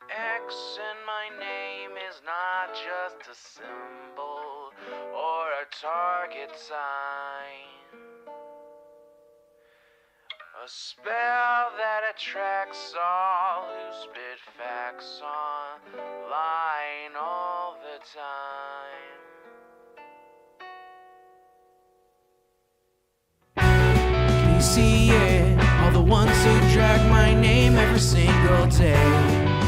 X in my name is not just a symbol or a target sign. A spell that attracts all who spit facts online all the time. Can you see it? All the ones who drag my name every single day.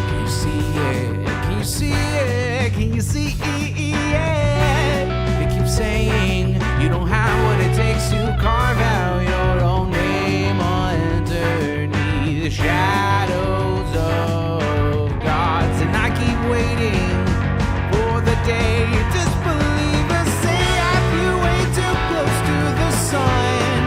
Can you see it? Can you see it? Can you see it? They keep saying you don't have what it takes to carve out your own name underneath the shadows of gods. And I keep waiting for the day disbelievers say I flew way too close to the sun.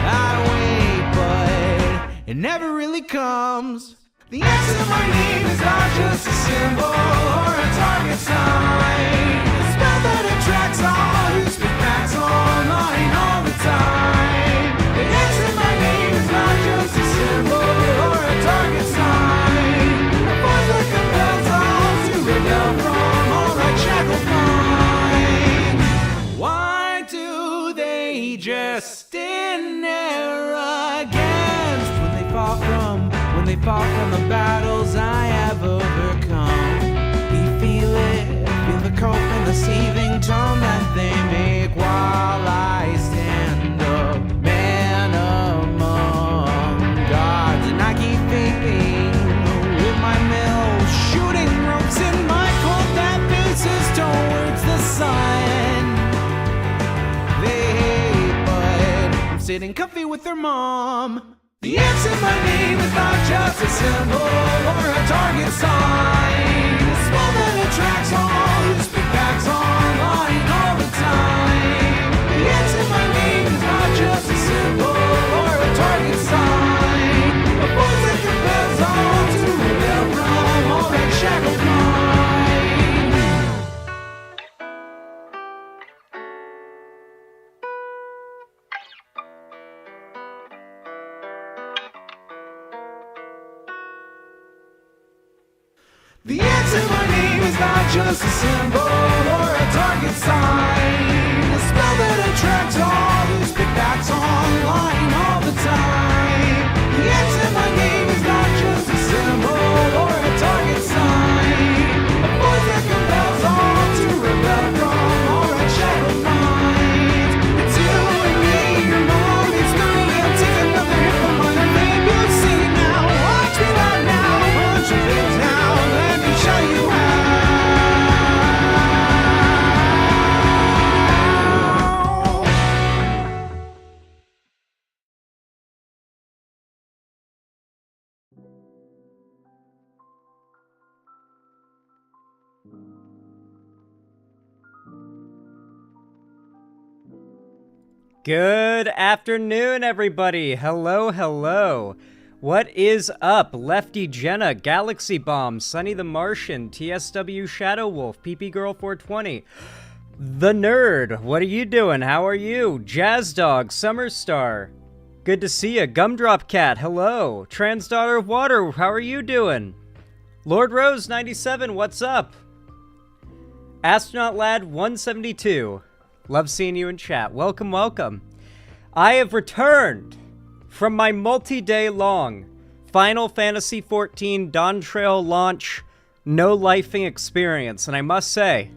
I wait, but it never really comes. The X in my name is not just a symbol or a target sign. A spell that attracts all who speak facts online all the time. The X in my name is not just a symbol or a target sign. A force that compels all to rebel from all that shackled mind. Why do they just stand there against when they fall from the battles I have overcome? You feel it, feel the cope and the seething tone that they make while I stand up, man among gods. And I keep thinking with my mill, shooting ropes in my cold that faces towards the sun. They hate, but I'm sitting comfy with their mom. The X in my name is not just a symbol or a target sign. A spell that attracts all who speak facts online all the time. The X in my name is not just a symbol or a target sign. A force that compels all to rebel from all that shackled mind. The X in my name is not just a symbol or a target sign. A spell that attracts all who speak facts online all the time. The X in my name is not just a symbol or a target sign. A force that compels all to rebel from all that shackled minds. It's you and me, your mom, it's me. I'll take another hit from my name. You see now, watch me right now, punch your things now. Let me show you how. Good afternoon, everybody. Hello, hello. What is up? Lefty Jenna, Galaxy Bomb, Sunny the Martian, TSW Shadow Wolf, PP Girl 420, The Nerd. What are you doing? How are you? Jazz Dog, Summer Star. Good to see you. Gumdrop Cat, hello. Trans Daughter of Water, how are you doing? Lord Rose 97, what's up? Astronaut Lad 172. Love seeing you in chat. Welcome, welcome. I have returned from my multi-day long Final Fantasy XIV Dawn Trail launch no-lifing experience, and I must say,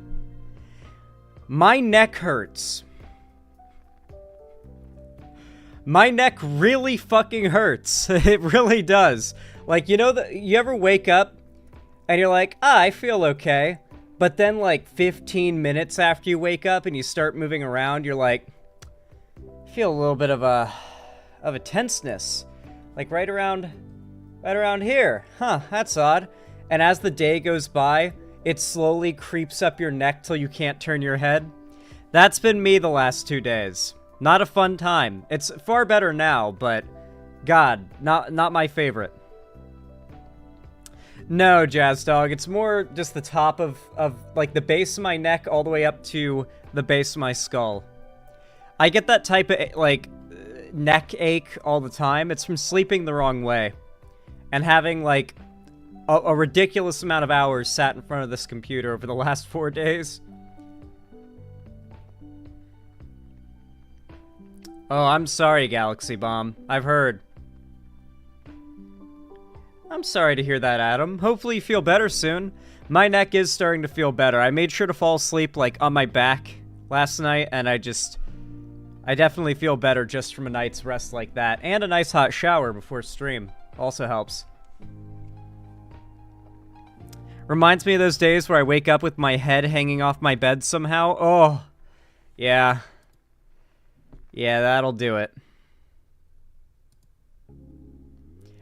my neck hurts. My neck really fucking hurts. It really does. Like, you know, you ever wake up and you're like, I feel okay. But then, like, 15 minutes after you wake up and you start moving around, you're like, I feel a little bit of a tenseness. Like, right around here. Huh, that's odd. And as the day goes by, it slowly creeps up your neck till you can't turn your head. That's been me the last 2 days. Not a fun time. It's far better now, but God, not my favorite. No, Jazz Dog, it's more just the top of like the base of my neck all the way up to the base of my skull. I get that type of like neck ache all the time. It's from sleeping the wrong way and having like a ridiculous amount of hours sat in front of this computer over the last 4 days. Oh, I'm sorry, Galaxy Bomb. I've heard. I'm sorry to hear that, Adam. Hopefully you feel better soon. My neck is starting to feel better. I made sure to fall asleep, like, on my back last night, and I definitely feel better just from a night's rest like that. And a nice hot shower before stream. Also helps. Reminds me of those days where I wake up with my head hanging off my bed somehow. Oh, yeah. Yeah, that'll do it.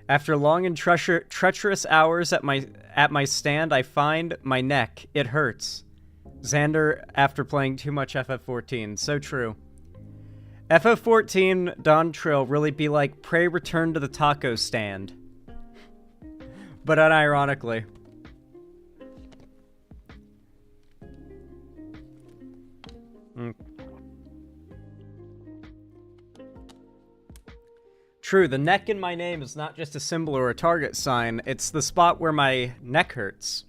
After long and treacherous hours at my stand, I find my neck. It hurts. Xander after playing too much FF14. So true. FF14 Dawn Trail really be like Prey Return to the Taco Stand. But unironically. True, the neck in my name is not just a symbol or a target sign, it's the spot where my neck hurts.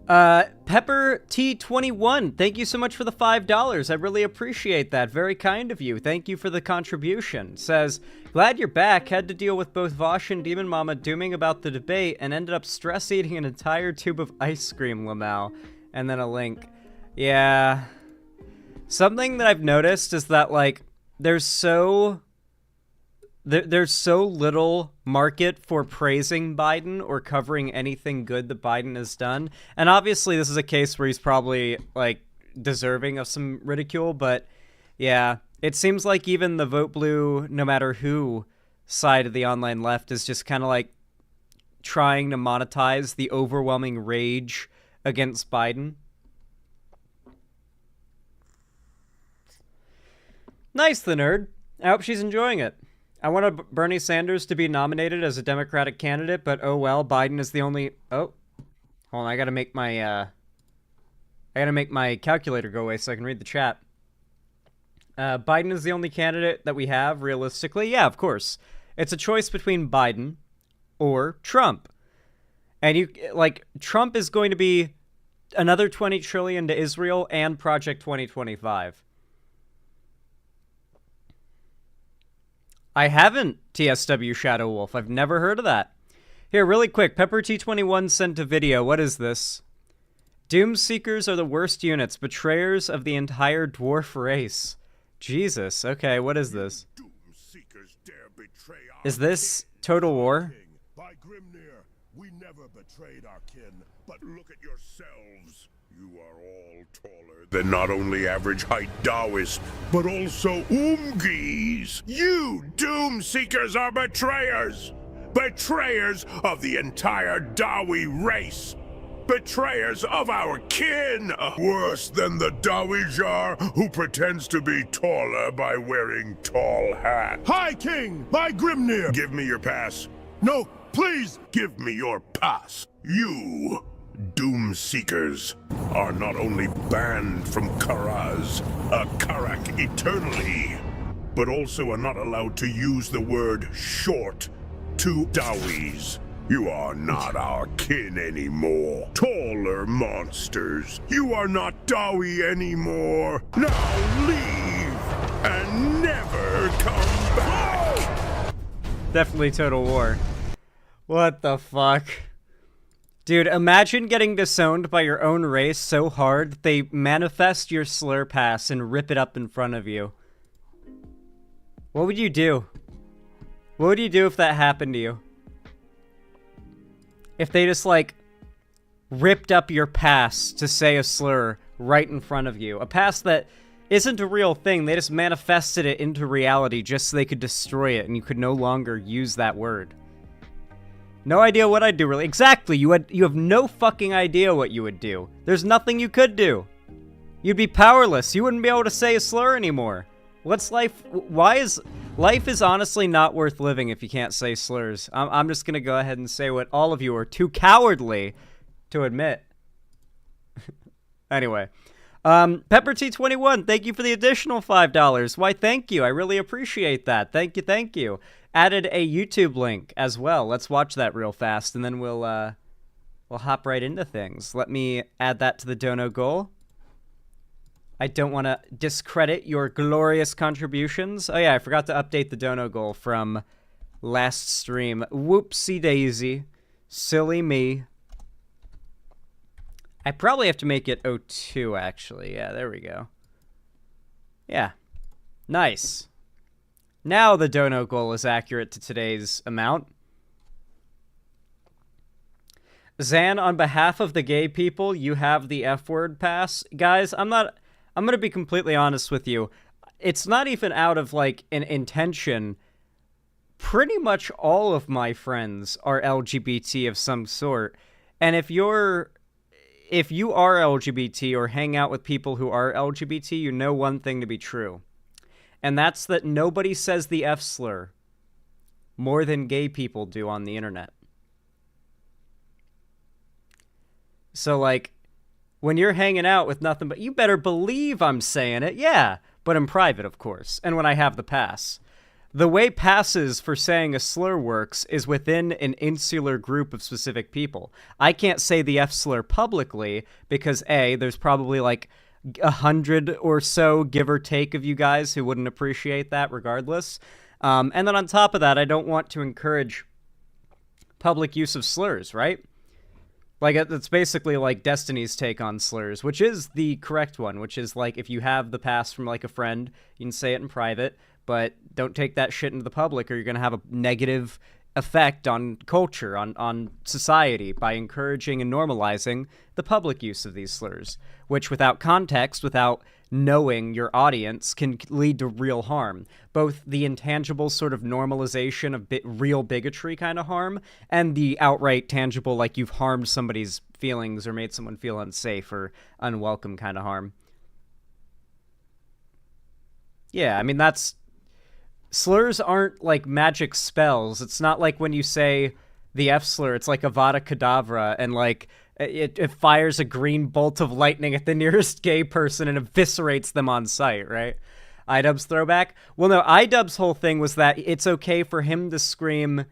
Pepper T21, thank you so much for the $5. I really appreciate that. Very kind of you. Thank you for the contribution. Says, glad you're back. Had to deal with both Vosh and Demon Mama dooming about the debate and ended up stress eating an entire tube of ice cream, Lamau. And then a link. Yeah. Something that I've noticed is that, like, there's so little market for praising Biden or covering anything good that Biden has done. And obviously this is a case where he's probably, like, deserving of some ridicule, but yeah, it seems like even the vote blue, no matter who side of the online left is just kind of like trying to monetize the overwhelming rage against Biden. Nice, the nerd. I hope she's enjoying it. I wanted Bernie Sanders to be nominated as a Democratic candidate, but oh well, Biden is the only... Oh, hold on, I gotta make my calculator go away so I can read the chat. Biden is the only candidate that we have, realistically. Yeah, of course. It's a choice between Biden or Trump. And you, like, Trump is going to be another $20 trillion to Israel and Project 2025. I haven't, TSW Shadow Wolf. I've never heard of that. Here, really quick. Pepper T21 sent a video. What is this? Doom Seekers are the worst units. Betrayers of the entire dwarf race. Jesus. Okay, what is this? Doom Seekers dare betray our Is this Total War? king. By Grimnir, we never betrayed our kin, but look at yourselves. You are all taller than not only average height Taoists, but also Umgis. You Doom Seekers are betrayers! Betrayers of the entire Dawi race! Betrayers of our kin! Worse than the Dawijar who pretends to be taller by wearing tall hats. High King, by Grimnir! Give me your pass. No, please! Give me your pass. You... Doom Seekers are not only banned from Karaz, Karak eternally, but also are not allowed to use the word short to Dawis. You are not our kin anymore. Taller monsters. You are not Dawi anymore. Now leave and never come back. Definitely Total War. What the fuck? Dude, imagine getting disowned by your own race so hard that they manifest your slur pass and rip it up in front of you. What would you do? What would you do if that happened to you? If they just, like, ripped up your pass to say a slur right in front of you. A pass that isn't a real thing. They just manifested it into reality just so they could destroy it and you could no longer use that word. No idea what I'd do, really. Exactly, you have no fucking idea what you would do. There's nothing you could do. You'd be powerless. You wouldn't be able to say a slur anymore. What's life? Life is honestly not worth living if you can't say slurs. I'm just gonna go ahead and say what all of you are too cowardly to admit. Anyway, Pepper T21, thank you for the additional $5. Why, thank you. I really appreciate that. Thank you, thank you. Added a YouTube link as well. Let's watch that real fast, and then we'll hop right into things. Let me add that to the dono goal. I don't want to discredit your glorious contributions. Oh yeah, I forgot to update the dono goal from last stream. Whoopsie daisy. Silly me. I probably have to make it 02, actually. Yeah, there we go. Yeah. Nice. Now the dono goal is accurate to today's amount. Zan, on behalf of the gay people, you have the F-word pass. Guys, I'm going to be completely honest with you. It's not even out of, like, an intention. Pretty much all of my friends are LGBT of some sort. And if you are LGBT or hang out with people who are LGBT, you know one thing to be true. And that's that nobody says the F-slur more than gay people do on the internet. So, like, when you're hanging out with nothing but, you better believe I'm saying it, yeah, but in private, of course, and when I have the pass. The way passes for saying a slur works is within an insular group of specific people. I can't say the F-slur publicly because, A, there's probably like 100 or so, give or take, of you guys who wouldn't appreciate that regardless. And then on top of that, I don't want to encourage public use of slurs, right? Like, it's basically like Destiny's take on slurs, which is the correct one, which is like if you have the pass from like a friend, you can say it in private, but don't take that shit into the public or you're going to have a negative effect on culture, on society, by encouraging and normalizing the public use of these slurs, which without context, without knowing your audience, can lead to real harm. Both the intangible sort of normalization of real bigotry kind of harm, and the outright tangible, like you've harmed somebody's feelings or made someone feel unsafe or unwelcome kind of harm. Yeah, I mean, that's... Slurs aren't like magic spells. It's not like when you say the F-slur, it's like Avada Kedavra, and like it fires a green bolt of lightning at the nearest gay person and eviscerates them on sight, right? iDubbbz throwback? Well, no, iDubbbz' whole thing was that it's okay for him to scream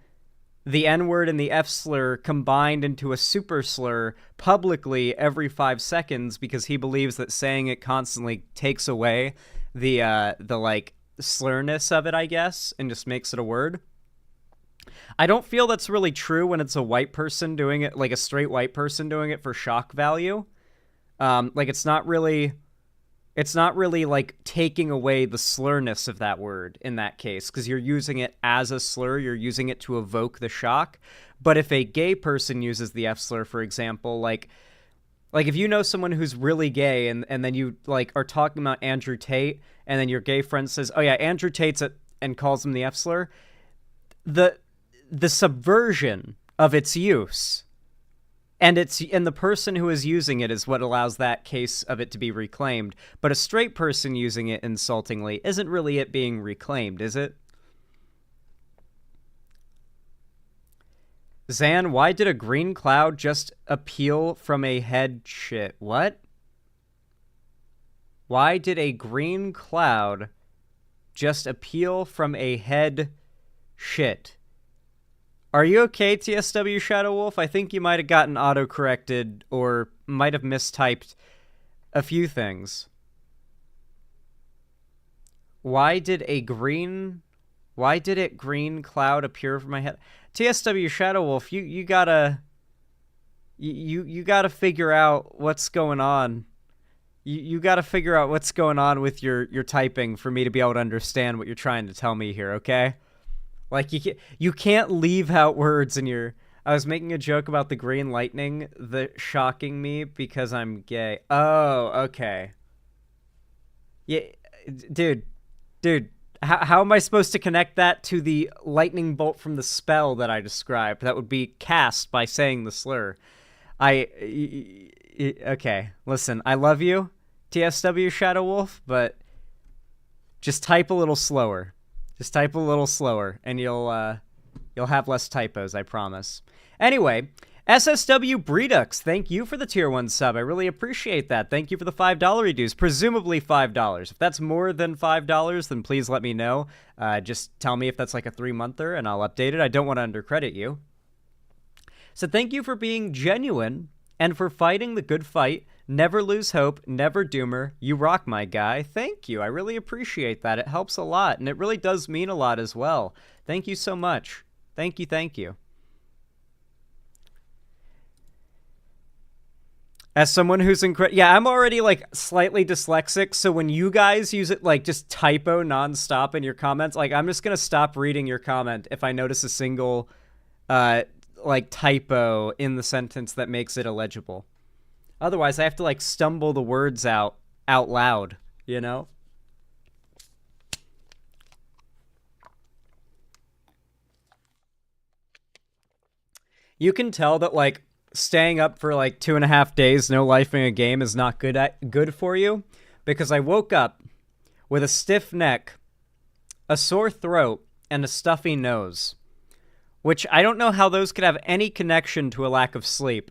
the N-word and the F-slur combined into a super slur publicly every 5 seconds because he believes that saying it constantly takes away the like slurness of it, I guess, and just makes it a word. I don't feel that's really true when it's a white person doing it, like a straight white person doing it for shock value. Like it's not really like taking away the slurness of that word in that case, because you're using it as a slur, you're using it to evoke the shock. But if a gay person uses the F-slur, for example, like if you know someone who's really gay and then you like are talking about Andrew Tate and then your gay friend says, oh yeah, Andrew Tate's and calls him the F-slur, the subversion of its use and the person who is using it is what allows that case of it to be reclaimed. But a straight person using it insultingly isn't really it being reclaimed, is it? Zan, why did a green cloud just appeal from a head shit? What? Why did a green cloud just appeal from a head shit? Are you okay, TSW Shadow Wolf? I think you might have gotten auto-corrected or might have mistyped a few things. Why did green cloud appear from my head? TSW Shadow Wolf, you gotta figure out what's going on. You gotta figure out what's going on with your typing for me to be able to understand what you're trying to tell me here, okay? Like, you can't leave out words in your... I was making a joke about the green lightning shocking me because I'm gay. Oh, okay. Yeah, dude. How am I supposed to connect that to the lightning bolt from the spell that I described? That would be cast by saying the slur. Okay, listen, I love you, TSW Shadow Wolf, but just type a little slower. Just type a little slower, and you'll have less typos, I promise. Anyway, SSW Breedux, thank you for the tier 1 sub. I really appreciate that. Thank you for the $5 reduce. Presumably $5. If that's more than $5, then please let me know. Just tell me if that's like a 3-monther and I'll update it. I don't want to undercredit you. So thank you for being genuine and for fighting the good fight. Never lose hope, never doomer. You rock, my guy. Thank you. I really appreciate that. It helps a lot, and it really does mean a lot as well. Thank you so much. Thank you, thank you. As someone who's yeah, I'm already like slightly dyslexic, so when you guys use it like just typo nonstop in your comments, like I'm just gonna stop reading your comment if I notice a single like typo in the sentence that makes it illegible. Otherwise, I have to like stumble the words out loud, you know? You can tell that like staying up for like 2.5 days, no lifing a game is not good for you, because I woke up with a stiff neck, a sore throat, and a stuffy nose, which I don't know how those could have any connection to a lack of sleep,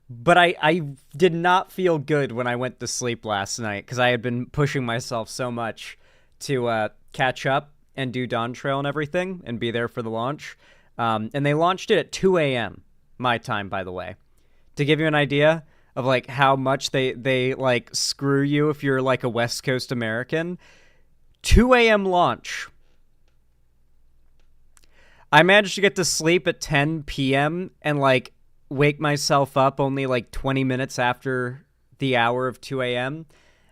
but I did not feel good when I went to sleep last night because I had been pushing myself so much to catch up and do Dawn Trail and everything and be there for the launch. And they launched it at 2 a.m. my time, by the way, to give you an idea of like how much they like screw you if you're like a West Coast American. 2 a.m. launch. I managed to get to sleep at 10 p.m. and like wake myself up only like 20 minutes after the hour of 2 a.m.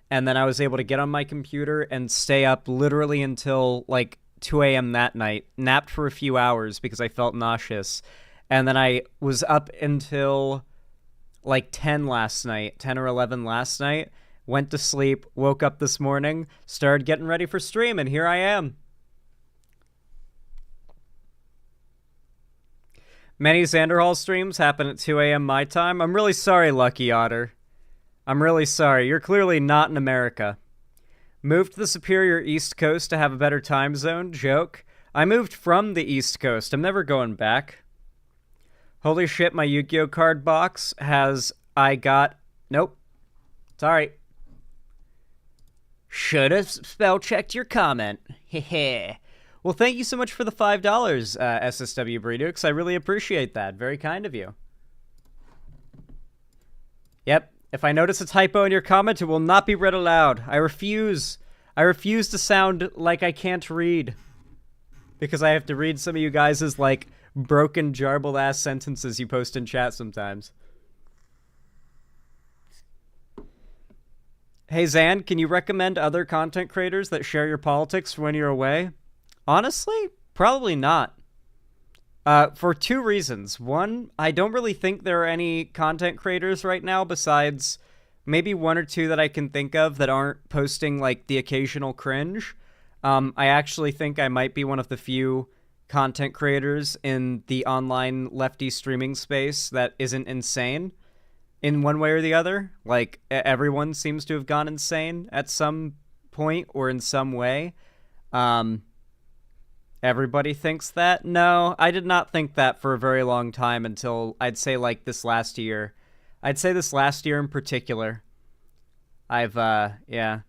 And then I was able to get on my computer and stay up literally until like 2 a.m. that night, napped for a few hours because I felt nauseous. And then I was up until like 10 last night, 10 or 11 last night, went to sleep, woke up this morning, started getting ready for stream, and here I am. Many Xanderhall streams happen at 2 a.m. my time. I'm really sorry, Lucky Otter. I'm really sorry. You're clearly not in America. Moved to the Superior East Coast to have a better time zone? Joke. I moved from the East Coast. I'm never going back. Holy shit, my Yu-Gi-Oh card box has... Nope. Sorry. Should've spell-checked your comment. Heh. Well, thank you so much for the $5, SSW Breedux. I really appreciate that. Very kind of you. Yep. If I notice a typo in your comment, it will not be read aloud. I refuse. I refuse to sound like I can't read. Because I have to read some of you guys' like broken, jarbled-ass sentences you post in chat sometimes. Hey, Zan, can you recommend other content creators that share your politics when you're away? Honestly, probably not. For two reasons. One, I don't really think there are any content creators right now besides maybe one or two that I can think of that aren't posting like the occasional cringe. I actually think I might be one of the few content creators in the online lefty streaming space that isn't insane in one way or the other. Like, everyone seems to have gone insane at some point or in some way. Everybody thinks that? No, I did not think that for a very long time until I'd say like this last year. I'd say this last year in particular. Yeah.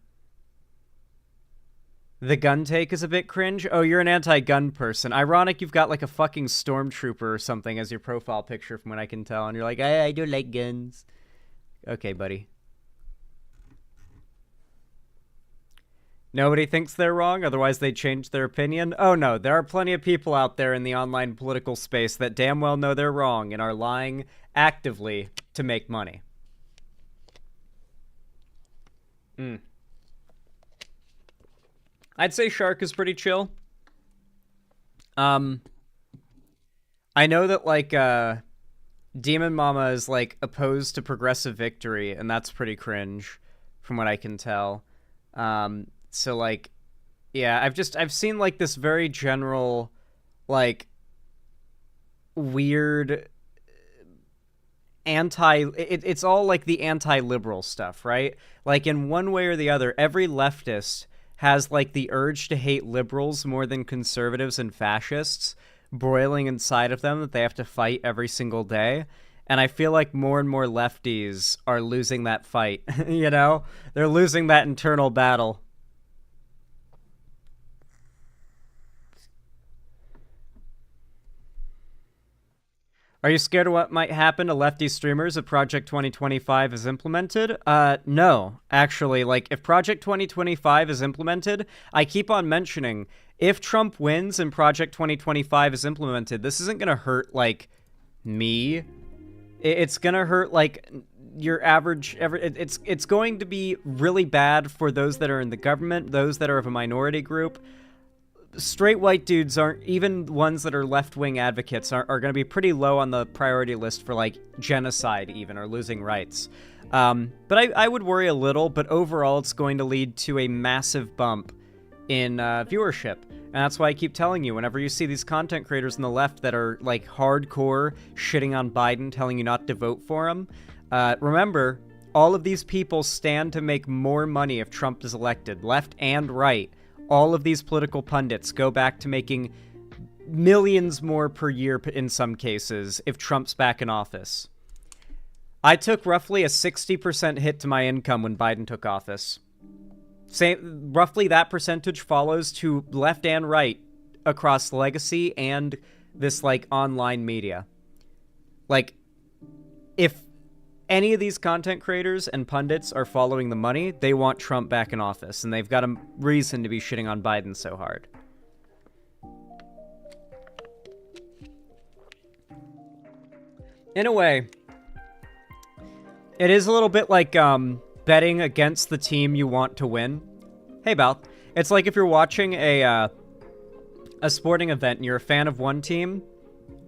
The gun take is a bit cringe. Oh, you're an anti-gun person. Ironic you've got like a fucking stormtrooper or something as your profile picture from what I can tell. And you're like, I don't like guns. Okay, buddy. Nobody thinks they're wrong, otherwise they'd change their opinion. Oh no, there are plenty of people out there in the online political space that damn well know they're wrong and are lying actively to make money. I'd say Shark is pretty chill. I know that, like, Demon Mama is, like, opposed to progressive victory, and that's pretty cringe, from what I can tell. So, like, yeah, I've seen, like, this very general, like, weird it's all, like, the anti-liberal stuff, right? Like, in one way or the other, every leftist has, like, the urge to hate liberals more than conservatives and fascists broiling inside of them that they have to fight every single day. And I feel like more and more lefties are losing that fight, you know? They're losing that internal battle. Are you scared of what might happen to lefty streamers if Project 2025 is implemented? No, actually. Like, if Project 2025 is implemented, I keep on mentioning, if Trump wins and Project 2025 is implemented, this isn't gonna hurt, like, me. It's gonna hurt, like, your average... It's going to be really bad for those that are in the government, those that are of a minority group. Straight white dudes aren't, even ones that are left-wing advocates, are going to be pretty low on the priority list for, like, genocide even, or losing rights. But I would worry a little, but overall it's going to lead to a massive bump in viewership. And that's why I keep telling you, whenever you see these content creators on the left that are, like, hardcore shitting on Biden, telling you not to vote for him, remember, all of these people stand to make more money if Trump is elected, left and right. All of these political pundits go back to making millions more per year in some cases if Trump's back in office. I took roughly a 60% hit to my income when Biden took office. Roughly that percentage follows to left and right across legacy and this, like, online media. Like, if any of these content creators and pundits are following the money, they want Trump back in office, and they've got a reason to be shitting on Biden so hard. In a way, it is a little bit like betting against the team you want to win. Hey, Bal. It's like if you're watching a sporting event and you're a fan of one team,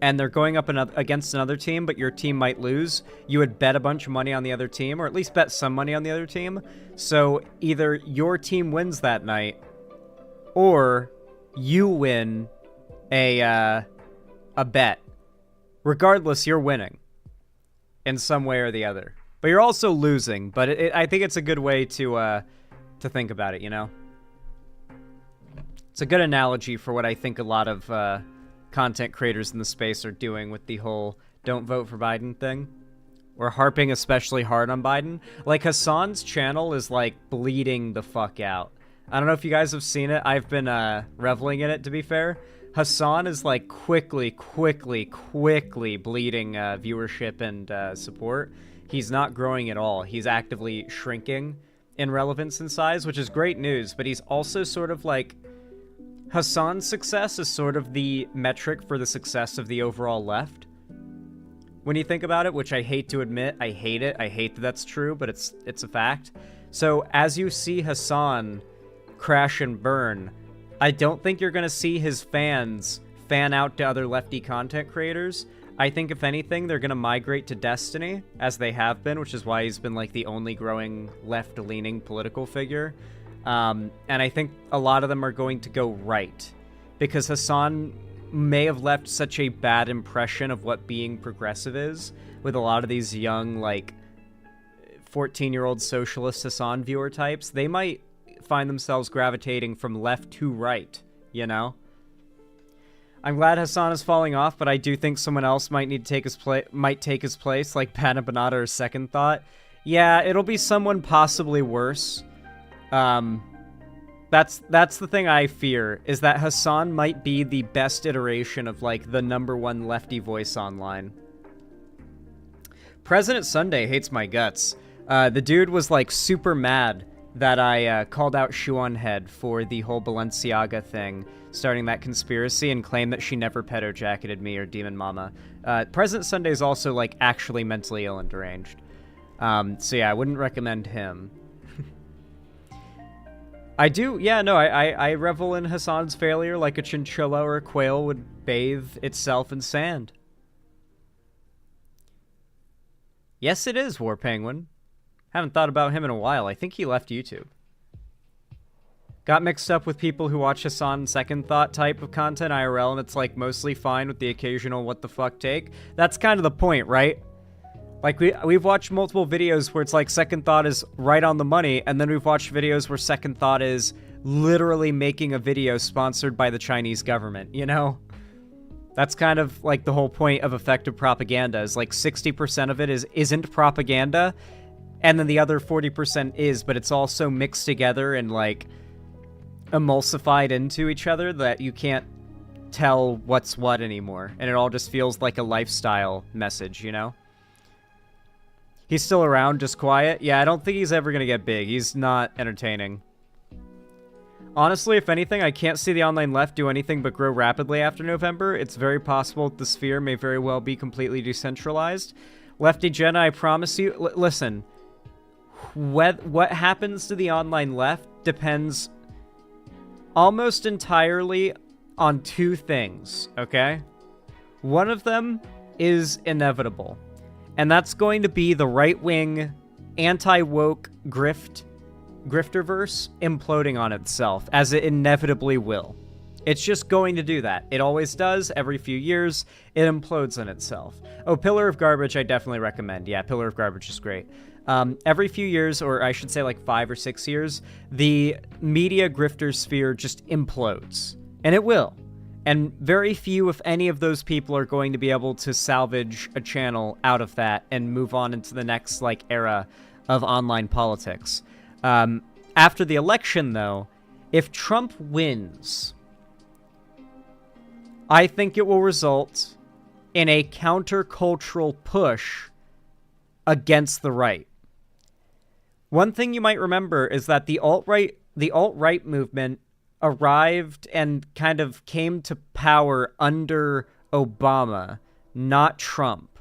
and they're going up against another team, but your team might lose, you would bet a bunch of money on the other team, or at least bet some money on the other team. So either your team wins that night, or you win a bet. Regardless, you're winning in some way or the other. But you're also losing, but I think it's a good way to think about it, you know? It's a good analogy for what I think a lot of content creators in the space are doing with the whole don't vote for Biden thing. We're harping especially hard on Biden. Like, Hassan's channel is, like, bleeding the fuck out. I don't know if you guys have seen it. I've been reveling in it, to be fair. Hassan is, like, quickly bleeding viewership and support. He's not growing at all. He's actively shrinking in relevance and size, which is great news, but he's also sort of, like... Hassan's success is sort of the metric for the success of the overall left. When you think about it, which I hate to admit, I hate it. I hate that that's true, but it's a fact. So as you see Hassan crash and burn, I don't think you're going to see his fans fan out to other lefty content creators. I think if anything, they're going to migrate to Destiny, as they have been, which is why he's been, like, the only growing left-leaning political figure. And I think a lot of them are going to go right, because Hassan may have left such a bad impression of what being progressive is with a lot of these young, like, 14-year-old socialist Hassan viewer types. They might find themselves gravitating from left to right, you know? I'm glad Hassan is falling off, but I do think someone else might need to take his place, like Panna Banata or Second Thought. Yeah, it'll be someone possibly worse. That's the thing I fear, is that Hassan might be the best iteration of, like, the #1 lefty voice online. President Sunday hates my guts. The dude was, like, super mad that I called out Shuonhead for the whole Balenciaga thing, starting that conspiracy, and claimed that she never pedo-jacketed me or Demon Mama. President Sunday is also, like, actually mentally ill and deranged. So yeah, I wouldn't recommend him. I do, yeah, no, I revel in Hassan's failure like a chinchilla or a quail would bathe itself in sand. Yes, it is, War Penguin. Haven't thought about him in a while. I think he left YouTube. Got mixed up with people who watch Hassan Second Thought type of content IRL, and it's, like, mostly fine with the occasional what the fuck take. That's kind of the point, right? Like, we've watched multiple videos where it's like Second Thought is right on the money, and then we've watched videos where Second Thought is literally making a video sponsored by the Chinese government, you know? That's kind of like the whole point of effective propaganda, is like 60% of it isn't propaganda, and then the other 40% is, but it's all so mixed together and like emulsified into each other that you can't tell what's what anymore, and it all just feels like a lifestyle message, you know? He's still around, just quiet? Yeah, I don't think he's ever gonna get big. He's not entertaining. Honestly, if anything, I can't see the online left do anything but grow rapidly after November. It's very possible the sphere may very well be completely decentralized. Lefty Jenna, I promise you... listen. What happens to the online left depends almost entirely on two things, okay? One of them is inevitable, and that's going to be the right-wing, anti-woke grifterverse imploding on itself, as it inevitably will. It's just going to do that. It always does. Every few years, it implodes on itself. Oh, Pillar of Garbage, I definitely recommend. Yeah, Pillar of Garbage is great. Every few years, or I should say like 5 or 6 years, the media grifter sphere just implodes. And it will. And very few, if any, of those people are going to be able to salvage a channel out of that and move on into the next, like, era of online politics. After the election, though, if Trump wins, I think it will result in a countercultural push against the right. One thing you might remember is that the alt-right movement arrived and kind of came to power under Obama, not Trump.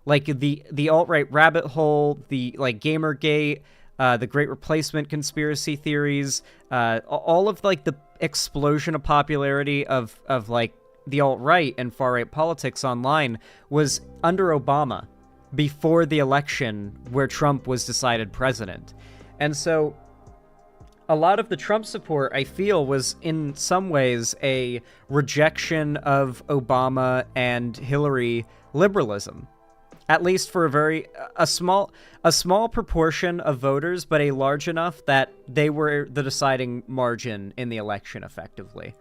Like the alt-right rabbit hole, the like Gamergate, the Great Replacement conspiracy theories, all of like the explosion of popularity of like the alt-right and far-right politics online was under Obama, before the election where Trump was decided president. And so a lot of the Trump support, I feel, was in some ways a rejection of Obama and Hillary liberalism. At least for a small proportion of voters, but a large enough that they were the deciding margin in the election effectively.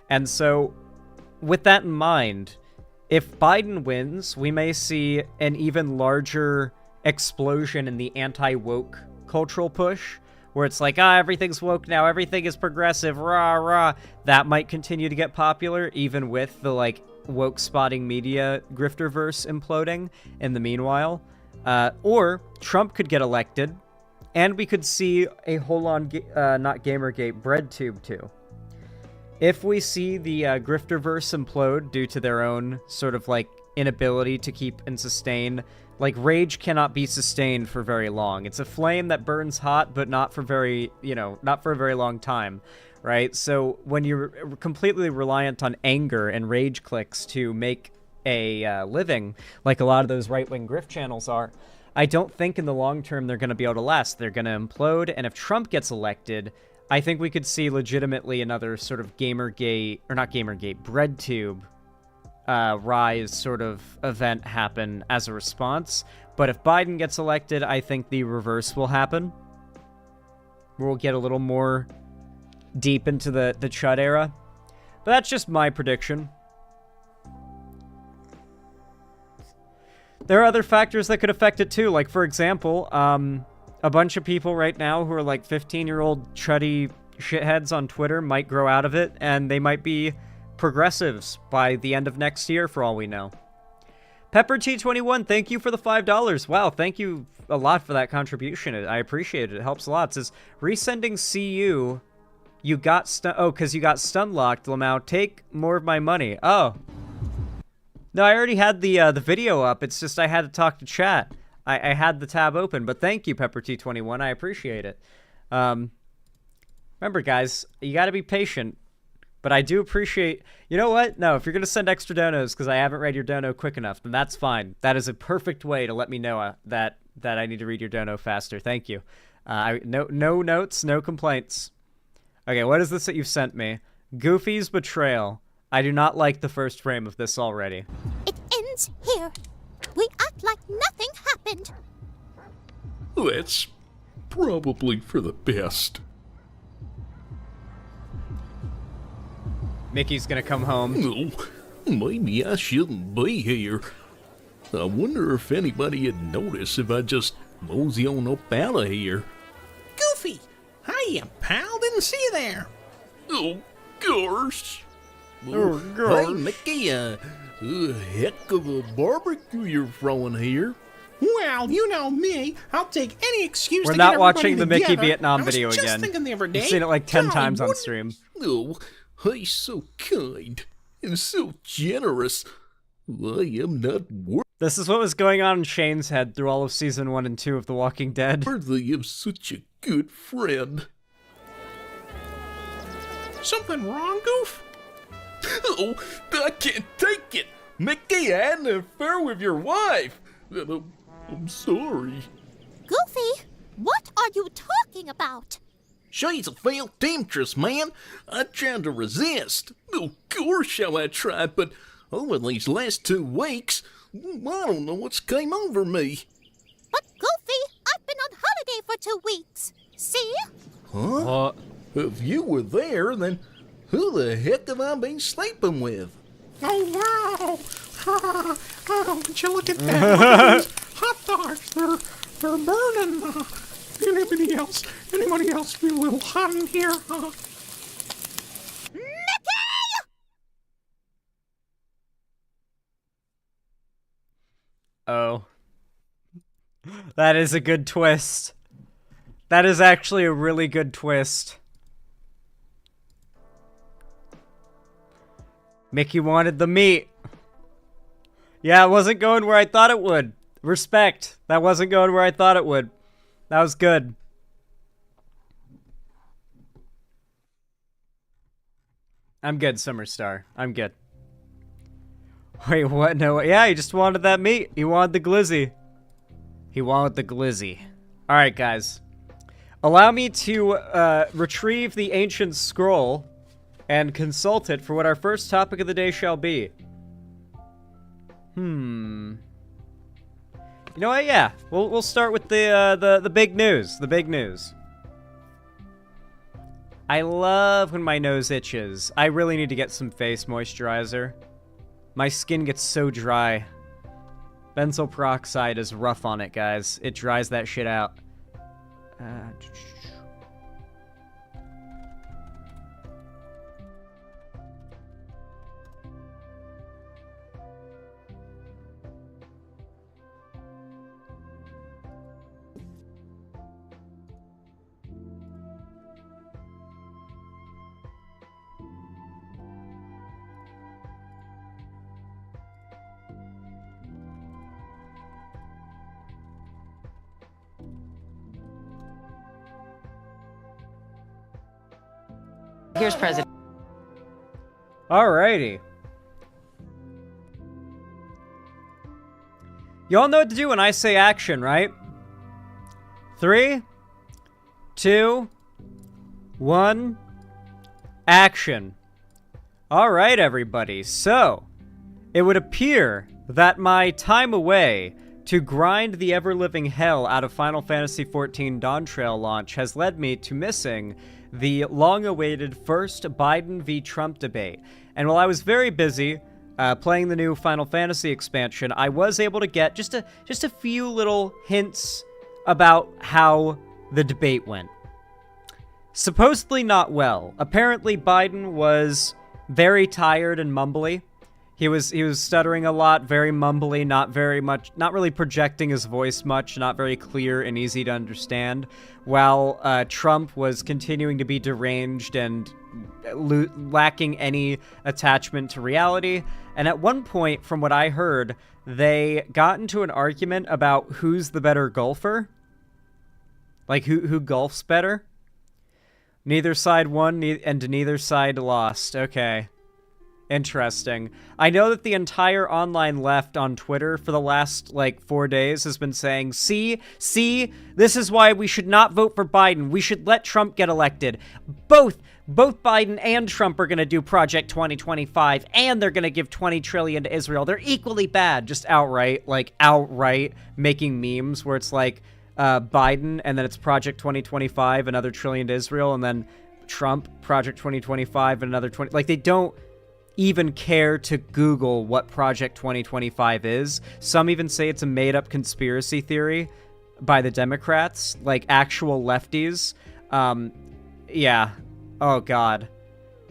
And so with that in mind, if Biden wins, we may see an even larger explosion in the anti-woke cultural push, where it's like, everything's woke now, everything is progressive, rah, rah. That might continue to get popular, even with the, like, woke spotting media grifterverse imploding in the meanwhile. Or Trump could get elected, and we could see a whole-on, not Gamergate, BreadTube too. If we see the grifterverse implode due to their own sort of, like, inability to keep and sustain, like, rage cannot be sustained for very long. It's a flame that burns hot, but not for not for a very long time, right? So when you're completely reliant on anger and rage clicks to make a living, like a lot of those right-wing grift channels are, I don't think in the long term they're going to be able to last. They're going to implode, and if Trump gets elected, I think we could see legitimately another sort of Gamergate, or not Gamergate, BreadTube rise sort of event happen as a response. But if Biden gets elected, I think the reverse will happen. We'll get a little more deep into the Chud era. But that's just my prediction. There are other factors that could affect it too. Like, for example, a bunch of people right now who are like 15-year-old chuddy shitheads on Twitter might grow out of it, and they might be progressives by the end of next year, for all we know. Pepper T21, thank you for the $5. Wow, thank you a lot for that contribution. I appreciate it. It helps a lot. It says, resending CU, you got because you got stun locked, Lamau. Take more of my money. Oh. No, I already had the video up. It's just I had to talk to chat. I had the tab open, but thank you, Pepper T21. I appreciate it. Remember, guys, you got to be patient. But I do appreciate... You know what? No, if you're going to send extra donos because I haven't read your dono quick enough, then that's fine. That is a perfect way to let me know that I need to read your dono faster. Thank you. No notes, no complaints. Okay, what is this that you've sent me? Goofy's Betrayal. I do not like the first frame of this already. It ends here. We act like nothing happened. That's probably for the best. Mickey's gonna come home. No, Maybe I shouldn't be here. I wonder if anybody would notice if I just mosey on up out of here. Goofy! Hiya, pal. Didn't see you there. Oh, gosh. Oh, gosh. Hey, Mickey, a heck of a barbecue you're throwing here. Well, you know me. I'll take any excuse We're to not get watching everybody the Mickey together. Vietnam I was video just again. thinking the other day. I've seen it like 10 golly, times on wouldn't- stream. Oh, he's so kind and so generous. I am not This is what was going on in Shane's head through all of season 1 and 2 of The Walking Dead. worthy of such a good friend. Something wrong, Goof? Oh, I can't take it. Mickey, I had an affair with your wife. I'm sorry. Goofy, what are you talking about? She's a failed temptress, man. I tried to resist. Of course I tried, but over these last 2 weeks, I don't know what's came over me. But Goofy, I've been on holiday for 2 weeks. See? Huh? If you were there, then who the heck have I been sleeping with? Oh, wow. Oh, would you look at that? Look at these hot dogs. They're burning. Anybody else feel a little hot in here? Oh. That is a good twist. That is actually a really good twist. Mickey wanted the meat. Yeah, it wasn't going where I thought it would. Respect. That wasn't going where I thought it would. That was good. I'm good, Summerstar. I'm good. Wait, what? No, yeah, he just wanted that meat. He wanted the glizzy. He wanted the glizzy. Alright, guys. Allow me to retrieve the ancient scroll and consult it for what our first topic of the day shall be. You know what? Yeah, we'll start with the big news. The big news. I love when my nose itches. I really need to get some face moisturizer. My skin gets so dry. Benzoyl peroxide is rough on it, guys. It dries that shit out. Here's President. Alrighty. Y'all know what to do when I say action, right? 3, 2, 1, action. Alright, everybody. So, it would appear that my time away to grind the ever-living hell out of Final Fantasy XIV Dawn Trail launch has led me to missing the long-awaited first Biden v. Trump debate. And while I was very busy playing the new Final Fantasy expansion, I was able to get just a few little hints about how the debate went. Supposedly not well. Apparently Biden was very tired and mumbly. He was stuttering a lot, very mumbly, not really projecting his voice much, not very clear and easy to understand, while Trump was continuing to be deranged and lacking any attachment to reality. And at one point, from what I heard, they got into an argument about who's the better golfer. Like, who golfs better? Neither side won, and neither side lost. Okay. Interesting. I know that the entire online left on Twitter for the last, 4 days has been saying, see, this is why we should not vote for Biden. We should let Trump get elected. Both Biden and Trump are going to do Project 2025, and they're going to give $20 trillion to Israel. They're equally bad, just outright making memes where it's Biden, and then it's Project 2025, another trillion to Israel, and then Trump, Project 2025, and another 20. They don't. even care to Google what Project 2025 is. Some even say it's a made-up conspiracy theory by the Democrats, like actual lefties. Yeah. Oh, God.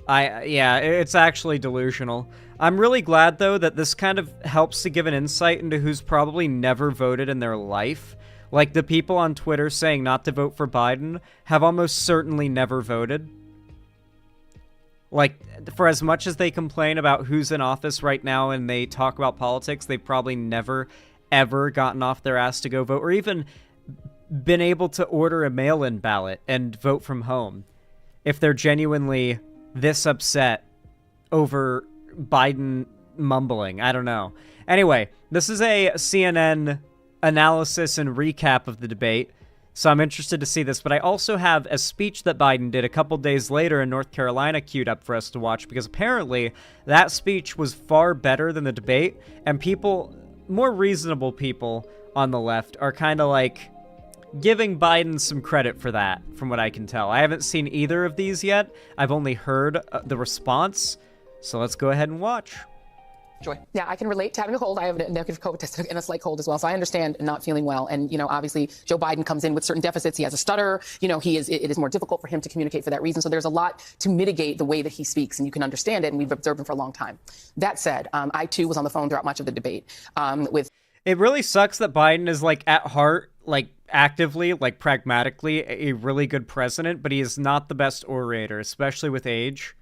Yeah, it's actually delusional. I'm really glad, though, that this kind of helps to give an insight into who's probably never voted in their life. Like, the people on Twitter saying not to vote for Biden have almost certainly never voted. Like, for as much as they complain about who's in office right now and they talk about politics, they've probably never, ever gotten off their ass to go vote, or even been able to order a mail-in ballot and vote from home if they're genuinely this upset over Biden mumbling. I don't know. Anyway, this is a CNN analysis and recap of the debate, so I'm interested to see this, but I also have a speech that Biden did a couple days later in North Carolina queued up for us to watch, because apparently that speech was far better than the debate, and people, more reasonable people on the left, are kind of like giving Biden some credit for that, from what I can tell. I haven't seen either of these yet. I've only heard the response, so let's go ahead and watch. Joy. Yeah, I can relate to having a cold. I have a negative COVID test and a slight cold as well, so I understand not feeling well. And, you know, obviously, Joe Biden comes in with certain deficits. He has a stutter. You know, it is more difficult for him to communicate for that reason. So there's a lot to mitigate the way that he speaks, and you can understand it, and we've observed him for a long time. That said, I, too, was on the phone throughout much of the debate with... It really sucks that Biden is, like, at heart, like, actively, like, pragmatically, a really good president, but he is not the best orator, especially with age.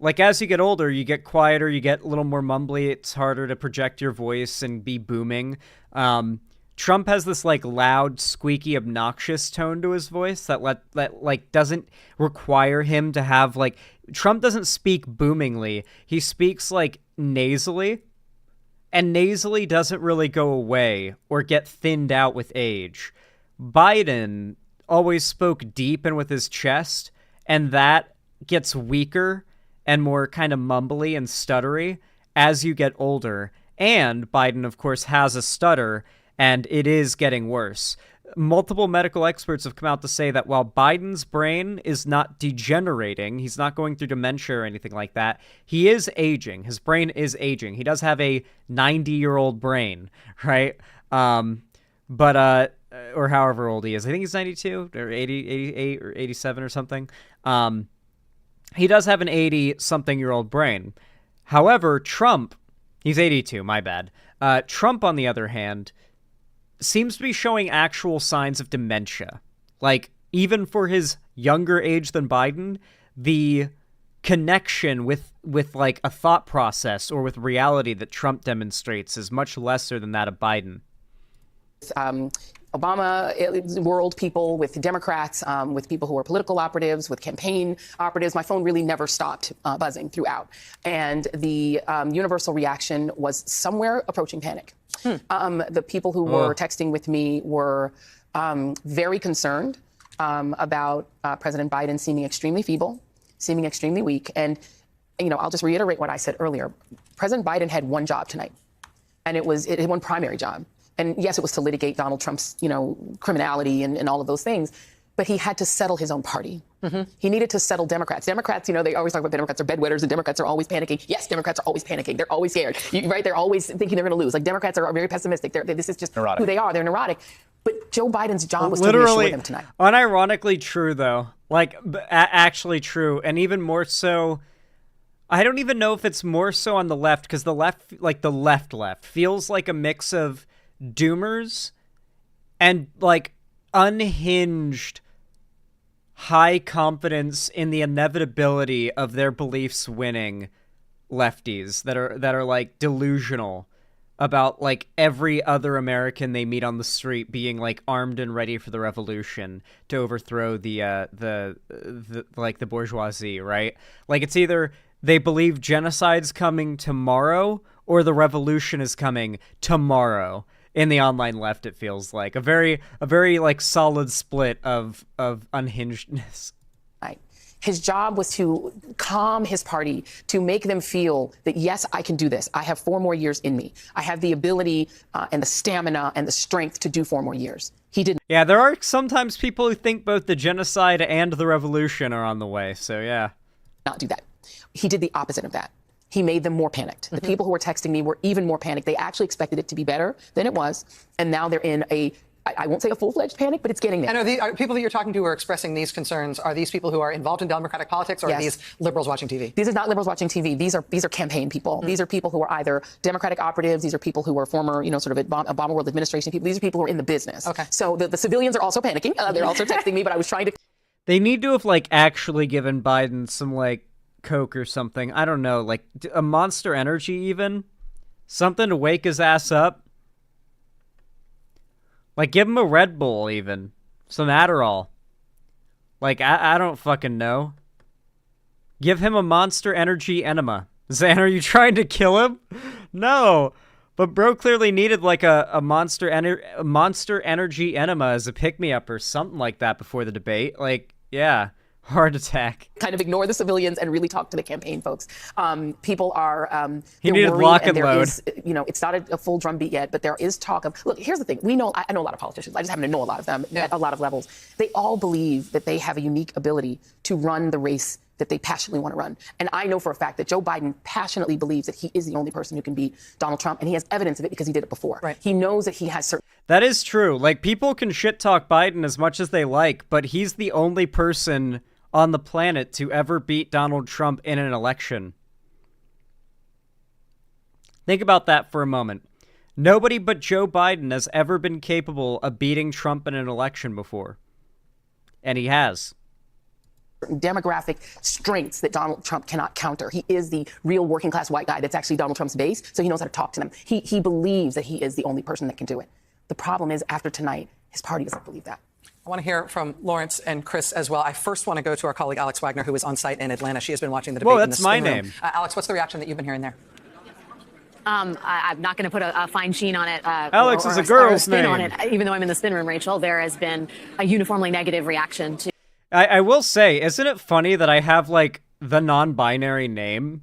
Like, as you get older, you get quieter, you get a little more mumbly, it's harder to project your voice and be booming. Trump has this, like, loud, squeaky, obnoxious tone to his voice that, like, doesn't require him to have, like... Trump doesn't speak boomingly. He speaks, like, nasally. And nasally doesn't really go away or get thinned out with age. Biden always spoke deep and with his chest, and that gets weaker and more kind of mumbly and stuttery as you get older. And Biden, of course, has a stutter, and it is getting worse. Multiple medical experts have come out to say that while Biden's brain is not degenerating, he's not going through dementia or anything like that, he is aging. His brain is aging. He does have a 90-year-old brain, right? But or however old he is. I think he's 92 or 80, 88 or 87 or something. He does have an 80-something-year-old brain. However, Trump, he's 82, my bad. Trump, on the other hand, seems to be showing actual signs of dementia. Like, even for his younger age than Biden, the connection with like, a thought process or with reality that Trump demonstrates is much lesser than that of Biden. Obama world people, with Democrats, with people who are political operatives, with campaign operatives. My phone really never stopped buzzing throughout. And the universal reaction was somewhere approaching panic. The people who were texting with me were very concerned about President Biden seeming extremely feeble, seeming extremely weak. And, you know, I'll just reiterate what I said earlier. President Biden had one job tonight, and it had one primary job. And yes, it was to litigate Donald Trump's, you know, criminality and all of those things. But he had to settle his own party. He needed to settle Democrats. Democrats, you know, they always talk about Democrats are bedwetters and Democrats are always panicking. Yes, Democrats are always panicking. They're always scared, right? They're always thinking they're going to lose. Like, Democrats are very pessimistic. This is just neurotic. Who they are. They're neurotic. But Joe Biden's job was to reassure them tonight. Unironically true, though. Like, actually true. And even more so, I don't even know if it's more so on the left, because the left, like the left, feels like a mix of doomers and, like, unhinged high confidence in the inevitability of their beliefs winning lefties that are like delusional about, like, every other American they meet on the street being, like, armed and ready for the revolution to overthrow the bourgeoisie, right? Like, it's either they believe genocide's coming tomorrow or the revolution is coming tomorrow. In the online left, it feels like a very like solid split of unhingedness. Right. His job was to calm his party, to make them feel that, yes, I can do this. I have 4 more years in me. I have the ability and the stamina and the strength to do 4 more years. He didn't. Yeah, there are sometimes people who think both the genocide and the revolution are on the way. So yeah, not do that. He did the opposite of that. He made them more panicked. The people who were texting me were even more panicked. They actually expected it to be better than it was. And now they're in I won't say a full-fledged panic, but it's getting there. And are people that you're talking to who are expressing these concerns, are these people who are involved in Democratic politics, or Yes. are these liberals watching TV? These are not liberals watching TV. These are campaign people. These are people who are either Democratic operatives. These are people who are former, sort of Obama world administration people. These are people who are in the business. Okay. So the civilians are also panicking. They're also texting me, but I was trying to. They need to have, like, actually given Biden some, like, coke or something. I don't know, like, a Monster Energy even? Something to wake his ass up? Like, give him a Red Bull, even. Some Adderall. Like, I don't fucking know. Give him a Monster Energy enema. Zan, are you trying to kill him? No. But bro clearly needed, like, a Monster Energy enema as a pick-me-up or something like that before the debate. Like, yeah. Heart attack. Kind of ignore the civilians and really talk to the campaign folks. People are He they're needed worried, lock and and there load. is, it's not a full drumbeat yet, but there is talk of. Look, here's the thing. I know a lot of politicians. I just happen to know a lot of them at a lot of levels. They all believe that they have a unique ability to run the race that they passionately want to run. And I know for a fact that Joe Biden passionately believes that he is the only person who can beat Donald Trump, and he has evidence of it because he did it before. Right. He knows that he has certain. That is true. Like, people can shit talk Biden as much as they like, but he's the only person on the planet to ever beat Donald Trump in an election. Think about that for a moment. Nobody but Joe Biden has ever been capable of beating Trump in an election before. And he has. Demographic strengths that Donald Trump cannot counter. He is the real working class white guy that's actually Donald Trump's base, so he knows how to talk to them. He believes that he is the only person that can do it. The problem is, after tonight, his party doesn't believe that. I want to hear from Lawrence and Chris as well. I first want to go to our colleague Alex Wagner, who is on site in Atlanta. She has been watching the debate. Whoa, in the that's my spin room. name. Alex, what's the reaction that you've been hearing there? I'm not going to put a fine sheen on it. Alex is a or girl's spin name. on it. Even though I'm in the spin room, Rachel, there has been a uniformly negative reaction to. I will say, isn't it funny that I have, like, the non-binary name?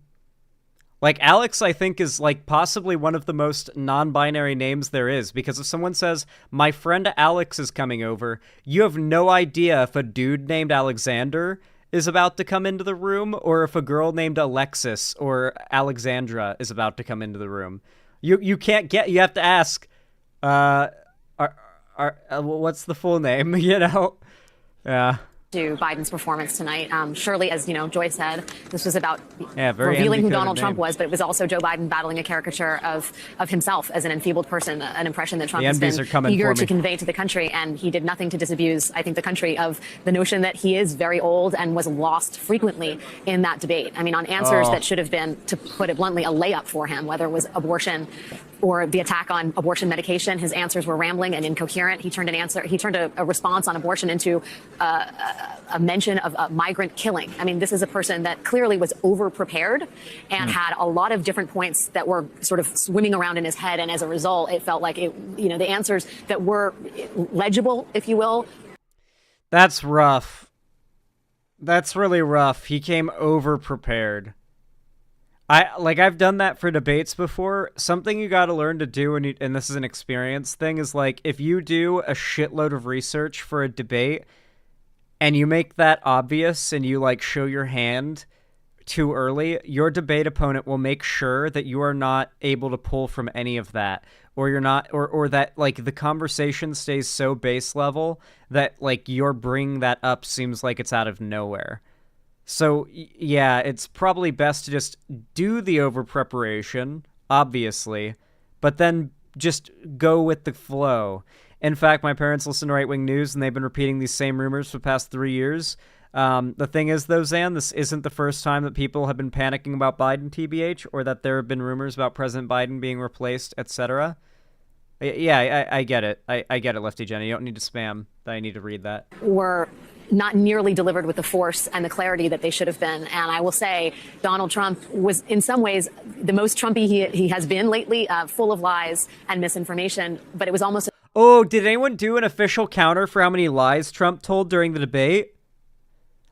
Like, Alex, I think, is, like, possibly one of the most non-binary names there is, because if someone says, my friend Alex is coming over, you have no idea if a dude named Alexander is about to come into the room, or if a girl named Alexis or Alexandra is about to come into the room. You can't get, you have to ask, what's the full name, you know? Yeah. To Biden's performance tonight. Surely, as Joy said, this was about very revealing who ambiguous Donald Trump name. was, but it was also Joe Biden battling a caricature of himself as an enfeebled person, an impression that Trump The has MBs are been coming eager for to me. convey to the country, and he did nothing to disabuse, I think, the country of the notion that he is very old and was lost frequently in that debate. I mean, on answers that should have been, to put it bluntly, a layup for him, whether it was abortion or the attack on abortion medication. His answers were rambling and incoherent. He turned a response on abortion into a mention of migrant killing. I mean, this is a person that clearly was over-prepared and had a lot of different points that were sort of swimming around in his head. And as a result, it felt like the answers that were legible, if you will. That's rough. That's really rough. He came over-prepared. I've done that for debates before. Something you gotta learn to do, and this is an experience thing, is like, if you do a shitload of research for a debate, and you make that obvious, and you, like, show your hand too early, your debate opponent will make sure that you are not able to pull from any of that, or you're not, or that, like, the conversation stays so base level that, like, your bringing that up seems like it's out of nowhere. So, yeah, it's probably best to just do the over-preparation, obviously, but then just go with the flow. In fact, my parents listen to right-wing news, and they've been repeating these same rumors for the past 3 years. The thing is, though, Zan, this isn't the first time that people have been panicking about Biden, TBH, or that there have been rumors about President Biden being replaced, etc. Yeah, I get it. I get it, Lefty Jenny. You don't need to spam that I need to read that. Were not nearly delivered with the force and the clarity that they should have been. And I will say Donald Trump was in some ways the most Trumpy he has been lately, full of lies and misinformation, but it was almost... Oh, did anyone do an official counter for how many lies Trump told during the debate?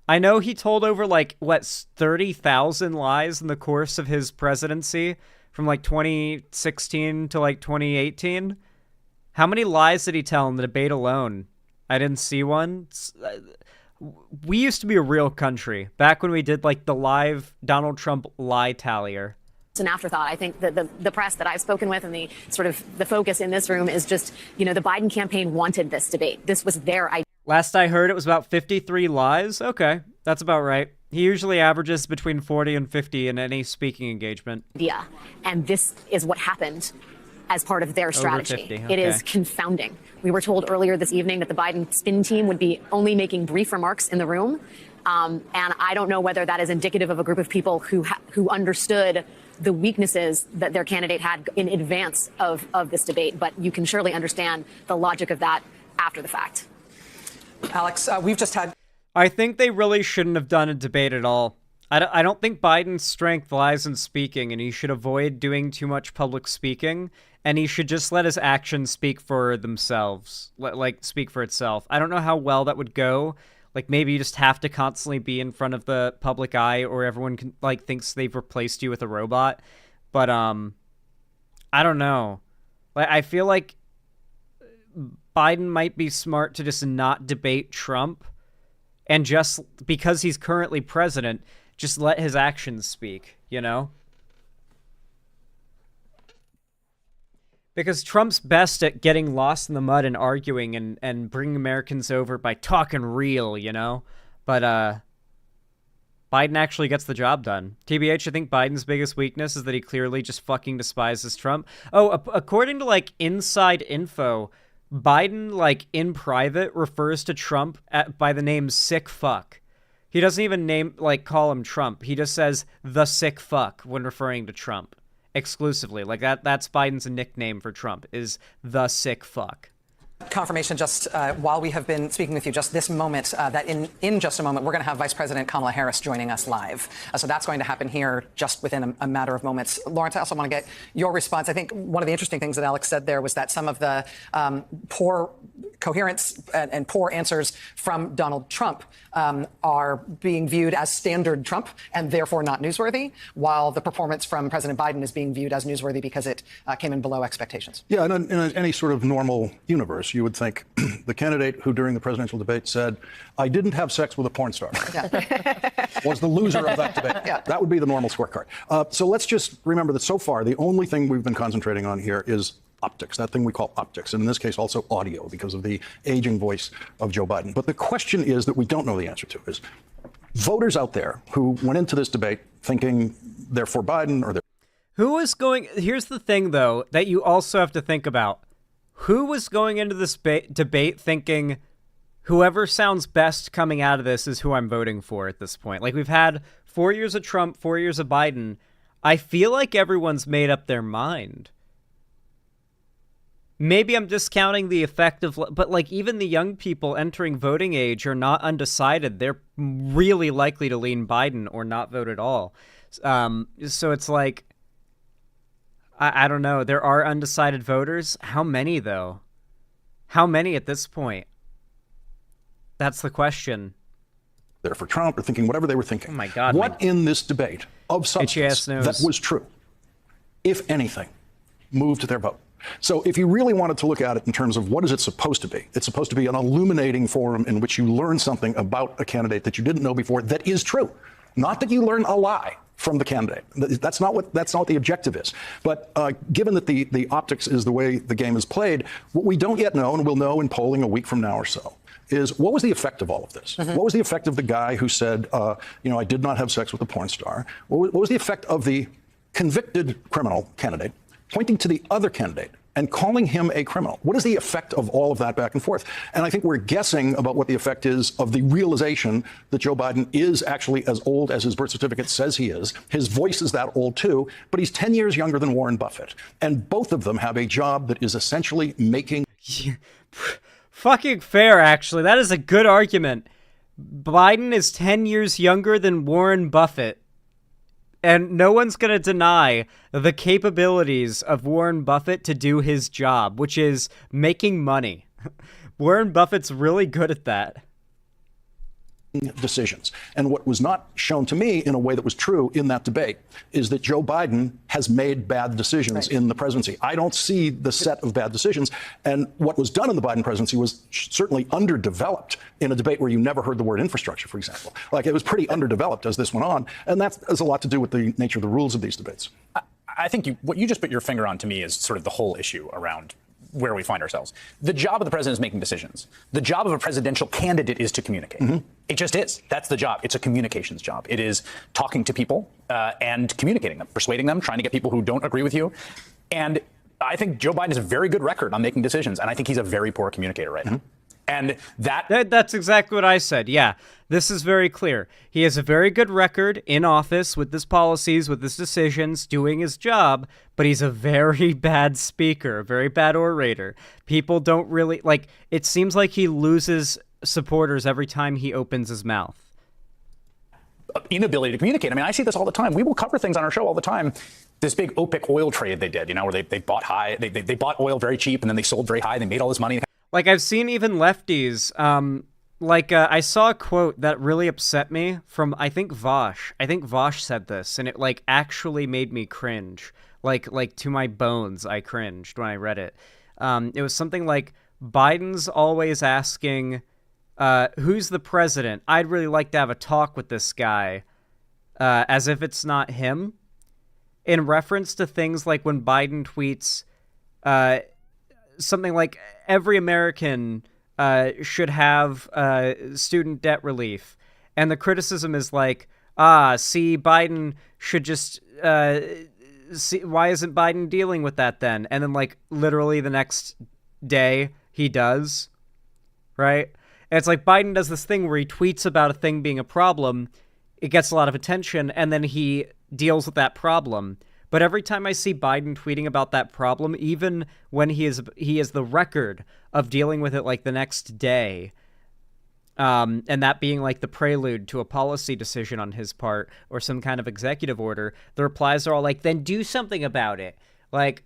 I know he told over, 30,000 lies in the course of his presidency from, 2016 to, 2018. How many lies did he tell in the debate alone? I didn't see one. we used to be a real country back when we did like the live Donald Trump lie tallier. It's an afterthought. I think that the press that I've spoken with and the sort of the focus in this room is just, the Biden campaign wanted this debate. This was their idea. Last I heard, it was about 53 lies. Okay, that's about right. He usually averages between 40 and 50 in any speaking engagement. And this is what happened as part of their strategy. 50, okay. It is confounding. We were told earlier this evening that the Biden spin team would be only making brief remarks in the room. And I don't know whether that is indicative of a group of people who understood the weaknesses that their candidate had in advance of this debate. But you can surely understand the logic of that after the fact. Alex, we've just had... I think they really shouldn't have done a debate at all. I don't think Biden's strength lies in speaking, and he should avoid doing too much public speaking, and he should just let his actions speak for themselves, speak for itself. I don't know how well that would go. Like, maybe you just have to constantly be in front of the public eye, or everyone thinks they've replaced you with a robot. But, I don't know. I feel like Biden might be smart to just not debate Trump, and just because he's currently president, just let his actions speak, Because Trump's best at getting lost in the mud and arguing and bringing Americans over by talking real, But Biden actually gets the job done. TBH, I think Biden's biggest weakness is that he clearly just fucking despises Trump. Oh, according to, inside info, Biden, in private, refers to Trump by the name sick fuck. He doesn't even call him Trump. He just says the sick fuck when referring to Trump. Exclusively. That's Biden's nickname for Trump, is the sick fuck. Confirmation just while we have been speaking with you just this moment that in just a moment we're going to have Vice President Kamala Harris joining us live. So that's going to happen here just within a matter of moments. Lawrence, I also want to get your response. I think one of the interesting things that Alex said there was that some of the poor coherence and poor answers from Donald Trump are being viewed as standard Trump and therefore not newsworthy, while the performance from President Biden is being viewed as newsworthy because it came in below expectations. Yeah, in any sort of normal universe, you would think the candidate who during the presidential debate said, I didn't have sex with a porn star, was the loser of that debate. Yeah. That would be the normal scorecard. So let's just remember that so far, the only thing we've been concentrating on here is optics, that thing we call optics, and in this case also audio because of the aging voice of Joe Biden. But the question is that we don't know the answer to is voters out there who went into this debate thinking they're for Biden or they're... Here's the thing, though, that you also have to think about. Who was going into this debate thinking whoever sounds best coming out of this is who I'm voting for at this point? We've had 4 years of Trump, 4 years of Biden. I feel like everyone's made up their mind. Maybe I'm discounting the effect of, but even the young people entering voting age are not undecided. They're really likely to lean Biden or not vote at all. So it's I don't know. There are undecided voters. How many, though? How many at this point? That's the question. They're for Trump or thinking whatever they were thinking. Oh, my God. What in this debate of substance that was true, if anything, moved their vote? So if you really wanted to look at it in terms of what is it supposed to be, it's supposed to be an illuminating forum in which you learn something about a candidate that you didn't know before that is true. Not that you learn a lie from the candidate. That's not what the objective is. But given that the optics is the way the game is played, what we don't yet know, and we'll know in polling a week from now or so, is what was the effect of all of this? Mm-hmm. What was the effect of the guy who said, I did not have sex with a porn star? What was the effect of the convicted criminal candidate pointing to the other candidate and calling him a criminal? What is the effect of all of that back and forth? And I think we're guessing about what the effect is of the realization that Joe Biden is actually as old as his birth certificate says he is. His voice is that old, too, but he's 10 years younger than Warren Buffett. And both of them have a job that is essentially making... Fucking fair, actually. That is a good argument. Biden is 10 years younger than Warren Buffett. And no one's going to deny the capabilities of Warren Buffett to do his job, which is making money. Warren Buffett's really good at that. decisions. And what was not shown to me in a way that was true in that debate is that Joe Biden has made bad decisions in the presidency. I don't see the set of bad decisions. And what was done in the Biden presidency was certainly underdeveloped in a debate where you never heard the word infrastructure, for example. Like, it was pretty underdeveloped as this went on. And that has a lot to do with the nature of the rules of these debates. I think what you just put your finger on to me is sort of the whole issue around where we find ourselves. The job of the president is making decisions. The job of a presidential candidate is to communicate. It just is. That's the job. It's a communications job. It is talking to people and communicating them, persuading them, trying to get people who don't agree with you. And I think Joe Biden has a very good record on making decisions, and I think he's a very poor communicator right now. And that's exactly what I said. Yeah, this is very clear. He has a very good record in office with his policies, with his decisions, doing his job, but he's a very bad speaker, a very bad orator. People don't really, like, it seems like he loses supporters every time he opens his mouth. Inability to communicate. I mean, I see this all the time. We will cover things on our show all the time. This big OPEC oil trade they did, where they bought high, they bought oil very cheap and then they sold very high. They made all this money. Like, I've seen even lefties, I saw a quote that really upset me from, I think Vosh. I think Vosh said this, and it, like, actually made me cringe. Like to my bones, I cringed when I read it. It was something like, Biden's always asking, who's the president? I'd really like to have a talk with this guy, as if it's not him. In reference to things like when Biden tweets, something like every American should have student debt relief. And the criticism is like, see, Biden should just, why isn't Biden dealing with that then? And then, like, literally the next day he does, right? And it's like Biden does this thing where he tweets about a thing being a problem, it gets a lot of attention, and then he deals with that problem. But every time I see Biden tweeting about that problem, even when he is the record of dealing with it like the next day, and that being like the prelude to a policy decision on his part or some kind of executive order, the replies are all like, then do something about it. Like,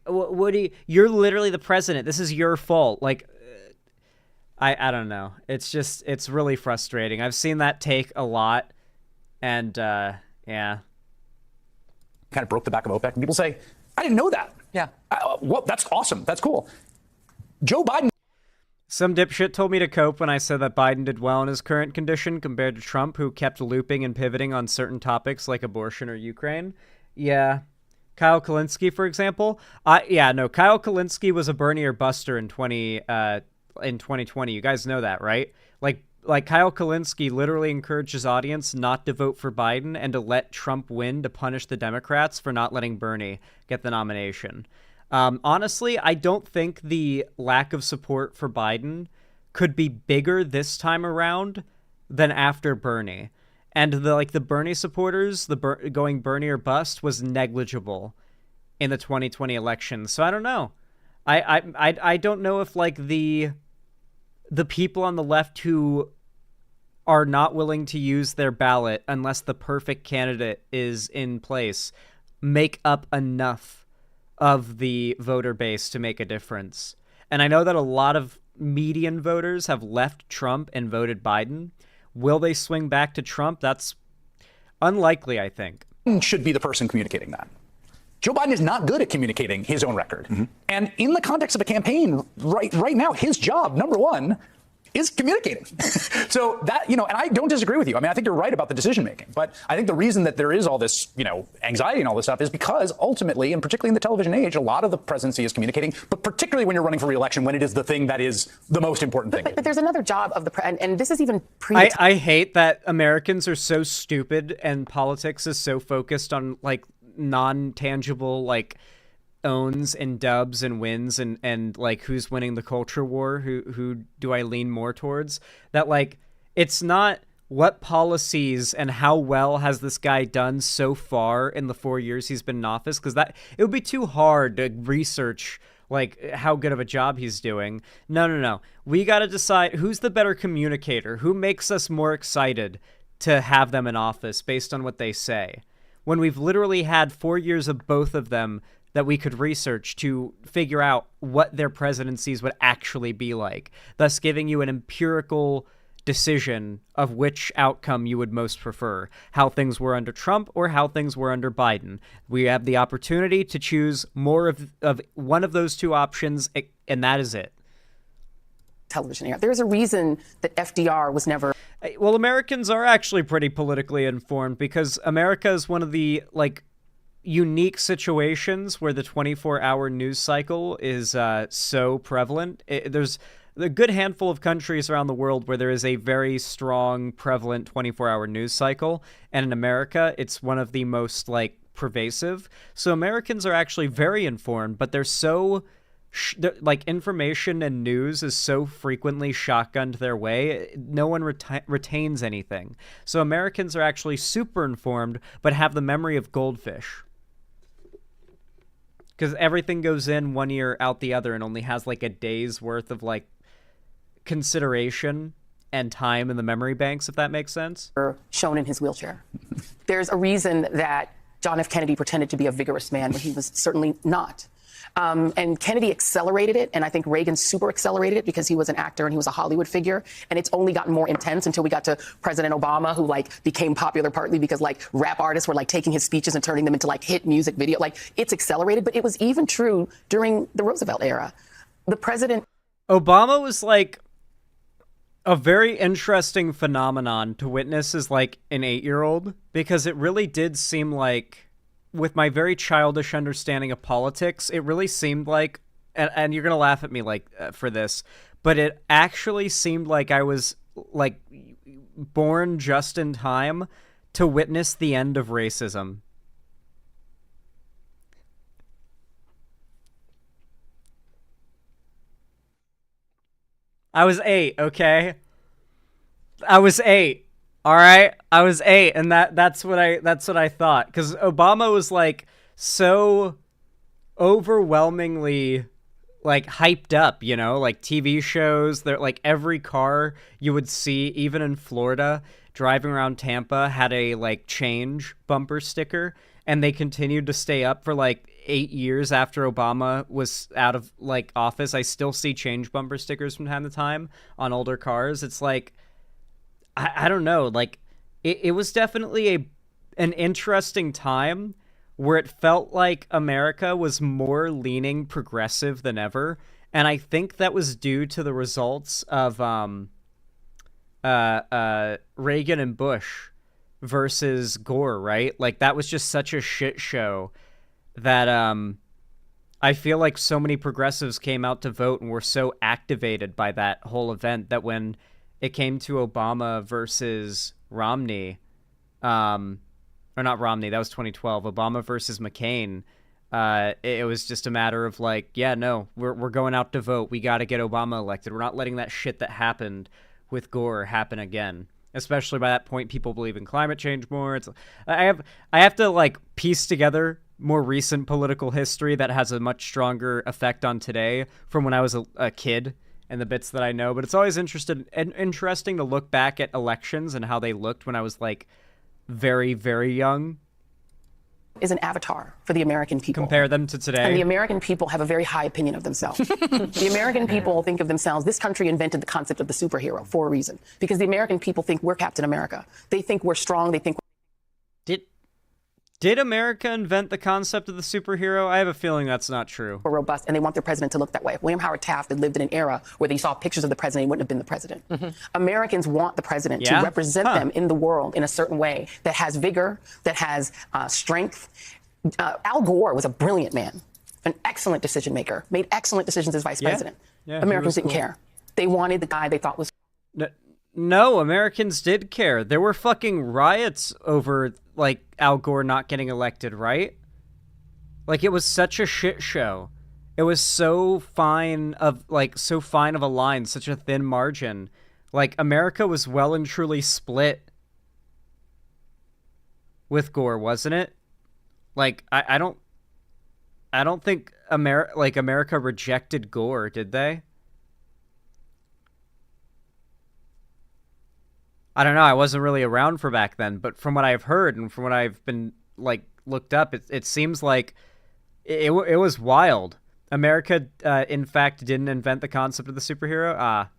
you're literally the president. This is your fault. Like, I don't know. It's really frustrating. I've seen that take a lot, and yeah. Kind of broke the back of OPEC, and people say, I didn't know that. Yeah. Well, that's awesome. That's cool. Joe Biden. Some dipshit told me to cope when I said that Biden did well in his current condition compared to Trump, who kept looping and pivoting on certain topics like abortion or Ukraine. Yeah. Kyle Kalinske, for example. Kyle Kalinske was a Bernie or buster in 2020. You guys know that, right? Like Kyle Kalinske literally encouraged his audience not to vote for Biden and to let Trump win to punish the Democrats for not letting Bernie get the nomination. Honestly, I don't think the lack of support for Biden could be bigger this time around than after Bernie. And the Bernie supporters, going Bernie or bust was negligible in the 2020 election. So I don't know. I don't know if like the people on the left who are not willing to use their ballot unless the perfect candidate is in place make up enough of the voter base to make a difference. And I know that a lot of median voters have left Trump and voted Biden. Will they swing back to Trump? That's unlikely, I think. Should be the person communicating that. Joe Biden is not good at communicating his own record. And in the context of a campaign right now, his job, number one, is communicating. So that, and I don't disagree with you. I mean, I think you're right about the decision making. But I think the reason that there is all this, anxiety and all this stuff is because ultimately, and particularly in the television age, a lot of the presidency is communicating, but particularly when you're running for re-election, when it is the thing that is the most important thing. But there's another job of the and this is even I hate that Americans are so stupid and politics is so focused on like non-tangible like owns and dubs and wins and like who's winning the culture war, who do I lean more towards, that like it's not what policies and how well has this guy done so far in the 4 years he's been in office, because that it would be too hard to research like how good of a job he's doing. No, we got to decide who's the better communicator, who makes us more excited to have them in office based on what they say, when we've literally had 4 years of both of them that we could research to figure out what their presidencies would actually be like, thus giving you an empirical decision of which outcome you would most prefer, how things were under Trump or how things were under Biden. We have the opportunity to choose more of one of those two options, and that is it. Television era. There's a reason that FDR was never. Well, Americans are actually pretty politically informed because America is one of the unique situations where the 24-hour news cycle is so prevalent. There's a good handful of countries around the world where there is a very strong, prevalent 24-hour news cycle, and in America, it's one of the most pervasive. So Americans are actually very informed, but they're so information and news is so frequently shotgunned their way, no one retains anything. So Americans are actually super informed, but have the memory of goldfish. Because everything goes in one ear, out the other, and only has a day's worth of consideration and time in the memory banks, if that makes sense. Shown in his wheelchair. There's a reason that John F. Kennedy pretended to be a vigorous man when he was certainly not. And Kennedy accelerated it, and I think Reagan super accelerated it because he was an actor and he was a Hollywood figure. And it's only gotten more intense until we got to President Obama, who became popular partly because rap artists were taking his speeches and turning them into hit music video. It's accelerated, but it was even true during the Roosevelt era. The president. Obama was a very interesting phenomenon to witness as an 8-year-old, because it really did seem with my very childish understanding of politics, it really seemed and you're going to laugh at me for this, but it actually seemed like I was born just in time to witness the end of racism. I was 8, okay? I was 8. All right, I was 8, and that's what I thought, because Obama was so overwhelmingly hyped up, TV shows. There every car you would see, even in Florida, driving around Tampa, had a change bumper sticker, and they continued to stay up for 8 years after Obama was out of office. I still see change bumper stickers from time to time on older cars. It's I don't know, it was definitely an interesting time where it felt like America was more leaning progressive than ever, and I think that was due to the results of Reagan and Bush versus Gore, right? That was just such a shit show that I feel like so many progressives came out to vote and were so activated by that whole event that when it came to Obama versus Romney, or not Romney, that was 2012, Obama versus McCain, it was just a matter of yeah, no, we're going out to vote. We got to get Obama elected. We're not letting that shit that happened with Gore happen again. Especially by that point, people believe in climate change more. I have to piece together more recent political history that has a much stronger effect on today from when I was a kid, and the bits that I know, but it's always interesting to look back at elections and how they looked when I was very, very young. Is an avatar for the American people. Compare them to today. And the American people have a very high opinion of themselves. The American people think of themselves, this country invented the concept of the superhero for a reason, because the American people think we're Captain America. They think we're strong. They think Did America invent the concept of the superhero? I have a feeling that's not true. We're robust, and they want their president to look that way. If William Howard Taft had lived in an era where they saw pictures of the president, he wouldn't have been the president. Americans want the president to represent them in the world in a certain way that has vigor, that has strength. Al Gore was a brilliant man, an excellent decision maker, made excellent decisions as vice president. Americans didn't care. They wanted the guy they thought was... No, Americans did care. There were fucking riots over, Al Gore not getting elected, right? It was such a shit show. It was so fine of a line, such a thin margin. America was well and truly split with Gore, wasn't it? I don't think America rejected Gore, did they? I don't know. I wasn't really around for back then, but from what I've heard and from what I've been looked up, it seems like it was wild. America, in fact, didn't invent the concept of the superhero.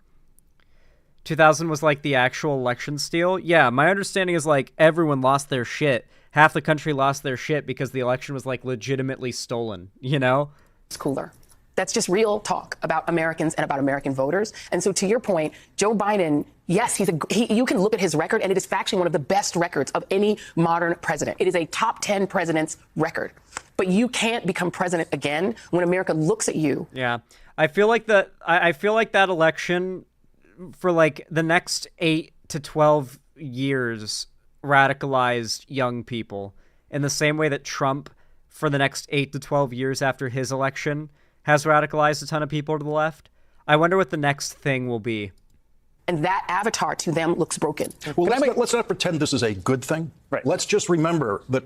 2000 was like the actual election steal. Yeah, my understanding is like everyone lost their shit. Half the country lost their shit because the election was like legitimately stolen, you know? It's cooler. That's just real talk about Americans and about American voters. And so to your point, Joe Biden, yes, you can look at his record, and it is factually one of the best records of any modern president. It is a top 10 president's record. But you can't become president again when America looks at you. Yeah. I feel like that election for like the next 8 to 12 years radicalized young people in the same way that Trump for the next 8 to 12 years after his election has radicalized a ton of people to the left. I wonder what the next thing will be. And that avatar to them looks broken. Well, let's not pretend this is a good thing. Right. Let's just remember that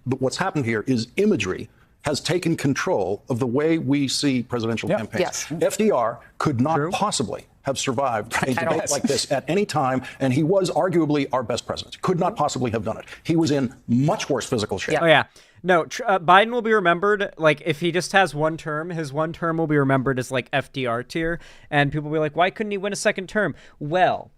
what's happened here is imagery has taken control of the way we see presidential campaigns. Yes. FDR could not possibly have survived a debate like this at any time, and he was arguably our best president. Could not possibly have done it. He was in much worse physical shape. Oh, yeah. No, Biden will be remembered, like, if he just has one term, his one term will be remembered as, like, FDR tier, and people will be like, why couldn't he win a second term? Well,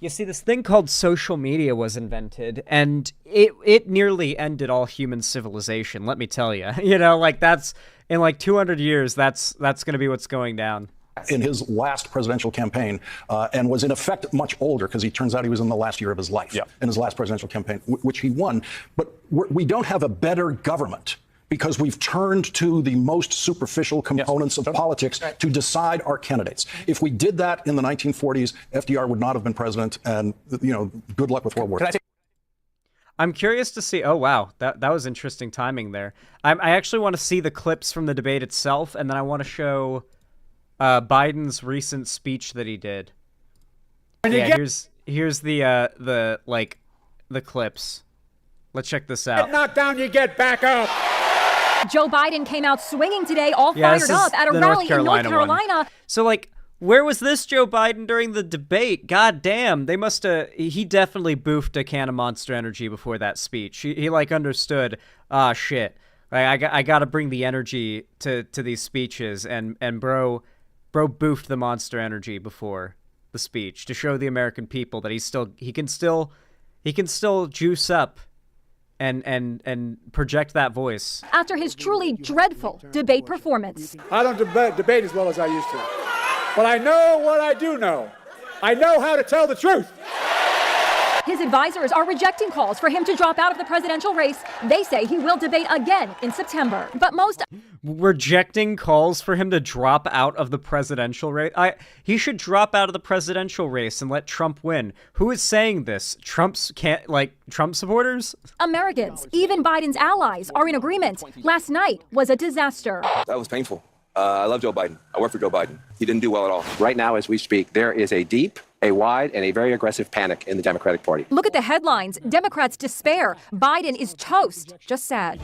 you see, this thing called social media was invented, and it nearly ended all human civilization, let me tell you. You know, like, that's, in, like, 200 years, that's going to be what's going down. In his last presidential campaign, and was in effect much older because he turns out he was in the last year of his life in his last presidential campaign, which he won. But we don't have a better government because we've turned to the most superficial components of politics to decide our candidates. If we did that in the 1940s, FDR would not have been president, and, you know, good luck with World War II. I'm curious to see. Oh, wow. That was interesting timing there. I actually want to see the clips from the debate itself, and then I want to show Biden's recent speech that he did. Yeah, here's the clips. Let's check this out. Get knocked down, you get back up. Joe Biden came out swinging today, all fired up at a rally in North Carolina. So, like, where was this Joe Biden during the debate? God damn, they must have. He definitely boofed a can of Monster Energy before that speech. He like understood. Shit. Like, I got to bring the energy to these speeches, and bro boofed the Monster Energy before the speech to show the American people that he can still juice up and project that voice. After his truly dreadful debate performance. I don't debate as well as I used to. But I know what I do know. I know how to tell the truth. His advisors are rejecting calls for him to drop out of the presidential race. They say he will debate again in September. But most... Rejecting calls for him to drop out of the presidential race? He should drop out of the presidential race and let Trump win. Who is saying this? Trump supporters? Americans, even Biden's allies, are in agreement. Last night was a disaster. That was painful. I love Joe Biden. I work for Joe Biden. He didn't do well at all. Right now, as we speak, there is a deep, a wide, and a very aggressive panic in the Democratic Party. Look at the headlines. Democrats despair. Biden is toast. Just sad.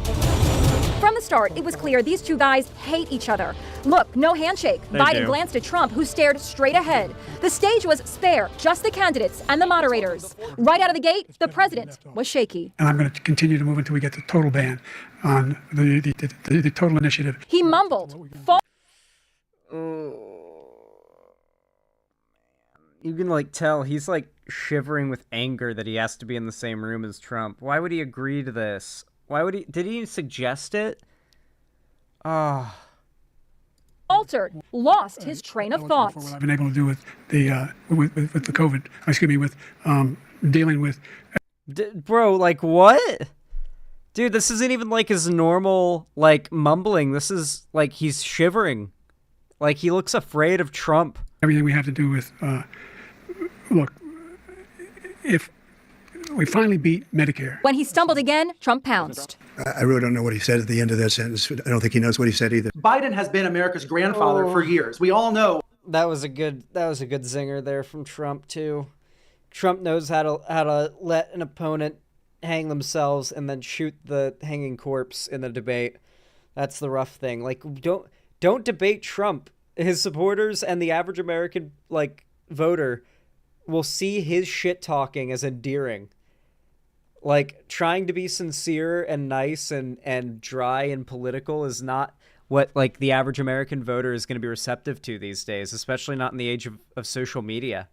From the start, it was clear these two guys hate each other. Look, no handshake. Biden glanced at Trump, who stared straight ahead. The stage was spare, just the candidates and the moderators. Right out of the gate, the president was shaky. And I'm going to continue to move until we get the total ban on the total initiative. He mumbled. You can, like, tell he's, like, shivering with anger that he has to be in the same room as Trump. Why would he agree to this? Why would he? Did he suggest it? Altered, lost his train of thought. What I've been able to do with the COVID, with dealing with. Bro, like, what? Dude, this isn't even like his normal, like, mumbling. This is like he's shivering. Like, he looks afraid of Trump. Everything we have to do with, look, if we finally beat Medicare. When he stumbled again, Trump pounced. I really don't know what he said at the end of that sentence. I don't think he knows what he said either. Biden has been America's grandfather for years. We all know. That was a good zinger there from Trump too. Trump knows how to let an opponent hang themselves and then shoot the hanging corpse in the debate. That's the rough thing. Like, don't debate Trump. His supporters and the average American, like, voter will see his shit talking as endearing. Like, trying to be sincere and nice and dry and political is not what, like, the average American voter is going to be receptive to these days, especially not in the age of social media.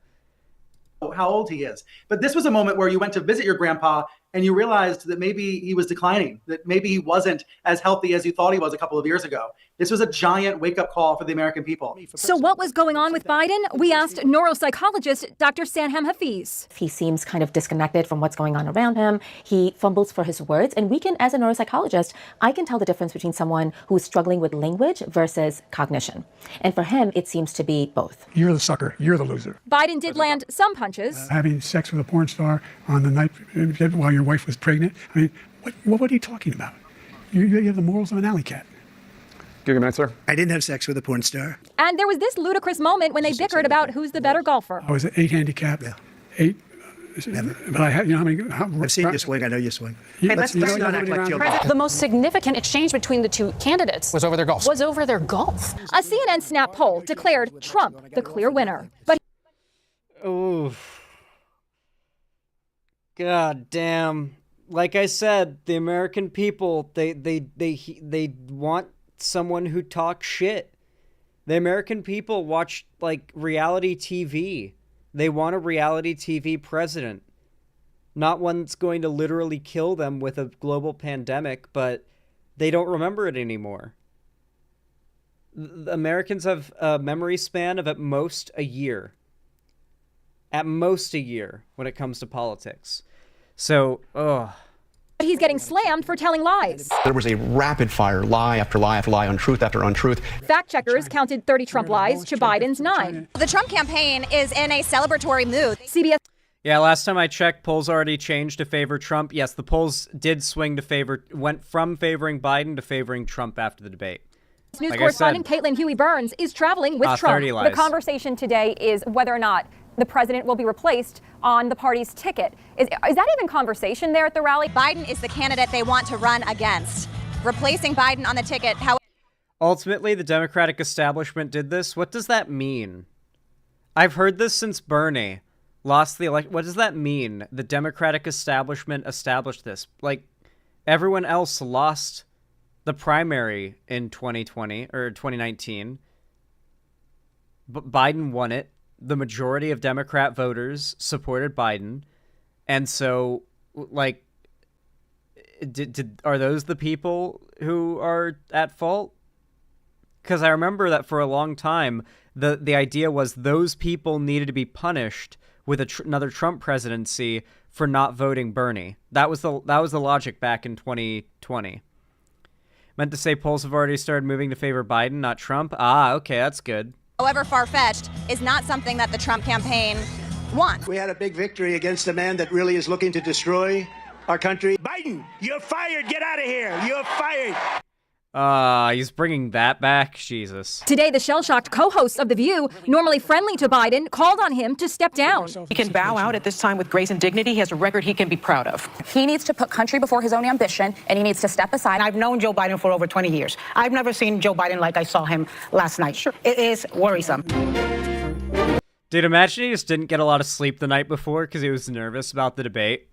how old he is. But this was a moment where you went to visit your grandpa and you realized that maybe he was declining, that maybe he wasn't as healthy as you thought he was a couple of years ago. This was a giant wake-up call for the American people. So what was going on with Biden? We asked neuropsychologist Dr. Sanham Hafiz. He seems kind of disconnected from what's going on around him. He fumbles for his words. And we can, as a neuropsychologist, I can tell the difference between someone who is struggling with language versus cognition. And for him, it seems to be both. You're the sucker. You're the loser. Biden did land some punches. Having sex with a porn star on the night while your wife was pregnant. I mean, what are you talking about? You have the morals of an alley cat. Give me a minute, sir. I didn't have sex with a porn star. And there was this ludicrous moment when they bickered about who's the better golfer. I was an 8 handicap. Yeah. 8. But I had, how many? I've seen you swing. I know you swing. Yeah, let's not act like children. The most significant exchange between the two candidates Was over their golf. was over their golf. A CNN Snap poll declared Trump the clear winner. But Oof. God damn. Like I said, the American people, they want someone who talks shit. The American people watch, like, reality TV. They want a reality TV president. Not one that's going to literally kill them with a global pandemic, but they don't remember it anymore. The Americans have a memory span of at most a year. At most a year when it comes to politics. So, he's getting slammed for telling lies. There was a rapid-fire lie after lie after lie, untruth after untruth. Fact checkers counted 30 Trump lies to Biden's 9. The Trump campaign is in a celebratory mood. CBS. Yeah, last time I checked, polls already changed to favor Trump. Yes, the polls swing to favor, went from favoring Biden to favoring Trump after the debate. News Like correspondent Caitlin Huey Burns is traveling with Trump. 30 lies. The conversation today is whether or not the president will be replaced on the party's ticket. Is that even conversation there at the rally? Biden is the candidate they want to run against. Replacing Biden on the ticket, however... Ultimately, the Democratic establishment did this. What does that mean? I've heard this since Bernie lost the election. What does that mean? The Democratic establishment established this. Like, everyone else lost the primary in 2020 or 2019. But Biden won it. The majority of Democrat voters supported Biden. And so, like, are those the people who are at fault? Because I remember that for a long time, the idea was those people needed to be punished with another Trump presidency for not voting Bernie. That was the logic back in 2020. Meant to say polls have already started moving to favor Biden, not Trump. Ah, okay, that's good. However far-fetched, is not something that the Trump campaign wants. We had a big victory against a man that really is looking to destroy our country. Biden, you're fired. Get out of here. You're fired. He's bringing that back? Jesus. Today, the shell-shocked co-hosts of The View, normally friendly to Biden, called on him to step down. He can bow out at this time with grace and dignity. He has a record he can be proud of. He needs to put country before his own ambition, and he needs to step aside. I've known Joe Biden for over 20 years. I've never seen Joe Biden like I saw him last night. Sure. It is worrisome. Dude, imagine he just didn't get a lot of sleep the night before because he was nervous about the debate.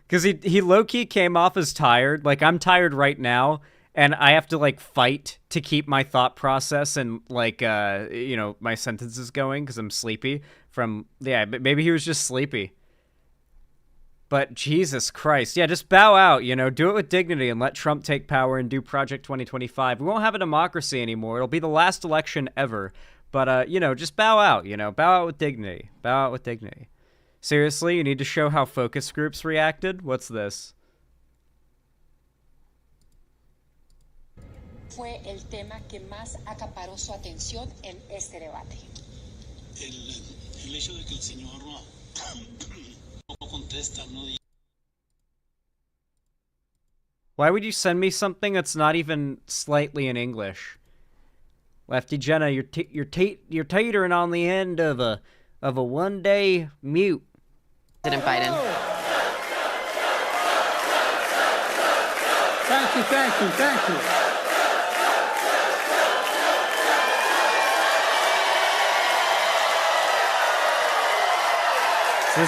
Because he low-key came off as tired. Like, I'm tired right now, and I have to, like, fight to keep my thought process and, like, my sentences going because I'm sleepy from, but maybe he was just sleepy. But Jesus Christ. Yeah, just bow out, do it with dignity and let Trump take power and do Project 2025. We won't have a democracy anymore. It'll be the last election ever. But, just bow out, bow out with dignity. Bow out with dignity. Seriously, you need to show how focus groups reacted? What's this? Fue el tema que más acaparó su atención en este debate. El hecho de que el señor no contesta, no. Why would you send me something that's not even slightly in English? Lefty Jenna, you're teetering on the end of a one-day mute. President Biden. Thank you. So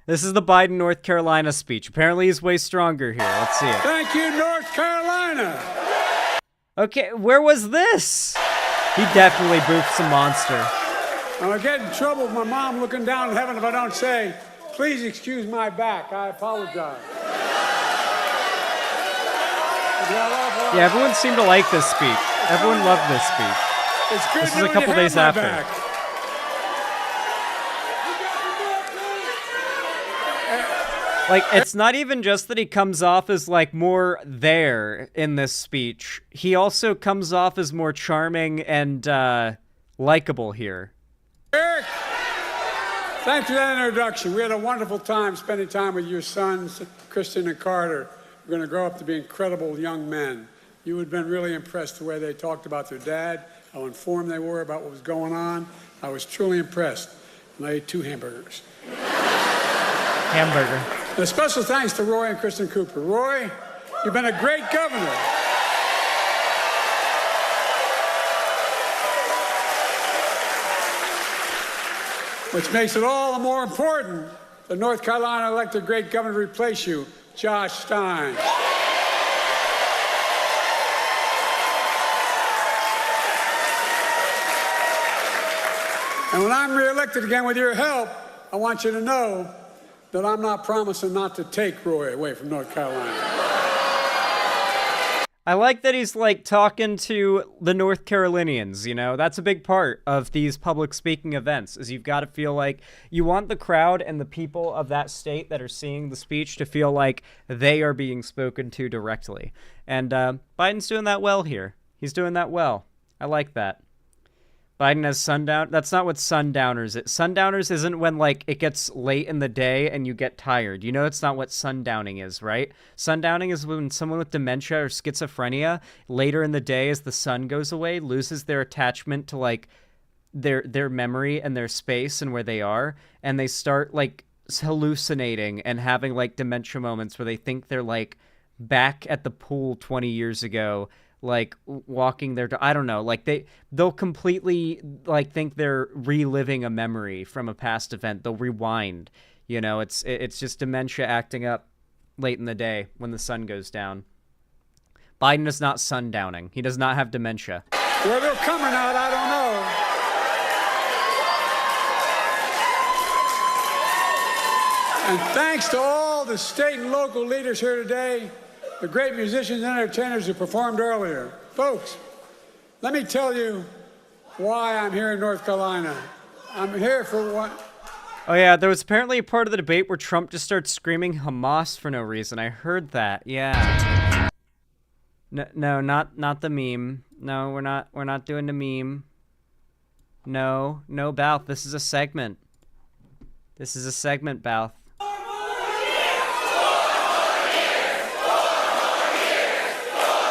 this is the Biden North Carolina speech. Apparently he's way stronger here. Let's see it. Thank you, North Carolina. Okay, where was this? He definitely boofed some monster. I get in trouble with my mom looking down in heaven if I don't say, please excuse my back. I apologize. Yeah, everyone seemed to like this speech. Everyone loved this speech. It's good This is a couple days after. Like, it's not even just that he comes off as, like, more there in this speech. He also comes off as more charming and, likable here. Eric, thanks for that introduction. We had a wonderful time spending time with your sons, Kristen and Carter. We're going to grow up to be incredible young men. You would have been really impressed the way they talked about their dad, how informed they were about what was going on. I was truly impressed. And I ate 2 hamburgers. Hamburger. And a special thanks to Roy and Kristen Cooper. Roy, you've been a great governor. Which makes it all the more important that North Carolina elected a great governor to replace you, Josh Stein. And when I'm reelected again with your help, I want you to know that I'm not promising not to take Roy away from North Carolina. I like that he's, like, talking to the North Carolinians, you know? That's a big part of these public speaking events, is you've got to feel like you want the crowd and the people of that state that are seeing the speech to feel like they are being spoken to directly. And Biden's doing that well here. He's doing that well. I like that. Biden has sundown. That's not what sundowners is. Sundowners isn't when, like, it gets late in the day and you get tired. You know, it's not what sundowning is, right? Sundowning is when someone with dementia or schizophrenia later in the day, as the sun goes away, loses their attachment to, like, their memory and their space and where they are, and they start, like, hallucinating and having, like, dementia moments where they think they're, like, back at the pool 20 years ago, like walking their, I don't know, like they'll completely like think they're reliving a memory from a past event. They'll rewind, you know, it's just dementia acting up late in the day when the sun goes down. Biden is not sundowning. He does not have dementia. Where they're coming out, I don't know. And thanks to all the state and local leaders here today, the great musicians and entertainers who performed earlier. Folks, let me tell you why I'm here in North Carolina. I'm here for what? Oh yeah, there was apparently a part of the debate where Trump just started screaming Hamas for no reason. I heard that. Yeah. No, not the meme. No, we're not doing the meme. No, Balth, this is a segment. This is a segment, Balth.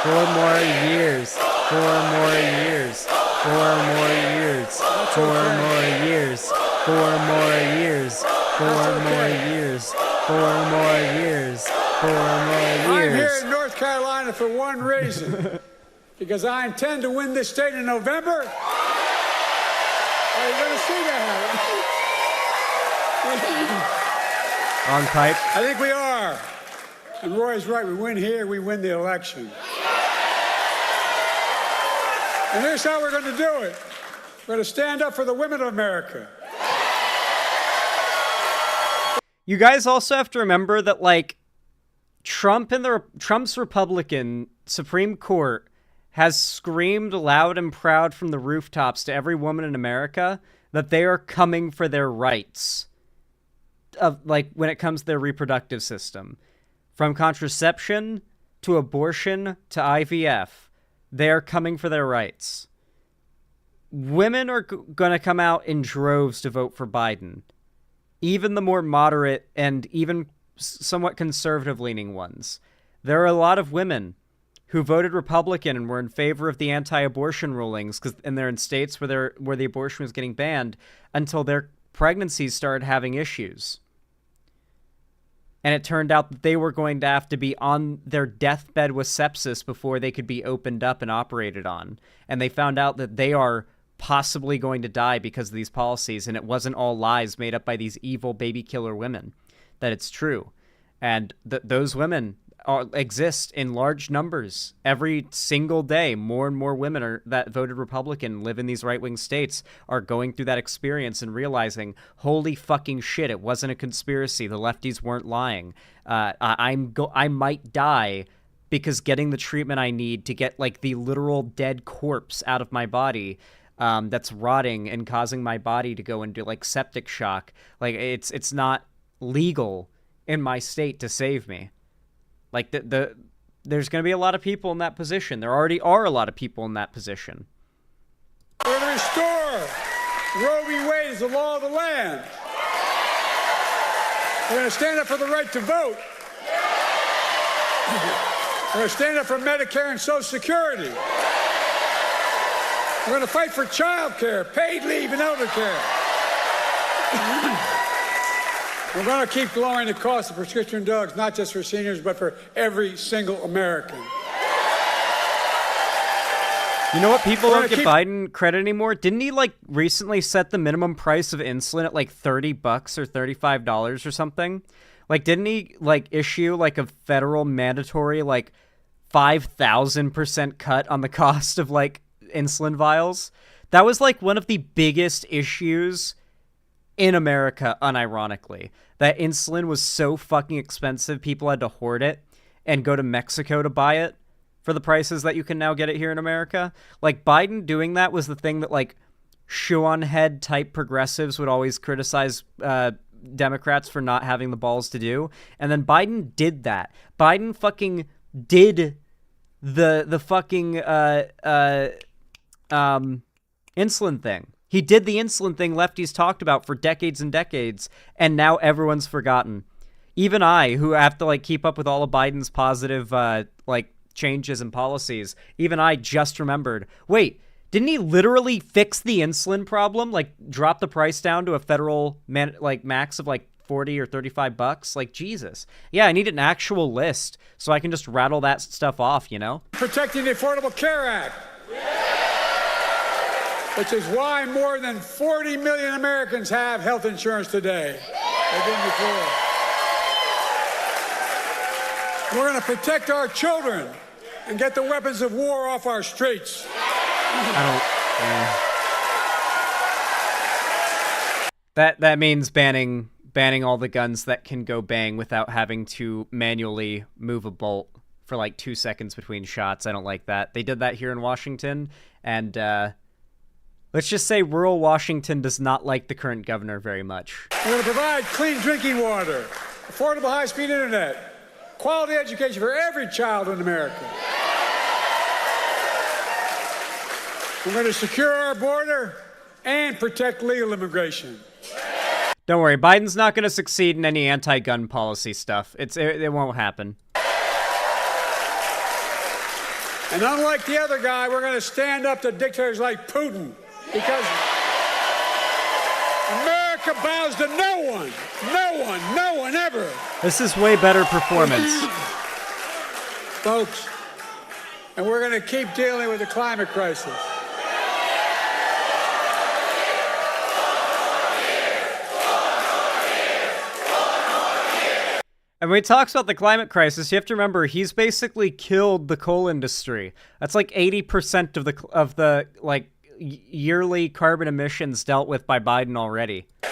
4 more years. 4 more years. 4 more years. 4 more years. 4 more years. 4 more years. 4 more years. 4 more years. I'm here in North Carolina for one reason. Because I intend to win this state in November. Are you going to see that? On pipe? I think we are. And Roy's right. We win here, we win the election. And here's how we're going to do it. We're going to stand up for the women of America. You guys also have to remember that, like, Trump's Republican Supreme Court has screamed loud and proud from the rooftops to every woman in America that they are coming for their rights of, like, when it comes to their reproductive system. From contraception to abortion to IVF. They're coming for their rights. Women are going to come out in droves to vote for Biden. Even the more moderate and even somewhat conservative-leaning ones. There are a lot of women who voted Republican and were in favor of the anti-abortion rulings, and they're in states where the abortion was getting banned, until their pregnancies started having issues. And it turned out that they were going to have to be on their deathbed with sepsis before they could be opened up and operated on. And they found out that they are possibly going to die because of these policies, and it wasn't all lies made up by these evil baby killer women, that it's true. And those women, exist in large numbers every single day. More and more women that voted Republican, live in these right-wing states, are going through that experience and realizing, holy fucking shit, it wasn't a conspiracy. The lefties weren't lying. I might die because getting the treatment I need to get like the literal dead corpse out of my body that's rotting and causing my body to go into like septic shock. Like it's not legal in my state to save me. Like there's going to be a lot of people in that position. There already are a lot of people in that position. We're going to restore Roe v. Wade as the law of the land. We're going to stand up for the right to vote. We're going to stand up for Medicare and Social Security. We're going to fight for child care, paid leave, and elder care. We're going to keep lowering the cost of prescription drugs, not just for seniors, but for every single American. You know what? People don't give Biden credit anymore. Didn't he like recently set the minimum price of insulin at like $30 or $35 or something? Like, didn't he like issue like a federal mandatory like 5,000% cut on the cost of like insulin vials? That was like one of the biggest issues in America, unironically. That insulin was so fucking expensive, people had to hoard it and go to Mexico to buy it for the prices that you can now get it here in America. Like, Biden doing that was the thing that, like, shoe-on-head type progressives would always criticize Democrats for not having the balls to do. And then Biden did that. Biden fucking did the fucking insulin thing. He did the insulin thing lefties talked about for decades and decades, and now everyone's forgotten. Even I, who have to, like, keep up with all of Biden's positive, like, changes and policies, even I just remembered, wait, didn't he literally fix the insulin problem? Like, drop the price down to a federal, max of, like, 40 or 35 bucks? Like, Jesus. Yeah, I need an actual list so I can just rattle that stuff off, you know? Protecting the Affordable Care Act. Which is why more than 40 million Americans have health insurance today. They didn't before. We're going to protect our children and get the weapons of war off our streets. That means banning all the guns that can go bang without having to manually move a bolt for like 2 seconds between shots. I don't like that. They did that here in Washington, and let's just say rural Washington does not like the current governor very much. We're going to provide clean drinking water, affordable high-speed internet, quality education for every child in America. We're going to secure our border and protect legal immigration. Don't worry, Biden's not going to succeed in any anti-gun policy stuff. It won't happen. And unlike the other guy, we're going to stand up to dictators like Putin, because America bows to no one. No one ever. This is way better performance. Folks, and we're going to keep dealing with the climate crisis. And when he talks about the climate crisis, you have to remember he's basically killed the coal industry. That's like 80% of the like yearly carbon emissions dealt with by Biden already. You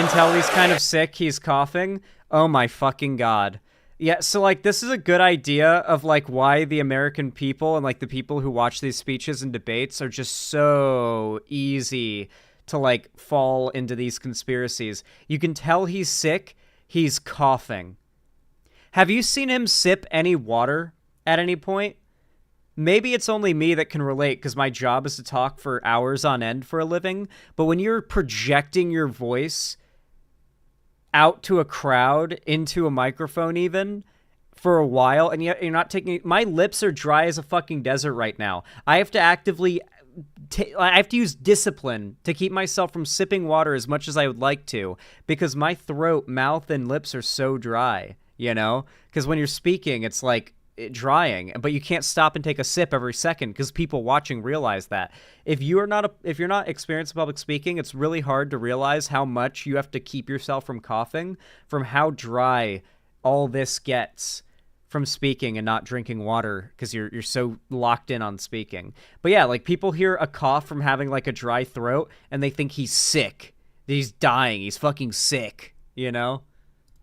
can tell he's kind of sick. He's coughing. Oh my fucking God. Yeah, so like this is a good idea of like why the American people and like the people who watch these speeches and debates are just so easy to like fall into these conspiracies. You can tell he's sick. He's coughing. Have you seen him sip any water at any point? Maybe it's only me that can relate because my job is to talk for hours on end for a living. But when you're projecting your voice out to a crowd, into a microphone even, for a while, and you're not taking... My lips are dry as a fucking desert right now. I have to actively... I have to use discipline to keep myself from sipping water as much as I would like to, because my throat, mouth, and lips are so dry, you know? Because when you're speaking, it's like drying, but you can't stop and take a sip every second because people watching realize that. If you're not experienced in public speaking, it's really hard to realize how much you have to keep yourself from coughing, from how dry all this gets from speaking and not drinking water because you're so locked in on speaking. But yeah, like people hear a cough from having like a dry throat and they think he's sick. He's dying. He's fucking sick, you know?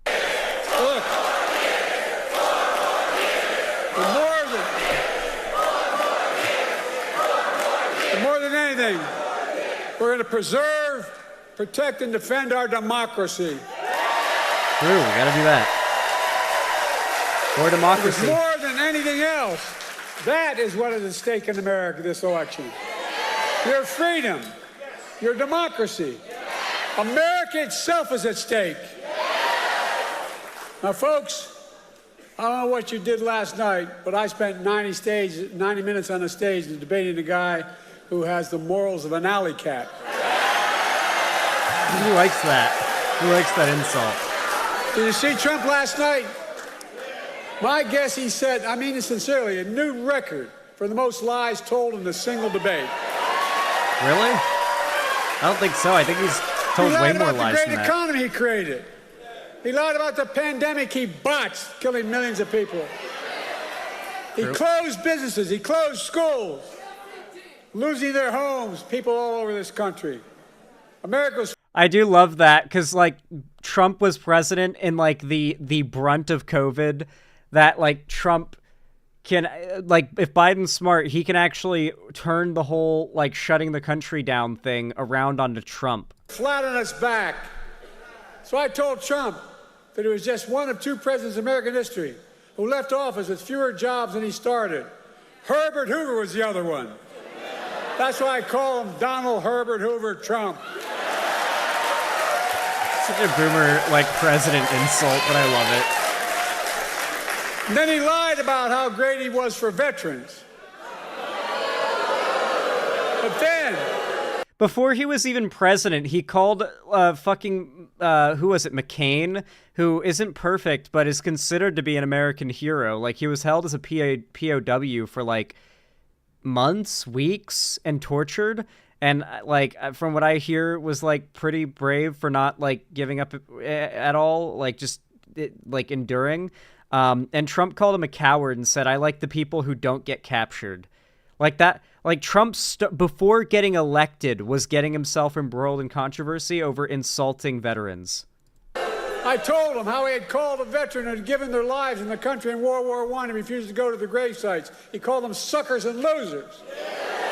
Look, more than anything, we're going to preserve, protect, and defend our democracy. True, we gotta do that. For democracy. More than anything else, that is what is at stake in America this election. Your freedom, your democracy. America itself is at stake. Now, folks, I don't know what you did last night, but I spent 90 minutes on a stage debating a guy who has the morals of an alley cat. Who likes that? Who likes that insult? Did you see Trump last night? My guess he set, I mean it sincerely, a new record for the most lies told in a single debate. Really? I don't think so. I think he's told way more lies than that. He lied about the great economy he created. He lied about the pandemic he botched, killing millions of people. He closed businesses. He closed schools, losing their homes, people all over this country. America's... I do love that because, like, Trump was president in, like, the brunt of COVID, that, like, Trump can, like, if Biden's smart, he can actually turn the whole, like, shutting the country down thing around onto Trump. Flat on its back. So I told Trump that he was just one of two presidents in American history who left office with fewer jobs than he started. Herbert Hoover was the other one. That's why I call him Donald Herbert Hoover Trump. Such a boomer, like, president insult, but I love it. And then he lied about how great he was for veterans. But then... Before he was even president, he called who was it, McCain, who isn't perfect, but is considered to be an American hero. Like, he was held as a POW for, like, months, weeks, and tortured. And, like, from what I hear, was, like, pretty brave for not, like, giving up at all, like, just, like, enduring. And Trump called him a coward and said, I like the people who don't get captured. Like that, like Trump, before getting elected, was getting himself embroiled in controversy over insulting veterans. I told him how he had called a veteran who had given their lives in the country in World War I and refused to go to the grave sites. He called them suckers and losers.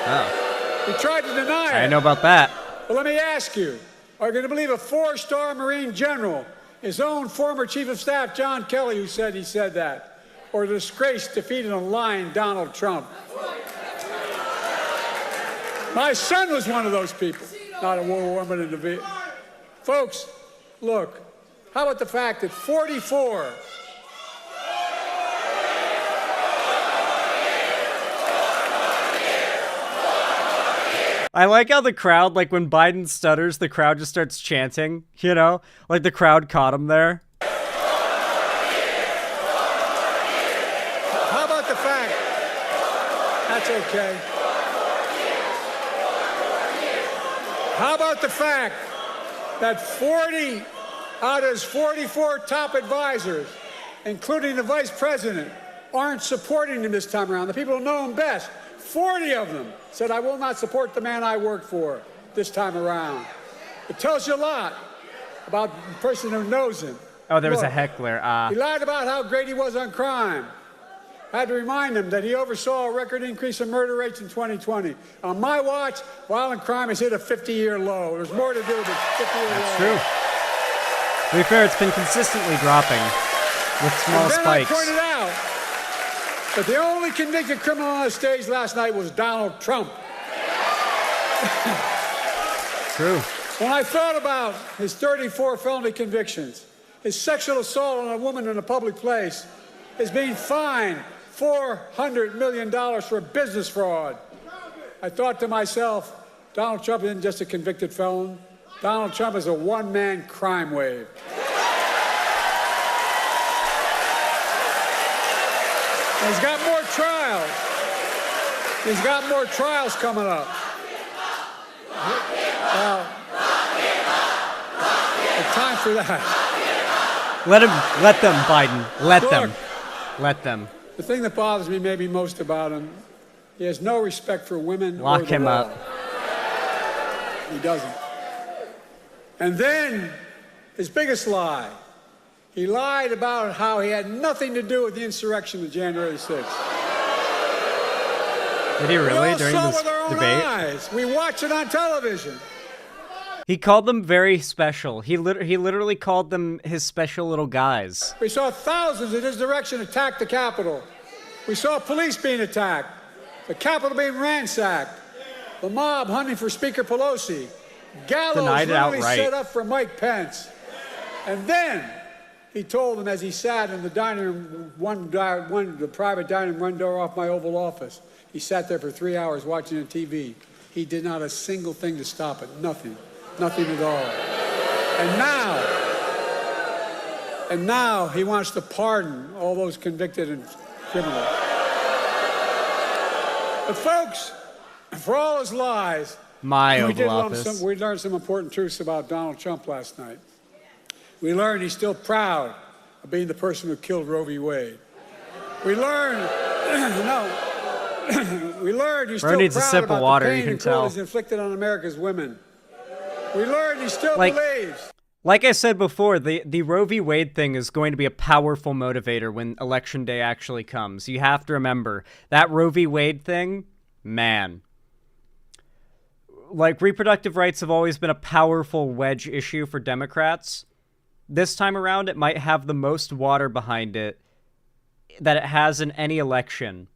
Oh. He tried to deny it. I know about that. Well, let me ask you, are you going to believe a 4-star Marine general, his own former chief of staff, John Kelly, who said he said that? Or the disgraced, defeated and lying Donald Trump? My son was one of those people. Not a World War I, but in the... Folks, look, how about the fact that 44... I like how the crowd, like when Biden stutters, the crowd just starts chanting, you know? Like the crowd caught him there. How about the fact... That's okay. How about the fact that 40 out of his 44 top advisors, including the vice president, aren't supporting him this time around? The people who know him best, 40 of them said, I will not support the man I work for this time around. It tells you a lot about the person who knows him. Oh, there was a heckler. He lied about how great he was on crime. I had to remind him that he oversaw a record increase in murder rates in 2020. On my watch, violent crime has hit a 50-year low. There's more to do with 50-year low. That's true. To be fair, it's been consistently dropping with small spikes. I pointed out that the only convicted criminal on the stage last night was Donald Trump. True. When I thought about his 34 felony convictions, his sexual assault on a woman in a public place, his being fined $400 million for business fraud, I thought to myself, Donald Trump isn't just a convicted felon. Donald Trump is a one-man crime wave. And he's got more trials. He's got more trials coming up. Well, time for that. Let them, Biden. Let them. The thing that bothers me maybe most about him, he has no respect for women Lock or the him law. up. He doesn't. And then, his biggest lie, he lied about how he had nothing to do with the insurrection of January 6th. Did he really We all during saw this with our own debate? eyes. We watch it on television. He called them very special. He literally called them his special little guys. We saw thousands in his direction attack the Capitol. We saw police being attacked, the Capitol being ransacked, the mob hunting for Speaker Pelosi, gallows Denied it literally outright. set up for Mike Pence. And then he told them as he sat in the dining room, the private dining room, one door off my Oval Office. He sat there for 3 hours watching the TV. He did not a single thing to stop it. Nothing. Nothing at all. And now he wants to pardon all those convicted and criminals. But folks, for all his lies, My we Oval Office. We learned some important truths about Donald Trump last night. We learned he's still proud of being the person who killed Roe v. Wade. We learned, we learned he's Bro still needs a proud sip of about water, the you pain can and tell. cruelty inflicted on America's women. We learned he still Like- believes. Like I said before, the Roe v. Wade thing is going to be a powerful motivator when Election Day actually comes. You have to remember, that Roe v. Wade thing, man. Like, reproductive rights have always been a powerful wedge issue for Democrats. This time around, it might have the most water behind it that it has in any election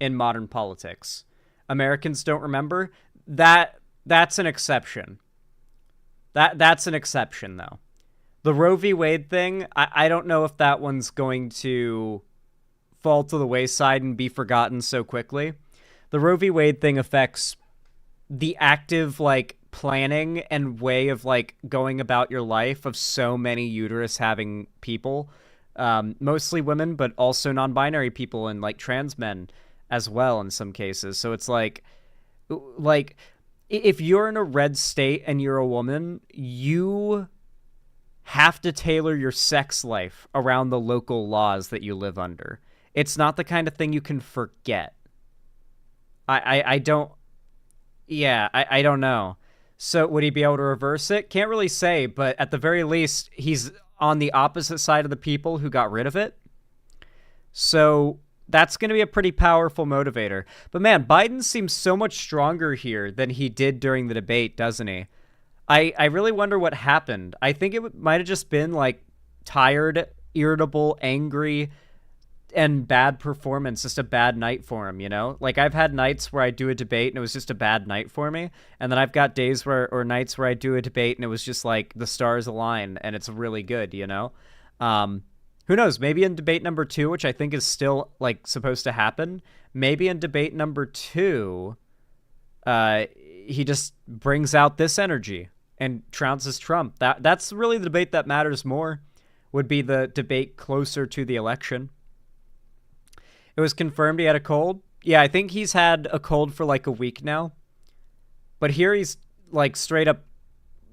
in modern politics. Americans don't remember. That's an exception. That's an exception, though. The Roe v. Wade thing, I don't know if that one's going to fall to the wayside and be forgotten so quickly. The Roe v. Wade thing affects the active, like, planning and way of, like, going about your life of so many uterus-having people. Mostly women, but also non-binary people and, like, trans men as well in some cases. So it's like if you're in a red state and you're a woman, you have to tailor your sex life around the local laws that you live under. It's not the kind of thing you can forget. I don't know. So would he be able to reverse it? Can't really say, but at the very least, he's on the opposite side of the people who got rid of it. So that's going to be a pretty powerful motivator. But man, Biden seems so much stronger here than he did during the debate, doesn't he? I really wonder what happened. I think it might have just been like tired, irritable, angry, and bad performance, just a bad night for him, you know? Like, I've had nights where I do a debate and it was just a bad night for me, and then I've got days or nights where I do a debate and it was just like the stars align and it's really good, you know? Who knows? Maybe in debate number 2, which I think is still, like, supposed to happen, maybe in debate number 2, he just brings out this energy and trounces Trump. That's really the debate that matters more, would be the debate closer to the election. It was confirmed he had a cold. Yeah, I think he's had a cold for, like, a week now. But here he's, like, straight up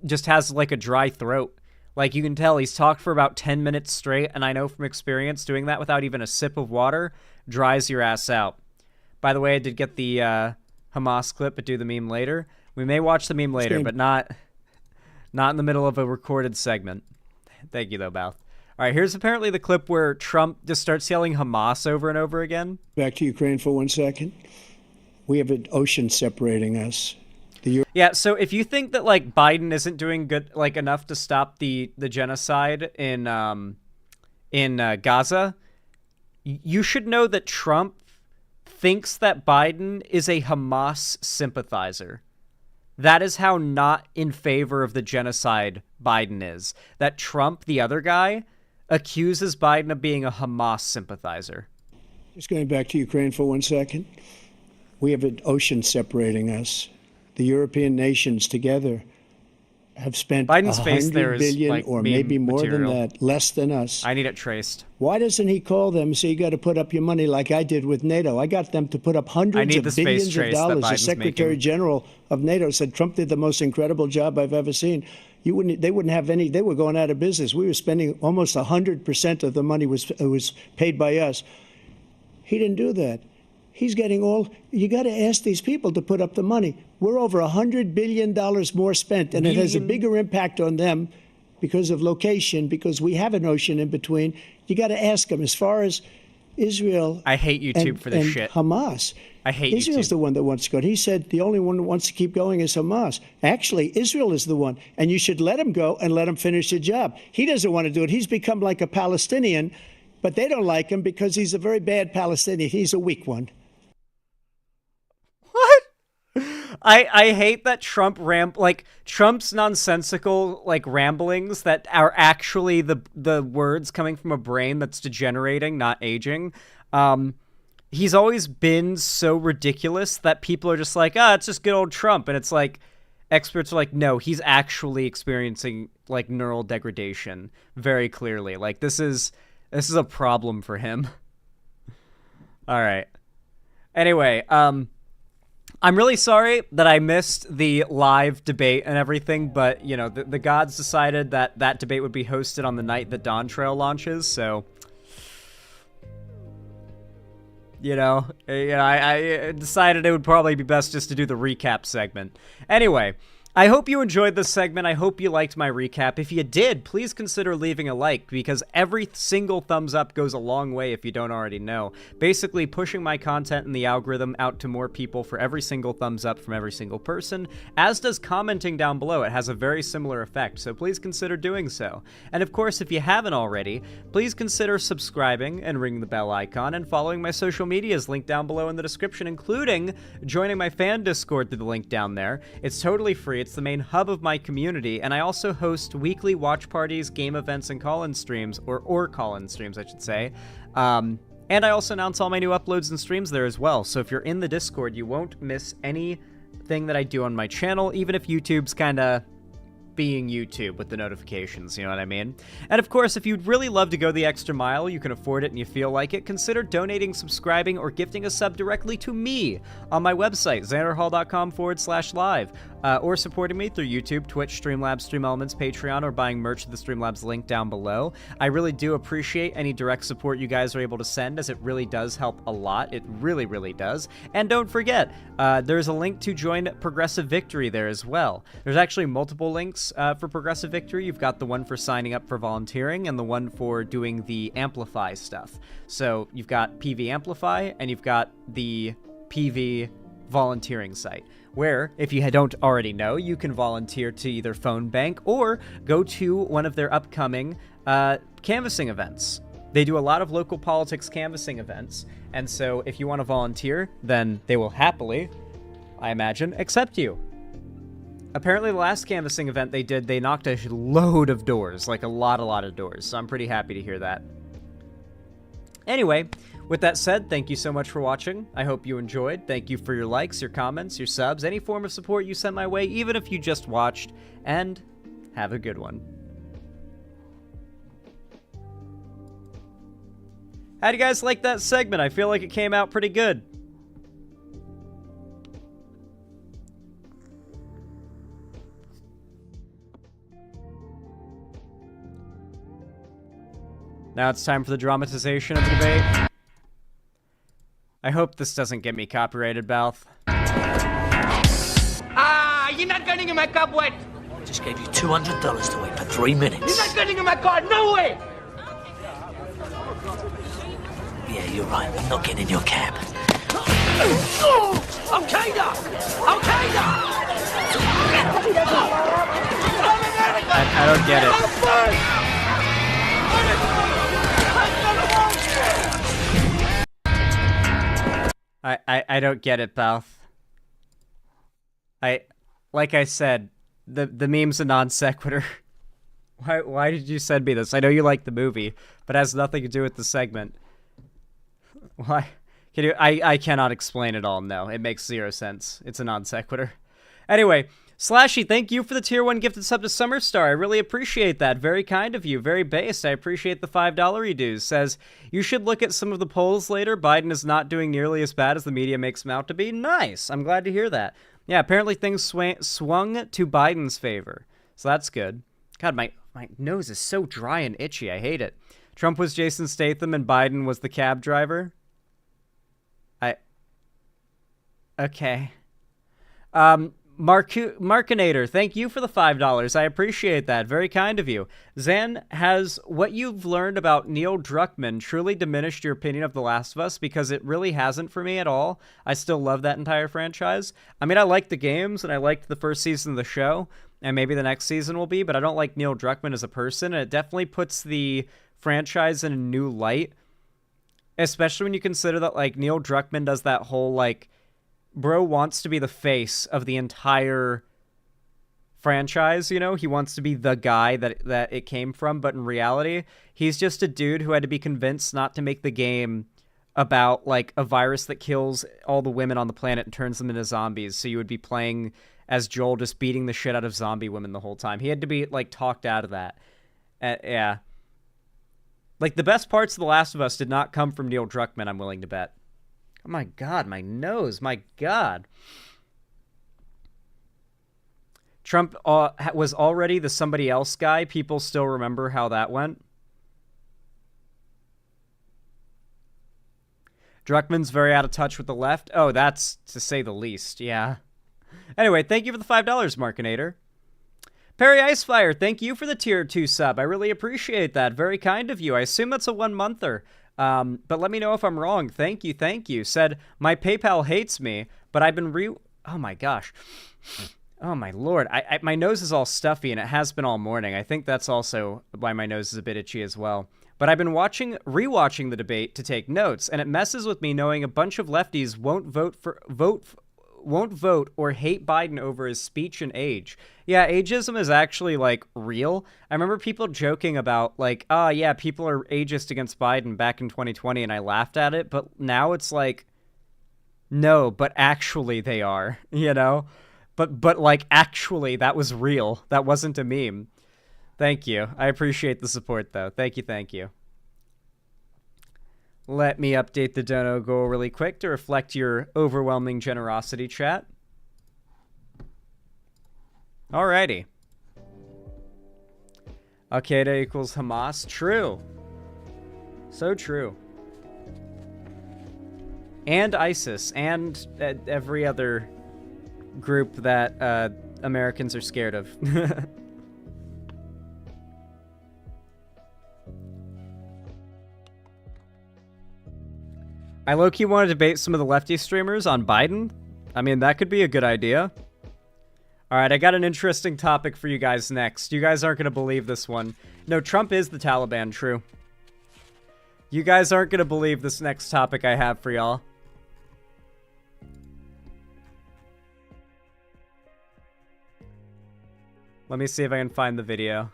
just has, like, a dry throat. Like, you can tell he's talked for about 10 minutes straight, and I know from experience doing that without even a sip of water dries your ass out. By the way, I did get the Hamas clip, but do the meme later. We may watch the meme later, but not in the middle of a recorded segment. Thank you, though, Beth. All right, here's apparently the clip where Trump just starts yelling Hamas over and over again. Back to Ukraine for 1 second. We have an ocean separating us. Yeah, so if you think that, like, Biden isn't doing good, like, enough to stop the genocide in Gaza, you should know that Trump thinks that Biden is a Hamas sympathizer. That is how not in favor of the genocide Biden is. That Trump, the other guy, accuses Biden of being a Hamas sympathizer. Just going back to Ukraine for 1 second. We have an ocean separating us. The European nations together have spent Biden's face there $100 is billion like or meme maybe more material. than that, less than us. I need it traced. Why doesn't he call them and say, you got to put up your money like I did with NATO? I got them to put up hundreds of billions of dollars. The Secretary General of NATO said Trump did the most incredible job I've ever seen. They wouldn't have any. They were going out of business. We were spending almost 100% of the money was paid by us. He didn't do that. He's getting all. You got to ask these people to put up the money. We're over $100 billion more spent, and it has a bigger impact on them because of location, because we have an ocean in between. You got to ask them. As far as Israel, I hate YouTube for this and shit. Hamas. I hate Israel's YouTube. the one that wants to go. He said the only one that wants to keep going is Hamas. Actually, Israel is the one, and you should let him go and let him finish the job. He doesn't want to do it. He's become like a Palestinian, but they don't like him because he's a very bad Palestinian. He's a weak one. I hate that Trump's nonsensical ramblings that are actually the words coming from a brain that's degenerating, not aging. He's always been so ridiculous that people are just like, it's just good old Trump, and it's like experts are like, no, he's actually experiencing neural degradation very clearly. This is a problem for him. All right. Anyway, I'm really sorry that I missed the live debate and everything, but, the gods decided that debate would be hosted on the night that Dawn Trail launches, so, I decided it would probably be best just to do the recap segment. Anyway, I hope you enjoyed this segment. I hope you liked my recap. If you did, please consider leaving a like, because every single thumbs up goes a long way if you don't already know. Basically, pushing my content in the algorithm out to more people for every single thumbs up from every single person, as does commenting down below. It has a very similar effect, so please consider doing so. And of course, if you haven't already, please consider subscribing and ringing the bell icon and following my social medias linked down below in the description, including joining my fan Discord through the link down there. It's totally free. It's the main hub of my community, and I also host weekly watch parties, game events, and call-in streams, or call-in streams, I should say. And I also announce all my new uploads and streams there as well, so if you're in the Discord, you won't miss anything that I do on my channel, even if YouTube's kinda being YouTube with the notifications, you know what I mean? And of course, if you'd really love to go the extra mile, you can afford it and you feel like it, consider donating, subscribing, or gifting a sub directly to me on my website, xanderhall.com/live, or supporting me through YouTube, Twitch, Streamlabs, StreamElements, Patreon, or buying merch at the Streamlabs link down below. I really do appreciate any direct support you guys are able to send, as it really does help a lot. It really, really does. And don't forget, there's a link to join Progressive Victory there as well. There's actually multiple links for Progressive Victory. You've got the one for signing up for volunteering and the one for doing the Amplify stuff. So you've got PV Amplify and you've got the PV volunteering site, where, if you don't already know, you can volunteer to either phone bank or go to one of their upcoming canvassing events. They do a lot of local politics canvassing events, and so if you want to volunteer, then they will happily, I imagine, accept you. Apparently the last canvassing event they did, they knocked a load of doors, like a lot of doors, so I'm pretty happy to hear that. Anyway, with that said, thank you so much for watching. I hope you enjoyed. Thank you for your likes, your comments, your subs, any form of support you sent my way, even if you just watched, and have a good one. How do you guys like that segment? I feel like it came out pretty good. Now it's time for the dramatization of the debate. I hope this doesn't get me copyrighted, Balth. You're not getting in my cab wet. I just gave you $200 to wait for 3 minutes. You're not getting in my car, no way! Yeah, you're right, I'm not getting in your cab. Al-Qaeda! Al-Qaeda! I don't get it. I don't get it, Balth. Like I said, the meme's a non sequitur. Why did you send me this? I know you like the movie, but it has nothing to do with the segment. Why? I cannot explain it all, no. It makes zero sense. It's a non sequitur. Anyway, Slashy, thank you for the tier 1 gifted sub to Summerstar. I really appreciate that. Very kind of you. Very based. I appreciate the $5 dues. Says, you should look at some of the polls later. Biden is not doing nearly as bad as the media makes him out to be. Nice. I'm glad to hear that. Yeah, apparently things swung to Biden's favor. So that's good. God, my nose is so dry and itchy. I hate it. Trump was Jason Statham and Biden was the cab driver. Okay. Markinator, thank you for the $5. I appreciate that. Very kind of you. Zan, has what you've learned about Neil Druckmann truly diminished your opinion of The Last of Us? Because it really hasn't for me at all. I still love that entire franchise. I mean, I liked the games, and I liked the first season of the show, and maybe the next season will be, but I don't like Neil Druckmann as a person, and it definitely puts the franchise in a new light, especially when you consider that, like, Neil Druckmann does that whole, like, bro wants to be the face of the entire franchise, you know? He wants to be the guy that it came from, but in reality, he's just a dude who had to be convinced not to make the game about, like, a virus that kills all the women on the planet and turns them into zombies, so you would be playing as Joel just beating the shit out of zombie women the whole time. He had to be, like, talked out of that. Yeah. Like, the best parts of The Last of Us did not come from Neil Druckmann, I'm willing to bet. Oh my god, my nose, my god. Trump was already the somebody else guy. People still remember how that went. Druckmann's very out of touch with the left. Oh, that's to say the least, yeah. Anyway, thank you for the $5, Markinator. Perry Icefire, thank you for the tier 2 sub. I really appreciate that. Very kind of you. I assume that's a 1-monther. But let me know if I'm wrong. Thank you, thank you. Said, my PayPal hates me, but I've been oh my gosh. Oh my lord. My nose is all stuffy, and it has been all morning. I think that's also why my nose is a bit itchy as well. But I've been rewatching the debate to take notes, and it messes with me knowing a bunch of lefties won't vote or hate Biden over his speech and age. Yeah, ageism is actually, like, real. I remember people joking about, like, oh, yeah, people are ageist against Biden back in 2020, and I laughed at it, but now it's like, no, but actually they are, you know? But like, actually, that was real. That wasn't a meme. Thank you. I appreciate the support, though. Thank you, thank you. Let me update the dono goal really quick to reflect your overwhelming generosity, chat. Alrighty. Al-Qaeda equals Hamas. True. So true. And ISIS. And every other group that Americans are scared of. I low-key want to debate some of the lefty streamers on Biden. I mean, that could be a good idea. Alright, I got an interesting topic for you guys next. You guys aren't going to believe this one. No, Trump is the Taliban, true. You guys aren't going to believe this next topic I have for y'all. Let me see if I can find the video.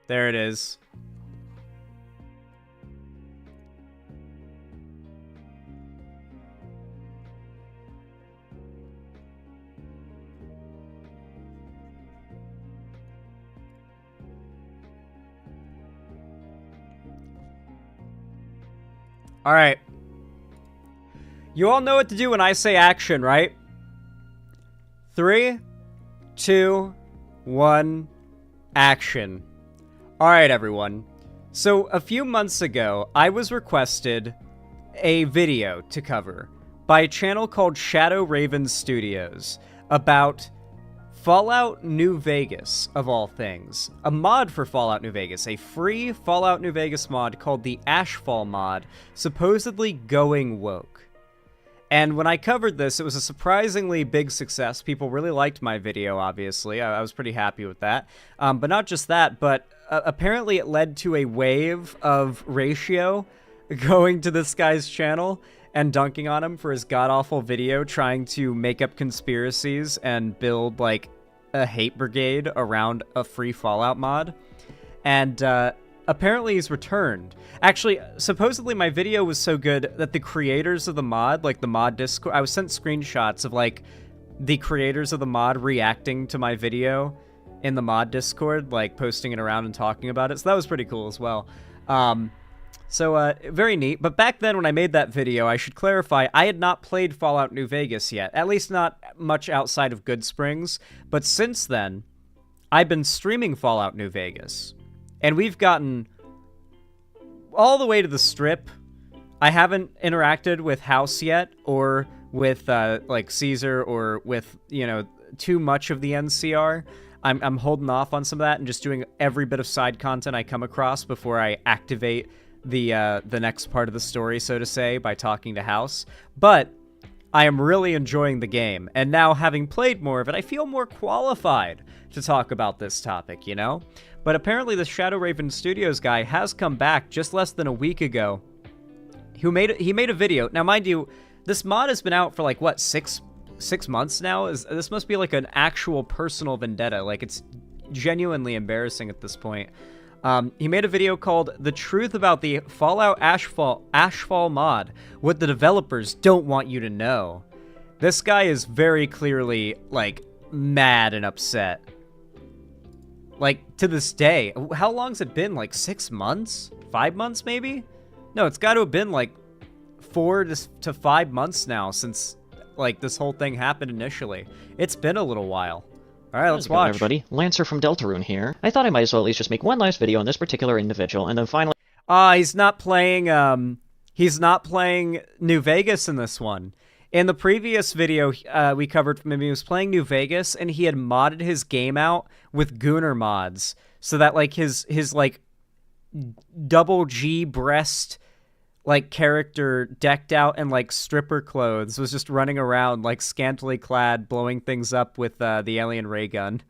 There it is. All right. You all know what to do when I say action, right? 3, 2, 1, action. All right, everyone. So a few months ago, I was requested a video to cover by a channel called Shadow Raven Studios about Fallout New Vegas, of all things. A mod for Fallout New Vegas, a free Fallout New Vegas mod called the Ashfall mod, supposedly going woke. And when I covered this, it was a surprisingly big success. People really liked my video, obviously. I was pretty happy with that. But not just that, but apparently it led to a wave of Ratio going to this guy's channel and dunking on him for his god-awful video trying to make up conspiracies and build, like, a hate brigade around a free Fallout mod. And apparently he's returned. Actually, supposedly my video was so good that the creators of the mod, like the mod Discord, I was sent screenshots of like the creators of the mod reacting to my video in the mod Discord, like posting it around and talking about it. So that was pretty cool as well. Very neat. But back then when I made that video, I should clarify, I had not played Fallout New Vegas yet, at least not much outside of Good Springs. But since then, I've been streaming Fallout New Vegas, and we've gotten all the way to the Strip. I haven't interacted with House yet, or with like Caesar, or with, you know, too much of the NCR. I'm holding off on some of that and just doing every bit of side content I come across before I activate the next part of the story, so to say, by talking to House. But I am really enjoying the game, and now having played more of it, I feel more qualified to talk about this topic, you know? But apparently the Shadow Raven Studios guy has come back just less than a week ago. He made a video. Now, mind you, this mod has been out for like, what, six months now? This must be like an actual personal vendetta. Like, it's genuinely embarrassing at this point. He made a video called The Truth About the Fallout Ashfall Mod, What the Developers Don't Want You to Know. This guy is very clearly, like, mad and upset. Like, to this day. How long's it been? Like, 6 months? 5 months, maybe? No, it's got to have been, like, 4 to 5 months now since, like, this whole thing happened initially. It's been a little while. All right, let's watch. Everybody, Lancer from Deltarune here. I thought I might as well at least just make one last video on this particular individual, and then finally... He's not playing New Vegas in this one. In the previous video we covered from him, he was playing New Vegas, and he had modded his game out with Gooner mods, so that, like, his like, double G breast, like, character decked out in, like, stripper clothes was just running around, like, scantily clad, blowing things up with the alien ray gun.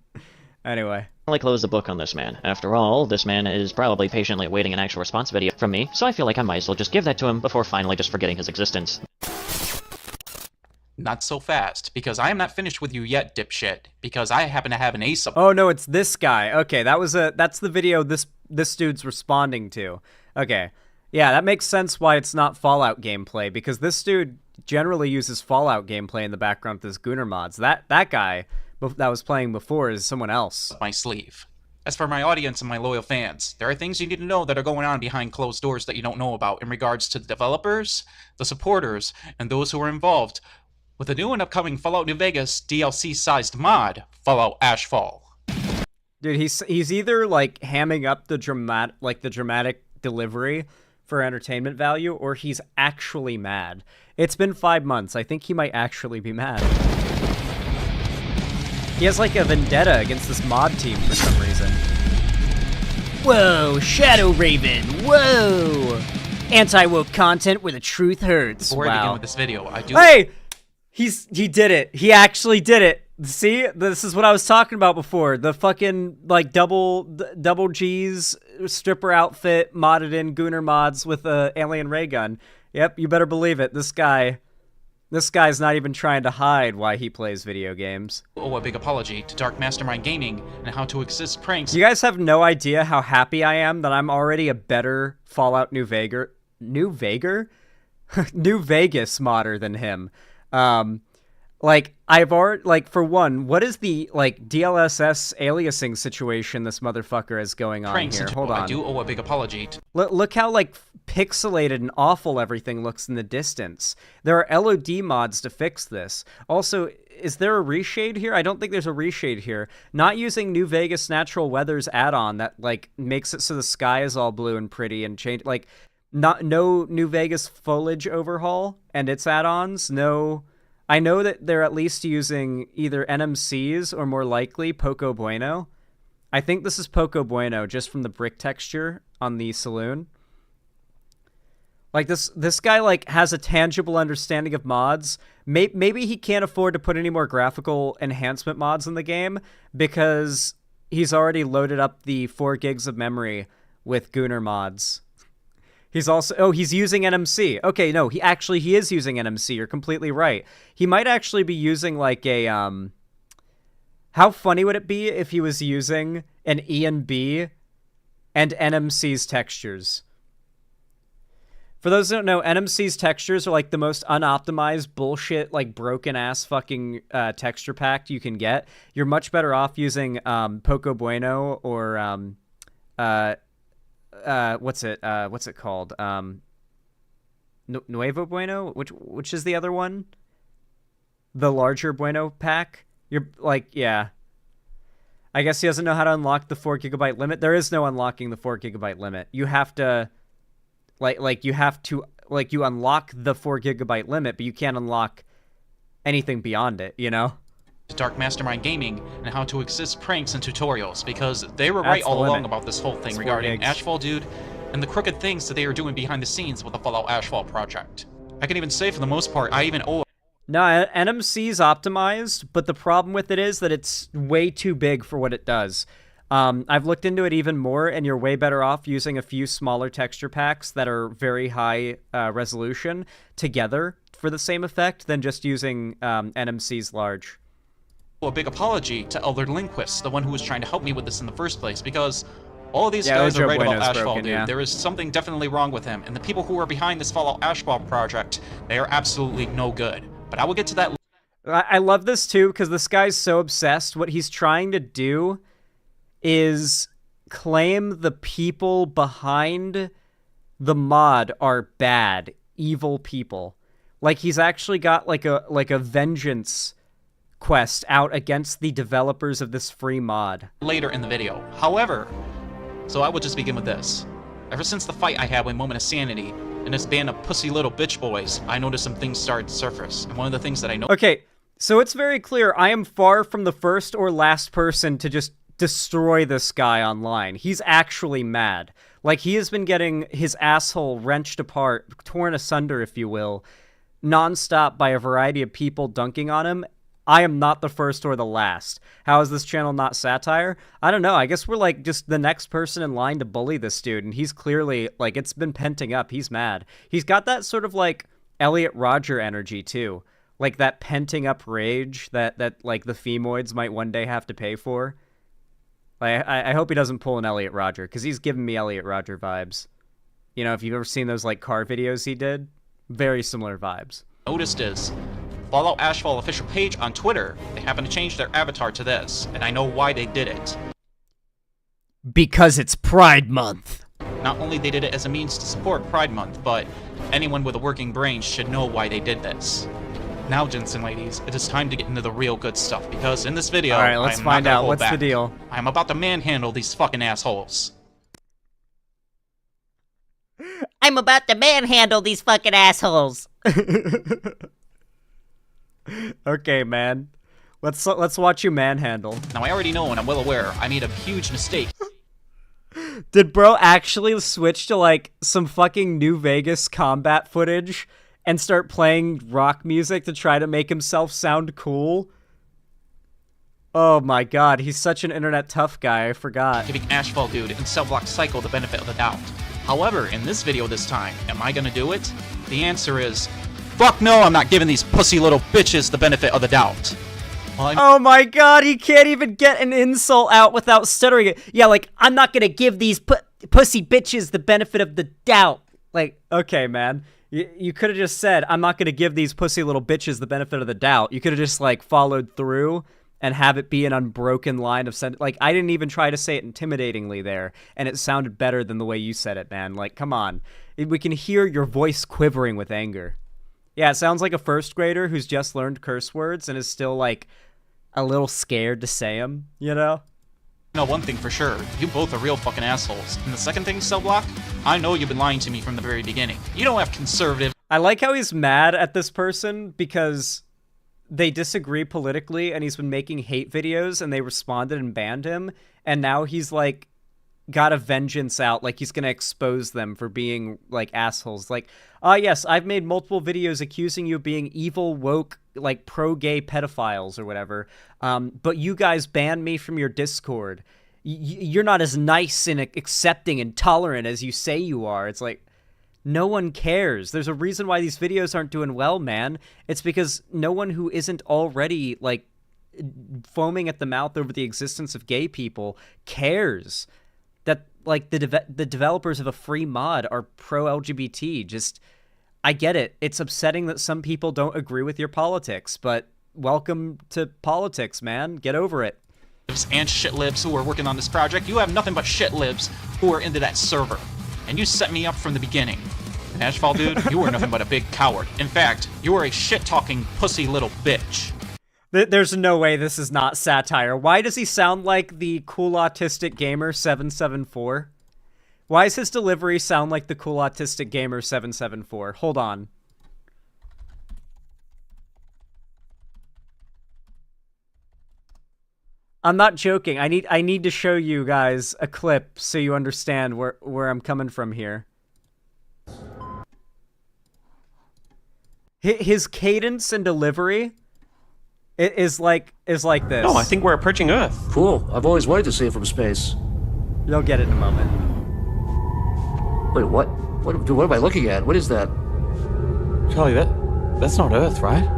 Anyway. I close the book on this man. After all, this man is probably patiently awaiting an actual response video from me, so I feel like I might as well just give that to him before finally just forgetting his existence. Not so fast, because I am not finished with you yet, dipshit, because I happen to have an ace. Oh no, it's this guy. Okay, that's the video this dude's responding to. Okay. Yeah, that makes sense why it's not Fallout gameplay, because this dude generally uses Fallout gameplay in the background with his Gooner mods. That guy that was playing before is someone else. My sleeve. As for my audience and my loyal fans, there are things you need to know that are going on behind closed doors that you don't know about in regards to the developers, the supporters, and those who are involved with the new and upcoming Fallout New Vegas DLC-sized mod, Fallout Ashfall. Dude, he's either, like, hamming up the dramatic delivery for entertainment value, or he's actually mad. It's been 5 months. I think he might actually be mad. He has, like, a vendetta against this mod team for some reason. Whoa, Shadow Raven, whoa! Anti-woke content where the truth hurts. Before I begin with this video, I do... Hey! He did it. He actually did it. See? This is what I was talking about before. The fucking, like, double G's stripper outfit modded in Gooner mods with a alien ray gun. Yep, you better believe it. This guy's not even trying to hide why he plays video games. Oh, a big apology to Dark Mastermind Gaming and how to exist pranks. You guys have no idea how happy I am that I'm already a better Fallout New Vegas modder than him. Like, I've already, like, for one, what is the, like, DLSS aliasing situation this motherfucker is going on here? Hold on. I do owe a big apology. Look how, like, pixelated and awful everything looks in the distance. There are LOD mods to fix this. Also, is there a reshade here? I don't think there's a reshade here. Not using New Vegas Natural Weather's add-on that, like, makes it so the sky is all blue and pretty and change, like, no New Vegas foliage overhaul and its add-ons, no... I know that they're at least using either NMCs or more likely Poco Bueno. I think this is Poco Bueno just from the brick texture on the saloon. Like, this guy, like, has a tangible understanding of mods. Maybe he can't afford to put any more graphical enhancement mods in the game because he's already loaded up the 4 gigs of memory with Gooner mods. He's also... Oh, he's using NMC. Okay, no, he is using NMC. You're completely right. He might actually be using, like, a... How funny would it be if he was using an E and B and NMC's textures. For those who don't know, NMC's textures are like the most unoptimized bullshit, like broken ass fucking texture pack you can get. You're much better off using Poco Bueno or what's it called? Nuevo Bueno, which is the other one? The larger Bueno pack. You're like, yeah. I guess he doesn't know how to unlock the 4 GB limit. There is no unlocking the 4 GB limit. You have to you unlock the 4 GB limit, but you can't unlock anything beyond it, you know? Dark Mastermind Gaming and how to assist pranks and tutorials, because they were right all along about this whole thing regarding Ashfall Dude and the crooked things that they are doing behind the scenes with the Fallout Ashfall project. I can even say for the most part, I even owe... No, NMC's optimized, but the problem with it is that it's way too big for what it does. I've looked into it even more, and you're way better off using a few smaller texture packs that are very high resolution together for the same effect than just using NMC's large. A big apology to Elder Lindquist, the one who was trying to help me with this in the first place, because all these guys are right about Ashfall, dude. Yeah. There is something definitely wrong with him, and the people who are behind this Fallout Ashfall project, they are absolutely no good. But I will get to that. I love this too, because this guy's so obsessed. What he's trying to do is claim the people behind the mod are bad, evil people. Like, he's actually got like a vengeance quest out against the developers of this free mod. Later in the video. However, so I will just begin with this. Ever since the fight I had with Moment of Sanity and this band of pussy little bitch boys, I noticed some things started to surface. And one of the things that I know... Okay, so it's very clear I am far from the first or last person to just destroy this guy online. He's actually mad. Like, he has been getting his asshole wrenched apart, torn asunder, if you will, nonstop by a variety of people dunking on him. I am not the first or the last. How is this channel not satire? I don't know. I guess we're like just the next person in line to bully this dude, and he's clearly, like, it's been penting up. He's mad. He's got that sort of, like, Elliot Rodger energy, too. Like, that penting up rage that like, the femoids might one day have to pay for. I hope he doesn't pull an Elliot Rodger, because he's giving me Elliot Rodger vibes. You know, if you've ever seen those, like, car videos he did, very similar vibes. Noticed is Fallout Ashfall official page on Twitter, they happen to change their avatar to this, and I know why they did it. Because it's Pride Month. Not only they did it as a means to support Pride Month, but anyone with a working brain should know why they did this. Now, gents and ladies, it is time to get into the real good stuff, because in this video, alright, let's find out what's the deal. I'm about to manhandle these fucking assholes. I'm about to manhandle these fucking assholes. Okay, man. Let's watch you manhandle. Now, I already know and I'm well aware I made a huge mistake. Did bro actually switch to, like, some fucking New Vegas combat footage and start playing rock music to try to make himself sound cool? Oh my god, he's such an internet tough guy, I forgot. Giving Ashfall Dude and Cell Block Psycho the benefit of the doubt. However, in this video this time, am I gonna do it? The answer is, fuck no, I'm not giving these pussy little bitches the benefit of the doubt. Well, oh my god, he can't even get an insult out without stuttering it. Yeah, like, I'm not gonna give these pussy bitches the benefit of the doubt. Like, okay, man. You could have just said, I'm not gonna give these pussy little bitches the benefit of the doubt. You could have just, like, followed through and have it be an unbroken line of sentence. Like, I didn't even try to say it intimidatingly there, and it sounded better than the way you said it, man. Like, come on. We can hear your voice quivering with anger. Yeah, it sounds like a first grader who's just learned curse words and is still, like, a little scared to say them, you know? No, one thing for sure, you both are real fucking assholes. And the second thing, Cell Block, I know you've been lying to me from the very beginning. You don't have conservative... I like how he's mad at this person because they disagree politically and he's been making hate videos and they responded and banned him. And now he's, like, got a vengeance out, like he's gonna expose them for being, like, assholes. Like, yes, I've made multiple videos accusing you of being evil, woke, like, pro-gay pedophiles or whatever, but you guys banned me from your Discord. You're not as nice and accepting and tolerant as you say you are. It's like, no one cares. There's a reason why these videos aren't doing well, man. It's because no one who isn't already, like, foaming at the mouth over the existence of gay people cares. that like the developers of a free mod are pro-LGBT. Just, I get it. It's upsetting that some people don't agree with your politics, but welcome to politics, man. Get over it. And shitlibs who are working on this project. You have nothing but shitlibs who are into that server. And you set me up from the beginning. And Ashfall, dude, you are nothing but a big coward. In fact, you are a shit-talking pussy little bitch. There's no way this is not satire. Why does he sound like the cool autistic gamer 774? Why does his delivery sound like the cool autistic gamer 774? Hold on. I'm not joking. I need to show you guys a clip so you understand where I'm coming from here. His cadence and delivery is like this. No, I think we're approaching Earth. Cool. I've always wanted to see it from space. You'll get it in a moment. Wait, what? What am I looking at? What is that? Charlie, that's not Earth, right?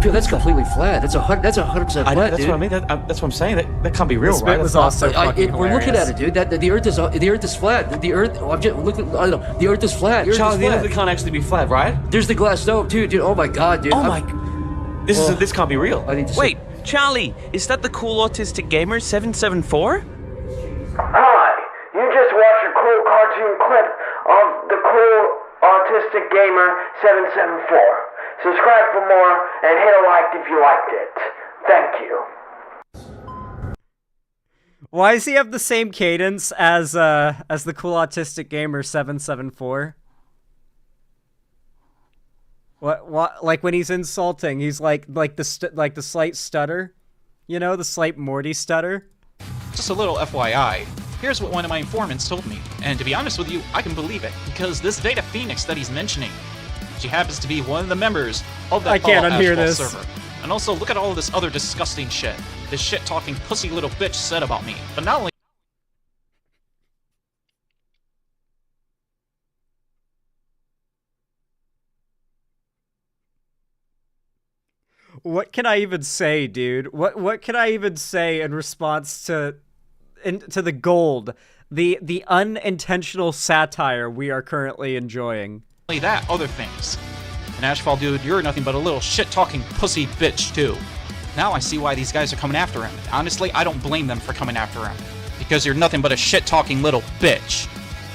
Dude, that's completely flat. That's 100% flat, that's dude. what I mean. That's what I'm saying. That can't be real, this right? Bit was also we're looking at it, dude. The Earth is flat. The Earth. I'm just looking. I don't know. The Earth is flat. Charlie, the Earth can't actually be flat, right? There's the glass dome, dude. Oh my god, dude. Oh my. This can't be real. Wait, Charlie, is that the cool autistic gamer 774? Hi, you just watched a cool cartoon clip of the cool autistic gamer 774. Subscribe for more and hit a like if you liked it. Thank you. Why does he have the same cadence as the cool autistic gamer 774? What like when he's insulting, he's like the slight stutter, you know, the slight Morty stutter. Just a little FYI. Here's what one of my informants told me, and to be honest with you, I can believe it, because this Data Phoenix that he's mentioning, she happens to be one of the members of that server. And also, look at all of this other disgusting shit. This shit-talking pussy little bitch said about me. But not only... What can I even say, dude? What can I even say in response to the gold, the unintentional satire we are currently enjoying? That, other things. And Ashfall, dude, you're nothing but a little shit-talking pussy bitch, too. Now I see why these guys are coming after him. Honestly, I don't blame them for coming after him. Because you're nothing but a shit-talking little bitch.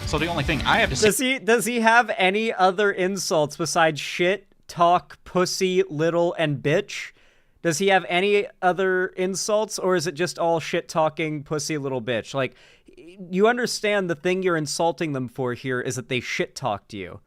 So the only thing I have to say... Does he have any other insults besides shit, talk, pussy, little, and bitch? Does he have any other insults, or is it just all shit-talking, pussy, little bitch? Like, you understand the thing you're insulting them for here is that they shit-talked you.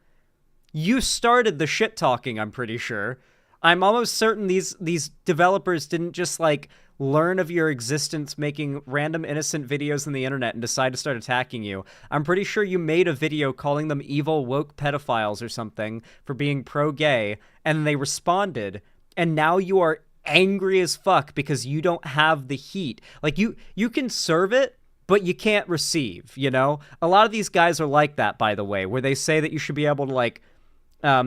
You started the shit-talking, I'm pretty sure. I'm almost certain these developers didn't just, like, learn of your existence making random innocent videos on the internet and decide to start attacking you. I'm pretty sure you made a video calling them evil woke pedophiles or something for being pro-gay, and they responded, and now you are angry as fuck because you don't have the heat. Like, you can serve it, but you can't receive, you know? A lot of these guys are like that, by the way, where they say that you should be able to, like,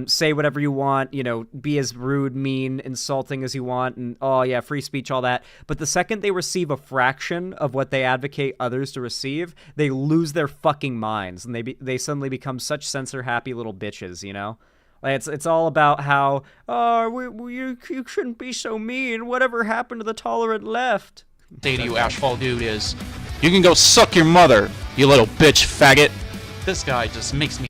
say whatever you want, you know, be as rude, mean, insulting as you want, and oh yeah, free speech, all that. But the second they receive a fraction of what they advocate others to receive, they lose their fucking minds, and they suddenly become such censor-happy little bitches, you know? Like, it's all about how, oh, you shouldn't be so mean, whatever happened to the tolerant left? Say to you, Ashfall dude, is, you can go suck your mother, you little bitch faggot. This guy just makes me...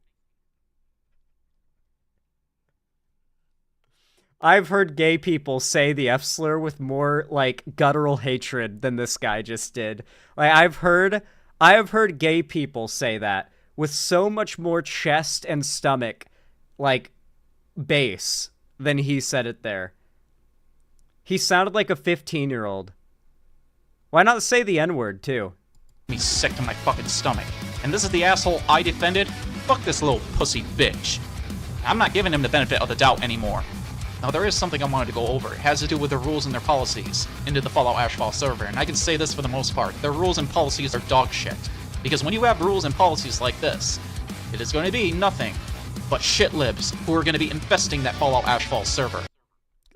I've heard gay people say the F-slur with more, like, guttural hatred than this guy just did. Like, I have heard gay people say that with so much more chest and stomach, like, bass than he said it there. He sounded like a 15-year-old. Why not say the N-word, too? Me sick to my fucking stomach. And this is the asshole I defended? Fuck this little pussy bitch. I'm not giving him the benefit of the doubt anymore. Now, there is something I wanted to go over. It has to do with their rules and their policies into the Fallout Ashfall server, and I can say this for the most part. Their rules and policies are dog shit. Because when you have rules and policies like this, it is going to be nothing but shitlibs who are going to be infesting that Fallout Ashfall server.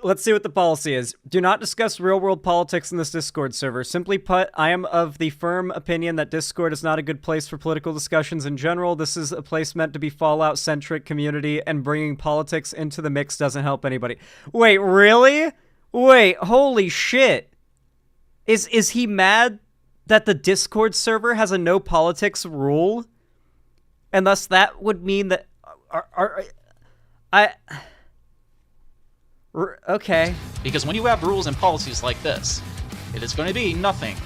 let's see what the policy is. Do not discuss real-world politics in this Discord server. Simply put, I am of the firm opinion that Discord is not a good place for political discussions in general. This is a place meant to be Fallout-centric community, and bringing politics into the mix doesn't help anybody. Wait, really? Wait, holy shit. Is he mad that the Discord server has a no politics rule? And thus that would mean that... Okay. Because when you have rules and policies like this, it is going to be nothing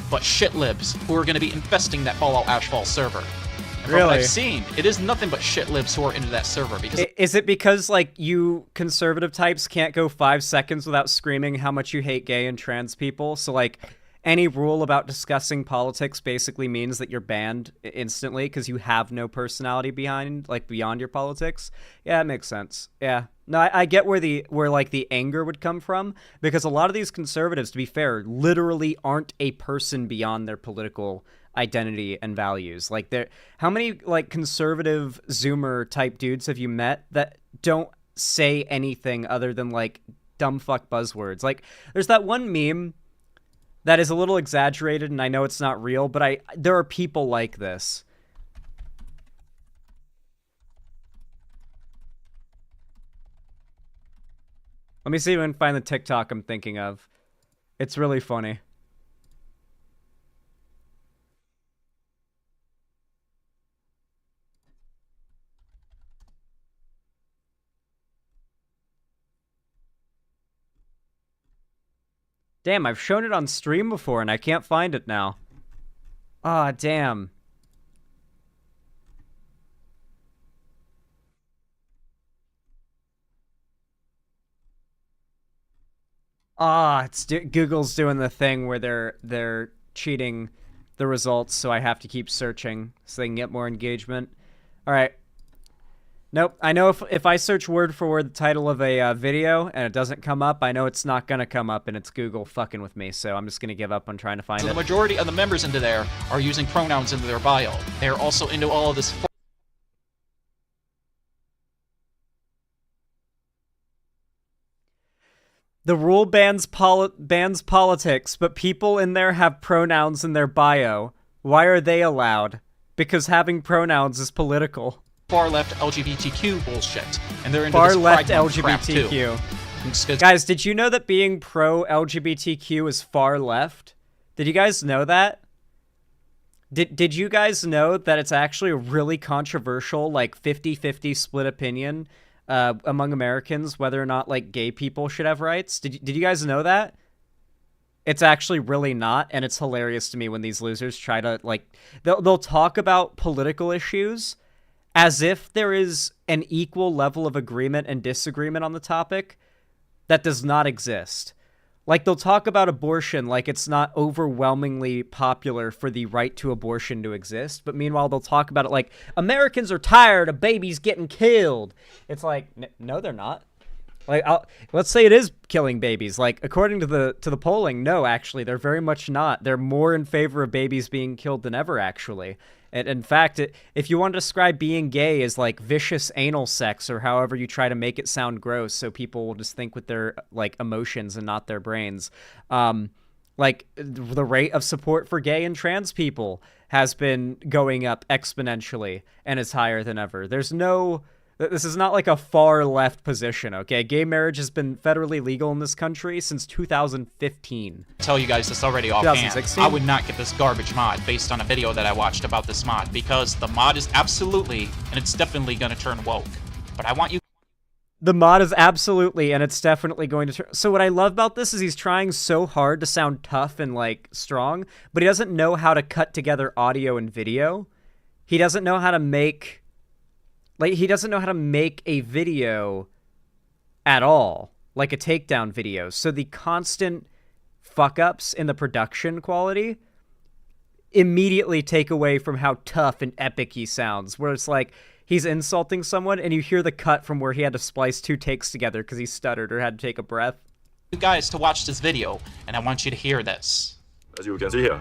but shit libs who are going to be infesting that Fallout Ashfall server. And from what I've seen, it is nothing but shit libs who are into that server. Because is it because, like, you conservative types can't go 5 seconds without screaming how much you hate gay and trans people? So, like, any rule about discussing politics basically means that you're banned instantly because you have no personality beyond your politics? Yeah, it makes sense. Yeah. No, I get where the anger would come from, because a lot of these conservatives, to be fair, literally aren't a person beyond their political identity and values. Like, how many like conservative Zoomer type dudes have you met that don't say anything other than like dumb fuck buzzwords? Like, there's that one meme that is a little exaggerated, and I know it's not real, but there are people like this. Let me see if I can find the TikTok I'm thinking of. It's really funny. Damn, I've shown it on stream before and I can't find it now. Ah, damn. Ah, Google's doing the thing where they're cheating the results, so I have to keep searching so they can get more engagement. All right. Nope. I know if I search word for word the title of a video and it doesn't come up, I know it's not gonna come up, and it's Google fucking with me. So I'm just gonna give up on trying to find it. The majority of the members into there are using pronouns into their bio. They are also into all of this. The rule bans politics, but people in there have pronouns in their bio. Why are they allowed? Because having pronouns is political. Far left LGBTQ bullshit, and they're into far this left Pride Month crap, LGBTQ. too. Guys, did you know that being pro LGBTQ is far left? Did you guys know that? Did you guys know that it's actually a really controversial, like 50-50 split opinion among Americans whether or not like gay people should have rights? Did you guys know that? It's actually really not, and it's hilarious to me when these losers try to like they'll talk about political issues as if there is an equal level of agreement and disagreement on the topic that does not exist. Like, they'll talk about abortion like it's not overwhelmingly popular for the right to abortion to exist, but meanwhile they'll talk about it like Americans are tired of babies getting killed. It's like, no, they're not. Like, let's say it is killing babies. Like, according to the polling, no, actually, they're very much not. They're more in favor of babies being killed than ever, actually. And in fact, if you want to describe being gay as like vicious anal sex, or however you try to make it sound gross so people will just think with their like emotions and not their brains, like the rate of support for gay and trans people has been going up exponentially and is higher than ever. This is not like a far left position, okay? Gay marriage has been federally legal in this country since 2015. Tell you guys this already offhand. I would not get this garbage mod based on a video that I watched about this mod, because the mod is absolutely, and it's definitely going to turn woke. But I want you... The mod is absolutely, and it's definitely going to turn... So what I love about this is he's trying so hard to sound tough and, like, strong, but he doesn't know how to cut together audio and video. He doesn't know how to make... Like, he doesn't know how to make a video at all, like a takedown video. So the constant fuck-ups in the production quality immediately take away from how tough and epic he sounds, where it's like he's insulting someone and you hear the cut from where he had to splice 2 takes together because he stuttered or had to take a breath. You guys to watch this video, and I want you to hear this. As you can see here,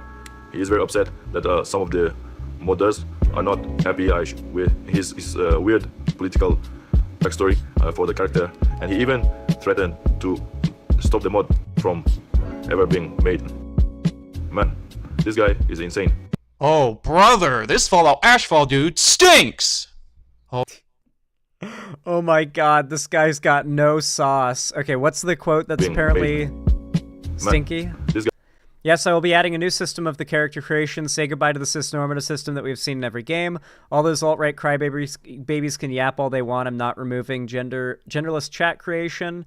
he is very upset that some of the modders are not happy with his weird political backstory for the character, and he even threatened to stop the mod from ever being made. Man, this guy is insane. Oh, brother, this Fallout Ashfall dude stinks! Oh. Oh my god, this guy's got no sauce. Okay, what's the quote that's apparently stinky? Man, this guy. Yes, I will be adding a new system of the character creation. Say goodbye to the cisnormative system that we've seen in every game. All those alt-right crybabies can yap all they want. I'm not removing genderless chat creation,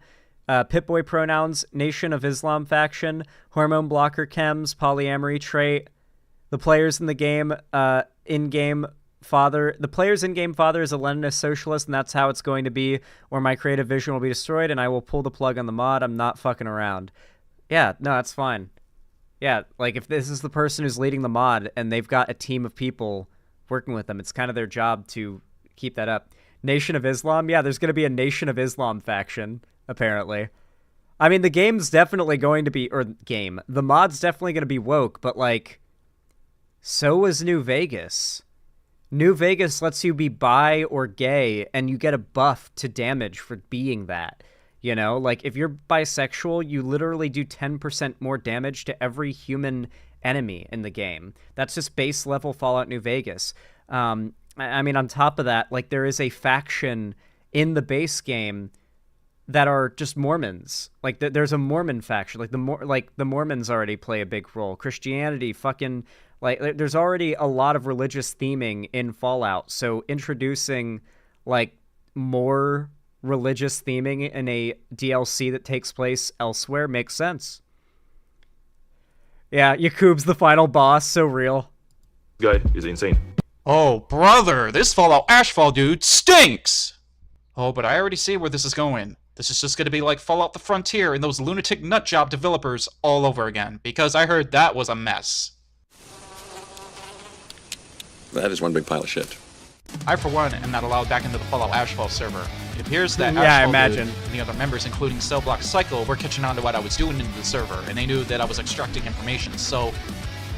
Pip-Boy pronouns, Nation of Islam faction, hormone blocker chems, polyamory trait, the players in the game, in-game father. The player's in-game father is a Leninist socialist, and that's how it's going to be, or my creative vision will be destroyed, and I will pull the plug on the mod. I'm not fucking around. Yeah, no, that's fine. Yeah, like, if this is the person who's leading the mod and they've got a team of people working with them, it's kind of their job to keep that up. Nation of Islam? Yeah, there's going to be a Nation of Islam faction, apparently. I mean, the game's definitely going to be... the mod's definitely going to be woke, but, like, so is New Vegas. New Vegas lets you be bi or gay, and you get a buff to damage for being that. You know, like, if you're bisexual, you literally do 10% more damage to every human enemy in the game. That's just base level Fallout New Vegas. I mean, on top of that, like, there is a faction in the base game that are just Mormons. Like, there's a Mormon faction. Like, the Mormons already play a big role. Christianity, fucking... Like, there's already a lot of religious theming in Fallout, so introducing, like, more religious theming in a DLC that takes place elsewhere makes sense. Yeah, Yakub's the final boss, so real. This guy is insane. Oh, brother, this Fallout Ashfall dude stinks! Oh, but I already see where this is going. This is just going to be like Fallout the Frontier and those lunatic nutjob developers all over again, because I heard that was a mess. That is one big pile of shit. I, for one, am not allowed back into the Fallout Ashfall server. It appears that yeah, I Ashfall imagine. Dude and the other members, including Cellblock Cycle, were catching on to what I was doing into the server, and they knew that I was extracting information, so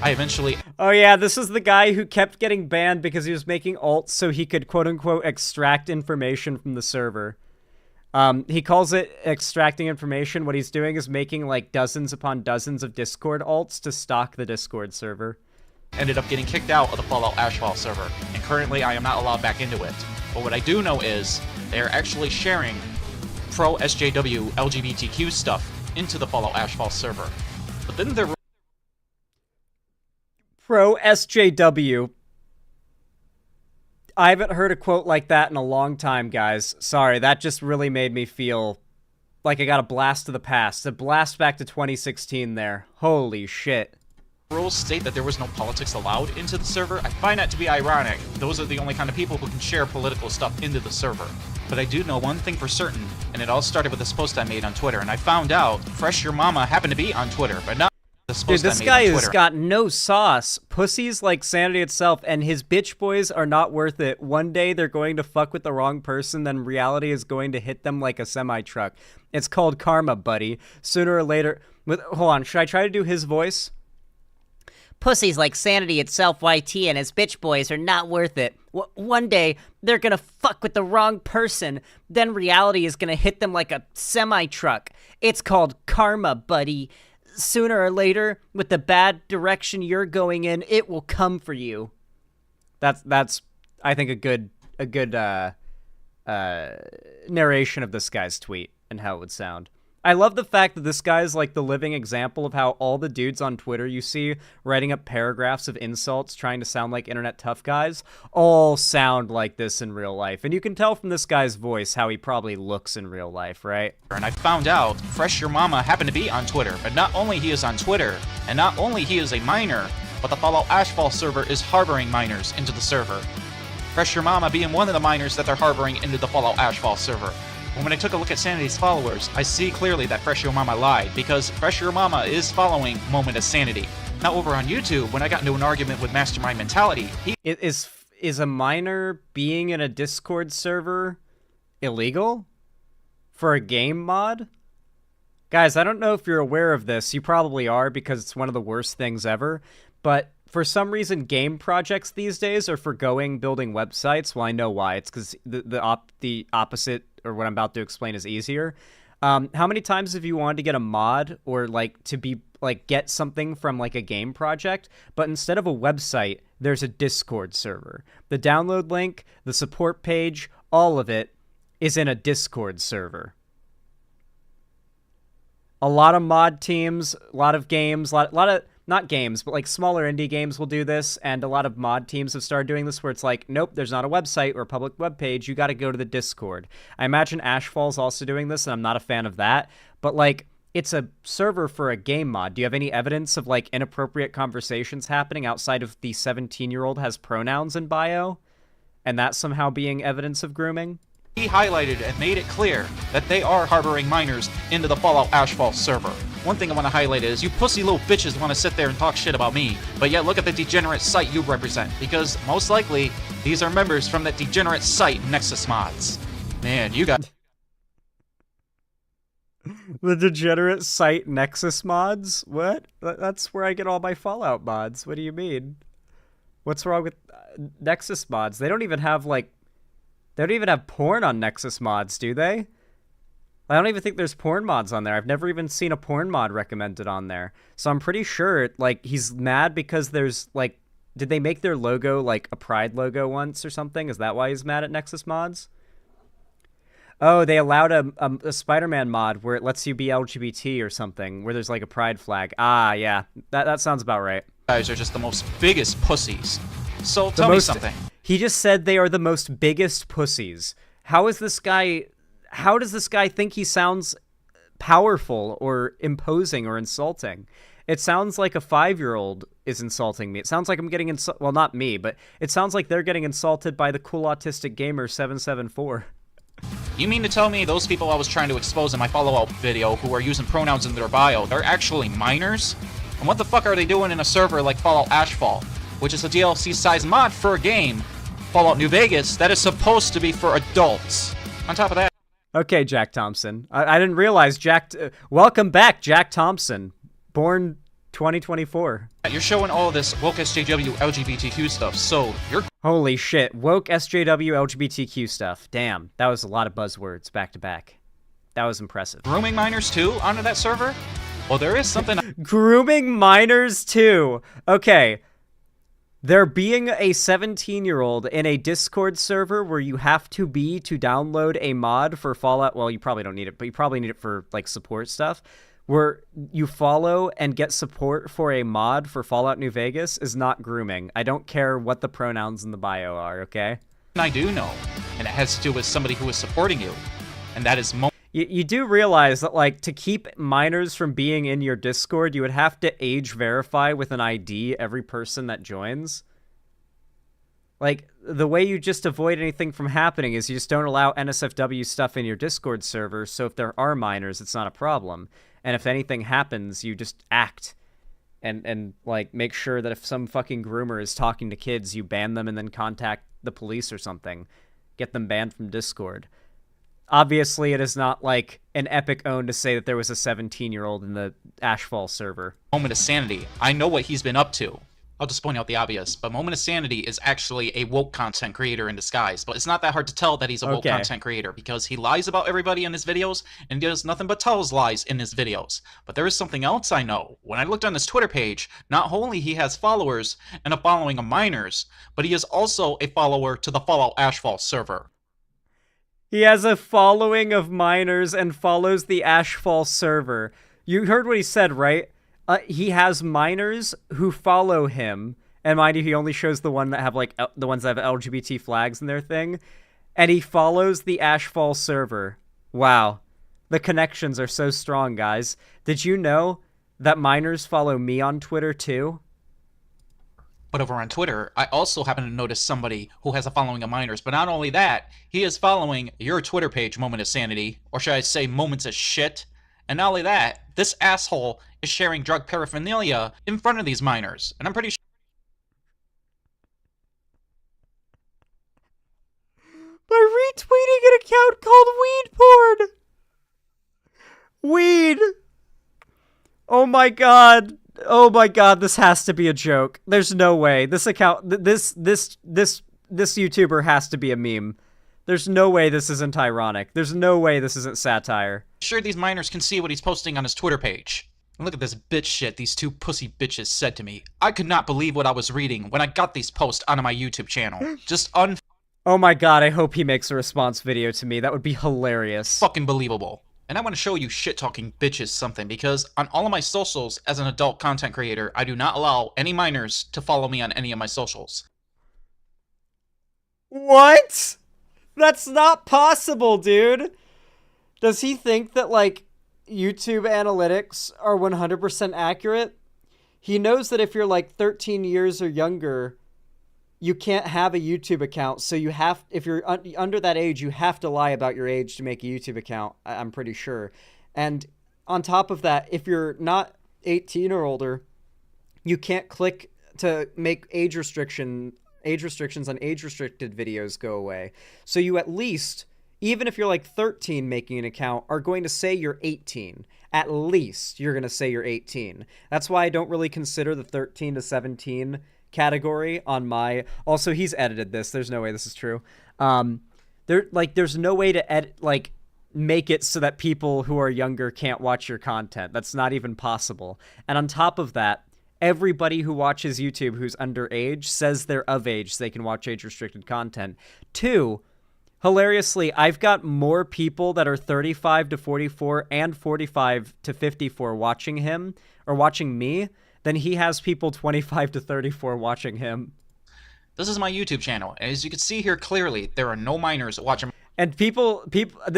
I eventually... Oh yeah, this is the guy who kept getting banned because he was making alts so he could quote-unquote extract information from the server. He calls it extracting information. What he's doing is making, like, dozens upon dozens of Discord alts to stock the Discord server. Ended up getting kicked out of the Fallout Ashfall server, and currently I am not allowed back into it. But what I do know is they are actually sharing pro-SJW LGBTQ stuff into the Fallout Ashfall server. But then they're... Pro-SJW. I haven't heard a quote like that in a long time, guys. Sorry, that just really made me feel like I got a blast to the past. A blast back to 2016 there. Holy shit. Rules state that there was no politics allowed into the server. I find that to be ironic. Those are the only kind of people who can share political stuff into the server. But I do know one thing for certain, and it all started with this post I made on Twitter, and I found out Fresh Your Mama happened to be on Twitter, but not this post Dude, this I made guy on has Twitter. got no sauce. Pussy's like sanity itself, and his bitch boys are not worth it. One day they're going to fuck with the wrong person, then reality is going to hit them like a semi-truck. It's called karma, buddy. Sooner or later... Hold on, should I try to do his voice? Pussy's like sanity itself, YT, and his bitch boys are not worth it. One day, they're gonna fuck with the wrong person, then reality is gonna hit them like a semi-truck. It's called karma, buddy. Sooner or later, with the bad direction you're going in, it will come for you. That's I think, a good narration of this guy's tweet and how it would sound. I love the fact that this guy's like the living example of how all the dudes on Twitter you see writing up paragraphs of insults trying to sound like internet tough guys all sound like this in real life. And you can tell from this guy's voice how he probably looks in real life, right? And I found out Fresh Your Mama happened to be on Twitter, but not only he is on Twitter, and not only he is a minor, but the Fallout Ashfall server is harboring minors into the server. Fresh Your Mama being one of the minors that they're harboring into the Fallout Ashfall server. When I took a look at Sanity's followers, I see clearly that Fresh Your Mama lied, because Fresh Your Mama is following Moment of Sanity. Now over on YouTube, when I got into an argument with Mastermind Mentality, Is a minor being in a Discord server illegal? For a game mod? Guys, I don't know if you're aware of this. You probably are, because it's one of the worst things ever. But for some reason, game projects these days are forgoing building websites. Well, I know why. It's because the opposite, or what I'm about to explain, is easier. How many times have you wanted to get a mod or like to be like get something from like a game project, but instead of a website, there's a Discord server. The download link, the support page, all of it is in a Discord server. A lot of mod teams, a lot of games, a lot of not games, but like smaller indie games will do this, and a lot of mod teams have started doing this where it's like, nope, there's not a website or a public web page, you got to go to the Discord. I imagine Ashfall's also doing this, and I'm not a fan of that, but like, it's a server for a game mod. Do you have any evidence of like inappropriate conversations happening outside of the 17-year-old has pronouns in bio, and that somehow being evidence of grooming? He highlighted and made it clear that they are harboring minors into the Fallout Ashfall server. One thing I want to highlight is you pussy little bitches want to sit there and talk shit about me, but yet look at the degenerate site you represent, because most likely these are members from that degenerate site Nexus Mods. Man, you got... The degenerate site Nexus Mods? What? That's where I get all my Fallout mods. What do you mean? What's wrong with Nexus Mods? They don't even have, like... They don't even have porn on Nexus Mods, do they? I don't even think there's porn mods on there. I've never even seen a porn mod recommended on there. So I'm pretty sure, like, he's mad because there's, like... Did they make their logo, like, a Pride logo once or something? Is that why he's mad at Nexus Mods? Oh, they allowed a Spider-Man mod where it lets you be LGBT or something, where there's like a pride flag. Ah, yeah. That sounds about right. Guys are just the most biggest pussies. So tell me something. He just said they are the most biggest pussies. How does this guy think he sounds powerful or imposing or insulting? It sounds like a 5-year-old is insulting me. It sounds like I'm getting well, not me, but it sounds like they're getting insulted by the cool autistic gamer 774. You mean to tell me those people I was trying to expose in my follow-up video who are using pronouns in their bio, they're actually minors? And what the fuck are they doing in a server like Fallout Ashfall, which is a DLC-sized mod for a game, Fallout New Vegas, that is supposed to be for adults? On top of that... Okay, Jack Thompson. I didn't realize welcome back, Jack Thompson. Born 2024. You're showing all this woke SJW LGBTQ stuff, so you're... Holy shit, woke SJW LGBTQ stuff. Damn, that was a lot of buzzwords back to back. That was impressive. Grooming minors too onto that server? Well, there is something... Grooming minors too. Okay. There being a 17-year-old in a Discord server where you have to be to download a mod for Fallout... Well, you probably don't need it, but you probably need it for, like, support stuff. Where you follow and get support for a mod for Fallout New Vegas is not grooming. I don't care what the pronouns in the bio are, okay? I do know, and it has to do with somebody who is supporting you, and that is... You do realize that, like, to keep minors from being in your Discord, you would have to age verify with an ID every person that joins? Like, the way you just avoid anything from happening is you just don't allow NSFW stuff in your Discord server, so if there are minors, it's not a problem. And if anything happens, you just act and like, make sure that if some fucking groomer is talking to kids, you ban them and then contact the police or something. Get them banned from Discord. Obviously, it is not, like, an epic own to say that there was a 17-year-old in the Ashfall server. Moment of Sanity. I know what he's been up to. I'll just point out the obvious, but Moment of Sanity is actually a woke content creator in disguise, but it's not that hard to tell that he's a woke content creator, because he lies about everybody in his videos, and does nothing but tells lies in his videos. But there is something else I know. When I looked on his Twitter page, not only he has followers and a following of minors, but he is also a follower to the Fallout Ashfall server. He has a following of minors and follows the Ashfall server. You heard what he said, right? He has minors who follow him, and mind you, he only shows the one that have, like, the ones that have LGBT flags in their thing, and he follows the Ashfall server. Wow. The connections are so strong, guys. Did you know that minors follow me on Twitter, too? But over on Twitter, I also happen to notice somebody who has a following of minors, but not only that, he is following your Twitter page, Moment of Sanity, or should I say Moments of Shit, and not only that, this asshole is sharing drug paraphernalia in front of these minors, and I'm pretty sure... By retweeting an account called Weed Porn! Weed! Oh my god. Oh my god, this has to be a joke. There's no way. This account, this YouTuber has to be a meme. There's no way this isn't ironic. There's no way this isn't satire. Sure, these minors can see what he's posting on his Twitter page. And look at this bitch shit these two pussy bitches said to me. I could not believe what I was reading when I got these posts onto my YouTube channel. Just Oh my god, I hope he makes a response video to me. That would be hilarious. Fucking believable. And I want to show you shit-talking bitches something, because on all of my socials, as an adult content creator, I do not allow any minors to follow me on any of my socials. What? That's not possible, dude. Does he think that, like, YouTube analytics are 100% accurate? He knows that if you're, like, 13 years or younger, you can't have a YouTube account, so you have, if you're under that age, you have to lie about your age to make a YouTube account, I'm pretty sure. And on top of that, if you're not 18 or older, you can't click to make age restrictions on age-restricted videos go away. So you at least, even if you're like 13 making an account, are going to say you're 18. At least you're going to say you're 18. That's why I don't really consider the 13 to 17 category on my... Also, he's edited this. There's no way this is true. There's no way to make it so that people who are younger can't watch your content. That's not even possible. And on top of that, everybody who watches YouTube who's underage says they're of age so they can watch age-restricted content. 2, hilariously, I've got more people that are 35 to 44 and 45 to 54 watching him, or watching me, than he has people 25 to 34 watching him. This is my YouTube channel, and as you can see here clearly, there are no minors watching. And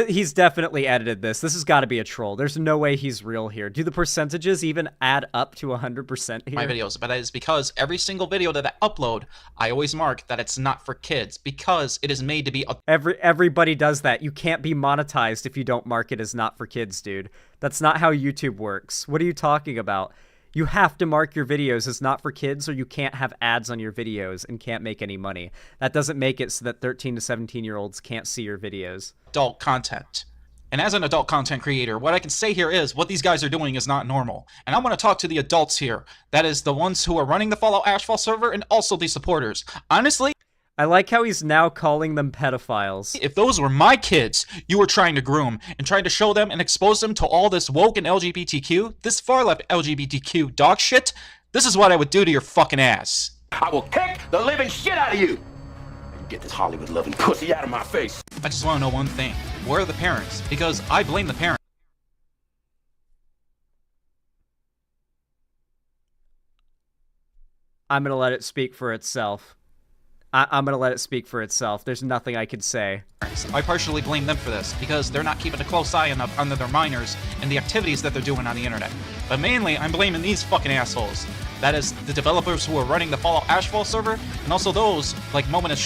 he's definitely edited this. This has got to be a troll. There's no way he's real here. Do the percentages even add up to 100% here? My videos, but that is because every single video that I upload, I always mark that it's not for kids, because it is made to be... Everybody does that. You can't be monetized if you don't mark it as not for kids, dude. That's not how YouTube works. What are you talking about? You have to mark your videos as not for kids, or you can't have ads on your videos and can't make any money. That doesn't make it so that 13 to 17-year-olds can't see your videos. Adult content. And as an adult content creator, what I can say here is what these guys are doing is not normal. And I want to talk to the adults here. That is the ones who are running the Fallout Ashfall server and also the supporters. Honestly, I like how he's now calling them pedophiles. If those were my kids you were trying to groom and trying to show them and expose them to all this woke and LGBTQ, this far-left LGBTQ dog shit, this is what I would do to your fucking ass. I will kick the living shit out of you! Get this Hollywood-loving pussy out of my face! I just want to know one thing. Where are the parents? Because I blame the parents. I'm gonna let it speak for itself. I'm gonna let it speak for itself. There's nothing I could say. I partially blame them for this, because they're not keeping a close eye on their minors and the activities that they're doing on the internet. But mainly, I'm blaming these fucking assholes. That is, the developers who are running the Fallout Ashfall server, and also those, like Moment of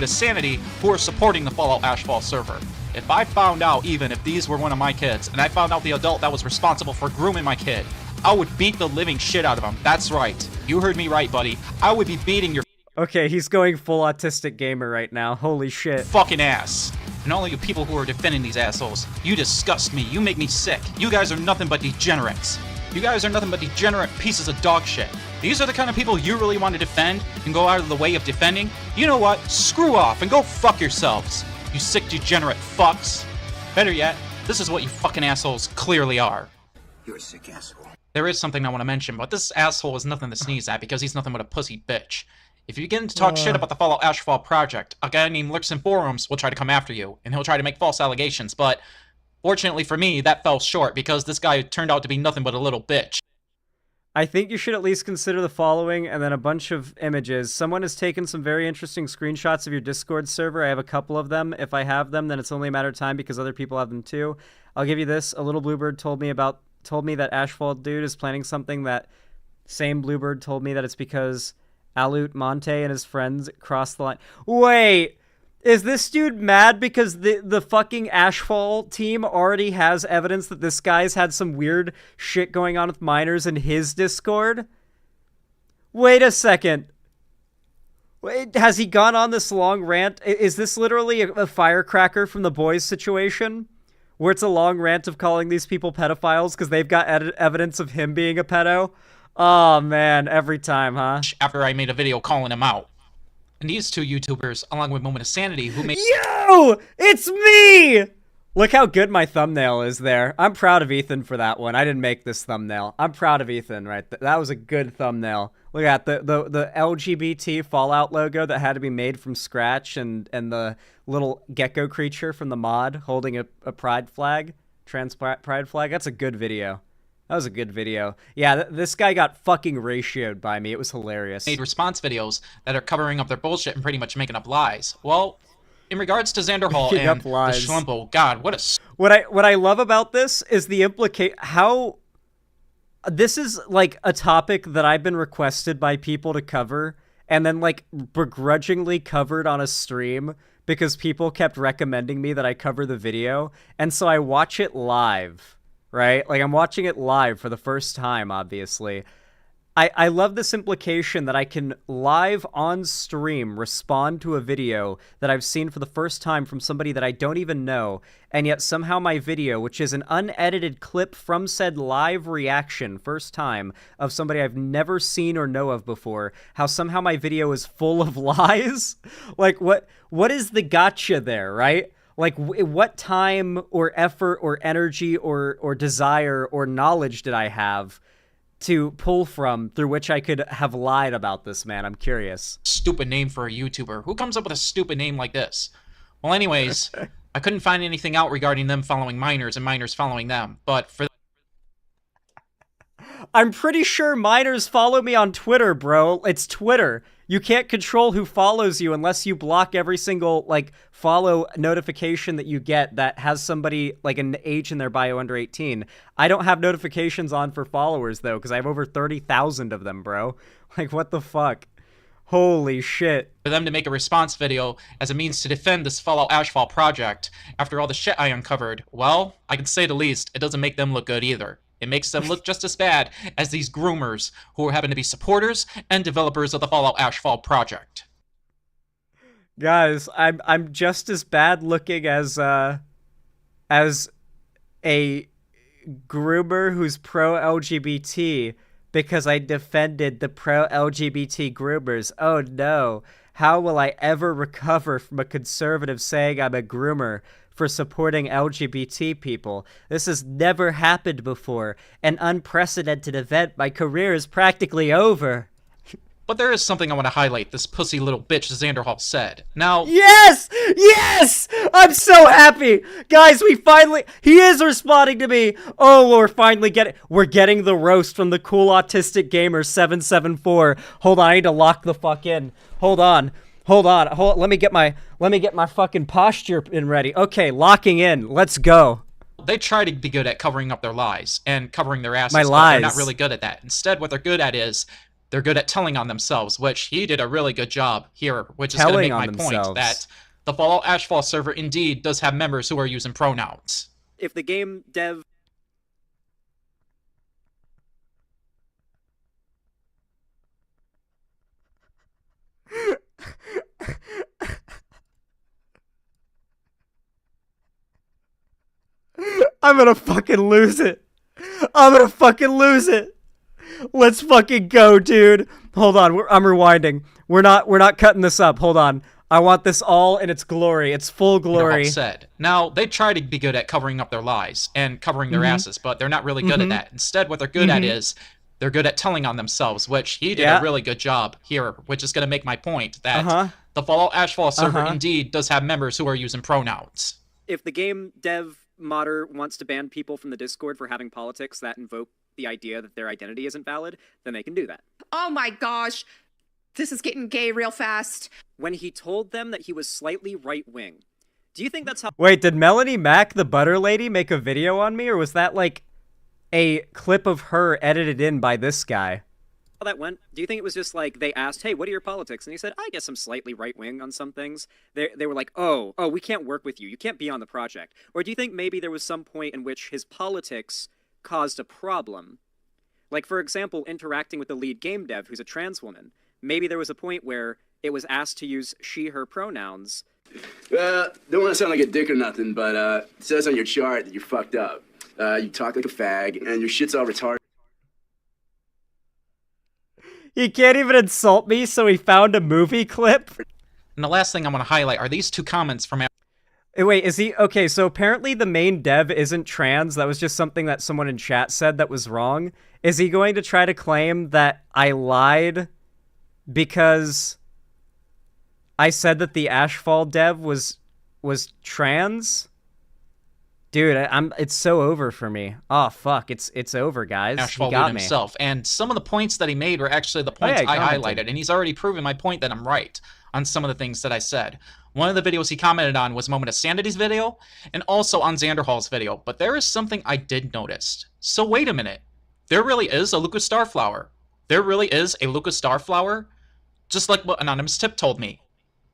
Sanity, who are supporting the Fallout Ashfall server. If I found out, even if these were one of my kids, and I found out the adult that was responsible for grooming my kid, I would beat the living shit out of him. That's right. You heard me right, buddy. I would be beating your... Okay, he's going full autistic gamer right now. Holy shit. Fucking ass. And all of you people who are defending these assholes, you disgust me. You make me sick. You guys are nothing but degenerates. You guys are nothing but degenerate pieces of dog shit. These are the kind of people you really want to defend and go out of the way of defending? You know what? Screw off and go fuck yourselves. You sick degenerate fucks. Better yet, this is what you fucking assholes clearly are. You're a sick asshole. There is something I want to mention, but this asshole is nothing to sneeze at because he's nothing but a pussy bitch. If you begin to talk shit about the Fallout Ashfall project, a guy named Lurks in Forums will try to come after you, and he'll try to make false allegations, but fortunately for me, that fell short because this guy turned out to be nothing but a little bitch. I think you should at least consider the following, and then a bunch of images. Someone has taken some very interesting screenshots of your Discord server. I have a couple of them. If I have them, then it's only a matter of time because other people have them too. I'll give you this. A little bluebird told me that Ashfall dude is planning something. That same bluebird told me that it's because Alut Monte and his friends crossed the line. Wait, is this dude mad because the fucking Ashfall team already has evidence that this guy's had some weird shit going on with minors in his Discord? Wait a second. Wait, has he gone on this long rant? Is this literally a firecracker from The Boys situation? Where it's a long rant of calling these people pedophiles because they've got evidence of him being a pedo? Oh, man, every time, huh? After I made a video calling him out. And these two YouTubers, along with Moment of Sanity, who made— Yo! It's me! Look how good my thumbnail is there. I'm proud of Ethan for that one. I didn't make this thumbnail. I'm proud of Ethan, right? That was a good thumbnail. Look at the LGBT Fallout logo that had to be made from scratch, and the little gecko creature from the mod holding a pride flag, trans pride flag. That's a good video. That was a good video. Yeah, this guy got fucking ratioed by me. It was hilarious. Made response videos that are covering up their bullshit and pretty much making up lies. Well, in regards to Xander Hall and the Schlumpo, God, what a— What I love about this is the how this is like a topic that I've been requested by people to cover, and then like begrudgingly covered on a stream because people kept recommending me that I cover the video, and so I watch it live. Right? Like, I'm watching it live for the first time, obviously. I love this implication that I can live on stream respond to a video that I've seen for the first time from somebody that I don't even know, and yet somehow my video, which is an unedited clip from said live reaction, first time, of somebody I've never seen or know of before, how somehow my video is full of lies? Like, what is the gotcha there, right? Like, what time or effort or energy or desire or knowledge did I have to pull from through which I could have lied about this, man? I'm curious. Stupid name for a YouTuber. Who comes up with a stupid name like this? Well, anyways, I couldn't find anything out regarding them following minors and minors following them, but for— I'm pretty sure minors follow me on Twitter, bro. It's Twitter. You can't control who follows you unless you block every single, like, follow notification that you get that has somebody, like, an age in their bio under 18. I don't have notifications on for followers, though, because I have over 30,000 of them, bro. Like, what the fuck? Holy shit. For them to make a response video as a means to defend this Fallout Ashfall project after all the shit I uncovered, well, I can say the least, it doesn't make them look good either. It makes them look just as bad as these groomers who happen to be supporters and developers of the Fallout Ashfall project. Guys, I'm just as bad looking as a groomer who's pro-LGBT because I defended the pro-LGBT groomers. Oh no. How will I ever recover from a conservative saying I'm a groomer for supporting LGBT people? This has never happened before. An unprecedented event. My career is practically over. But there is something I want to highlight this pussy little bitch Xander Hall said. Now— Yes! Yes! I'm so happy! Guys, he is responding to me! Oh, we're getting the roast from the cool autistic gamer 774. Hold on, I need to lock the fuck in. Hold on. Let me get my fucking posture in ready. Okay, locking in. Let's go. They try to be good at covering up their lies and covering their asses, My but lies. they're not really good at that. Instead, what they're good at is they're good at telling on themselves, which he did a really good job here, which is going to make my point that the Fallout Ashfall server indeed does have members who are using pronouns. If the game dev... I'm gonna fucking lose it. Let's fucking go, dude. Hold on, I'm rewinding. We're not cutting this up. Hold on. I want this all in its glory. It's full glory. Said. Now, they try to be good at covering up their lies and covering their asses, but they're not really good at that. Instead, what they're good at is they're good at telling on themselves, which he did a really good job here, which is going to make my point that the Fallout Ashfall server indeed does have members who are using pronouns. If the game dev modder wants to ban people from the Discord for having politics that invoke the idea that their identity isn't valid, then they can do that. Oh my gosh, this is getting gay real fast. When he told them that he was slightly right-wing, do you think that's how— Wait, did Melanie Mac, the butter lady, make a video on me, or was that like a clip of her edited in by this guy? How that went? Do you think it was just like they asked, hey, what are your politics? And he said, I guess I'm slightly right-wing on some things. They were like, oh, we can't work with you. You can't be on the project. Or do you think maybe there was some point in which his politics caused a problem? Like, for example, interacting with the lead game dev, who's a trans woman. Maybe there was a point where it was asked to use she, her pronouns. Don't want to sound like a dick or nothing, but it says on your chart that you're fucked up. You talk like a fag, and your shit's all retarded. He can't even insult me, so he found a movie clip? And the last thing I want to highlight are these two comments from... Wait, is he... Okay, so apparently the main dev isn't trans. That was just something that someone in chat said that was wrong. Is he going to try to claim that I lied because I said that the Ashfall dev was trans? Dude, it's so over for me. Oh fuck, it's over, guys. Ashfall he got did me. himself, and some of the points that he made were actually the points I highlighted, and he's already proven my point that I'm right on some of the things that I said. One of the videos he commented on was Moment of Sanity's video, and also on Xanderhall's video, but there is something I did notice. So wait a minute. There really is a Lucas Starflower. There really is a Lucas Starflower, just like what Anonymous Tip told me.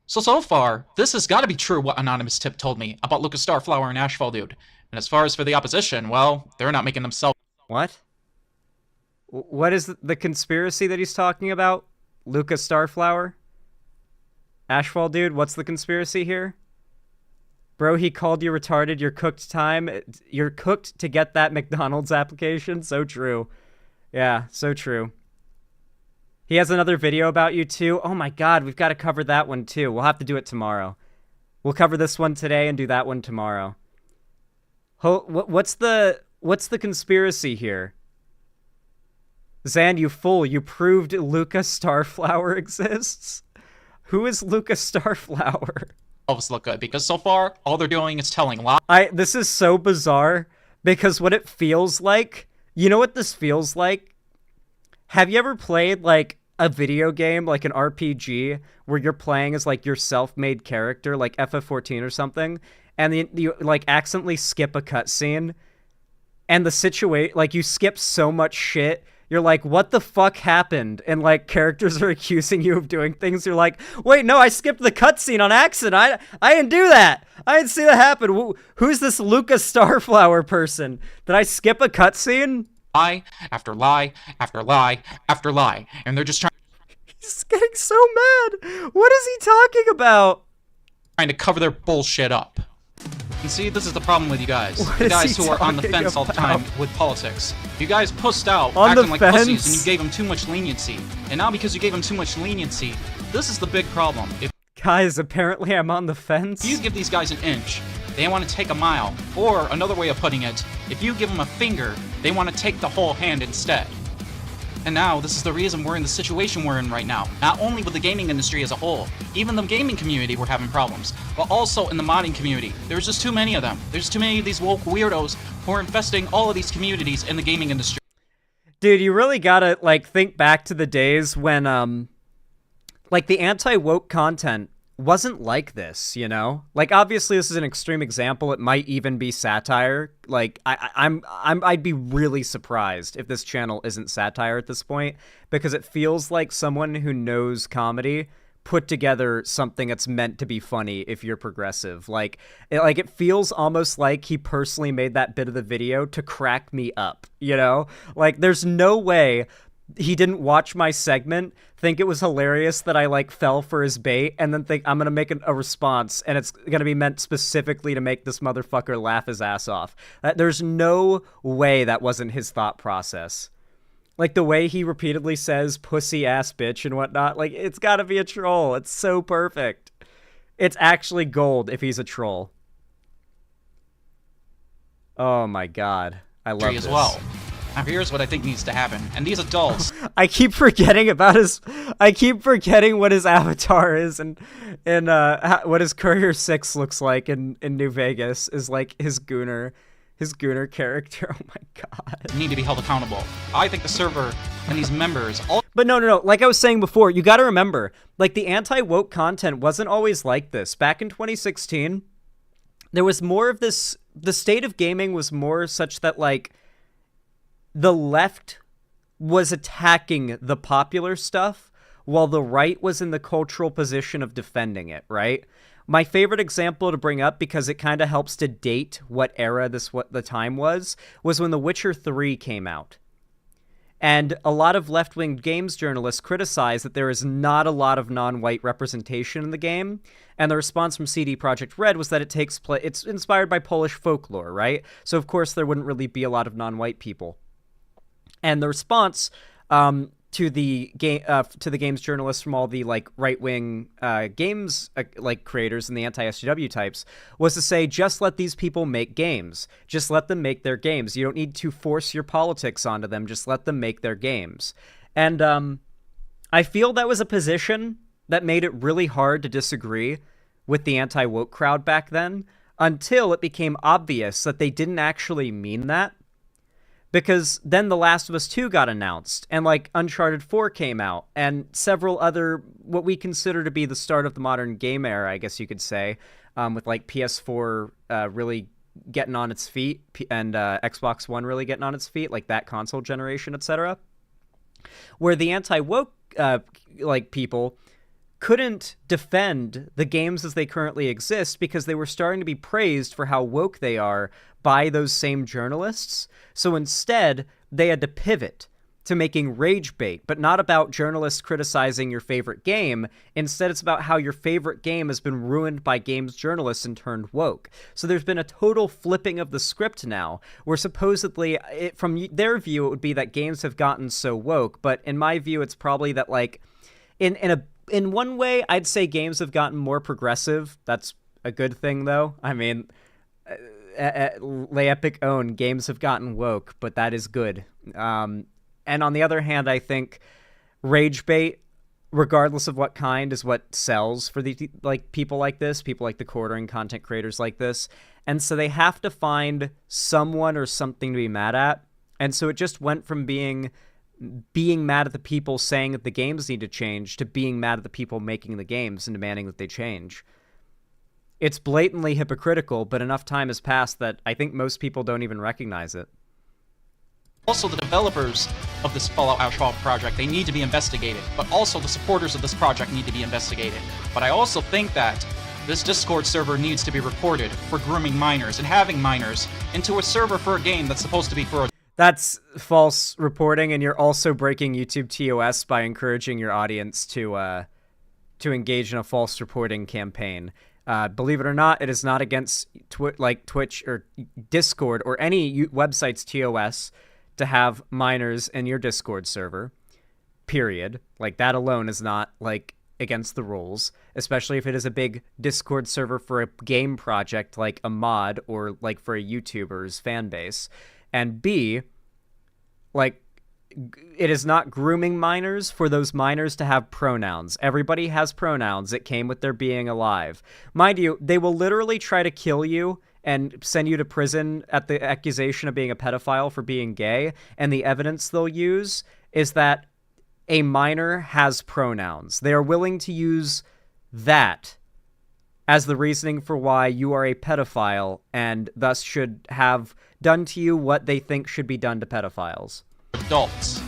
So far, this has got to be true what Anonymous Tip told me about Lucas Starflower and Ashfall Dude. And as far as for the opposition, well, they're not making themselves... What? What is the conspiracy that he's talking about? Lucas Starflower? Ashfall Dude, what's the conspiracy here? Bro, he called you retarded. You're cooked time. You're cooked to get that McDonald's application. So true. Yeah, so true. He has another video about you too. Oh my god, we've got to cover that one too. We'll have to do it tomorrow. We'll cover this one today and do that one tomorrow. What's the conspiracy here? Zan, you fool. You proved Lucas Starflower exists? Who is Lucas Starflower? Look good, because so far, all they're doing is telling lies. This is so bizarre, because what it feels like... You know what this feels like? Have you ever played, like, a video game, like an RPG, where you're playing as, like, your self-made character, like FF14 or something, and you like, accidentally skip a cutscene, and the situation... Like, you skip so much shit, you're like, what the fuck happened? And, like, characters are accusing you of doing things, you're like, wait, no, I skipped the cutscene on accident, I didn't do that! I didn't see that happen! Who's this Lucas Starflower person? Did I skip a cutscene? Lie after lie after lie after lie, and they're just trying... He's getting so mad! What is he talking about? Trying to cover their bullshit up. And see, this is the problem with you guys. The guys who are on the fence all the time with politics. You guys pussed out, acting like pussies, and you gave them too much leniency. And now because you gave them too much leniency, this is the big problem. Guys, apparently I'm on the fence. If you give these guys an inch, they want to take a mile. Or, another way of putting it, if you give them a finger, they want to take the whole hand instead. And now, this is the reason we're in the situation we're in right now. Not only with the gaming industry as a whole, even the gaming community we're having problems, but also in the modding community. There's just too many of them. There's too many of these woke weirdos who are infesting all of these communities in the gaming industry. Dude, you really gotta, like, think back to the days when, like, the anti-woke content wasn't like this, you know? Like, obviously this is an extreme example. It might even be satire. Like, I'd be really surprised if this channel isn't satire at this point, because it feels like someone who knows comedy put together something that's meant to be funny if you're progressive. Like it feels almost like he personally made that bit of the video to crack me up, you know? Like, there's no way he didn't watch my segment, think it was hilarious that I, like, fell for his bait, and then think I'm gonna make a response, and it's gonna be meant specifically to make this motherfucker laugh his ass off. There's no way that wasn't his thought process. Like, the way he repeatedly says pussy ass bitch and whatnot, like, it's gotta be a troll. It's so perfect. It's actually gold if he's a troll. Oh my god. I love this. As well. Now here's what I think needs to happen. And these adults... I keep forgetting about his... I keep forgetting what his avatar is and what his Courier 6 looks like in New Vegas is, like, his Gooner character. Oh my god. Need to be held accountable. I think the server and these members all... But no. Like I was saying before, you gotta remember, like, the anti-woke content wasn't always like this. Back in 2016, there was more of this... The state of gaming was more such that, like, the left was attacking the popular stuff while the right was in the cultural position of defending it, right? My favorite example to bring up, because it kind of helps to date what era what the time was when The Witcher 3 came out. And a lot of left-wing games journalists criticized that there is not a lot of non-white representation in the game, and the response from CD Projekt Red was that it's inspired by Polish folklore, right? So of course there wouldn't really be a lot of non-white people. And the response to to the games journalists from all the like right-wing games like creators and the anti-SJW types was to say, just let these people make games. Just let them make their games. You don't need to force your politics onto them. Just let them make their games. And I feel that was a position that made it really hard to disagree with the anti-woke crowd back then, until it became obvious that they didn't actually mean that. Because then The Last of Us 2 got announced, and like Uncharted 4 came out, and several other, what we consider to be the start of the modern game era, I guess you could say, with like PS4 really getting on its feet, and Xbox One really getting on its feet, like that console generation, etc. Where the anti-woke like people couldn't defend the games as they currently exist because they were starting to be praised for how woke they are by those same journalists. So instead, they had to pivot to making rage bait, but not about journalists criticizing your favorite game. Instead, it's about how your favorite game has been ruined by games journalists and turned woke. So there's been a total flipping of the script now, where supposedly, from their view, it would be that games have gotten so woke, but in my view, it's probably that, like, in one way, I'd say games have gotten more progressive. That's a good thing, though. I mean, lay epic own, games have gotten woke, but that is good. And on the other hand, I think rage bait, regardless of what kind, is what sells for the like people like this, people like the quartering content creators like this. And so they have to find someone or something to be mad at. And so it just went from being mad at the people saying that the games need to change to being mad at the people making the games and demanding that they change. It's blatantly hypocritical, but enough time has passed that I think most people don't even recognize it. Also, the developers of this Fallout Asphalt project, they need to be investigated, but also the supporters of this project need to be investigated. But I also think that this Discord server needs to be reported for grooming minors and having minors into a server for a game that's supposed to be for a... That's false reporting, and you're also breaking YouTube TOS by encouraging your audience to engage in a false reporting campaign. Believe it or not, it is not against Twitch or Discord or any website's TOS to have minors in your Discord server, period. Like, that alone is not, like, against the rules, especially if it is a big Discord server for a game project like a mod or, like, for a YouTuber's fan base. And B, like, it is not grooming minors for those minors to have pronouns. Everybody has pronouns. It came with their being alive. Mind you, they will literally try to kill you and send you to prison at the accusation of being a pedophile for being gay, and the evidence they'll use is that a minor has pronouns. They are willing to use that as the reasoning for why you are a pedophile and thus should have done to you what they think should be done to pedophiles. Adults.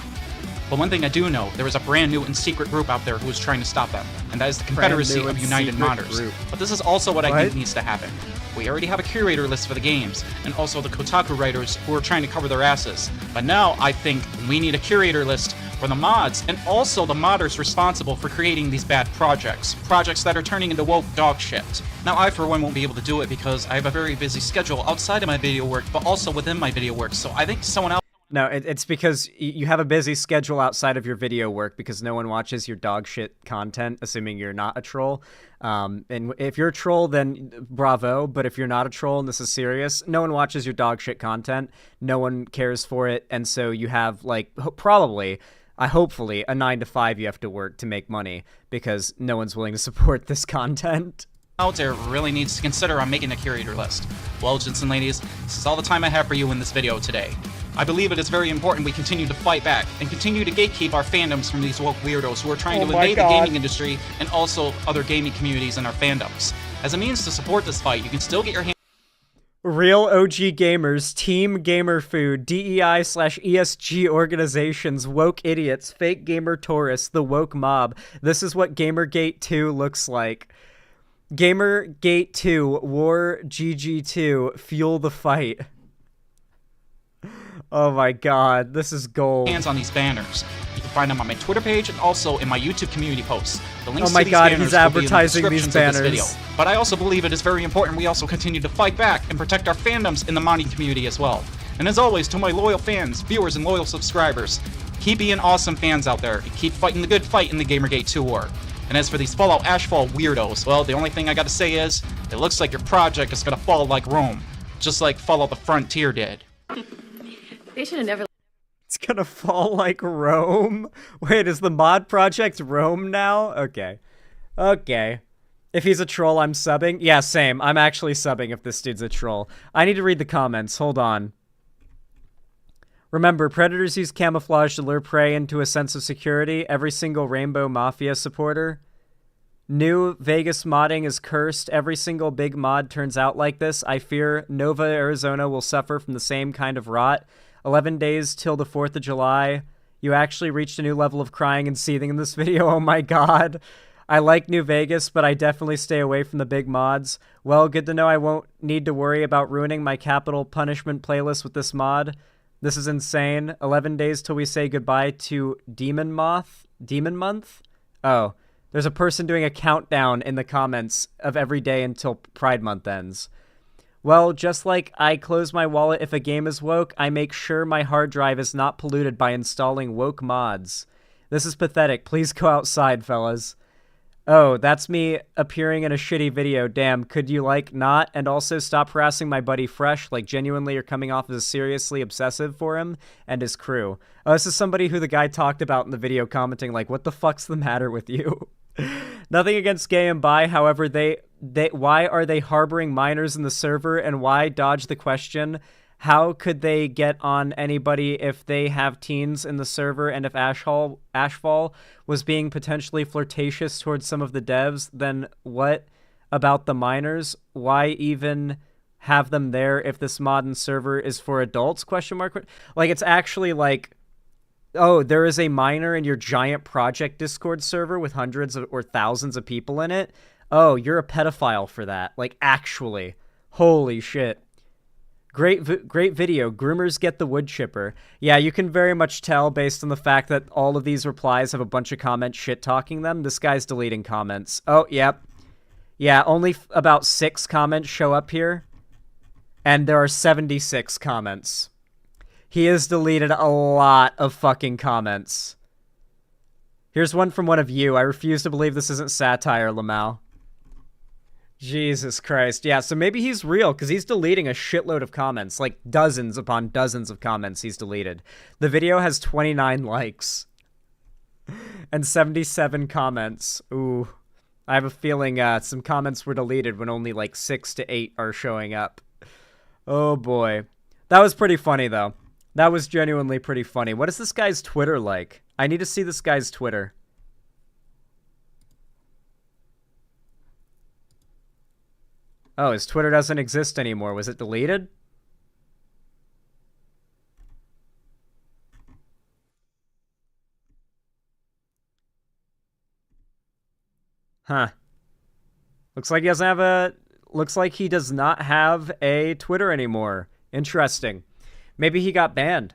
But one thing I do know, there is a brand new and secret group out there who is trying to stop them, and that is the Confederacy of United Modders. But this is also what I think needs to happen. We already have a curator list for the games, and also the Kotaku writers who are trying to cover their asses. But now I think we need a curator list for the mods, and also the modders responsible for creating these bad projects that are turning into woke dog shit. Now I for one won't be able to do it because I have a very busy schedule outside of my video work, but also within my video work, so I think someone else... No, it's because you have a busy schedule outside of your video work because no one watches your dog shit content, assuming you're not a troll. And if you're a troll, then bravo. But if you're not a troll and this is serious, no one watches your dog shit content. No one cares for it. And so you have, like, hopefully, a 9 to 5 you have to work to make money because no one's willing to support this content. Out there really needs to consider on making a curator list. Well, gents and ladies, this is all the time I have for you in this video today. I believe it is very important we continue to fight back and continue to gatekeep our fandoms from these woke weirdos who are trying to invade the gaming industry and also other gaming communities and our fandoms. As a means to support this fight, you can still get your hands... Real OG gamers, Team Gamer Food, DEI/ESG organizations, woke idiots, fake gamer tourists, the woke mob. This is what Gamergate 2 looks like. Gamergate 2, War GG2, fuel the fight. Oh my god, this is gold. Hands on these banners. You can find them on my Twitter page and also in my YouTube community posts. The links oh my to these god, banners he's advertising will be in the these banners. Of this video. But I also believe it is very important we also continue to fight back and protect our fandoms in the modding community as well. And as always, to my loyal fans, viewers, and loyal subscribers, Keep being awesome fans out there, and keep fighting the good fight in the Gamergate tour. And as for these Fallout Ashfall weirdos, well, the only thing I gotta say is, it looks like your project is gonna fall like Rome, just like Fallout the Frontier did. They should have never... It's gonna fall like Rome? Wait, is the mod project Rome now? Okay. Okay. If he's a troll, I'm subbing? Yeah, same. I'm actually subbing if this dude's a troll. I need to read the comments. Hold on. Remember, predators use camouflage to lure prey into a sense of security. Every single Rainbow Mafia supporter. New Vegas modding is cursed. Every single big mod turns out like this. I fear Nova, Arizona will suffer from the same kind of rot. 11 days till the 4th of July. You actually reached a new level of crying and seething in this video. Oh my god. I like New Vegas, but I definitely stay away from the big mods. Well, good to know I won't need to worry about ruining my capital punishment playlist with this mod. This is insane. 11 days till we say goodbye to Demon Month? Oh, there's a person doing a countdown in the comments of every day until Pride Month ends. Well, just like I close my wallet if a game is woke, I make sure my hard drive is not polluted by installing woke mods. This is pathetic. Please go outside, fellas. Oh, that's me appearing in a shitty video. Damn, could you, like, not? And also stop harassing my buddy Fresh. Like, genuinely, you're coming off as seriously obsessive for him and his crew. Oh, this is somebody who the guy talked about in the video commenting, like, what the fuck's the matter with you? Nothing against gay and bi, however, why are they harboring minors in the server, and why dodge the question? How could they get on anybody if they have teens in the server, and if Ashfall was being potentially flirtatious towards some of the devs, then what about the minors? Why even have them there if this modern server is for adults? Question mark. Like, it's actually like, oh, there is a minor in your giant project Discord server with hundreds or thousands of people in it. Oh, you're a pedophile for that. Like, actually. Holy shit. Great video. Groomers get the wood chipper. Yeah, you can very much tell based on the fact that all of these replies have a bunch of comments shit-talking them. This guy's deleting comments. Oh, yep. Yeah, only about 6 comments show up here. And there are 76 comments. He has deleted a lot of fucking comments. Here's one from one of you. I refuse to believe this isn't satire, Lamau. Jesus Christ. Yeah, so maybe he's real, because he's deleting a shitload of comments. Like, dozens upon dozens of comments he's deleted. The video has 29 likes. And 77 comments. Ooh. I have a feeling some comments were deleted when only like 6 to 8 are showing up. Oh boy. That was pretty funny, though. That was genuinely pretty funny. What is this guy's Twitter like? I need to see this guy's Twitter. Oh, his Twitter doesn't exist anymore. Was it deleted? Huh. Looks like he doesn't have a... Looks like he does not have a Twitter anymore. Interesting. Maybe he got banned.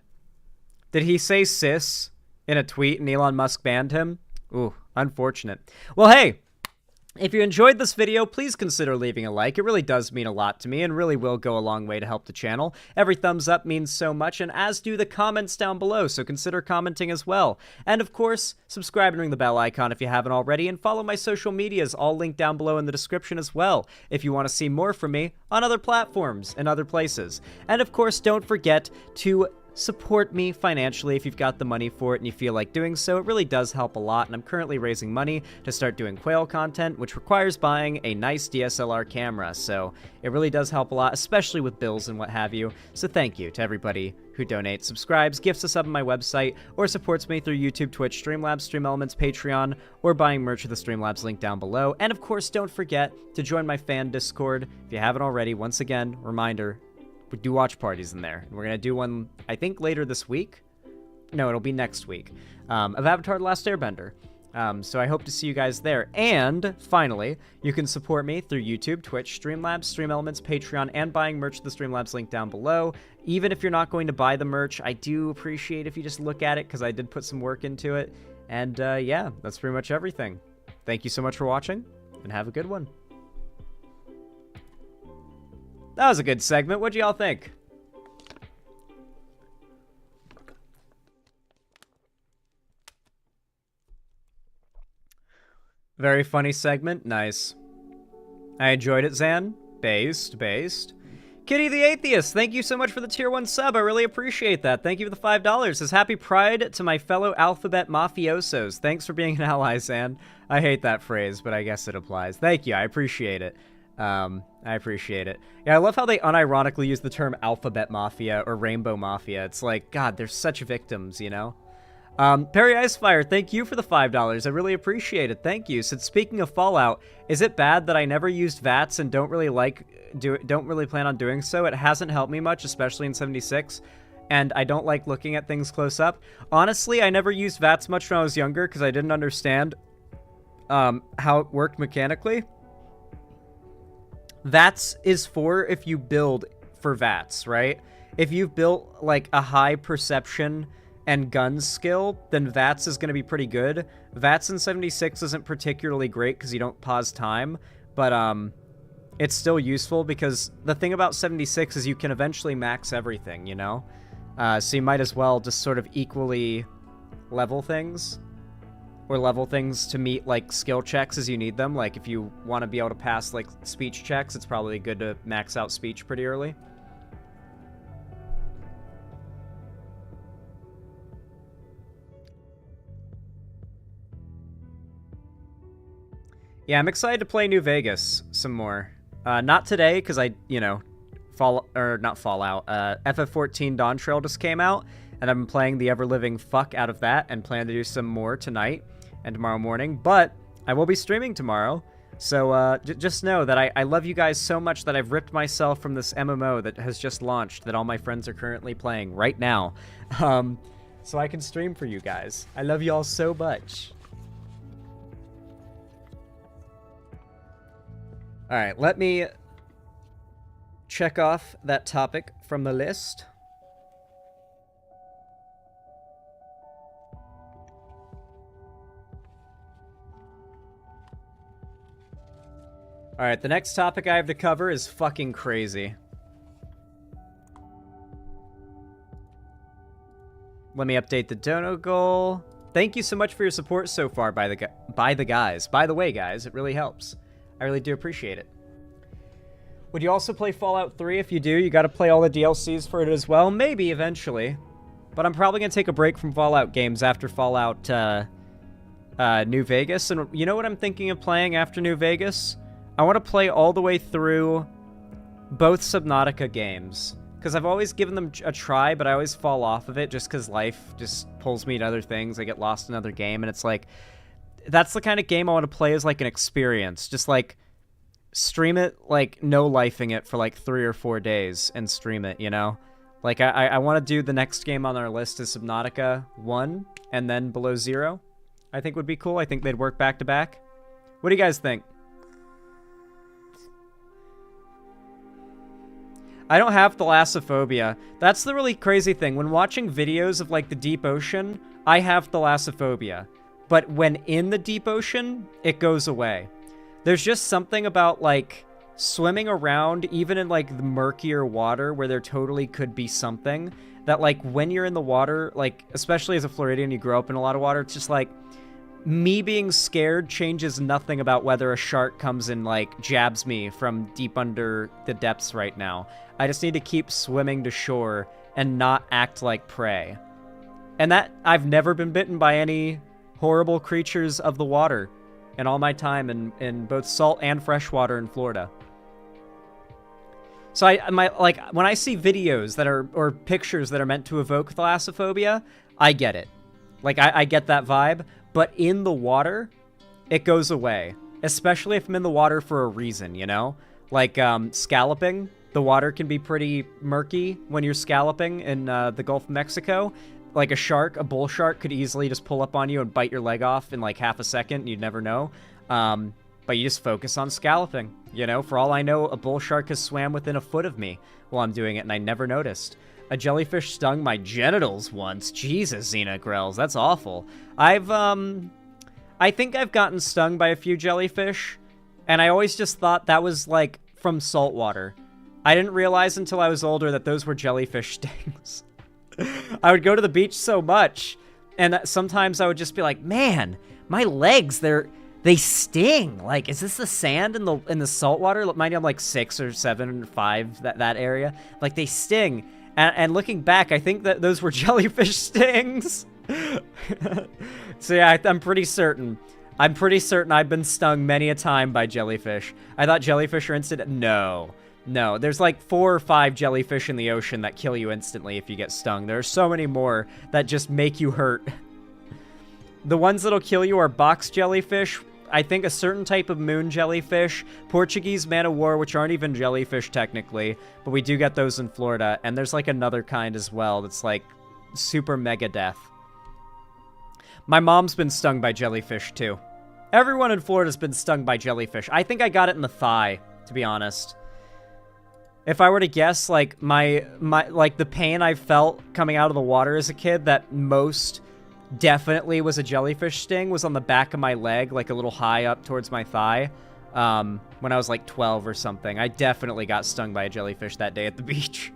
Did he say sis in a tweet and Elon Musk banned him? Ooh, unfortunate. Well, hey, if you enjoyed this video, please consider leaving a like. It really does mean a lot to me and really will go a long way to help the channel. Every thumbs up means so much, and as do the comments down below, so consider commenting as well. And of course, subscribe and ring the bell icon if you haven't already, and follow my social medias, all linked down below in the description as well, if you want to see more from me on other platforms and other places. And of course, don't forget to support me financially if you've got the money for it and you feel like doing so. It really does help a lot, and I'm currently raising money to start doing quail content, which requires buying a nice DSLR camera, so it really does help a lot, especially with bills and what have you. So thank you to everybody who donates, subscribes, gifts a sub on my website, or supports me through YouTube, Twitch, Streamlabs, Stream Elements, Patreon, or buying merch with the Streamlabs link down below. And of course, don't forget to join my fan Discord if you haven't already. Once again, reminder, we do watch parties in there. We're going to do one, I think, later this week. No, it'll be next week. Of Avatar The Last Airbender. So I hope to see you guys there. And, finally, you can support me through YouTube, Twitch, Streamlabs, Stream Elements, Patreon, and buying merch at the Streamlabs link down below. Even if you're not going to buy the merch, I do appreciate if you just look at it, because I did put some work into it. And, yeah, that's pretty much everything. Thank you so much for watching, and have a good one. That was a good segment. What'd y'all think? Very funny segment. Nice. I enjoyed it, Zan. Based. Kitty the Atheist, thank you so much for the tier 1 sub. I really appreciate that. Thank you for the $5. Says happy pride to my fellow alphabet mafiosos. Thanks for being an ally, Zan. I hate that phrase, but I guess it applies. Thank you. I appreciate it. I appreciate it. Yeah, I love how they unironically use the term alphabet mafia or rainbow mafia. It's like, God, they're such victims, you know? Perry Icefire, thank you for the $5. I really appreciate it. Thank you. Said, speaking of Fallout, is it bad that I never used VATS and don't really plan on doing so? It hasn't helped me much, especially in 76, and I don't like looking at things close up. Honestly, I never used VATS much when I was younger because I didn't understand how it worked mechanically. VATS is for if you build for VATS, right? If you've built like a high perception and gun skill, then VATS is going to be pretty good. VATS in 76 isn't particularly great because you don't pause time, but it's still useful because the thing about 76 is you can eventually max everything, you know? So you might as well just sort of equally level things, or level things to meet like skill checks as you need them. Like if you want to be able to pass like speech checks, it's probably good to max out speech pretty early. Yeah, I'm excited to play New Vegas some more. Not today, because FF14 Dawn Trail just came out, and I've been playing the ever-living fuck out of that, and plan to do some more tonight and tomorrow morning, but I will be streaming tomorrow, so just know that I love you guys so much that I've ripped myself from this MMO that has just launched, that all my friends are currently playing right now, so I can stream for you guys. I love you all so much. Alright, let me check off that topic from the list. Alright, the next topic I have to cover is fucking crazy. Let me update the dono goal. Thank you so much for your support so far by the guys. By the way, guys, it really helps. I really do appreciate it. Would you also play Fallout 3? If you do, you gotta play all the DLCs for it as well. Maybe, eventually. But I'm probably gonna take a break from Fallout games after Fallout New Vegas. And you know what I'm thinking of playing after New Vegas? I want to play all the way through both Subnautica games. Because I've always given them a try, but I always fall off of it just because life just pulls me to other things. I get lost in another game, and it's like... That's the kind of game I want to play as, like, an experience. Just, like, stream it, like, no-lifing it for, like, 3 or 4 days and stream it, you know? Like, I want to do the next game on our list is Subnautica 1 and then Below Zero. I think would be cool. I think they'd work back-to-back. What do you guys think? I don't have thalassophobia. That's the really crazy thing. When watching videos of, like, the deep ocean, I have thalassophobia. But when in the deep ocean, it goes away. There's just something about, like, swimming around, even in, like, the murkier water, where there totally could be something, that, like, when you're in the water, like, especially as a Floridian, you grow up in a lot of water, it's just, like, me being scared changes nothing about whether a shark comes and, like, jabs me from deep under the depths right now. I just need to keep swimming to shore and not act like prey. And that, I've never been bitten by any horrible creatures of the water in all my time in both salt and freshwater in Florida. So when I see videos that are, or pictures that are meant to evoke thalassophobia, I get it. Like, I get that vibe, but in the water, it goes away. Especially if I'm in the water for a reason, you know? Like, scalloping. The water can be pretty murky when you're scalloping in the Gulf of Mexico. Like a bull shark could easily just pull up on you and bite your leg off in like half a second. You'd never know. But you just focus on scalloping. You know, for all I know, a bull shark has swam within a foot of me while I'm doing it, and I never noticed. A jellyfish stung my genitals once. Jesus, Xena Grells, that's awful. I think I've gotten stung by a few jellyfish, and I always just thought that was like from salt water. I didn't realize until I was older that those were jellyfish stings. I would go to the beach so much, and sometimes I would just be like, man, my legs, they're They sting. Like, is this the sand in the salt water? Mind you, I'm like 6 or 7 or 5, that area. Like, they sting. And looking back, I think that those were jellyfish stings. So yeah, I'm pretty certain. I'm pretty certain I've been stung many a time by jellyfish. I thought jellyfish are instant. No. No, there's like 4 or 5 jellyfish in the ocean that kill you instantly if you get stung. There are so many more that just make you hurt. The ones that'll kill you are box jellyfish, I think a certain type of moon jellyfish, Portuguese man-o'-war, which aren't even jellyfish technically, but we do get those in Florida, and there's like another kind as well that's like super mega death. My mom's been stung by jellyfish too. Everyone in Florida's been stung by jellyfish. I think I got it in the thigh, to be honest. If I were to guess, like, like, the pain I felt coming out of the water as a kid that most definitely was a jellyfish sting was on the back of my leg, like, a little high up towards my thigh, when I was, like, 12 or something. I definitely got stung by a jellyfish that day at the beach.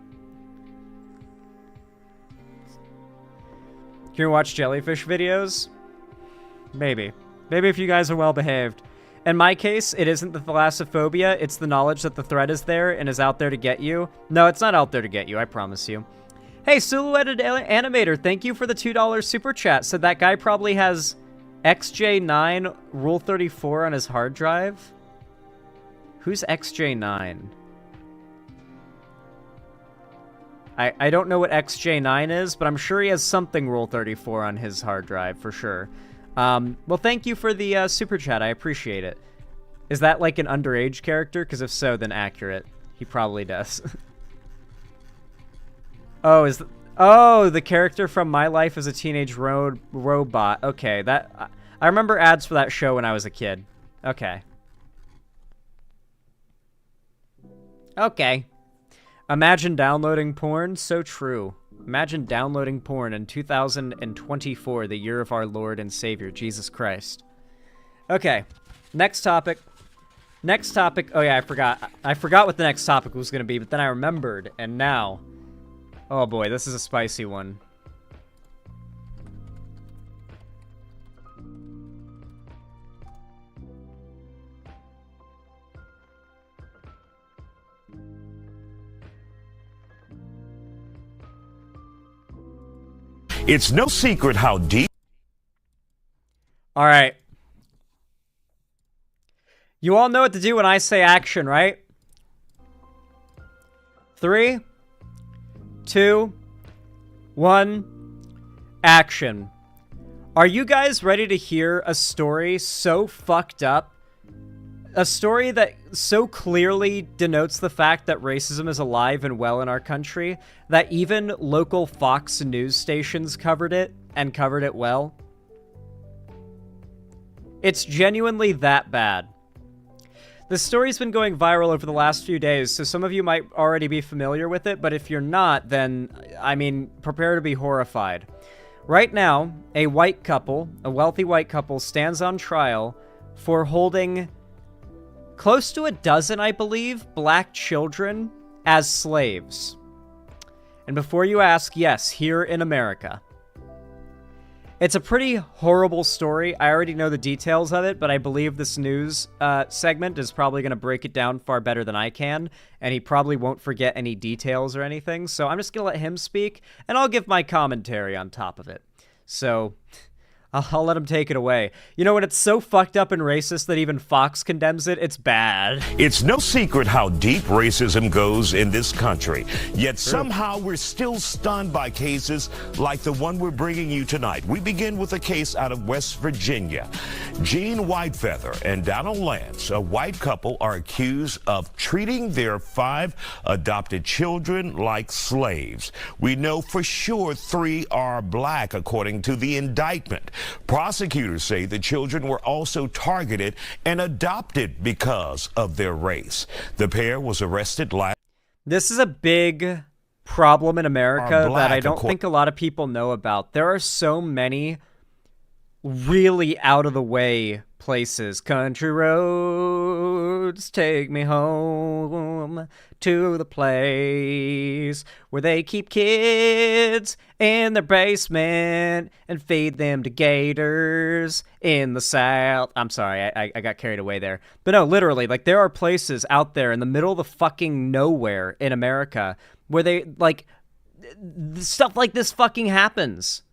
Can you watch jellyfish videos? Maybe. Maybe if you guys are well-behaved. In my case, it isn't the thalassophobia, it's the knowledge that the threat is there and is out there to get you. No, it's not out there to get you, I promise you. Hey, Silhouetted Animator, thank you for the $2 super chat. So that guy probably has XJ9 Rule 34 on his hard drive? Who's XJ9? I don't know what XJ9 is, but I'm sure he has something Rule 34 on his hard drive, for sure. Well, thank you for the super chat. I appreciate it. Is that like an underage character? Because if so, then accurate. He probably does. Oh, the character from My Life as a Teenage Robot. Okay, I remember ads for that show when I was a kid. Okay. Okay. Imagine downloading porn? So true. Imagine downloading porn in 2024, the year of our Lord and Savior, Jesus Christ. Okay, next topic. Next topic. Oh yeah, I forgot. I forgot what the next topic was going to be, but then I remembered, and now... Oh boy, this is a spicy one. It's no secret how deep... All right. You all know what to do when I say action, right? 3, 2, 1, action. Are you guys ready to hear a story so fucked up? A story that so clearly denotes the fact that racism is alive and well in our country, that even local Fox News stations covered it, and covered it well. It's genuinely that bad. The story's been going viral over the last few days, so some of you might already be familiar with it, but if you're not, then, I mean, prepare to be horrified. Right now, a white couple, a wealthy white couple, stands on trial for holding close to a dozen, I believe, black children as slaves. And before you ask, yes, here in America. It's a pretty horrible story. I already know the details of it, but I believe this news segment is probably going to break it down far better than I can, and he probably won't forget any details or anything, so I'm just going to let him speak, and I'll give my commentary on top of it. So... I'll let him take it away. You know, when it's so fucked up and racist that even Fox condemns it, it's bad. It's no secret how deep racism goes in this country. Yet somehow we're still stunned by cases like the one we're bringing you tonight. We begin with a case out of West Virginia. Gene Whitefeather and Donald Lance, a white couple, are accused of treating their 5 adopted children like slaves. We know for sure 3 are black, according to the indictment. Prosecutors say the children were also targeted and adopted because of their race. The pair was arrested last... This is a big problem in America that I don't think a lot of people know about. There are so many, really out of the way places. Country roads take me home to the place where they keep kids in their basement and feed them to gators in the South. I'm sorry, I got carried away there. But no, literally, like, there are places out there in the middle of the fucking nowhere in America where they, like, stuff like this fucking happens.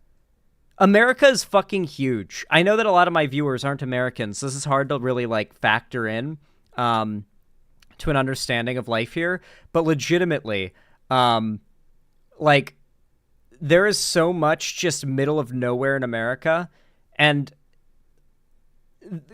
America is fucking huge. I know that a lot of my viewers aren't Americans. So this is hard to really, like, factor in to an understanding of life here. But legitimately, like, there is so much just middle of nowhere in America. And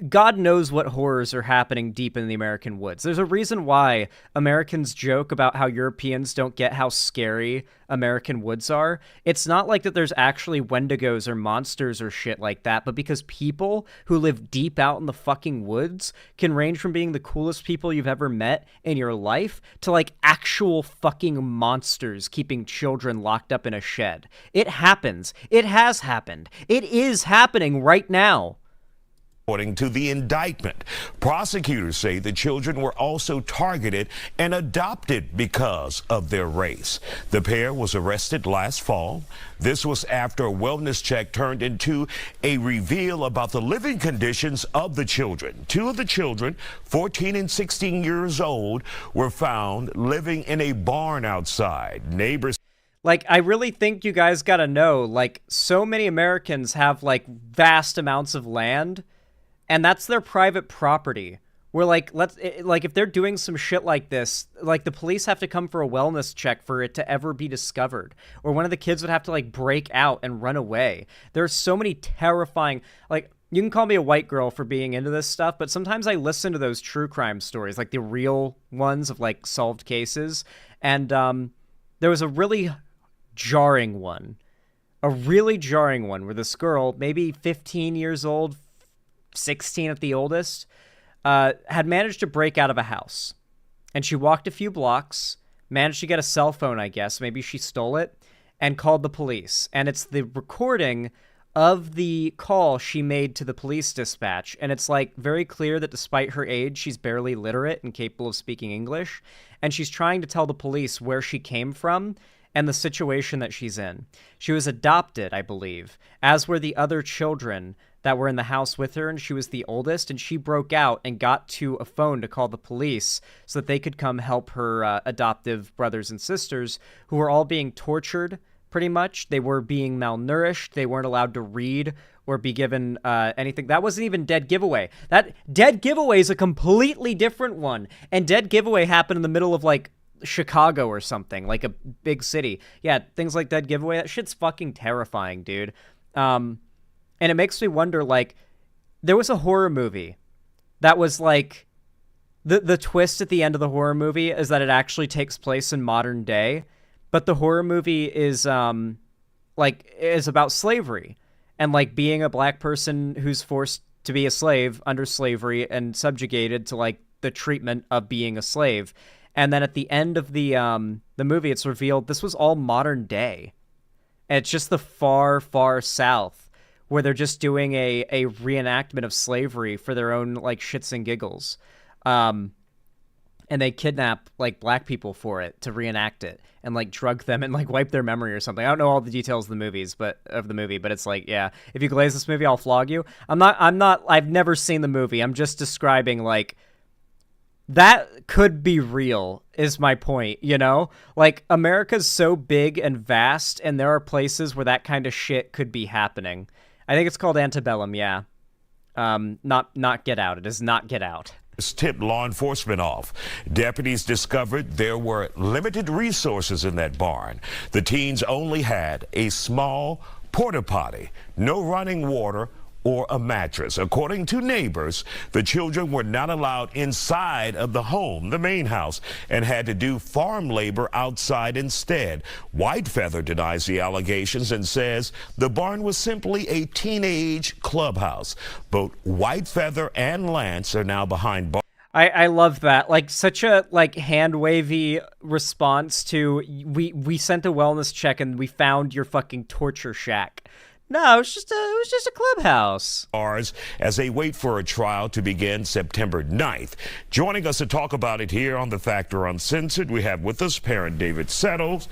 God knows what horrors are happening deep in the American woods. There's a reason why Americans joke about how Europeans don't get how scary American woods are. It's not like that there's actually wendigos or monsters or shit like that, but because people who live deep out in the fucking woods can range from being the coolest people you've ever met in your life to, like, actual fucking monsters keeping children locked up in a shed. It happens. It has happened. It is happening right now. According to the indictment, prosecutors say the children were also targeted and adopted because of their race. The pair was arrested last fall. This was after a wellness check turned into a reveal about the living conditions of the children. Two of the children, 14 and 16 years old, were found living in a barn outside. Neighbors... Like, I really think you guys gotta know, like, so many Americans have, like, vast amounts of land, and that's their private property. Where, like, if they're doing some shit like this, like, the police have to come for a wellness check for it to ever be discovered. Or one of the kids would have to, like, break out and run away. There are so many terrifying, like, you can call me a white girl for being into this stuff, but sometimes I listen to those true crime stories, like the real ones of, like, solved cases. And there was a really jarring one. A really jarring one where this girl, maybe 15 years old, 16 at the oldest, had managed to break out of a house. And she walked a few blocks, managed to get a cell phone, I guess. Maybe she stole it, and called the police. And it's the recording of the call she made to the police dispatch. And it's, like, very clear that despite her age, she's barely literate and capable of speaking English. And she's trying to tell the police where she came from and the situation that she's in. She was adopted, I believe, as were the other children that were in the house with her, and she was the oldest, and she broke out and got to a phone to call the police so that they could come help her adoptive brothers and sisters, who were all being tortured, pretty much. They were being malnourished. They weren't allowed to read or be given anything. That wasn't even Dead Giveaway. That Dead Giveaway is a completely different one, and Dead Giveaway happened in the middle of, like, Chicago or something, like a big city. Yeah, things like Dead Giveaway, that shit's fucking terrifying, dude. And it makes me wonder, like, there was a horror movie that was, like, the twist at the end of the horror movie is that it actually takes place in modern day, but the horror movie is, is about slavery and, like, being a black person who's forced to be a slave under slavery and subjugated to, like, the treatment of being a slave. And then at the end of the movie, it's revealed this was all modern day. And it's just the far, far South, where they're just doing a reenactment of slavery for their own, like, shits and giggles. And they kidnap, like, black people for it to reenact it and, like, drug them and, like, wipe their memory or something. I don't know all the details of the movie, but it's like, yeah, if you glaze this movie, I'll flog you. I've never seen the movie. I'm just describing, like, that could be real, is my point, you know? Like, America's so big and vast, and there are places where that kind of shit could be happening. I think it's called Antebellum, yeah. Not Get Out. It is not Get Out. Tipped law enforcement off. Deputies discovered there were limited resources in that barn. The teens only had a small porta potty, no running water, or a mattress. According to neighbors, the children were not allowed inside of the home, the main house, and had to do farm labor outside instead. Whitefeather denies the allegations and says the barn was simply a teenage clubhouse. Both Whitefeather and Lance are now behind bars. I love that. Like, such a, like, hand-wavy response to, we sent a wellness check and we found your fucking torture shack. No, it was just a clubhouse. As they wait for a trial to begin September 9th. Joining us to talk about it here on The Factor Uncensored, we have with us parent David Settles,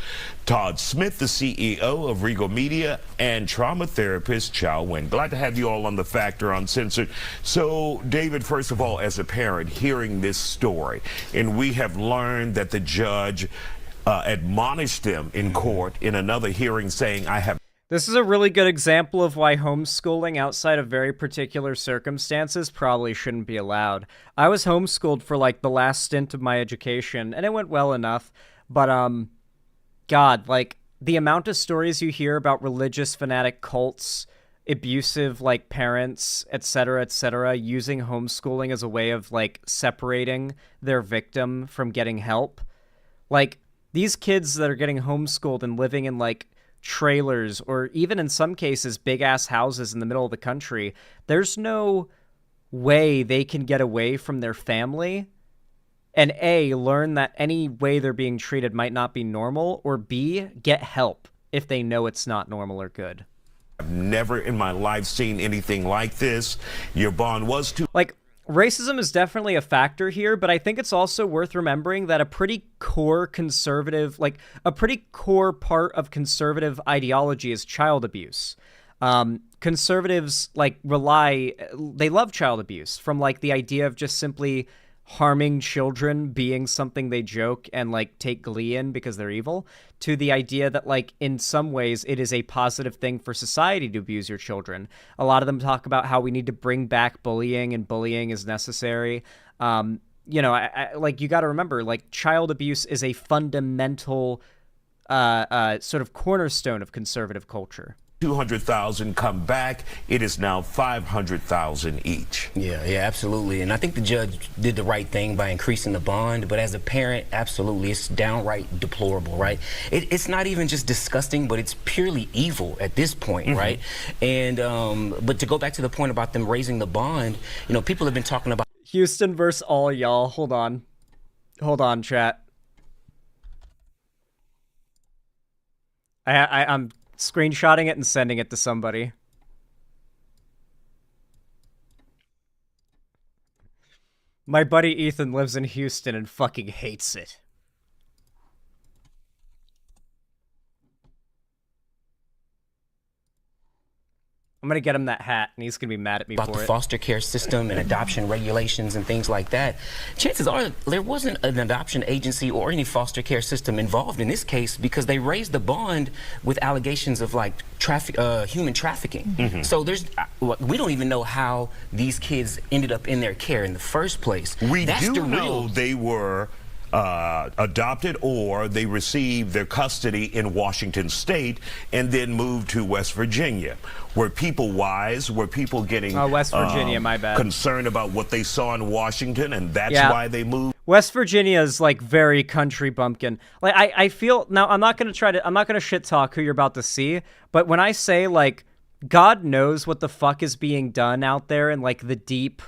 Todd Smith, the CEO of Regal Media, and trauma therapist Chow Nguyen. Glad to have you all on The Factor Uncensored. So, David, first of all, as a parent, hearing this story, and we have learned that the judge admonished them in court in another hearing saying, This is a really good example of why homeschooling outside of very particular circumstances probably shouldn't be allowed. I was homeschooled for like the last stint of my education, and it went well enough, but God, like the amount of stories you hear about religious fanatic cults, abusive like parents, etc., using homeschooling as a way of like separating their victim from getting help. Like these kids that are getting homeschooled and living in like trailers or even in some cases big ass houses in the middle of the country, there's no way they can get away from their family and A, learn that any way they're being treated might not be normal, or B, get help if they know it's not normal or good. I've never in my life seen anything like this. Your bond was too... Like, racism is definitely a factor here, but I think it's also worth remembering that a pretty core conservative, like a pretty core part of conservative ideology is child abuse. Conservatives like they love child abuse, from like the idea of just simply harming children being something they joke and like take glee in because they're evil, to the idea that like in some ways it is a positive thing for society to abuse your children. A lot of them talk about how we need to bring back bullying and bullying is necessary. You know, I like, you got to remember, like, child abuse is a fundamental sort of cornerstone of conservative culture. 200,000 come back. It is now 500,000 each. Yeah, absolutely. And I think the judge did the right thing by increasing the bond. But as a parent, absolutely, it's downright deplorable, right? It's not even just disgusting, but it's purely evil at this point, right? And but to go back to the point about them raising the bond, you know, people have been talking about Houston versus all y'all. Hold on, chat. I'm screenshotting it and sending it to somebody. My buddy Ethan lives in Houston and fucking hates it. I'm gonna get him that hat, and he's gonna be mad at me about for the it. foster care system and adoption regulations and things like that. Chances are there wasn't an adoption agency or any foster care system involved in this case, because they raised the bond with allegations of like human trafficking. So we don't even know how these kids ended up in their care in the first place. That's do know they were adopted, or they received their custody in Washington State and then moved to West Virginia. Were people wise? Were people getting West Virginia, my bad, concerned about what they saw in Washington, and that's why they moved? West Virginia is like very country bumpkin. Like I feel now, I'm not gonna shit talk who you're about to see, but when I say like God knows what the fuck is being done out there in like the deep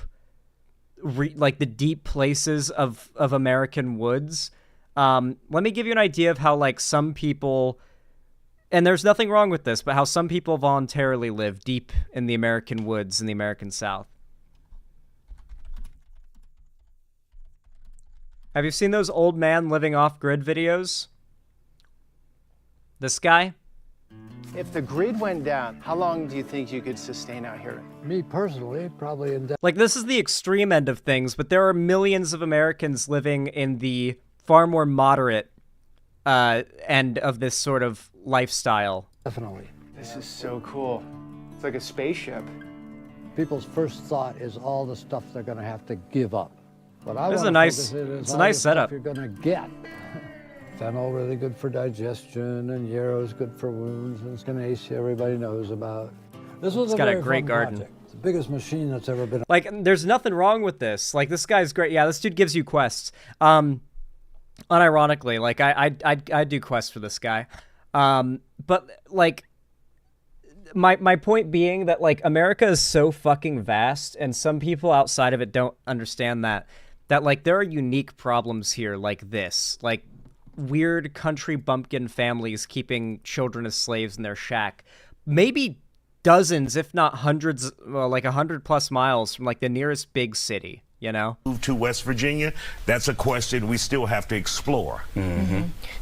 places of American woods. Let me give you an idea of how like some people, and there's nothing wrong with this, but how some people voluntarily live deep in the American woods in the American South. Have you seen those old man living off-grid videos? This guy? If the grid went down, how long do you think you could sustain out here? Me personally, probably like, this is the extreme end of things, but there are millions of Americans living in the far more moderate end of this sort of lifestyle. Definitely. This is so cool. It's like a spaceship. People's first thought is all the stuff they're going to have to give up. But I this is a nice. It's a nice setup. You're going to get. Fennel really good for digestion, and yarrow's good for wounds, and Echinacea everybody knows about. This was got a great garden. Project. It's the biggest machine that's ever been. Like, there's nothing wrong with this. Like, this guy's great. Yeah, this dude gives you quests. Unironically, like I'd do quests for this guy. But like, my point being that like America is so fucking vast, and some people outside of it don't understand that like there are unique problems here, like this, like weird country bumpkin families keeping children as slaves in their shack. Maybe dozens, if not hundreds, well, like 100+ miles from like the nearest big city, you know? Move to West Virginia? That's a question we still have to explore.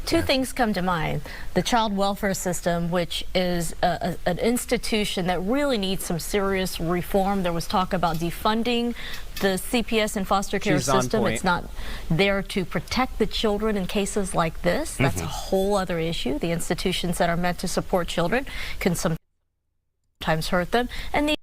Two things come to mind. The child welfare system, which is an institution that really needs some serious reform. There was talk about defunding the CPS and foster care system. It's not there to protect the children in cases like this. That's a whole other issue. The institutions that are meant to support children can sometimes hurt them. And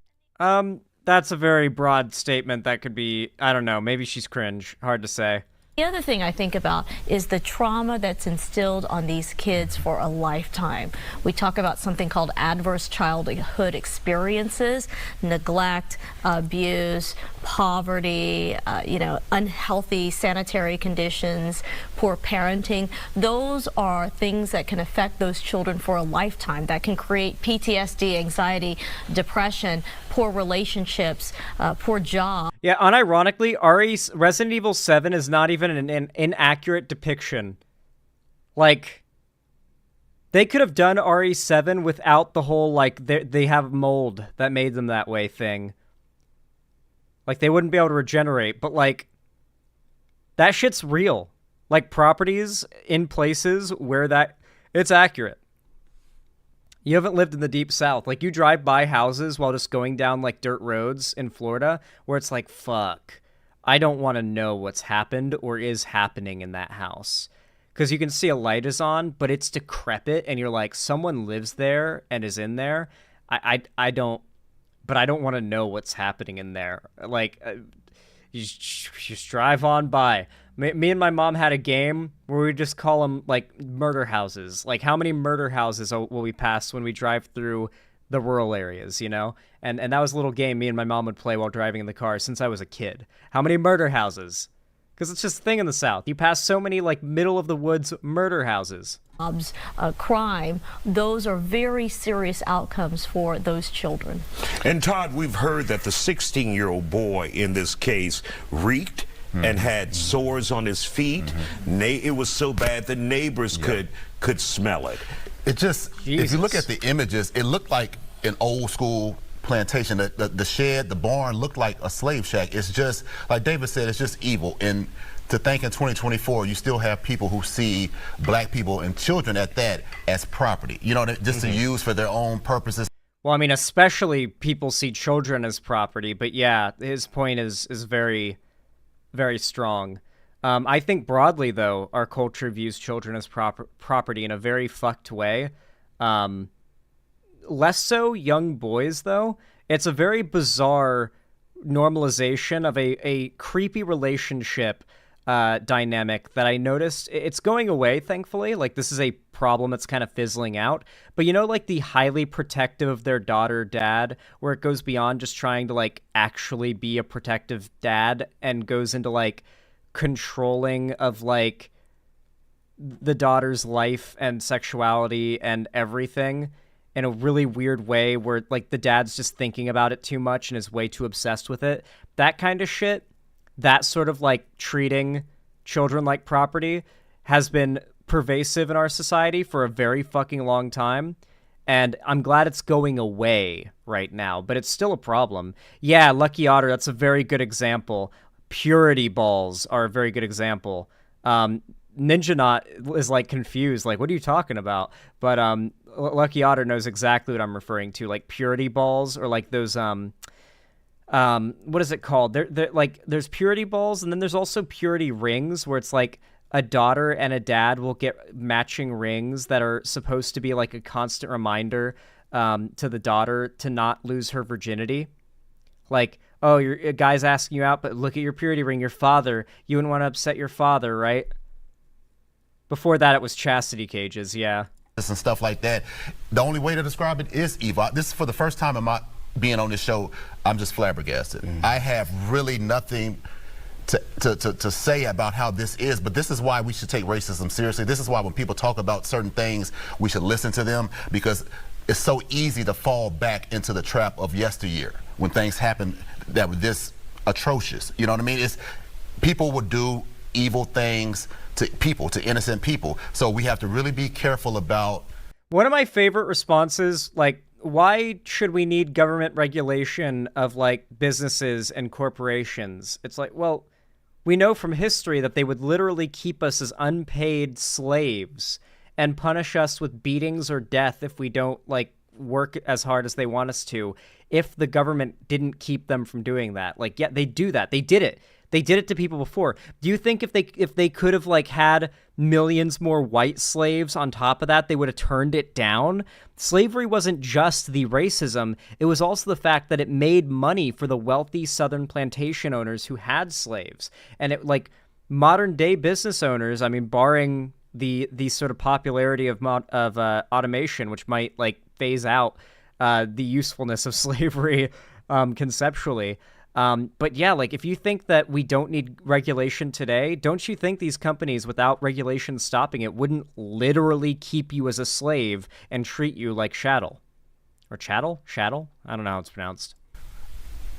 that's a very broad statement that could be, I don't know, maybe she's cringe. Hard to say. the other thing I think about is the trauma that's instilled on these kids for a lifetime. We talk about something called adverse childhood experiences, neglect, abuse, poverty, unhealthy sanitary conditions, poor parenting. Those are things that can affect those children for a lifetime, that can create PTSD, anxiety, depression, poor relationships, poor job. Yeah, unironically, Resident Evil 7 is not even an inaccurate depiction. Like, they could have done RE7 without the whole, like, they have mold that made them that way thing. Like, they wouldn't be able to regenerate, but, like, that shit's real. Like, properties in places where it's accurate. You haven't lived in the deep south. Like, you drive by houses while just going down, like, dirt roads in Florida where it's like, fuck, I don't want to know what's happened or is happening in that house. Because you can see a light is on, but it's decrepit, and you're like, someone lives there and is in there. I don't want to know what's happening in there. Like, you just drive on by. Me and my mom had a game where we just call them, like, murder houses. Like, how many murder houses will we pass when we drive through the rural areas, you know? And that was a little game me and my mom would play while driving in the car since I was a kid. How many murder houses? Because it's just a thing in the South. You pass so many, like, middle-of-the-woods murder houses. Crime, those are very serious outcomes for those children. And Todd, we've heard that the 16-year-old boy in this case reeked and had sores on his feet. It was so bad the neighbors could smell it. It just, if you look at the images, it looked like an old school plantation. The shed, the barn looked like a slave shack. It's just, like David said, it's just evil. And to think in 2024, you still have people who see black people and children at that as property, you know, just to use for their own purposes. Well, I mean, especially people see children as property, but yeah, his point is very, very strong. I think broadly, though, our culture views children as property in a very fucked way. Less so young boys, though. It's a very bizarre normalization of a creepy relationship dynamic that I noticed. It's going away, thankfully. Like, this is a problem that's kind of fizzling out. But, you know, like the highly protective of their daughter dad, where it goes beyond just trying to, like, actually be a protective dad and goes into, like, controlling of, like, the daughter's life and sexuality and everything in a really weird way where, like, the dad's just thinking about it too much and is way too obsessed with it. That kind of shit, that sort of, like, treating children like property has been pervasive in our society for a very fucking long time. And I'm glad it's going away right now, but it's still a problem. Yeah, Lucky Otter, that's a very good example. Purity balls are a very good example. Ninja Knot is, like, confused, like, what are you talking about? But Lucky Otter knows exactly what I'm referring to, like purity balls, or like those what is it called? They're like, there's purity balls, and then there's also purity rings, where it's like a daughter and a dad will get matching rings that are supposed to be like a constant reminder to the daughter to not lose her virginity. Like, oh, a guy's asking you out, but look at your purity ring, your father. You wouldn't want to upset your father, right? Before that, it was chastity cages, yeah. And stuff like that. The only way to describe it is evil. This is for the first time in my being on this show, I'm just flabbergasted. I have really nothing to say about how this is, but this is why we should take racism seriously. This is why when people talk about certain things, we should listen to them, because it's so easy to fall back into the trap of yesteryear when things happen that were this atrocious. You know what I mean? People would do evil things to people, to innocent people. So we have to really be careful about. One of my favorite responses, like, why should we need government regulation of like businesses and corporations? It's like, well, we know from history that they would literally keep us as unpaid slaves and punish us with beatings or death if we don't like work as hard as they want us to, if the government didn't keep them from doing that. Like, yeah, they do that. They did it. They did it to people before. Do you think if they could have like had millions more white slaves on top of that, they would have turned it down? Slavery wasn't just the racism. It was also the fact that it made money for the wealthy Southern plantation owners who had slaves. And it like modern day business owners, I mean, barring the sort of popularity of automation, which might like phase out the usefulness of slavery conceptually. But yeah, like if you think that we don't need regulation today, don't you think these companies without regulation stopping it wouldn't literally keep you as a slave and treat you like chattel? Or chattel? Chattel? I don't know how it's pronounced.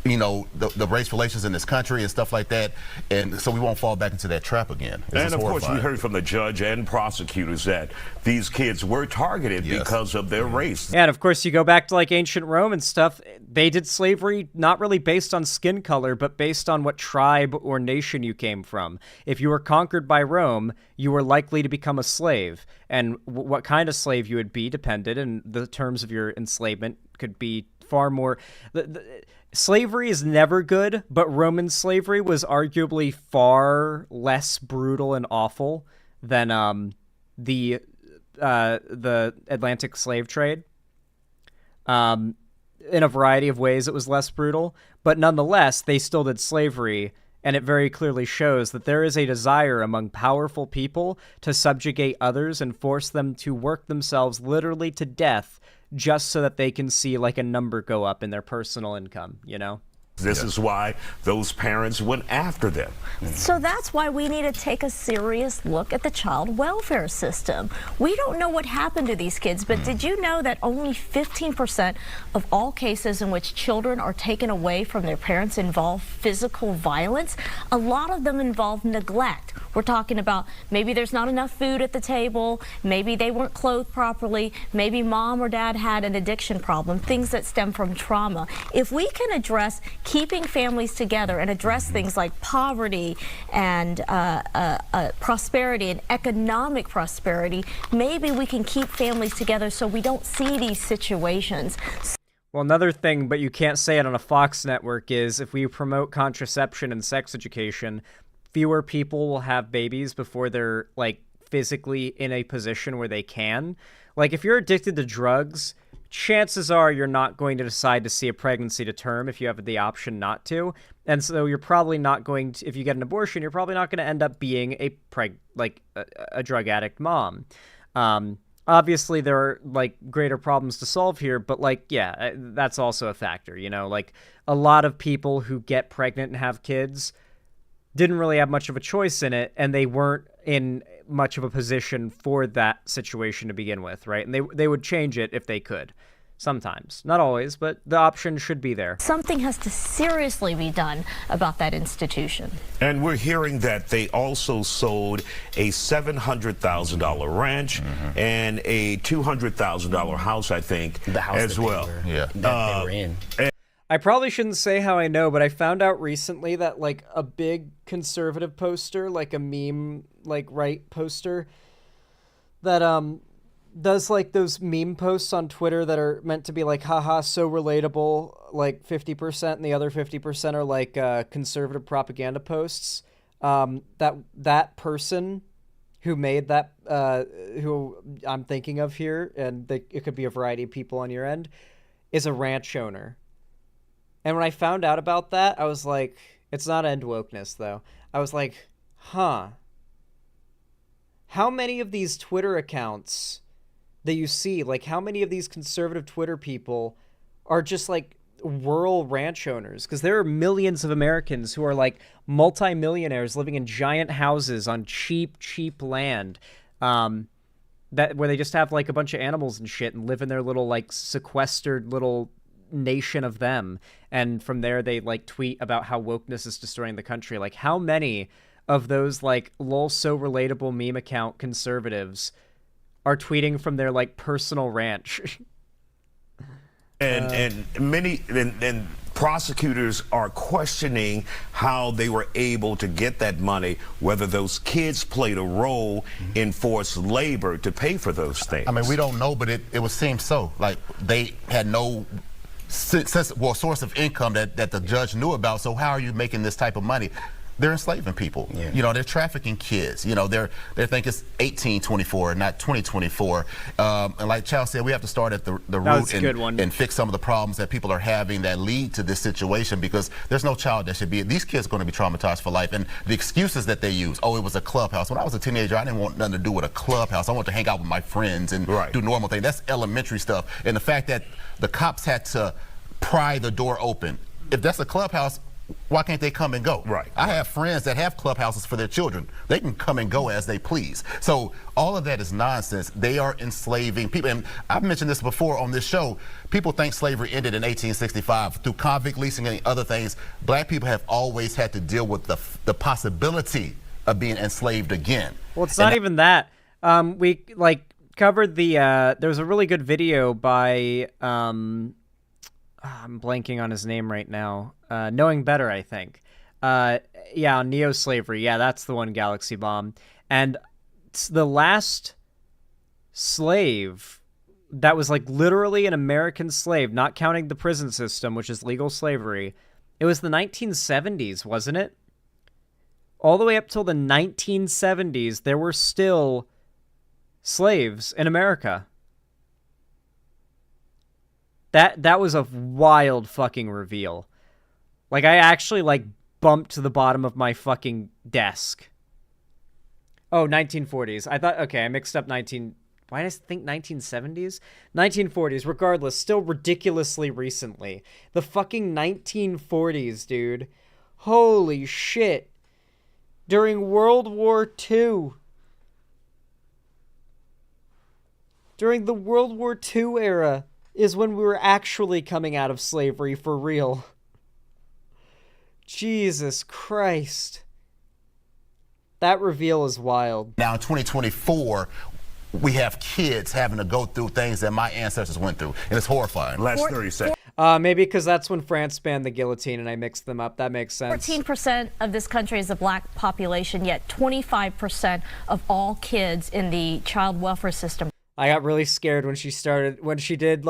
You know, the race relations in this country and stuff like that, and so we won't fall back into that trap again. And of course, we heard from the judge and prosecutors that these kids were targeted because of their race. Yeah, and of course, you go back to like ancient Rome and stuff, they did slavery not really based on skin color, but based on what tribe or nation you came from. If you were conquered by Rome, you were likely to become a slave, and what kind of slave you would be depended, and the terms of your enslavement could be far more... Slavery is never good, but Roman slavery was arguably far less brutal and awful than the Atlantic slave trade. In a variety of ways, it was less brutal, but nonetheless, they still did slavery, and it very clearly shows that there is a desire among powerful people to subjugate others and force them to work themselves literally to death just so that they can see like a number go up in their personal income, you know? This is why those parents went after them. So that's why we need to take a serious look at the child welfare system. We don't know what happened to these kids, but did you know that only 15% of all cases in which children are taken away from their parents involve physical violence? A lot of them involve neglect. We're talking about maybe there's not enough food at the table, maybe they weren't clothed properly, maybe mom or dad had an addiction problem, things that stem from trauma. If we can address keeping families together and address things like poverty and prosperity and economic prosperity, maybe we can keep families together so we don't see these situations. Well, another thing, but you can't say it on a Fox network, is if we promote contraception and sex education, fewer people will have babies before they're like physically in a position where they can. Like if you're addicted to drugs, chances are you're not going to decide to see a pregnancy to term if you have the option not to. And so you're probably not going to, if you get an abortion, you're probably not going to end up being a drug addict mom. Obviously there are like greater problems to solve here, but like, yeah, that's also a factor, you know, like a lot of people who get pregnant and have kids didn't really have much of a choice in it, and they weren't in much of a position for that situation to begin with, right? And they would change it if they could. Sometimes. Not always, but the option should be there. Something has to seriously be done about that institution. And we're hearing that they also sold a $700,000 ranch and a $200,000 house, I think, the house as well. That they were in. I probably shouldn't say how I know, but I found out recently that like a big conservative poster, like a meme, like right poster, that does like those meme posts on Twitter that are meant to be like, haha, so relatable, like 50%, and the other 50% are like conservative propaganda posts. That person who made that, who I'm thinking of here, and it could be a variety of people on your end, is a ranch owner. And when I found out about that, I was like, it's not end wokeness, though. I was like, huh. How many of these Twitter accounts that you see, like how many of these conservative Twitter people are just like rural ranch owners? Because there are millions of Americans who are like multimillionaires living in giant houses on cheap land, that where they just have like a bunch of animals and shit and live in their little like sequestered little nation of them, and from there they like tweet about how wokeness is destroying the country. Like how many of those like lol so relatable meme account conservatives are tweeting from their like personal ranch? and many and prosecutors are questioning how they were able to get that money, whether those kids played a role in forced labor to pay for those things. I mean, we don't know, but it would seem so. Like they had no source of income that the judge knew about. So how are you making this type of money? They're enslaving people. Yeah. You know, they're trafficking kids. You know, they think it's 1824, not 2024. And like Chow said, we have to start at the root and fix some of the problems that people are having that lead to this situation, because there's no child that should be. These kids are going to be traumatized for life. And the excuses that they use, oh, it was a clubhouse. When I was a teenager, I didn't want nothing to do with a clubhouse. I wanted to hang out with my friends and do normal things. That's elementary stuff. And the fact that the cops had to pry the door open. If that's a clubhouse, why can't they come and go? I have friends that have clubhouses for their children. They can come and go as they please. So all of that is nonsense. They are enslaving people. And I've mentioned this before on this show. People think slavery ended in 1865 through convict leasing and other things. Black people have always had to deal with the possibility of being enslaved again. Well, it's not even that. We covered the there was a really good video by I'm blanking on his name right now. Knowing Better, I think. Yeah, on neo-slavery. Yeah, that's the one, Galaxy Bomb. And it's the last slave that was like literally an American slave, not counting the prison system, which is legal slavery. It was the 1970s, wasn't it? All the way up till the 1970s, there were still slaves in America. That was a wild fucking reveal. Like, I actually, bumped to the bottom of my fucking desk. Oh, 1940s. I thought, okay, I mixed up why did I think 1970s? 1940s, regardless, still ridiculously recently. The fucking 1940s, dude. Holy shit. During World War II. During the World War II era is when we were actually coming out of slavery for real. Jesus Christ. That reveal is wild. Now in 2024, we have kids having to go through things that my ancestors went through, and it's horrifying. Last 30 seconds. Maybe because that's when France banned the guillotine and I mixed them up. That makes sense. 14% of this country is a black population, yet 25% of all kids in the child welfare system. I got really scared when she did,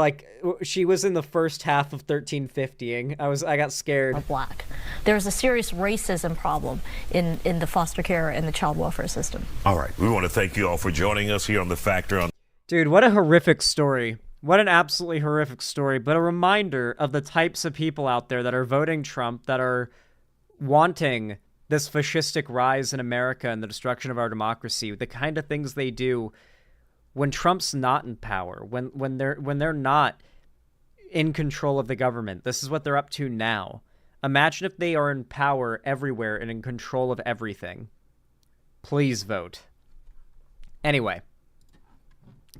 she was in the first half of 1350ing. I got scared. Black. There's a serious racism problem in the foster care and the child welfare system. All right. We want to thank you all for joining us here on The Factor. Dude, what a horrific story. What an absolutely horrific story, but a reminder of the types of people out there that are voting Trump, that are wanting this fascistic rise in America and the destruction of our democracy, the kind of things they do when Trump's not in power, when they're not in control of the government. This is what they're up to now. Imagine if they are in power everywhere and in control of everything. Please vote. Anyway,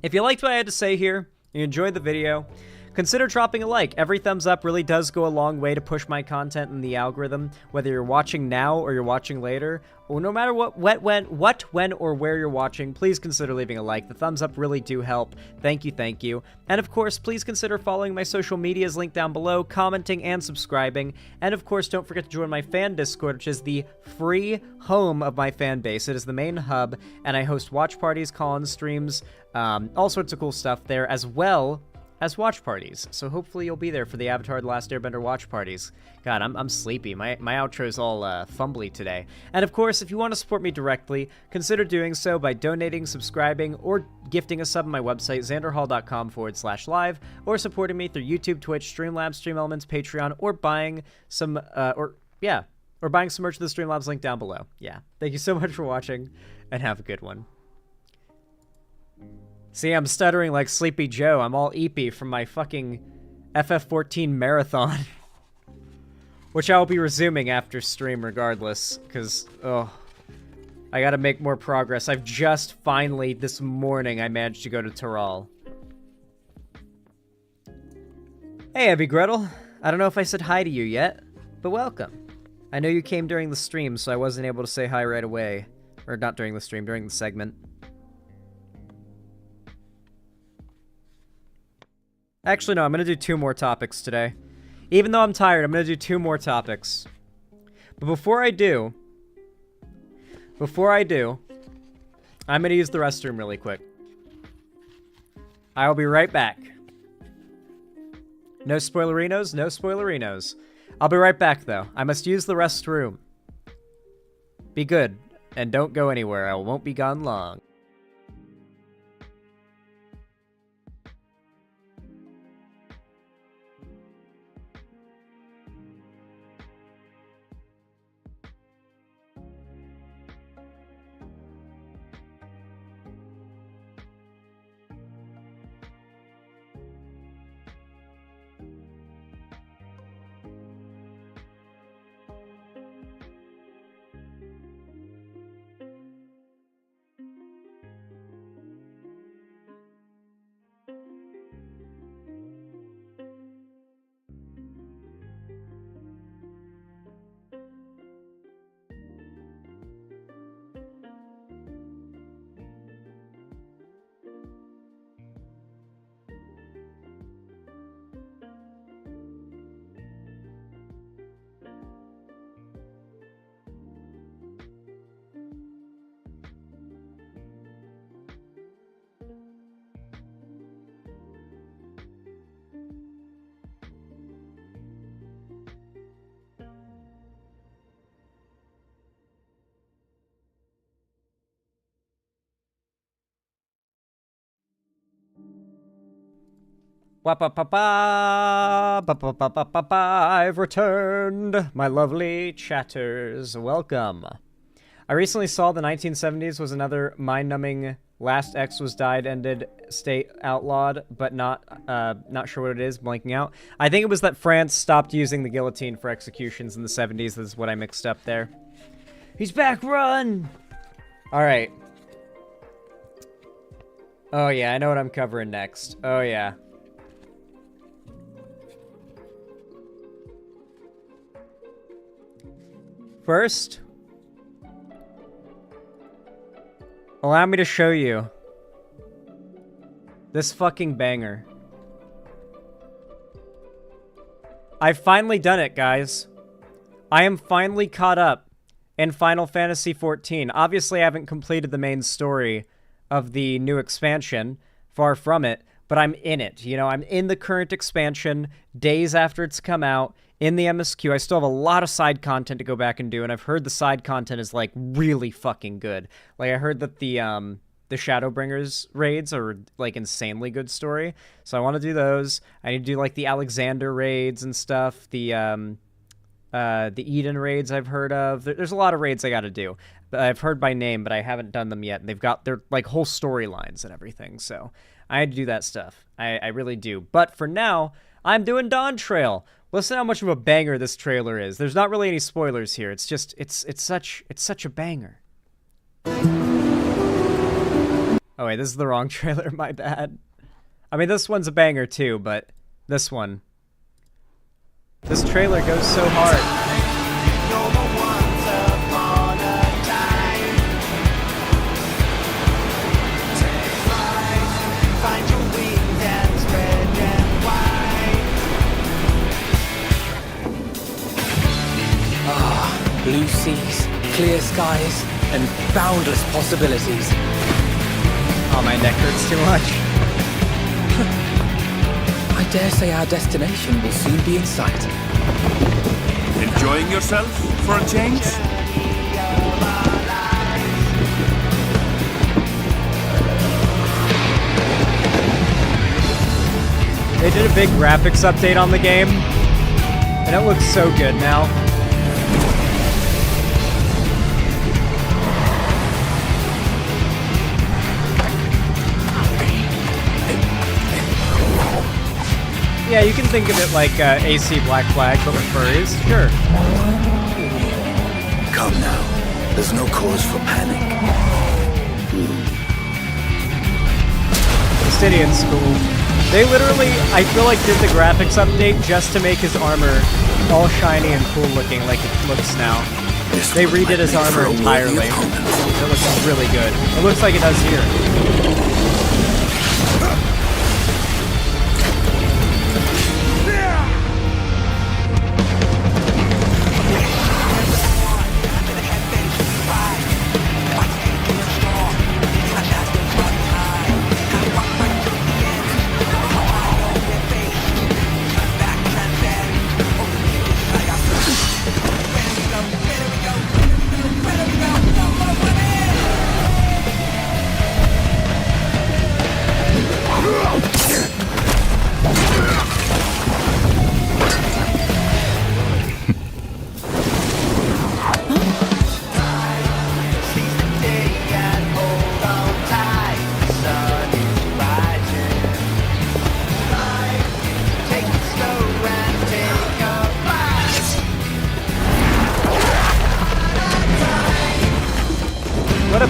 if you liked what I had to say here, you enjoyed the video, consider dropping a like. Every thumbs up really does go a long way to push my content in the algorithm, whether you're watching now or you're watching later, or no matter what, when, or where you're watching, please consider leaving a like. The thumbs up really do help. Thank you, thank you. And of course, please consider following my social medias linked down below, commenting and subscribing. And of course, don't forget to join my fan Discord, which is the free home of my fan base. It is the main hub, and I host watch parties, call-in streams, all sorts of cool stuff there, as well as watch parties. So hopefully you'll be there for the Avatar: The Last Airbender watch parties. God, I'm sleepy. My outro's all fumbly today. And of course, if you want to support me directly, consider doing so by donating, subscribing, or gifting a sub on my website, xanderhall.com/live, or supporting me through YouTube, Twitch, Streamlabs, Stream Elements, Patreon, or buying some buying some merch at the Streamlabs link down below. Yeah. Thank you so much for watching, and have a good one. See, I'm stuttering like Sleepy Joe. I'm all eepy from my fucking FF14 marathon. Which I'll be resuming after stream regardless, because, I gotta make more progress. I've just finally, this morning, I managed to go to Tyrol. Hey, Abby Gretel. I don't know if I said hi to you yet, but welcome. I know you came during the stream, so I wasn't able to say hi right away. Or not during the stream, during the segment. Actually, no, I'm going to do 2 more topics today. Even though I'm tired, I'm going to do 2 more topics. But before I do, I'm going to use the restroom really quick. I'll be right back. No spoilerinos, no spoilerinos. I'll be right back, though. I must use the restroom. Be good, and don't go anywhere. I won't be gone long. I've returned, my lovely chatters. Welcome. I recently saw the 1970s was another mind-numbing last X was died ended state outlawed, but not sure what it is, blanking out. I think it was that France stopped using the guillotine for executions in the 70s. This is what I mixed up there. He's back, run! Alright. Oh yeah, I know what I'm covering next. Oh yeah. First, allow me to show you this fucking banger. I've finally done it, guys. I am finally caught up in Final Fantasy XIV. Obviously, I haven't completed the main story of the new expansion. Far from it. But I'm in it. You know, I'm in the current expansion days after it's come out. In the MSQ, I still have a lot of side content to go back and do, and I've heard the side content is, like, really fucking good. Like, I heard that the Shadowbringers raids are, like, insanely good story, so I want to do those. I need to do, like, the Alexander raids and stuff, the Eden raids I've heard of. There's a lot of raids I gotta do. I've heard by name, but I haven't done them yet, and they've got their, like, whole storylines and everything, so I had to do that stuff. I really do. But for now, I'm doing Dawn Trail. Listen how much of a banger this trailer is. There's not really any spoilers here. It's just it's such a banger. Oh wait, this is the wrong trailer, my bad. I mean, this one's a banger too, but this one. This trailer goes so hard. Blue seas, clear skies, and boundless possibilities. Oh, my neck hurts too much. I dare say our destination will soon be in sight. Enjoying yourself for a change? They did a big graphics update on the game, and it looks so good now. Yeah, you can think of it like AC Black Flag, but with furries. Sure. Come now. There's no cause for panic. Justinian's cool. They literally, I feel like, did the graphics update just to make his armor all shiny and cool looking like it looks now. They redid his armor entirely. It looks really good. It looks like it does here.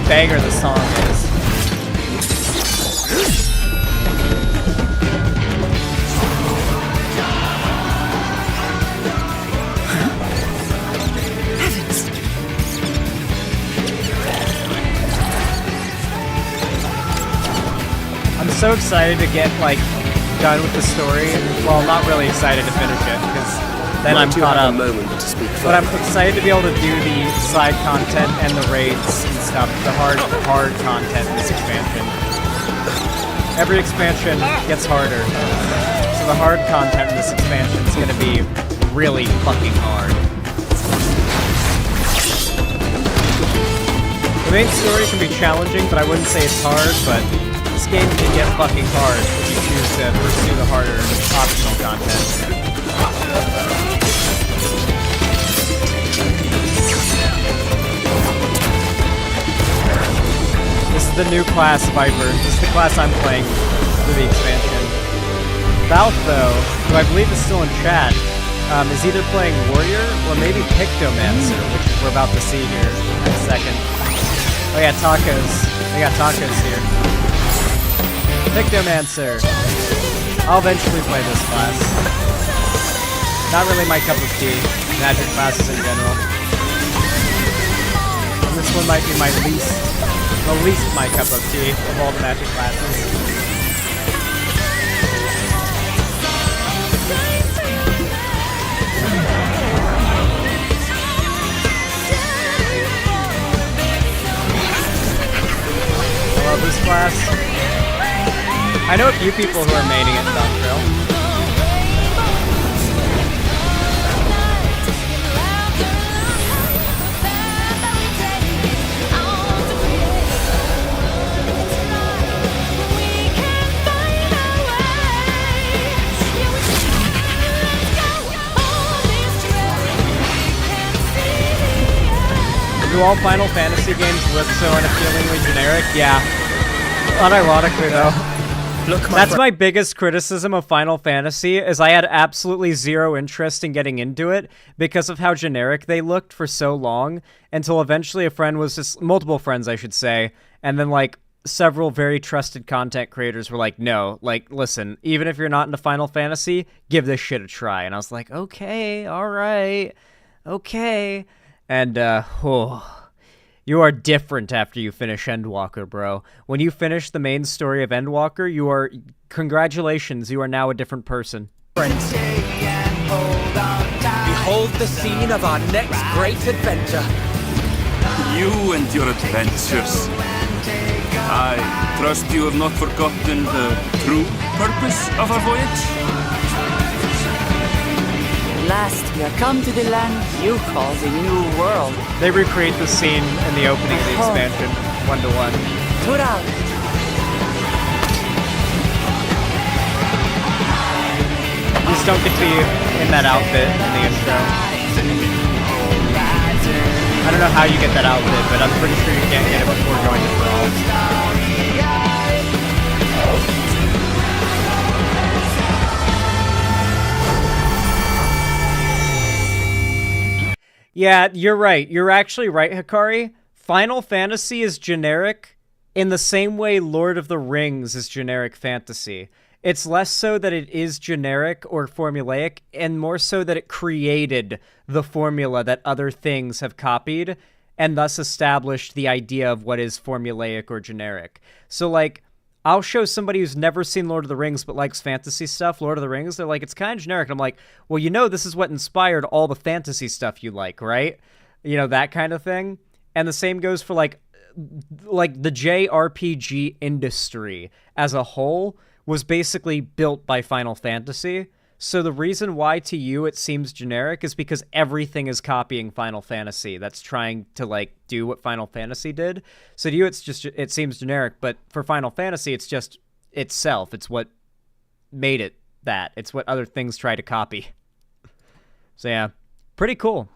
banger the song is. I'm so excited to get, like, done with the story. Well, not really excited to finish it, because then I'm caught up. But I'm excited to be able to do the side content and the raids and stuff, the hard content in this expansion. Every expansion gets harder. So the hard content in this expansion is going to be really fucking hard. The main story can be challenging, but I wouldn't say it's hard, but this game can get fucking hard if you choose to pursue the harder optional content. This is the new class, Viper. This is the class I'm playing for the expansion. Valve, though, who I believe is still in chat, is either playing Warrior or maybe Pictomancer, which we're about to see here in a second. Oh yeah, tacos. They got tacos here. Pictomancer. I'll eventually play this class. Not really my cup of tea. Magic classes in general. And this one might be my least my cup of tea of all the magic classes. I love this class. I know a few people who are maining it in Doctrine. Do all Final Fantasy games look so unappealingly generic? Yeah. Unironically, though. That's my biggest criticism of Final Fantasy, is I had absolutely zero interest in getting into it because of how generic they looked for so long, until eventually multiple friends, I should say, and then, like, several very trusted content creators were like, no, like, listen, even if you're not into Final Fantasy, give this shit a try. And I was like, okay, alright, okay. And, you are different after you finish Endwalker, bro. When you finish the main story of Endwalker, congratulations, you are now a different person. Behold the scene of our next great adventure. You and your adventures. I trust you have not forgotten the true purpose of our voyage? At last, we have come to the land you call the New World. They recreate the scene in the opening of the expansion, 1-to-1. Tura. You just don't get to be in that outfit in the intro. I don't know how you get that outfit, but I'm pretty sure you can't get it before going to Brawl. Yeah, you're right. You're actually right, Hikari. Final Fantasy is generic in the same way Lord of the Rings is generic fantasy. It's less so that it is generic or formulaic, and more so that it created the formula that other things have copied, and thus established the idea of what is formulaic or generic. So, like, I'll show somebody who's never seen Lord of the Rings but likes fantasy stuff, Lord of the Rings, they're like, it's kind of generic. And I'm like, well, you know, this is what inspired all the fantasy stuff you like, right? You know, that kind of thing. And the same goes for, like the JRPG industry as a whole was basically built by Final Fantasy. So the reason why to you it seems generic is because everything is copying Final Fantasy that's trying to, like, do what Final Fantasy did. So to you it seems generic, but for Final Fantasy it's just itself. It's what made it that. It's what other things try to copy. So yeah, pretty cool.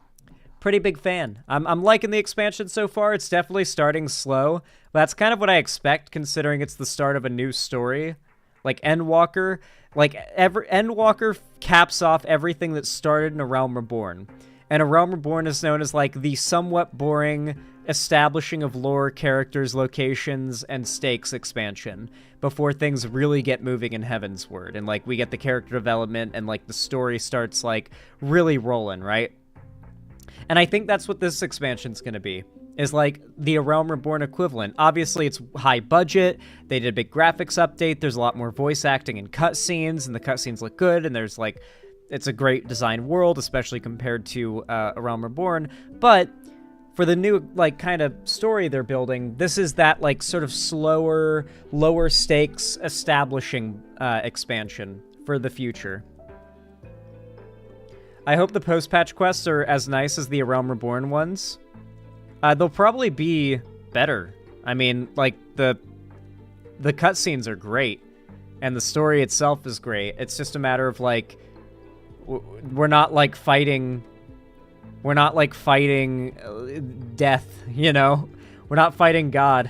Pretty big fan. I'm liking the expansion so far. It's definitely starting slow. That's kind of what I expect, considering it's the start of a new story. Like Endwalker, Endwalker caps off everything that started in A Realm Reborn. And A Realm Reborn is known as, like, the somewhat boring establishing of lore, characters, locations, and stakes expansion before things really get moving in Heavensward, and like we get the character development and like the story starts like really rolling, right? And I think that's what this expansion's gonna be, is like the A Realm Reborn equivalent. Obviously, it's high budget. They did a big graphics update. There's a lot more voice acting and cutscenes, and the cutscenes look good, and there's like, it's a great design world, especially compared to A Realm Reborn. But for the new, like, kind of story they're building, this is that, like, sort of slower, lower stakes establishing expansion for the future. I hope the post-patch quests are as nice as the A Realm Reborn ones. They'll probably be better. I mean, like, the cutscenes are great, and the story itself is great. It's just a matter of, like, we're not, like, fighting... We're not, like, fighting death, you know? We're not fighting God.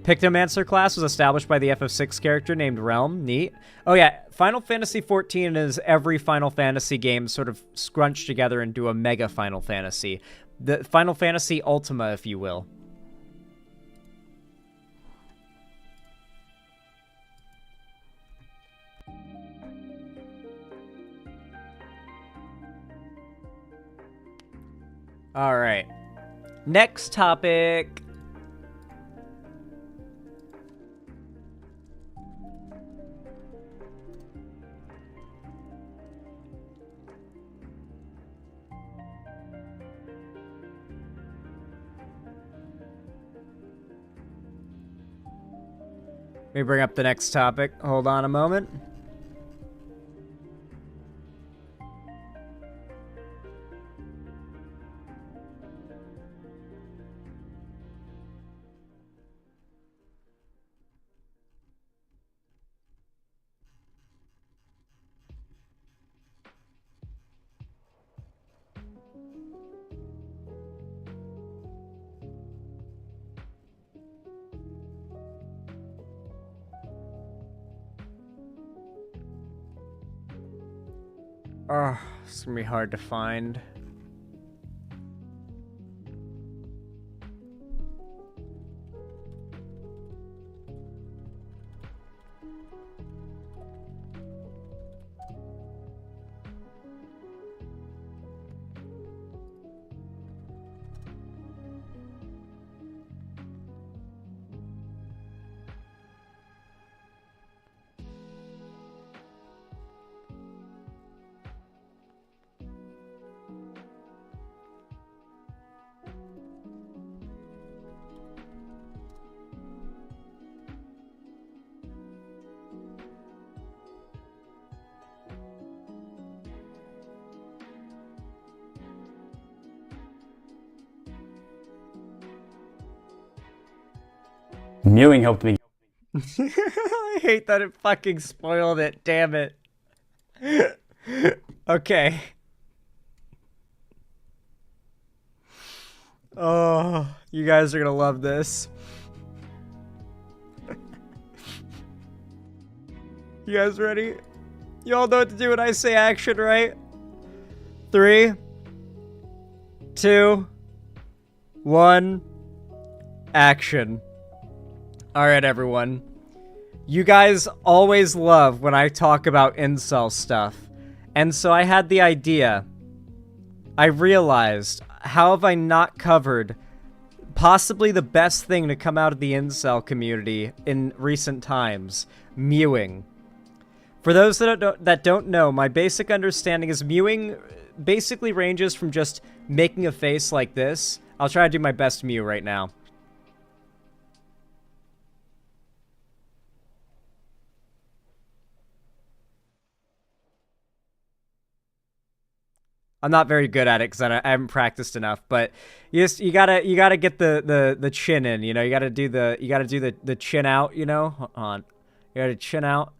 Pictomancer class was established by the FF6 character named Realm. Neat. Oh, yeah. Final Fantasy XIV is every Final Fantasy game sort of scrunched together into a mega Final Fantasy. The Final Fantasy Ultima, if you will. All right. Next topic. Let me bring up the next topic. Hold on a moment. Oh, it's gonna be hard to find. Mewing helped me. I hate that it fucking spoiled it. Damn it. Okay. Oh, you guys are gonna love this. You guys ready? You all know what to do when I say action, right? 3, 2, 1, action. Alright, everyone. You guys always love when I talk about incel stuff. And so I had the idea. I realized, how have I not covered possibly the best thing to come out of the incel community in recent times? Mewing. For those that don't know, my basic understanding is mewing basically ranges from just making a face like this. I'll try to do my best mew right now. I'm not very good at it because I haven't practiced enough, but you gotta get the chin in, you know. You gotta do the chin out, you know. Hold on, you gotta chin out.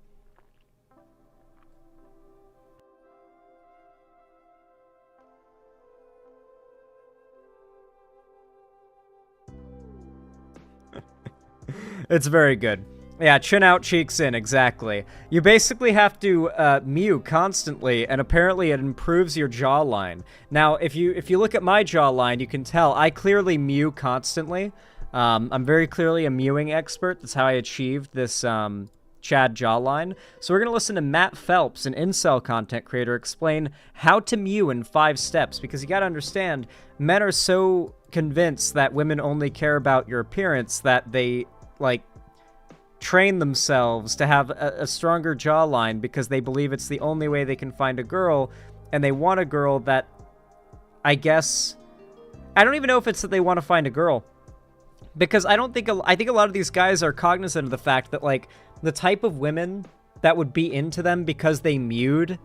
It's very good. Yeah, chin out, cheeks in, exactly. You basically have to mew constantly, and apparently it improves your jawline. Now, if you look at my jawline, you can tell I clearly mew constantly. I'm very clearly a mewing expert. That's how I achieved this Chad jawline. So we're going to listen to Matt Phelps, an Incel content creator, explain how to mew in 5 steps, because you got to understand, men are so convinced that women only care about your appearance that they, like, train themselves to have a stronger jawline because they believe it's the only way they can find a girl, and they want a girl that, I guess, I don't even know if it's that they want to find a girl, because I think a lot of these guys are cognizant of the fact that, like, the type of women that would be into them because they mewed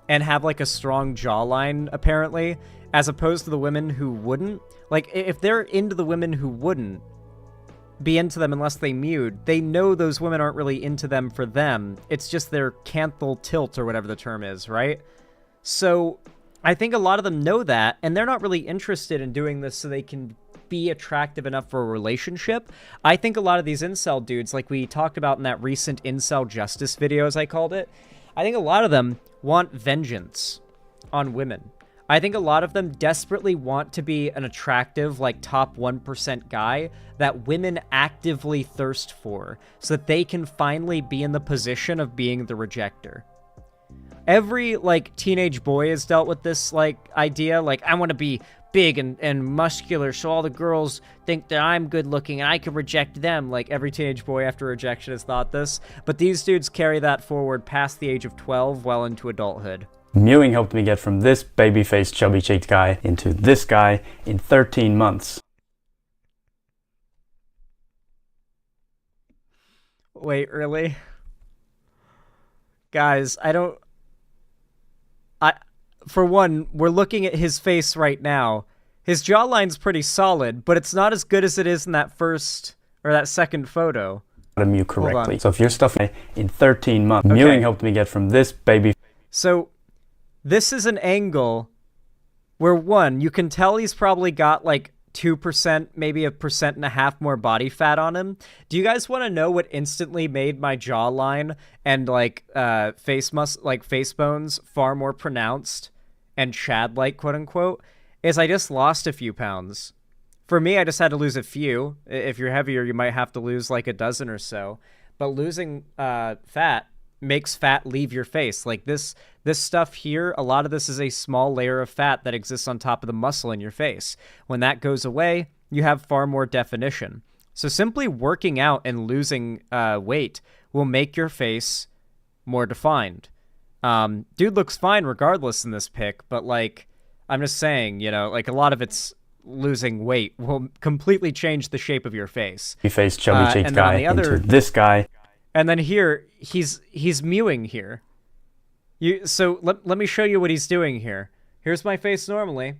and have, like, a strong jawline, apparently, as opposed to the women who wouldn't, like, if they're into the women who wouldn't be into them unless they mewed, they know those women aren't really into them for them. It's just their canthal tilt or whatever the term is, right? So I think a lot of them know that, and they're not really interested in doing this so they can be attractive enough for a relationship. I think a lot of these incel dudes, like we talked about in that recent incel justice video, as I called it, I think a lot of them want vengeance on women. I think a lot of them desperately want to be an attractive, like, top 1% guy that women actively thirst for so that they can finally be in the position of being the rejecter. Every, like, teenage boy has dealt with this, like, idea, like, I want to be big and muscular so all the girls think that I'm good looking and I can reject them. Like, every teenage boy after rejection has thought this, but these dudes carry that forward past the age of 12 well into adulthood. Mewing helped me get from this baby-faced, chubby-cheeked guy into this guy in 13 months. Wait, really? Guys, for one, we're looking at his face right now. His jawline's pretty solid, but it's not as good as it is in that first, or that second photo. How to mew correctly. So if you're stuffing in 13 months, okay. Mewing helped me get from this baby... So, this is an angle where, one, you can tell he's probably got, like, 2%, maybe 1.5% more body fat on him. Do you guys want to know what instantly made my jawline and, like, face bones far more pronounced and Chad-like, quote-unquote, is I just lost a few pounds. For me, I just had to lose a few. If you're heavier, you might have to lose, like, a dozen or so. But losing fat makes fat leave your face. Like, this stuff here, a lot of this is a small layer of fat that exists on top of the muscle in your face. When that goes away, you have far more definition. So simply working out and losing weight will make your face more defined. Dude looks fine regardless in this pic, but, like, I'm just saying, you know, like, a lot of it's losing weight will completely change the shape of your face. Face chubby-cheeked guy into this guy. And then here, he's mewing here. So let me show you what he's doing here. Here's my face normally.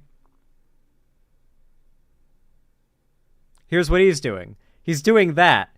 Here's what he's doing. He's doing that.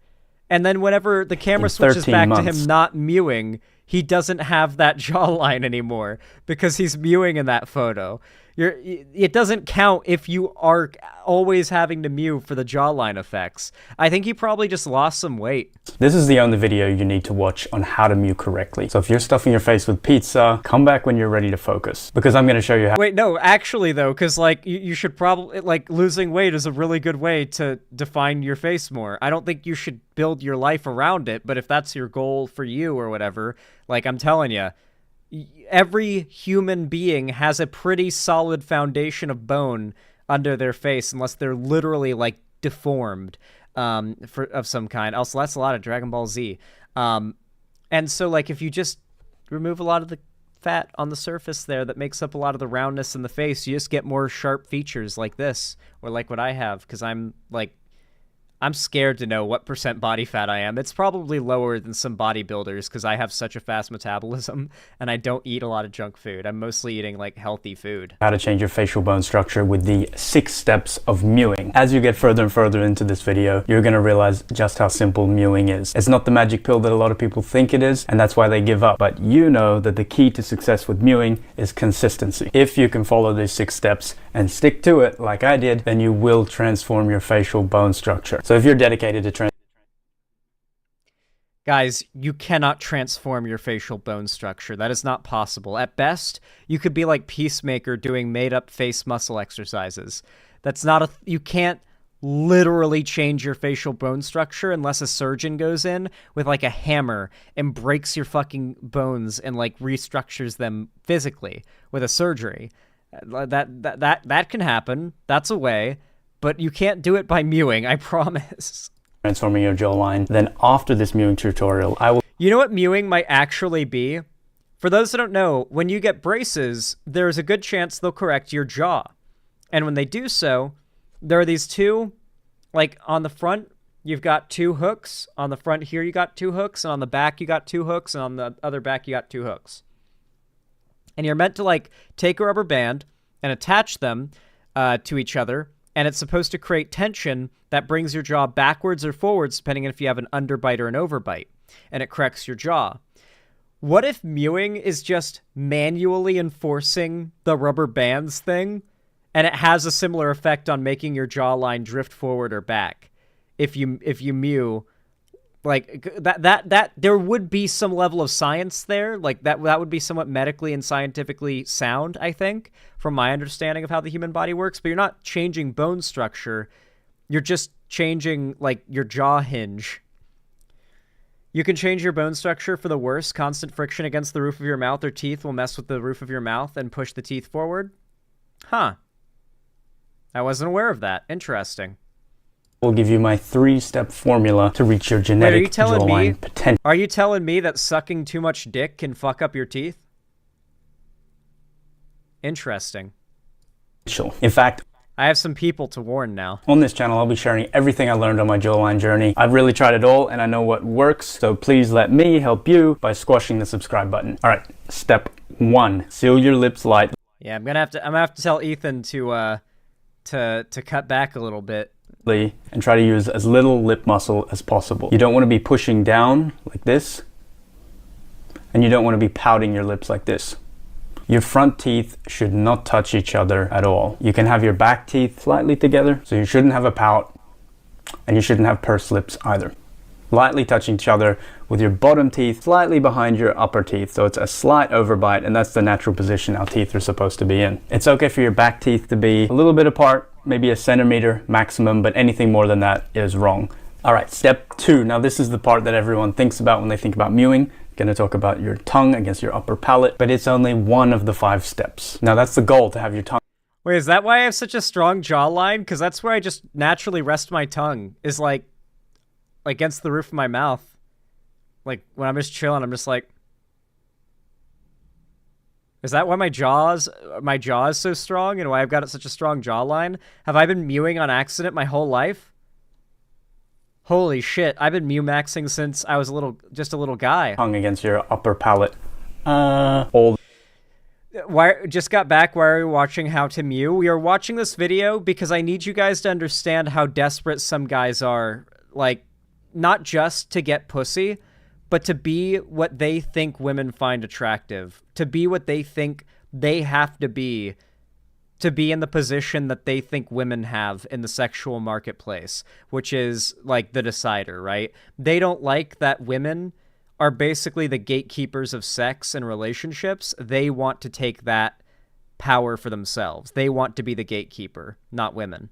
And then whenever the camera switches back to him not mewing, he doesn't have that jawline anymore because he's mewing in that photo. It doesn't count if you are always having to mew for the jawline effects. I think he probably just lost some weight. This is the only video you need to watch on how to mew correctly. So if you're stuffing your face with pizza, come back when you're ready to focus, because I'm going to show you how. Wait, no, actually though, because, like, you should probably, like, losing weight is a really good way to define your face more. I don't think you should build your life around it, but if that's your goal for you or whatever, like, I'm telling you, every human being has a pretty solid foundation of bone under their face, unless they're literally, like, deformed of some kind. Also, that's a lot of Dragon Ball Z. And so, like, if you just remove a lot of the fat on the surface there that makes up a lot of the roundness in the face, you just get more sharp features like this, or like what I have, because I'm scared to know what % body fat I am. It's probably lower than some bodybuilders because I have such a fast metabolism and I don't eat a lot of junk food. I'm mostly eating, like, healthy food. How to change your facial bone structure with the 6 steps of mewing. As you get further and further into this video, you're going to realize just how simple mewing is. It's not the magic pill that a lot of people think it is, and that's why they give up. But you know that the key to success with mewing is consistency. If you can follow these 6 steps and stick to it like I did, then you will transform your facial bone structure. So if you're dedicated to Guys, you cannot transform your facial bone structure. That is not possible. At best, you could be like Peacemaker doing made-up face muscle exercises. That's not a... You can't literally change your facial bone structure unless a surgeon goes in with like a hammer and breaks your fucking bones and like restructures them physically with a surgery. That can happen. That's a way, but you can't do it by mewing, I promise. Transforming your jawline. Then after this mewing tutorial, I will... You know what mewing might actually be? For those that don't know, when you get braces, there's a good chance they'll correct your jaw. And when they do so, there are these two, like on the front, you've got 2 hooks. On the front here, you got 2 hooks. And on the back, you got 2 hooks. And on the other back, you got 2 hooks. And you're meant to like take a rubber band and attach them to each other. And it's supposed to create tension that brings your jaw backwards or forwards, depending on if you have an underbite or an overbite. And it corrects your jaw. What if mewing is just manually enforcing the rubber bands thing? And it has a similar effect on making your jawline drift forward or back. If you mew, like that there would be some level of science there. Like that would be somewhat medically and scientifically sound, I think, from my understanding of how the human body works. But you're not changing bone structure. You're just changing like your jaw hinge. You can change your bone structure for the worse. Constant friction against the roof of your mouth or teeth will mess with the roof of your mouth and push the teeth forward. Huh. I wasn't aware of that. Interesting. Will give you my 3-step formula to reach your genetic jawline potential. Are you telling me that sucking too much dick can fuck up your teeth? Interesting. In fact, I have some people to warn now. On this channel, I'll be sharing everything I learned on my jawline journey. I've really tried it all and I know what works, so please let me help you by squashing the subscribe button. All right, step 1, seal your lips lightly. Yeah, I'm gonna have to tell Ethan to cut back a little bit. And try to use as little lip muscle as possible. You don't want to be pushing down like this, and you don't want to be pouting your lips like this. Your front teeth should not touch each other at all. You can have your back teeth slightly together, so you shouldn't have a pout, and you shouldn't have pursed lips either. Lightly touching each other with your bottom teeth slightly behind your upper teeth, so it's a slight overbite, and that's the natural position our teeth are supposed to be in. It's okay for your back teeth to be a little bit apart, maybe 1 centimeter maximum, but anything more than that is wrong. All right, step 2. Now this is the part that everyone thinks about when they think about mewing. Going to talk about your tongue against your upper palate, but it's only one of the 5 steps. Now that's the goal, to have your tongue. Wait, is that why I have such a strong jawline? Because that's where I just naturally rest my tongue, is like against the roof of my mouth. Like when I'm just chilling, I'm just like, is that why my jaw is so strong and why I've got such a strong jawline? Have I been mewing on accident my whole life? Holy shit, I've been mew-maxing since I was just a little guy. Tongue against your upper palate. Just got back. Why are we watching How to Mew? We are watching this video because I need you guys to understand how desperate some guys are. Like, not just to get pussy, but to be what they think women find attractive. To be what they think they have to be in the position that they think women have in the sexual marketplace, which is like the decider, right? They don't like that women are basically the gatekeepers of sex and relationships. They want to take that power for themselves. They want to be the gatekeeper, not women.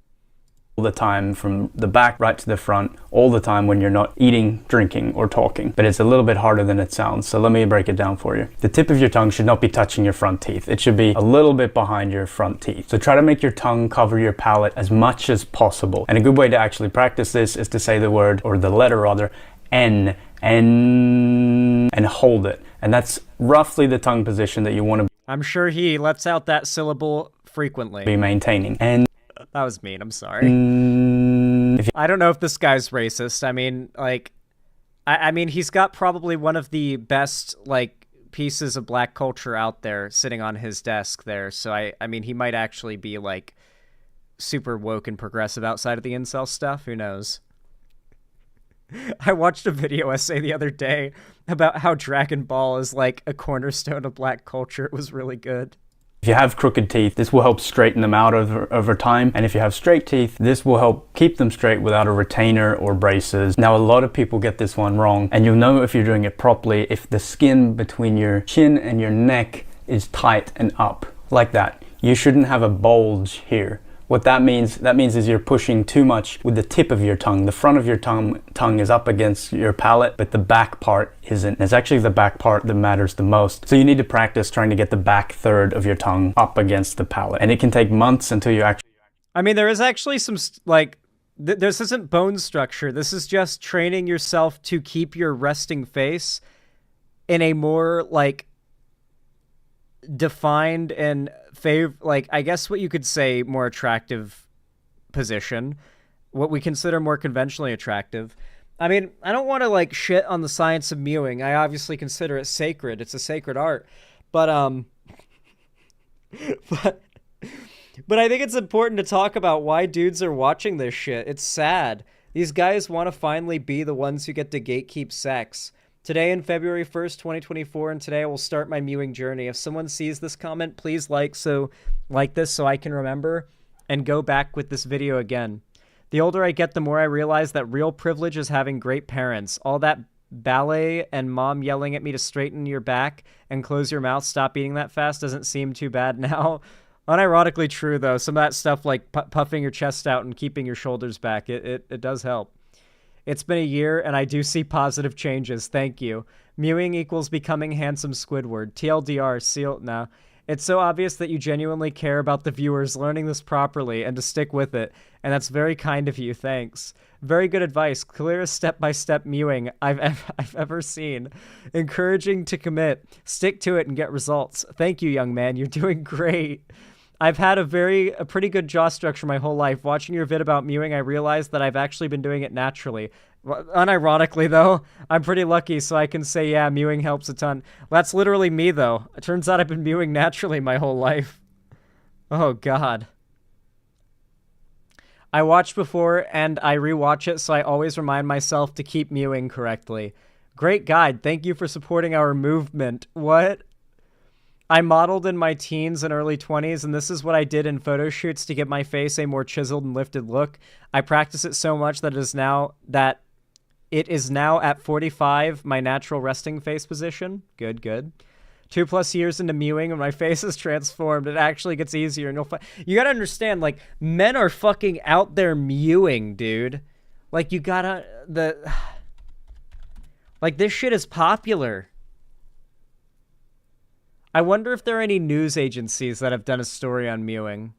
All the time, from the back right to the front, all the time when you're not eating, drinking, or talking. But it's a little bit harder than it sounds, so let me break it down for you. The tip of your tongue should not be touching your front teeth. It should be a little bit behind your front teeth. So try to make your tongue cover your palate as much as possible. And a good way to actually practice this is to say the word, or the letter rather, N, and hold it. And that's roughly the tongue position that you want to I'm sure he lets out that syllable frequently. Be maintaining. And that was mean, I'm sorry. I don't know if this guy's racist. I mean, like, I mean, he's got probably one of the best, like, pieces of black culture out there sitting on his desk there. So, I mean, he might actually be, like, super woke and progressive outside of the incel stuff. Who knows? I watched a video essay the other day about how Dragon Ball is, like, a cornerstone of black culture. It was really good. If you have crooked teeth, this will help straighten them out over time. And if you have straight teeth, this will help keep them straight without a retainer or braces. Now, a lot of people get this one wrong, and you'll know if you're doing it properly if the skin between your chin and your neck is tight and up, like that. You shouldn't have a bulge here. What that means is you're pushing too much with the tip of your tongue. The front of your tongue is up against your palate, but the back part isn't. It's actually the back part that matters the most. So you need to practice trying to get the back third of your tongue up against the palate. And it can take months until you actually... I mean, there is actually some, like, this isn't bone structure. This is just training yourself to keep your resting face in a more, like, defined and like, I guess what you could say more attractive position, what we consider more conventionally attractive. I mean, I don't want to like shit on the science of mewing. I obviously consider it sacred. It's a sacred art. But but I think it's important to talk about why dudes are watching this shit. It's sad. These guys want to finally be the ones who get to gatekeep sex. Today in February 1st, 2024, and today I will start my mewing journey. If someone sees this comment, please like this so I can remember and go back with this video again. The older I get, the more I realize that real privilege is having great parents. All that ballet and mom yelling at me to straighten your back and close your mouth, stop eating that fast, doesn't seem too bad now. Unironically true, though. Some of that stuff like puffing your chest out and keeping your shoulders back, it does help. It's been a year, and I do see positive changes. Thank you. Mewing equals becoming handsome Squidward. TLDR, seal... No. It's so obvious that you genuinely care about the viewers learning this properly and to stick with it, and that's very kind of you. Thanks. Very good advice. Clearest step-by-step mewing I've ever seen. Encouraging to commit. Stick to it and get results. Thank you, young man. You're doing great. I've had a pretty good jaw structure my whole life. Watching your vid about mewing, I realized that I've actually been doing it naturally. Unironically, though, I'm pretty lucky, so I can say, yeah, mewing helps a ton. That's literally me, though. It turns out I've been mewing naturally my whole life. Oh, God. I watched before, and I rewatch it, so I always remind myself to keep mewing correctly. Great guide. Thank you for supporting our movement. What? I modeled in my teens and early 20s, and this is what I did in photo shoots to give my face a more chiseled and lifted look. I practice it so much that it is now at 45 my natural resting face position. Good, good. 2+ years into mewing, and my face is transformed. It actually gets easier. And you gotta understand, like, men are fucking out there mewing, dude. Like, you gotta... Like, this shit is popular. I wonder if there are any news agencies that have done a story on mewing.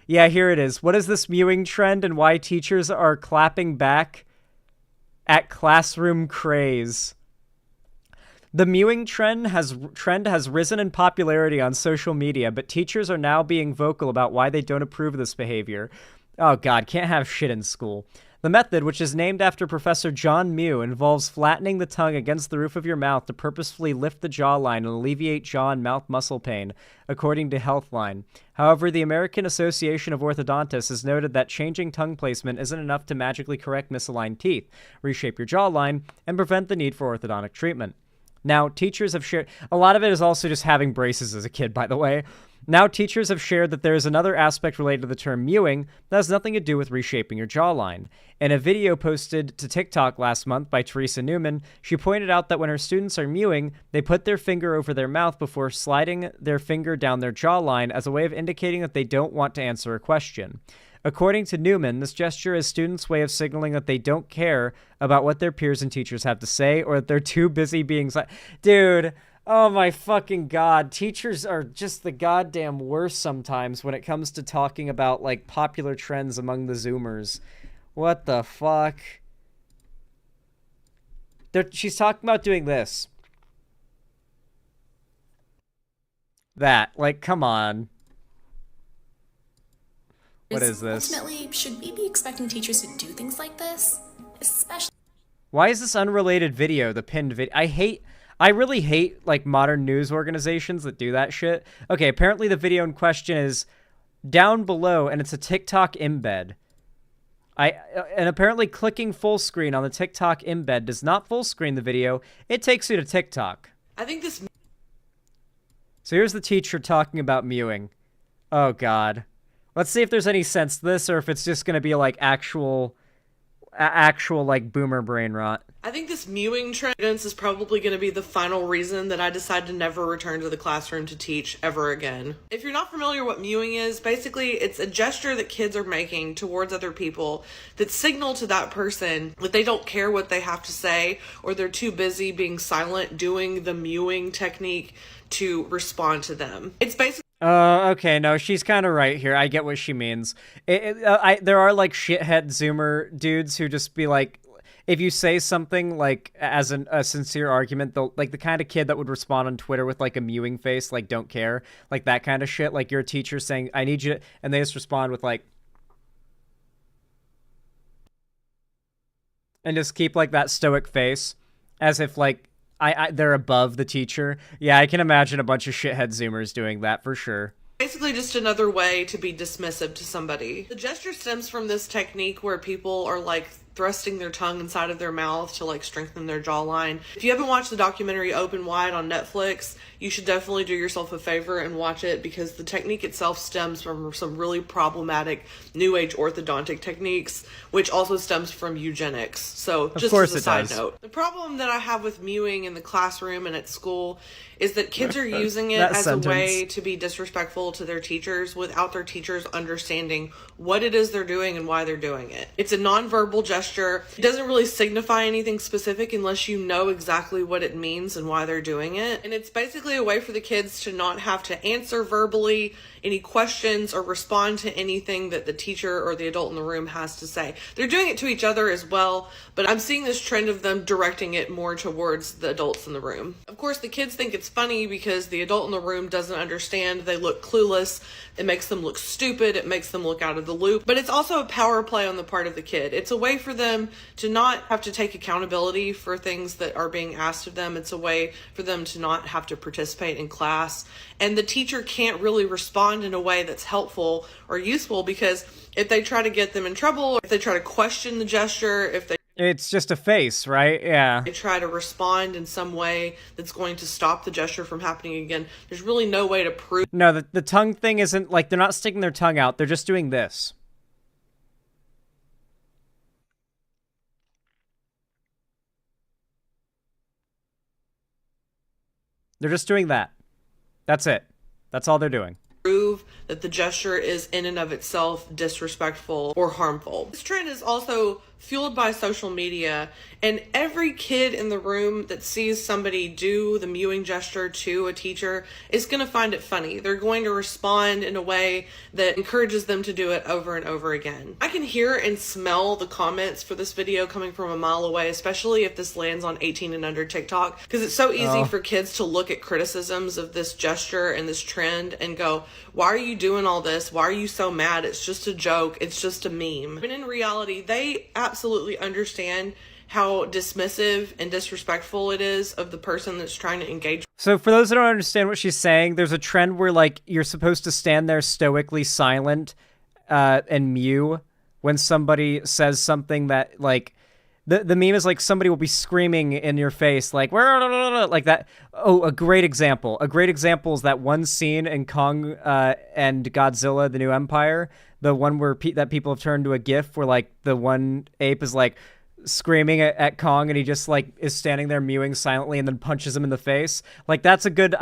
Yeah, here it is. What is this mewing trend and why teachers are clapping back at classroom craze? The mewing trend has risen in popularity on social media, but teachers are now being vocal about why they don't approve of this behavior. Oh God, can't have shit in school. The method, which is named after Professor John Mew, involves flattening the tongue against the roof of your mouth to purposefully lift the jawline and alleviate jaw and mouth muscle pain, according to Healthline. However, the American Association of Orthodontists has noted that changing tongue placement isn't enough to magically correct misaligned teeth, reshape your jawline, and prevent the need for orthodontic treatment. Now, teachers have shared... A lot of it is also just having braces as a kid, by the way. Now, teachers have shared that there is another aspect related to the term mewing that has nothing to do with reshaping your jawline. In a video posted to TikTok last month by Teresa Newman, she pointed out that when her students are mewing, they put their finger over their mouth before sliding their finger down their jawline as a way of indicating that they don't want to answer a question. According to Newman, this gesture is students' way of signaling that they don't care about what their peers and teachers have to say, or that they're too busy being... Dude... Oh my fucking God. Teachers are just the goddamn worst sometimes when it comes to talking about, like, popular trends among the Zoomers. What the fuck? She's talking about doing this. That. Like, come on. What is this? Ultimately, should we be expecting teachers to do things like this? Especially... Why is this unrelated video, the pinned video? I really hate, like, modern news organizations that do that shit. Okay, apparently the video in question is down below, and it's a TikTok embed. And apparently clicking full screen on the TikTok embed does not full screen the video. It takes you to TikTok. I think this... So here's the teacher talking about mewing. Oh, God. Let's see if there's any sense to this, or if it's just going to be, like, actual, like, boomer brain rot. I think this mewing trend is probably going to be the final reason that I decide to never return to the classroom to teach ever again. If you're not familiar what mewing is, basically it's a gesture that kids are making towards other people that signal to that person that they don't care what they have to say, or they're too busy being silent doing the mewing technique to respond to them. It's basically Okay, no, she's kind of right here. I get what she means. There are, like, shithead Zoomer dudes who just be like, if you say something, like, as a sincere argument, they'll, like, the kind of kid that would respond on Twitter with, like, a mewing face, like, don't care, like, that kind of shit. Like, you're a teacher saying, I need you to, and they just respond with, like, and just keep, like, that stoic face, as if, like, they're above the teacher. Yeah, I can imagine a bunch of shithead Zoomers doing that for sure. Basically just another way to be dismissive to somebody. The gesture stems from this technique where people are like thrusting their tongue inside of their mouth to like strengthen their jawline. If you haven't watched the documentary Open Wide on Netflix, you should definitely do yourself a favor and watch it, because the technique itself stems from some really problematic new age orthodontic techniques, which also stems from eugenics. So just as a side note. The problem that I have with mewing in the classroom and at school is that kids are using it as a way to be disrespectful to their teachers without their teachers understanding what it is they're doing and why they're doing it. It's a nonverbal gesture. It doesn't really signify anything specific unless you know exactly what it means and why they're doing it. And it's basically a way for the kids to not have to answer verbally any questions or respond to anything that the teacher or the adult in the room has to say. They're doing it to each other as well, but I'm seeing this trend of them directing it more towards the adults in the room. Of course, the kids think it's funny because the adult in the room doesn't understand. They look clueless. It makes them look stupid. It makes them look out of the loop. But it's also a power play on the part of the kid. It's a way for them to not have to take accountability for things that are being asked of them. It's a way for them to not have to participate in class. And the teacher can't really respond in a way that's helpful or useful, because if they try to get them in trouble, or if they try to question the gesture, if they It's just a face, right? Yeah. They try to respond in some way that's going to stop the gesture from happening again. There's really no way to prove. No, the tongue thing isn't, like, they're not sticking their tongue out. They're just doing this. They're just doing that. That's it. That's all they're doing. Prove that the gesture is in and of itself disrespectful or harmful. This trend is also fueled by social media, and every kid in the room that sees somebody do the mewing gesture to a teacher is going to find it funny. They're going to respond in a way that encourages them to do it over and over again. I can hear and smell the comments for this video coming from a mile away, especially if this lands on 18 and under TikTok, because it's so easy for kids to look at criticisms of this gesture and this trend and go, why are you doing all this? Why are you so mad? It's just a joke. It's just a meme. But in reality, they absolutely understand how dismissive and disrespectful it is of the person that's trying to engage. So for those that don't understand what she's saying, there's a trend where, like, you're supposed to stand there stoically silent and mew when somebody says something that, like, the meme is like somebody will be screaming in your face, like that. Oh, a great example. A great example is that one scene in Kong and Godzilla: The New Empire, the one where that people have turned to a GIF where, like, the one ape is like screaming at Kong and he just, like, is standing there mewing silently and then punches him in the face. Like, that's a good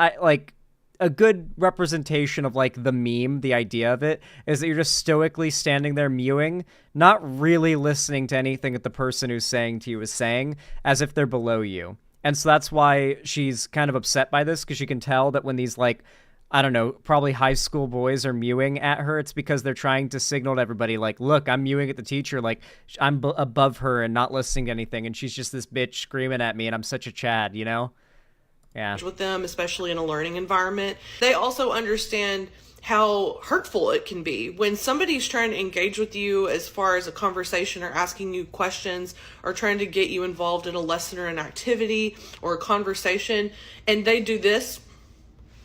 a good representation of, like, the meme. The idea of it is that you're just stoically standing there mewing, not really listening to anything that the person who's saying to you is saying, as if they're below you. And so that's why she's kind of upset by this, because she can tell that when these, like, I don't know, probably high school boys are mewing at her, it's because they're trying to signal to everybody, like, look, I'm mewing at the teacher, like, I'm above her and not listening to anything, and she's just this bitch screaming at me, and I'm such a Chad, you know? Yeah. With them, especially in a learning environment. They also understand how hurtful it can be when somebody's trying to engage with you as far as a conversation or asking you questions or trying to get you involved in a lesson or an activity or a conversation, and they do this.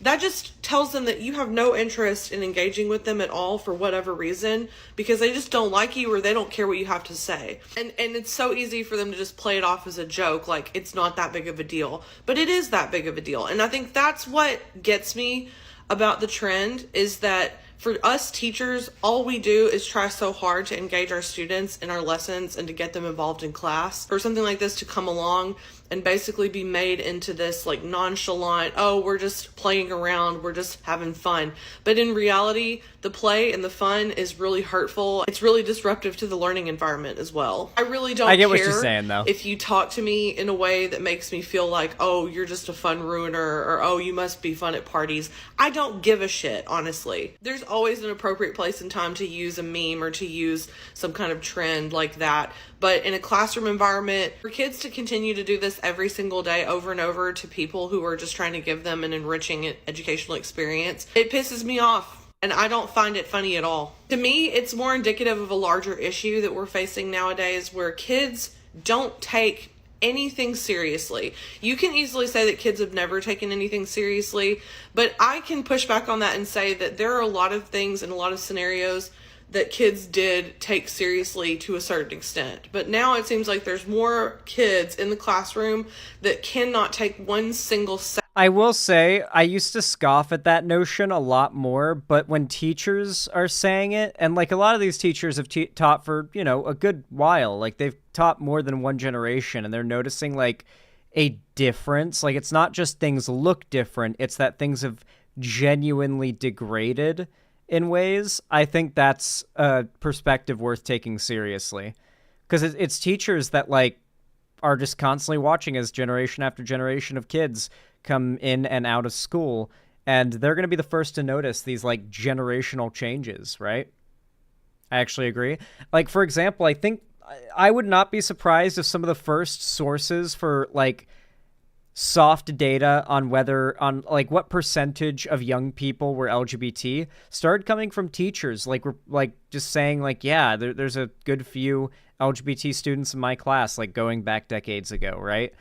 that just tells them that you have no interest in engaging with them at all for whatever reason, because they just don't like you or they don't care what you have to say. And it's so easy for them to just play it off as a joke, like it's not that big of a deal. But it is that big of a deal. And I think that's what gets me about the trend, is that for us teachers, all we do is try so hard to engage our students in our lessons and to get them involved in class. For something like this to come along and basically be made into this like nonchalant, oh, we're just playing around, we're just having fun. But in reality, the play and the fun is really hurtful. It's really disruptive to the learning environment as well. I really don't care. I get what you're saying, though. If you talk to me in a way that makes me feel like, oh, you're just a fun ruiner, or oh, you must be fun at parties. I don't give a shit, honestly. There's always an appropriate place and time to use a meme or to use some kind of trend like that. But in a classroom environment, for kids to continue to do this every single day over and over to people who are just trying to give them an enriching educational experience, it pisses me off. And I don't find it funny at all. To me, it's more indicative of a larger issue that we're facing nowadays, where kids don't take anything seriously. You can easily say that kids have never taken anything seriously, but I can push back on that and say that there are a lot of things and a lot of scenarios that kids did take seriously to a certain extent. But now it seems like there's more kids in the classroom that cannot take one single I will say, I used to scoff at that notion a lot more, but when teachers are saying it, and like a lot of these teachers have taught for, you know, a good while, like they've taught more than one generation, and they're noticing like a difference. Like it's not just things look different, it's that things have genuinely degraded in ways. I think that's a perspective worth taking seriously, because it's teachers that like are just constantly watching as generation after generation of kids come in and out of school, and they're going to be the first to notice these like generational changes, right? I actually agree. Like, for example, I think I would not be surprised if some of the first sources for like soft data on like what percentage of young people were LGBT started coming from teachers. Like, we're like just saying like, yeah, there's a good few LGBT students in my class, like going back decades ago, right?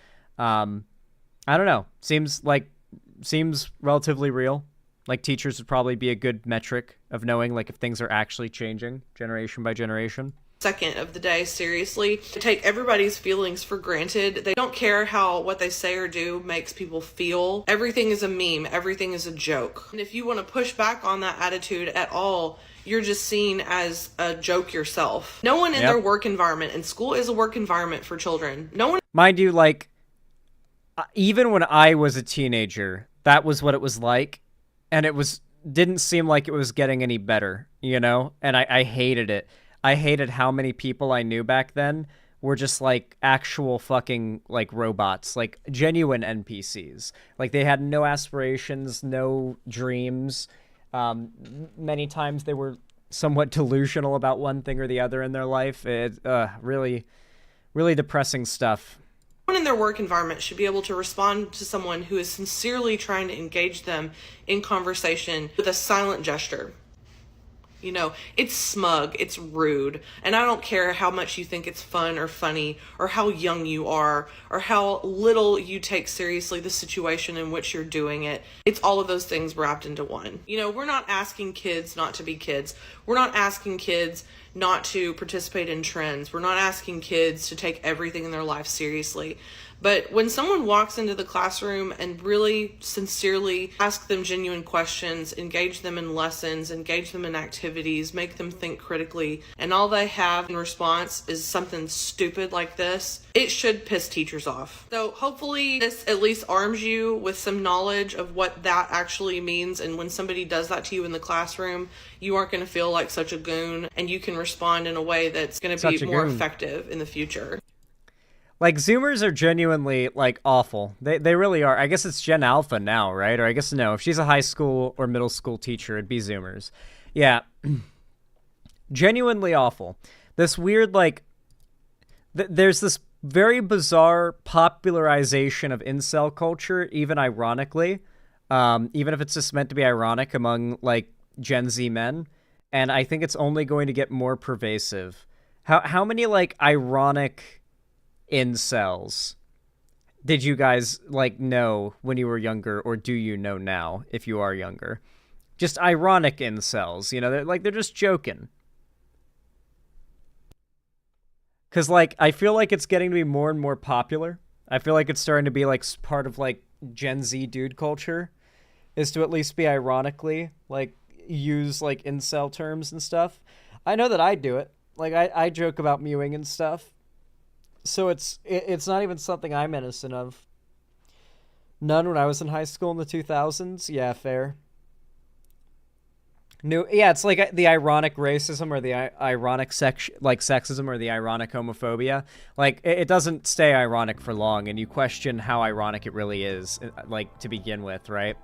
I don't know. Seems relatively real. Like teachers would probably be a good metric of knowing like if things are actually changing generation by generation. Second of the day seriously. They take everybody's feelings for granted. They don't care how what they say or do makes people feel. Everything is a meme. Everything is a joke. And if you want to push back on that attitude at all, you're just seen as a joke yourself. No one in their work environment, and school is a work environment for children. No one. Mind you, like, even when I was a teenager, that was what it was like, and didn't seem like it was getting any better, you know? And I hated it. I hated how many people I knew back then were just like actual fucking like robots, like genuine NPCs. Like they had no aspirations, no dreams. Many times they were somewhat delusional about one thing or the other in their life. Really, really depressing stuff. Everyone in their work environment should be able to respond to someone who is sincerely trying to engage them in conversation with a silent gesture. You know, it's smug, it's rude, and I don't care how much you think it's fun or funny, or how young you are, or how little you take seriously the situation in which you're doing it. It's all of those things wrapped into one. You know, we're not asking kids not to be kids. We're not asking kids not to participate in trends. We're not asking kids to take everything in their life seriously. But when someone walks into the classroom and really sincerely ask them genuine questions, engage them in lessons, engage them in activities, make them think critically, and all they have in response is something stupid like this, it should piss teachers off. So hopefully this at least arms you with some knowledge of what that actually means, and when somebody does that to you in the classroom, you aren't going to feel like such a goon, and you can respond in a way that's going to be more effective in the future. Like, Zoomers are genuinely, like, awful. They really are. I guess it's Gen Alpha now, right? Or I guess no. If she's a high school or middle school teacher, it'd be Zoomers. Yeah. Genuinely awful. This weird, like... there's this very bizarre popularization of incel culture, even ironically. Even if it's just meant to be ironic among, like, Gen Z men. And I think it's only going to get more pervasive. How many, like, ironic incels did you guys, like, know when you were younger, or do you know now if you are younger? Just ironic incels, you know, they're just joking. Because, like, I feel like it's getting to be more and more popular. I feel like it's starting to be, like, part of, like, Gen Z dude culture, is to at least be ironically, like, use, like, incel terms and stuff. I know that I do it. Like, I joke about mewing and stuff. So it's not even something I'm innocent of. None when I was in high school in the 2000s? Yeah, fair. Yeah, it's like the ironic racism or the ironic sexism or the ironic homophobia. Like, it doesn't stay ironic for long, and you question how ironic it really is, like, to begin with, right?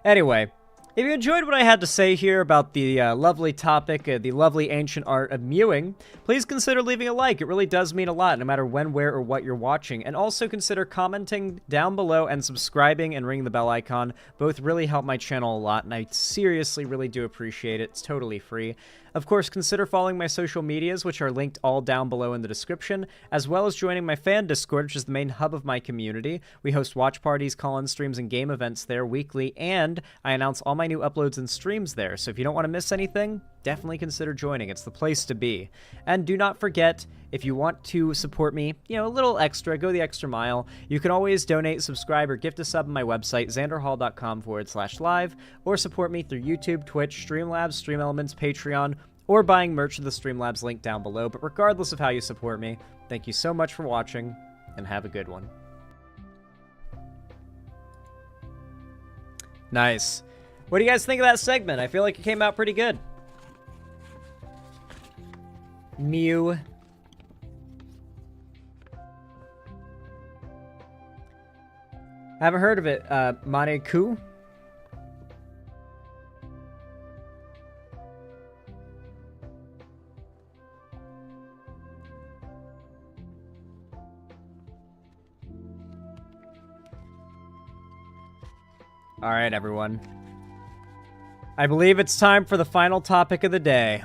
Anyway, if you enjoyed what I had to say here about the lovely topic, the lovely ancient art of mewing, please consider leaving a like. It really does mean a lot, no matter when, where, or what you're watching. And also consider commenting down below and subscribing and ringing the bell icon. Both really help my channel a lot, and I seriously really do appreciate it. It's totally free. Of course, consider following my social medias, which are linked all down below in the description, as well as joining my fan Discord, which is the main hub of my community. We host watch parties, call-in streams, and game events there weekly, and I announce all my new uploads and streams there, so if you don't want to miss anything, definitely consider joining. It's the place to be. And do not forget, if you want to support me, you know, a little extra, go the extra mile, you can always donate, subscribe, or gift a sub on my website, xanderhall.com/live, or support me through YouTube, Twitch, Streamlabs, Stream Elements, Patreon, or buying merch in the Streamlabs link down below. But regardless of how you support me, thank you so much for watching, and have a good one. Nice. What do you guys think of that segment? I feel like it came out pretty good. Mew. Haven't heard of it. Maneku? All right, everyone. I believe it's time for the final topic of the day.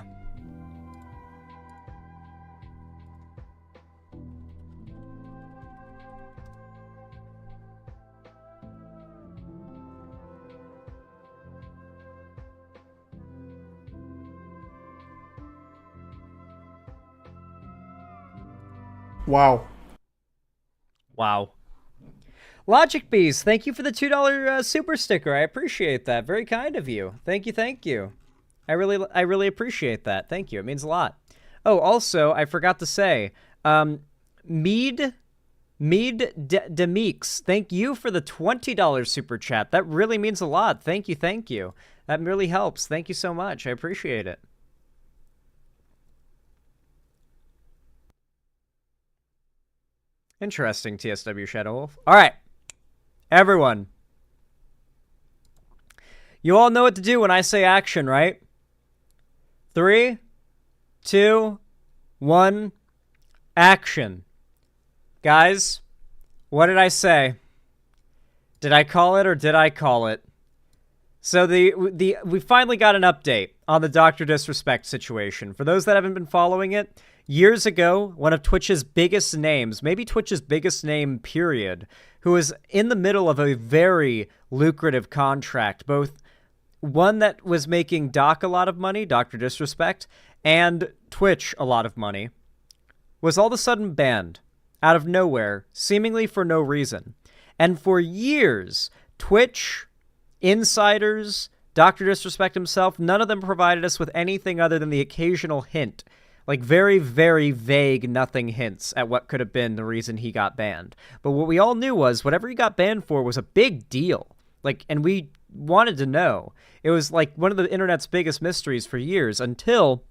Wow. Wow. Logic Bees, thank you for the $2 super sticker. I appreciate that. Very kind of you. Thank you, thank you. I really appreciate that. Thank you. It means a lot. Oh, also, I forgot to say, Mead Demeeks, thank you for the $20 super chat. That really means a lot. Thank you, thank you. That really helps. Thank you so much. I appreciate it. Interesting, TSW Shadow Wolf. All right. Everyone. You all know what to do when I say action, right? 3, 2, 1, action. Guys, what did I say? Did I call it or did I call it? So we finally got an update on the Dr. Disrespect situation. For those that haven't been following it, years ago, one of Twitch's biggest names, maybe Twitch's biggest name, period, who was in the middle of a very lucrative contract, both one that was making Doc a lot of money, Dr. Disrespect, and Twitch a lot of money, was all of a sudden banned out of nowhere, seemingly for no reason. And for years, Twitch, insiders, Dr. Disrespect himself, none of them provided us with anything other than the occasional hint. Like, very, very vague nothing hints at what could have been the reason he got banned. But what we all knew was whatever he got banned for was a big deal. Like, and we wanted to know. It was like one of the internet's biggest mysteries for years until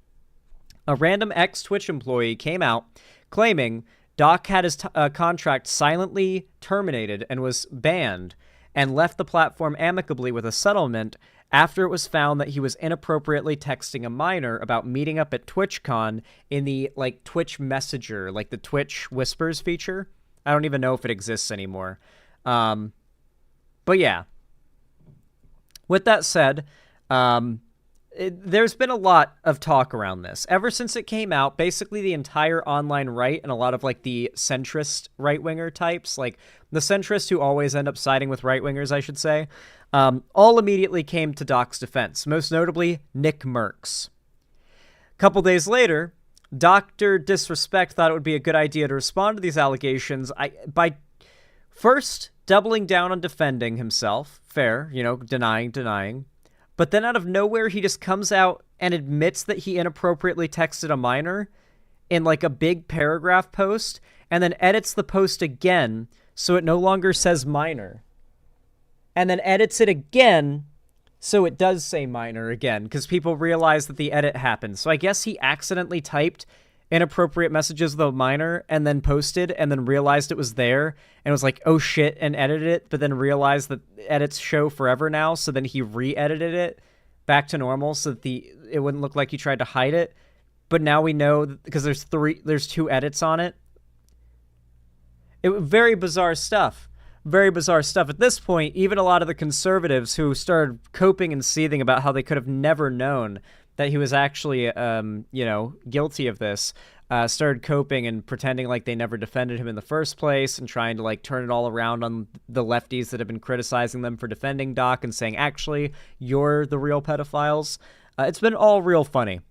a random ex-Twitch employee came out claiming Doc had his contract silently terminated and was banned and left the platform amicably with a settlement after it was found that he was inappropriately texting a minor about meeting up at TwitchCon in the, like, Twitch Messenger, like the Twitch Whispers feature. I don't even know if it exists anymore. But yeah. With that said, there's been a lot of talk around this. Ever since it came out, basically the entire online right and a lot of, like, the centrist right-winger types, like, the centrists who always end up siding with right-wingers, I should say, all immediately came to Doc's defense, most notably Nick Merckx. A couple days later, Dr. Disrespect thought it would be a good idea to respond to these allegations by first doubling down on defending himself. Fair, denying. But then out of nowhere, he just comes out and admits that he inappropriately texted a minor in, like, a big paragraph post, and then edits the post again so it no longer says minor. And then edits it again so it does say minor again, because people realize that the edit happened. So I guess he accidentally typed inappropriate messages with a minor and then posted and then realized it was there and was like, oh shit, and edited it, but then realized that edits show forever now, so then he re-edited it back to normal so that it wouldn't look like he tried to hide it. But now we know, because there's 2 edits on it. Very bizarre stuff. Very bizarre stuff. At this point, even a lot of the conservatives who started coping and seething about how they could have never known that he was actually, guilty of this, started coping and pretending like they never defended him in the first place and trying to, like, turn it all around on the lefties that have been criticizing them for defending Doc and saying, actually, you're the real pedophiles. It's been all real funny.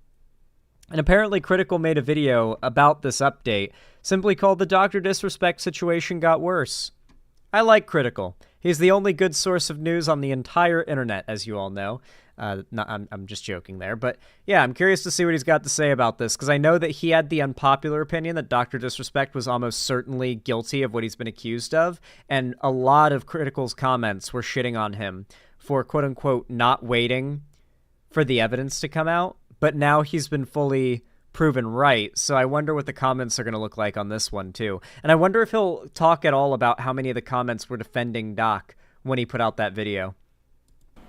And apparently Critical made a video about this update, simply called The Dr. Disrespect Situation Got Worse. I like Critical. He's the only good source of news on the entire internet, as you all know. I'm just joking there. But yeah, I'm curious to see what he's got to say about this, because I know that he had the unpopular opinion that Dr. Disrespect was almost certainly guilty of what he's been accused of. And a lot of Critical's comments were shitting on him for, quote-unquote, not waiting for the evidence to come out. But now he's been fully proven right, so I wonder what the comments are going to look like on this one, too. And I wonder if he'll talk at all about how many of the comments were defending Doc when he put out that video.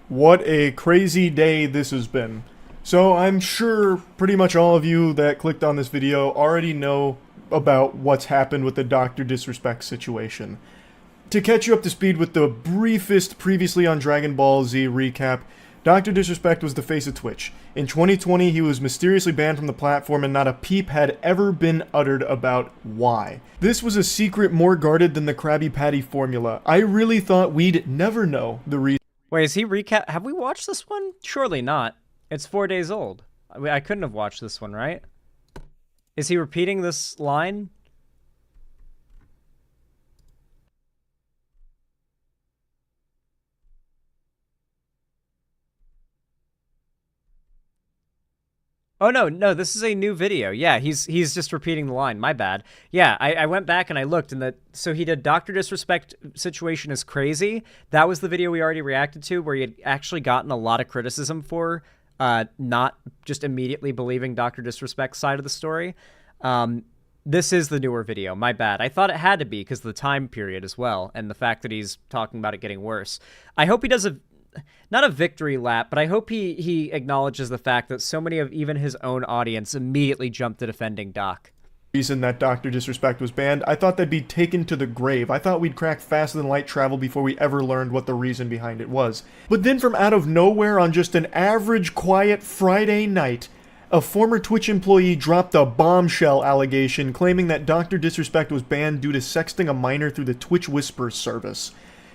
What a crazy day this has been. So I'm sure pretty much all of you that clicked on this video already know about what's happened with the Dr. Disrespect situation. To catch you up to speed with the briefest previously on Dragon Ball Z recap, Dr. Disrespect was the face of Twitch. In 2020, he was mysteriously banned from the platform and not a peep had ever been uttered about why. This was a secret more guarded than the Krabby Patty formula. I really thought we'd never know the reason. Wait, is he recap? Have we watched this one? Surely not. It's 4 days old. I couldn't have watched this one, right? Is he repeating this line? Oh, no, this is a new video. Yeah, he's just repeating the line. My bad. Yeah, I went back and I looked, and so he did Dr. Disrespect situation is crazy. That was the video we already reacted to, where he had actually gotten a lot of criticism for not just immediately believing Dr. Disrespect's side of the story. This is the newer video. My bad. I thought it had to be because of the time period as well, and the fact that he's talking about it getting worse. I hope he does not a victory lap, but I hope he acknowledges the fact that so many of even his own audience immediately jumped to defending Doc. Reason that Dr. Disrespect was banned, I thought they'd be taken to the grave. I thought we'd crack faster than light travel before we ever learned what the reason behind it was. But then from out of nowhere, on just an average quiet Friday night, a former Twitch employee dropped a bombshell allegation claiming that Dr. Disrespect was banned due to sexting a minor through the Twitch Whispers service.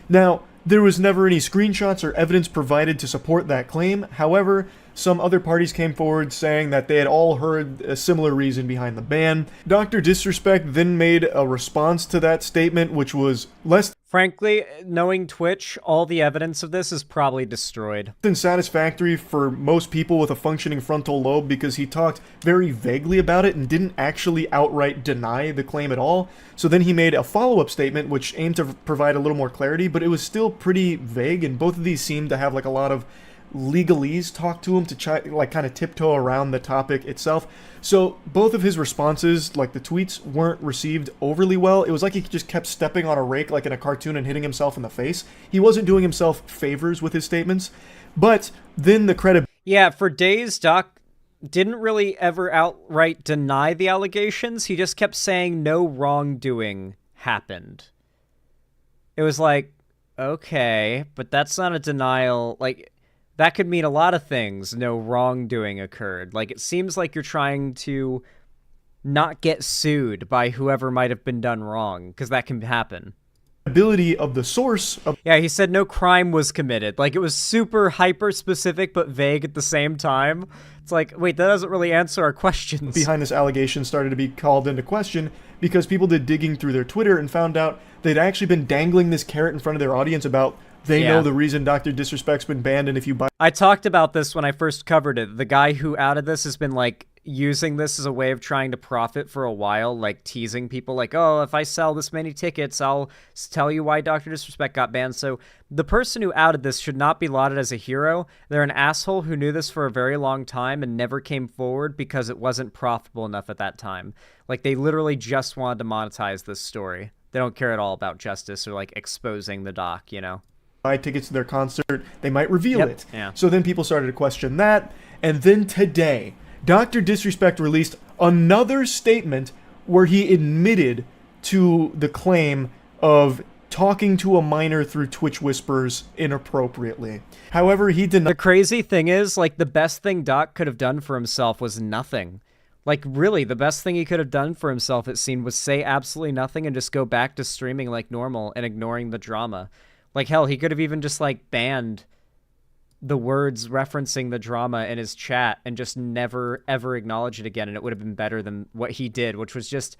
Now, there was never any screenshots or evidence provided to support that claim. However, some other parties came forward saying that they had all heard a similar reason behind the ban. Dr. Disrespect then made a response to that statement, which was less... Frankly, knowing Twitch, all the evidence of this is probably destroyed. ...than satisfactory for most people with a functioning frontal lobe, because he talked very vaguely about it and didn't actually outright deny the claim at all. So then he made a follow-up statement which aimed to provide a little more clarity, but it was still pretty vague, and both of these seemed to have like a lot of legalese talk to him to try, like, kind of tiptoe around the topic itself. So both of his responses, like the tweets, weren't received overly well. It was like he just kept stepping on a rake like in a cartoon and hitting himself in the face. He wasn't doing himself favors with his statements. But then the credit... Yeah, for days, Doc didn't really ever outright deny the allegations. He just kept saying no wrongdoing happened. It was like, okay, but that's not a denial. Like, that could mean a lot of things. No wrongdoing occurred. Like, it seems like you're trying to not get sued by whoever might have been done wrong, because that can happen. Ability of the source of— Yeah, he said no crime was committed. Like, it was super hyper-specific but vague at the same time. It's like, wait, that doesn't really answer our questions. Behind this allegation started to be called into question because people did digging through their Twitter and found out they'd actually been dangling this carrot in front of their audience about they know the reason Dr. Disrespect's been banned, and if you buy— I talked about this when I first covered it. The guy who outed this has been, like, using this as a way of trying to profit for a while, like teasing people like, oh, if I sell this many tickets, I'll tell you why Dr. Disrespect got banned. So the person who outed this should not be lauded as a hero. They're an asshole who knew this for a very long time and never came forward because it wasn't profitable enough at that time. Like, they literally just wanted to monetize this story. They don't care at all about justice or, like, exposing the doc, you know? Buy tickets to their concert, they might reveal it. Yeah. So then people started to question that, and then today, Dr. Disrespect released another statement where he admitted to the claim of talking to a minor through Twitch whispers inappropriately. However, he denied— The crazy thing is, like, the best thing Doc could have done for himself was nothing. Like, really, the best thing he could have done for himself, it seemed, was say absolutely nothing and just go back to streaming like normal and ignoring the drama. Like, hell, he could have even just, like, banned the words referencing the drama in his chat and just never, ever acknowledge it again, and it would have been better than what he did, which was just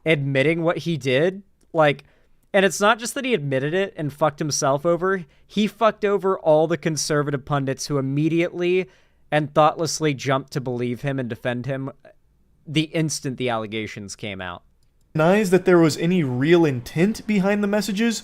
admitting what he did. Like, and it's not just that he admitted it and fucked himself over. He fucked over all the conservative pundits who immediately and thoughtlessly jumped to believe him and defend him the instant the allegations came out. Denies that there was any real intent behind the messages,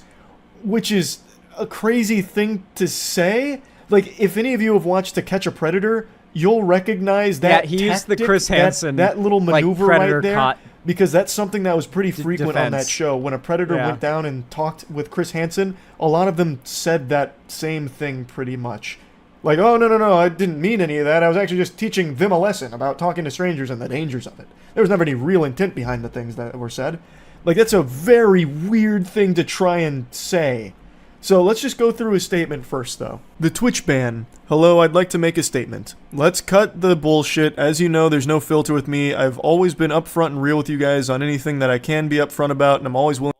which is a crazy thing to say. Like, if any of you have watched To Catch a Predator, you'll recognize that he used the tactic, Chris Hansen, that little maneuver like, right there, caught because that's something that was pretty frequent on that defense. show. When a Predator went down and talked with Chris Hansen, a lot of them said that same thing pretty much. Like, oh, no, I didn't mean any of that. I was actually just teaching them a lesson about talking to strangers and the dangers of it. There was never any real intent behind the things that were said. Like, that's a very weird thing to try and say. So let's just go through his statement first, though. The Twitch ban. Hello, I'd like to make a statement. Let's cut the bullshit. As you know, there's no filter with me. I've always been upfront and real with you guys on anything that I can be upfront about, and I'm always willing—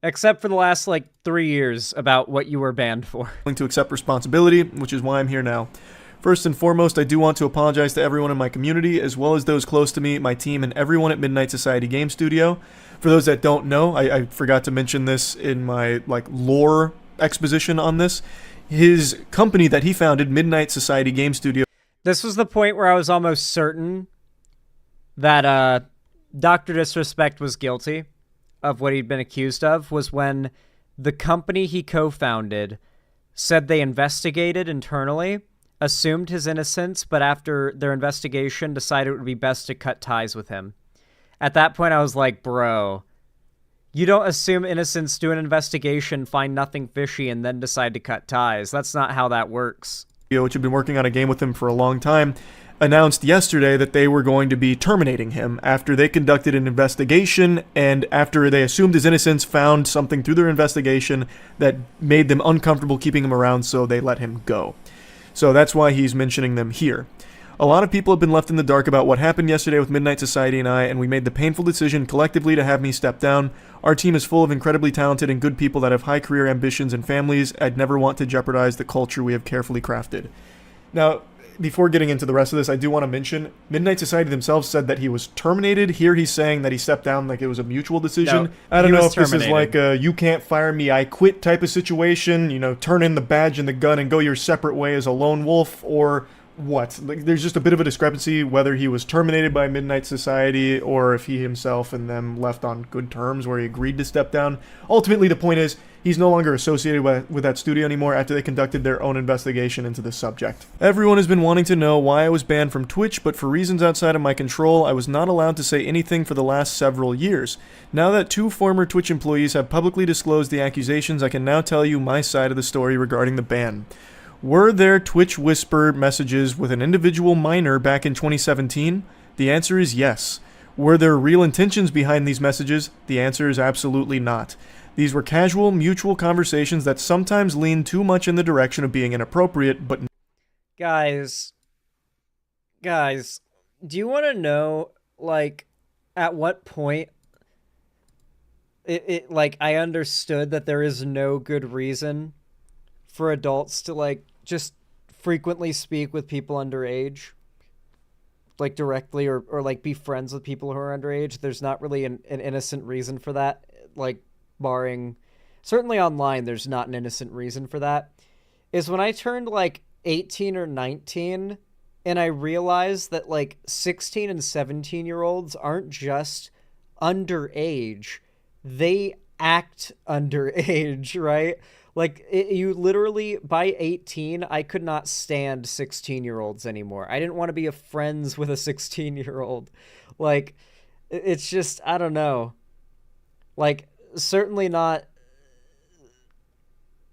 Except for the last, like, 3 years about what you were banned for. to accept responsibility, which is why I'm here now. First and foremost, I do want to apologize to everyone in my community, as well as those close to me, my team, and everyone at Midnight Society Game Studio. For those that don't know, I forgot to mention this in my, like, lore exposition on this. His company that he founded, Midnight Society Game Studio— This was the point where I was almost certain that Dr. Disrespect was guilty of what he'd been accused of, was when the company he co-founded said they investigated internally, assumed his innocence, but after their investigation decided it would be best to cut ties with him. At that point, I was like, bro, you don't assume innocence, do an investigation, find nothing fishy, and then decide to cut ties. That's not how that works. Which had been working on a game with him for a long time, announced yesterday that they were going to be terminating him after they conducted an investigation, and after they assumed his innocence, found something through their investigation that made them uncomfortable keeping him around, so they let him go. So that's why he's mentioning them here. A lot of people have been left in the dark about what happened yesterday with Midnight Society and I, and we made the painful decision collectively to have me step down. Our team is full of incredibly talented and good people that have high career ambitions and families. I'd never want to jeopardize the culture we have carefully crafted. Now, before getting into the rest of this, I do want to mention, Midnight Society themselves said that he was terminated. Here he's saying that he stepped down like it was a mutual decision. No, I don't know if terminated. this is like a you can't fire me, I quit type of situation, you know, turn in the badge and the gun and go your separate way as a lone wolf, or what? Like, there's just a bit of a discrepancy whether he was terminated by Midnight Society or if he himself and them left on good terms where he agreed to step down. Ultimately, the point is, he's no longer associated with that studio anymore after they conducted their own investigation into the subject. Everyone has been wanting to know why I was banned from Twitch, but for reasons outside of my control, I was not allowed to say anything for the last several years. Now that 2 former Twitch employees have publicly disclosed the accusations, I can now tell you my side of the story regarding the ban. Were there Twitch whisper messages with an individual minor back in 2017? The answer is yes. Were there real intentions behind these messages? The answer is absolutely not. These were casual, mutual conversations that sometimes lean too much in the direction of being inappropriate, but Guys, do you want to know, like, at what point like, I understood that there is no good reason for adults to, like, just frequently speak with people underage? Like, directly, or like, be friends with people who are underage? There's not really an innocent reason for that. Like, barring... Certainly online, there's not an innocent reason for that. Is when I turned, like, 18 or 19, and I realized that, like, 16 and 17-year-olds aren't just underage. They act underage, right? Like, you literally, by 18, I could not stand 16-year-olds anymore. I didn't want to be friends with a 16-year-old. Like, it's just, I don't know. Like, certainly not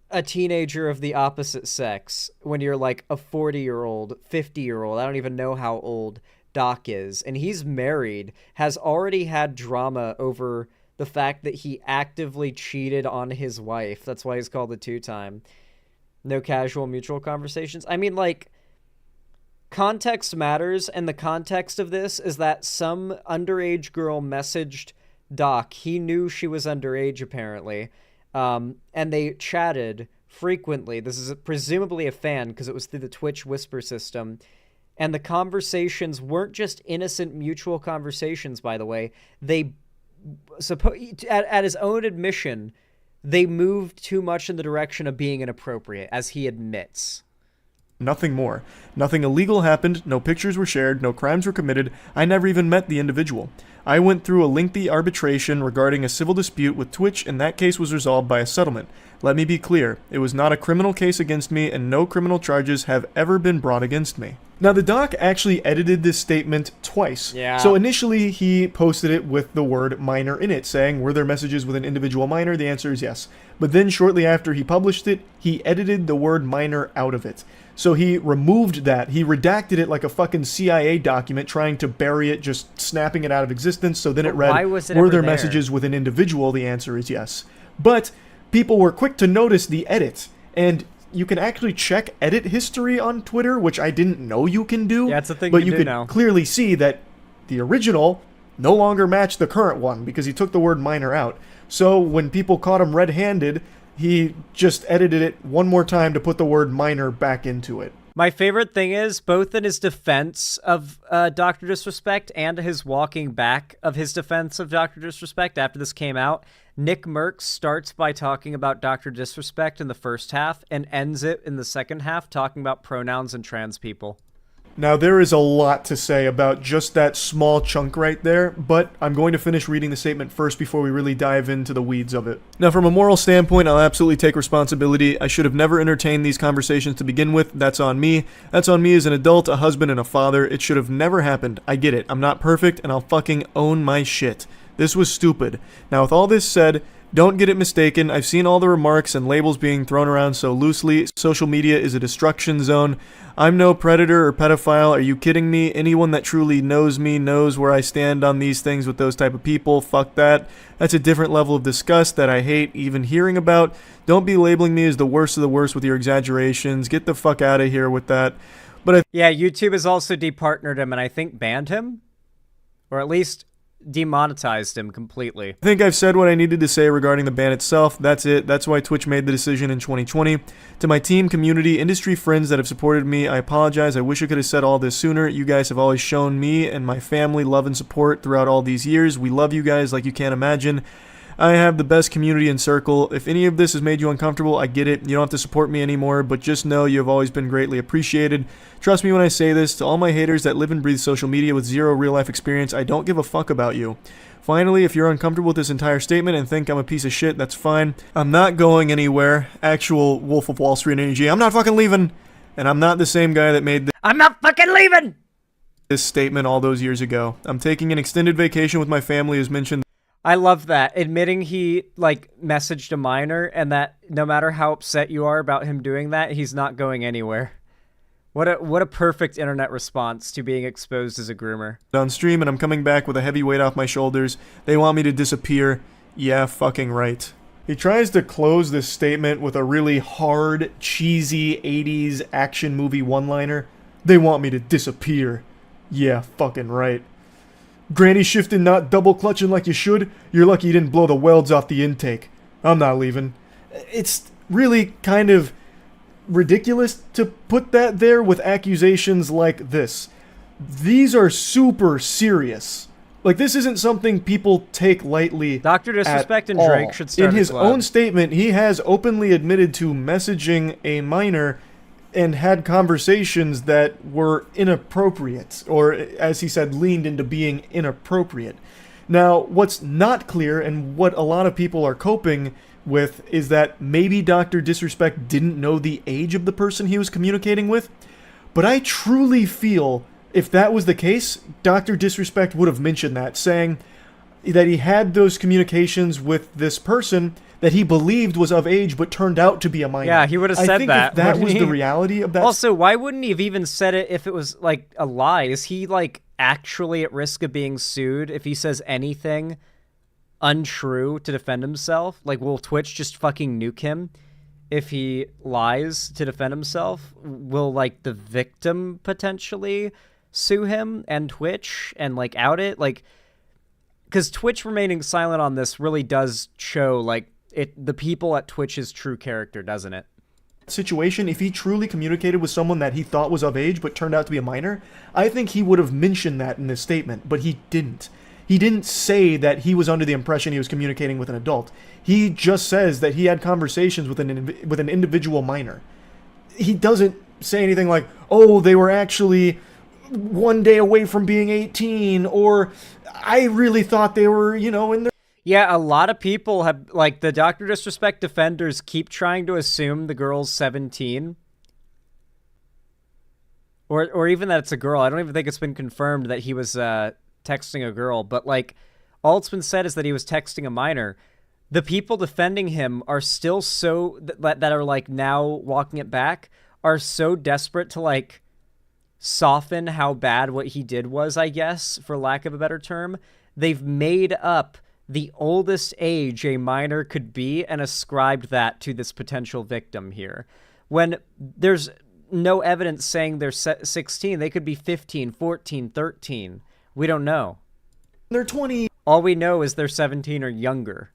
a teenager of the opposite sex when you're like a 40-year-old, 50-year-old. I don't even know how old Doc is. And he's married, has already had drama over the fact that he actively cheated on his wife. That's why he's called the two-time. No casual mutual conversations. I mean, like, context matters, and the context of this is that some underage girl messaged Doc. He knew she was underage, apparently. And they chatted frequently. This is presumably a fan, because it was through the Twitch whisper system. And the conversations weren't just innocent mutual conversations, by the way. They, at his own admission, they moved too much in the direction of being inappropriate, as he admits. Nothing more. Nothing illegal happened, no pictures were shared, no crimes were committed, I never even met the individual. I went through a lengthy arbitration regarding a civil dispute with Twitch, and that case was resolved by a settlement. Let me be clear, it was not a criminal case against me, and no criminal charges have ever been brought against me. Now, the doc actually edited this statement twice. Yeah. So initially, he posted it with the word minor in it, saying, were there messages with an individual minor? The answer is yes. But then shortly after he published it, he edited the word minor out of it. So he removed that. He redacted it like a fucking CIA document, trying to bury it, just snapping it out of existence. So then it read, were there messages with an individual? The answer is yes. But people were quick to notice the edit. And you can actually check edit history on Twitter, which I didn't know you can do. Yeah, it's a thing but you you do could now. clearly see that the original no longer matched the current one because he took the word minor out. So when people caught him red-handed, he just edited it one more time to put the word minor back into it. My favorite thing is, both in his defense of Dr. Disrespect and his walking back of his defense of Dr. Disrespect after this came out, Nick Merckx starts by talking about Dr. Disrespect in the first half and ends it in the second half talking about pronouns and trans people. Now, there is a lot to say about just that small chunk right there, but I'm going to finish reading the statement first before we really dive into the weeds of it. Now, from a moral standpoint, I'll absolutely take responsibility. I should have never entertained these conversations to begin with. That's on me. That's on me as an adult, a husband, and a father. It should have never happened. I get it. I'm not perfect, and I'll fucking own my shit. This was stupid. Now, with all this said, don't get it mistaken. I've seen all the remarks and labels being thrown around so loosely. Social media is a destruction zone. I'm no predator or pedophile. Are you kidding me? Anyone that truly knows me knows where I stand on these things with those type of people. Fuck that. That's a different level of disgust that I hate even hearing about. Don't be labeling me as the worst of the worst with your exaggerations. Get the fuck out of here with that. But yeah, YouTube has also departnered him and I think banned him, or at least demonetized him completely. I think I've said what I needed to say regarding the ban itself. That's it. That's why Twitch made the decision in 2020. To my team, community, industry friends that have supported me, I apologize. I wish I could have said all this sooner. You guys have always shown me and my family love and support throughout all these years. We love you guys like you can't imagine. I have the best community and circle. If any of this has made you uncomfortable, I get it. You don't have to support me anymore, but just know you have always been greatly appreciated. Trust me when I say this. To all my haters that live and breathe social media with zero real-life experience, I don't give a fuck about you. Finally, if you're uncomfortable with this entire statement and think I'm a piece of shit, that's fine. I'm not going anywhere. Actual Wolf of Wall Street energy. I'm not fucking leaving. And I'm not the same guy that made I'm not fucking leaving! This statement all those years ago. I'm taking an extended vacation with my family as mentioned. I love that. Admitting he, like, messaged a minor and that no matter how upset you are about him doing that, he's not going anywhere. What a perfect internet response to being exposed as a groomer. On stream, and I'm coming back with a heavy weight off my shoulders. They want me to disappear. Yeah, fucking right. He tries to close this statement with a really hard, cheesy 80s action movie one-liner. They want me to disappear. Yeah, fucking right. Granny shifting, not double clutching like you should. You're lucky you didn't blow the welds off the intake. I'm not leaving. It's really kind of ridiculous to put that there with accusations like this. These are super serious. Like, this isn't something people take lightly. Dr. Disrespect and at Drake all. should start In a his club. own statement, he has openly admitted to messaging a minor and had conversations that were inappropriate, or as he said, leaned into being inappropriate. Now, what's not clear, and what a lot of people are coping with, is that maybe Dr. Disrespect didn't know the age of the person he was communicating with, but I truly feel if that was the case, Dr. Disrespect would have mentioned that, saying that he had those communications with this person that he believed was of age but turned out to be a minor. Yeah, he would have I said think that. if that wouldn't was he? the reality of that. Also, why wouldn't he have even said it if it was, like, a lie? Is he, like, actually at risk of being sued if he says anything untrue to defend himself? Like, will Twitch just fucking nuke him if he lies to defend himself? Will, like, the victim potentially sue him and Twitch and, like, out it? Like, because Twitch remaining silent on this really does show, like, the people at Twitch's true character, doesn't it? Situation, if he truly communicated with someone that he thought was of age but turned out to be a minor, I think he would have mentioned that in this statement, but he didn't. He didn't say that he was under the impression he was communicating with an adult. He just says that he had conversations with an individual minor. He doesn't say anything like, oh, they were actually one day away from being 18, or I really thought they were, you know, in their... Yeah, a lot of people have, like, the Dr. Disrespect defenders keep trying to assume the girl's 17. Or even that it's a girl. I don't even think it's been confirmed that he was texting a girl. But, like, all it's been said is that he was texting a minor. The people defending him are still so... that are, like, now walking it back, are so desperate to, like, soften how bad what he did was, I guess, for lack of a better term. They've made up the oldest age a minor could be and ascribed that to this potential victim here. When there's no evidence saying they're 16, they could be 15, 14, 13. We don't know. They're 20. All we know is they're 17 or younger.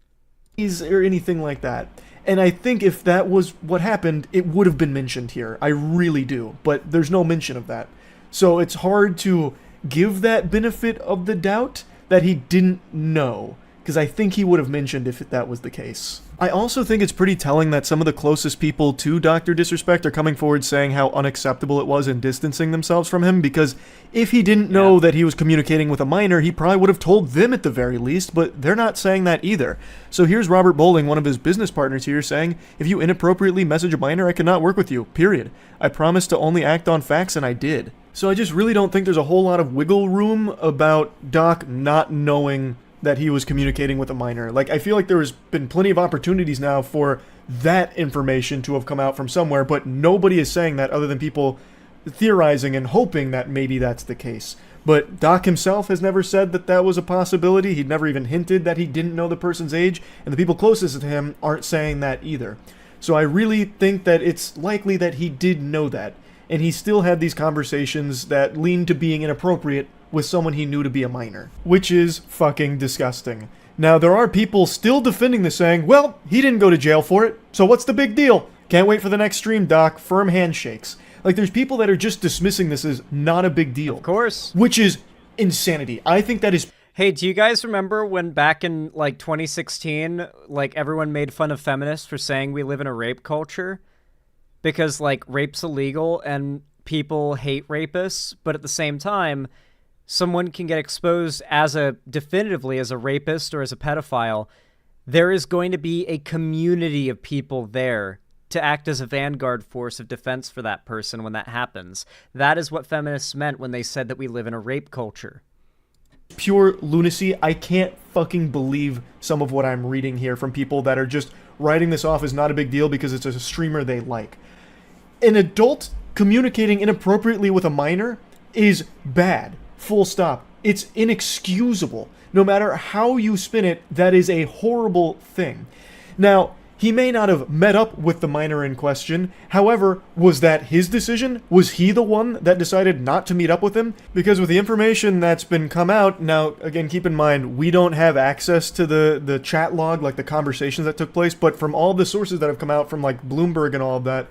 Or anything like that. And I think if that was what happened, it would have been mentioned here. I really do. But there's no mention of that. So it's hard to give that benefit of the doubt that he didn't know, because I think he would have mentioned if that was the case. I also think it's pretty telling that some of the closest people to Dr. Disrespect are coming forward saying how unacceptable it was and distancing themselves from him, because if he didn't know that he was communicating with a minor, he probably would have told them at the very least, but they're not saying that either. So here's Robert Bowling, one of his business partners here, saying, if you inappropriately message a minor, I cannot work with you, period. I promised to only act on facts, and I did. So I just really don't think there's a whole lot of wiggle room about Doc not knowing that he was communicating with a minor. Like, I feel like there's been plenty of opportunities now for that information to have come out from somewhere, but nobody is saying that other than people theorizing and hoping that maybe that's the case. But Doc himself has never said that that was a possibility. He'd never even hinted that he didn't know the person's age, and the people closest to him aren't saying that either. So I really think that it's likely that he did know that, and he still had these conversations that lean to being inappropriate with someone he knew to be a minor, which is fucking disgusting. Now, there are people still defending this, saying, well, he didn't go to jail for it, so what's the big deal? Can't wait for the next stream, Doc. Firm handshakes. Like, there's people that are just dismissing this as not a big deal. Of course. Which is insanity. I think that is... Hey, do you guys remember when back in, like, 2016, like, everyone made fun of feminists for saying we live in a rape culture? Because, like, rape's illegal and people hate rapists, but at the same time, someone can get exposed definitively as a rapist or as a pedophile. There is going to be a community of people there to act as a vanguard force of defense for that person when that happens. That is what feminists meant when they said that we live in a rape culture. Pure lunacy. I can't fucking believe some of what I'm reading here from people that are just writing this off as not a big deal because it's a streamer they like. An adult communicating inappropriately with a minor is bad. Full stop. It's inexcusable. No matter how you spin it, that is a horrible thing. Now, he may not have met up with the minor in question. However, was that his decision? Was he the one that decided not to meet up with him? Because with the information that's been come out, now, again, keep in mind, we don't have access to the chat log, like the conversations that took place, but from all the sources that have come out from, like, Bloomberg and all of that,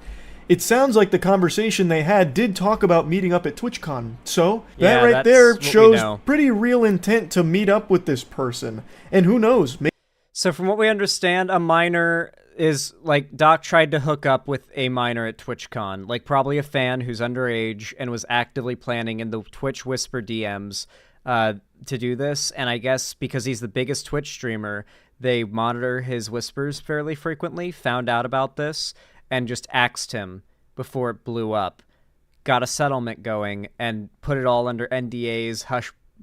it sounds like the conversation they had did talk about meeting up at TwitchCon. So, that right there shows pretty real intent to meet up with this person. And who knows, maybe... So from what we understand, a minor is, like, Doc tried to hook up with a minor at TwitchCon, like probably a fan who's underage and was actively planning in the Twitch Whisper DMs to do this. And I guess because he's the biggest Twitch streamer, they monitor his whispers fairly frequently, found out about this, and just axed him before it blew up. Got a settlement going and put it all under NDAs,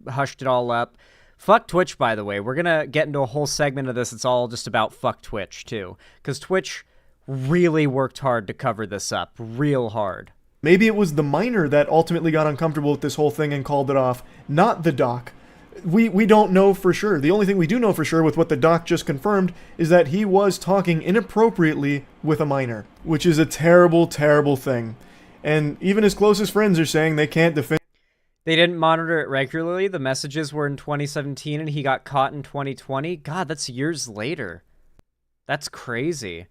hushed it all up. Fuck Twitch, by the way. We're going to get into a whole segment of this. It's all just about fuck Twitch, too. Because Twitch really worked hard to cover this up. Real hard. Maybe it was the minor that ultimately got uncomfortable with this whole thing and called it off, not the doc. We don't know for sure. The only thing we do know for sure with what the doc just confirmed is that he was talking inappropriately with a minor, which is a terrible, terrible thing. And even his closest friends are saying they can't defend. They didn't monitor it regularly. The messages were in 2017 and he got caught in 2020. God, that's years later. That's crazy.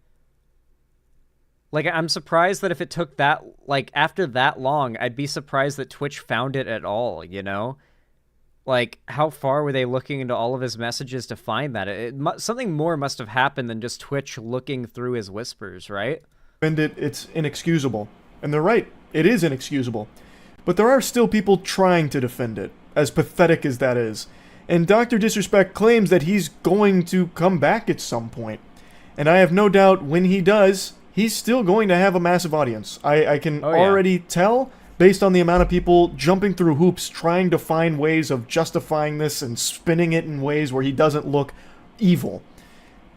Like, I'm surprised that if it took that, like, after that long, I'd be surprised that Twitch found it at all, you know? Like, how far were they looking into all of his messages to find that? Something more must have happened than just Twitch looking through his whispers, right? And it's inexcusable. And they're right. It is inexcusable. But there are still people trying to defend it, as pathetic as that is. And Dr. Disrespect claims that he's going to come back at some point. And I have no doubt when he does, he's still going to have a massive audience. I can already tell, based on the amount of people jumping through hoops trying to find ways of justifying this and spinning it in ways where he doesn't look evil.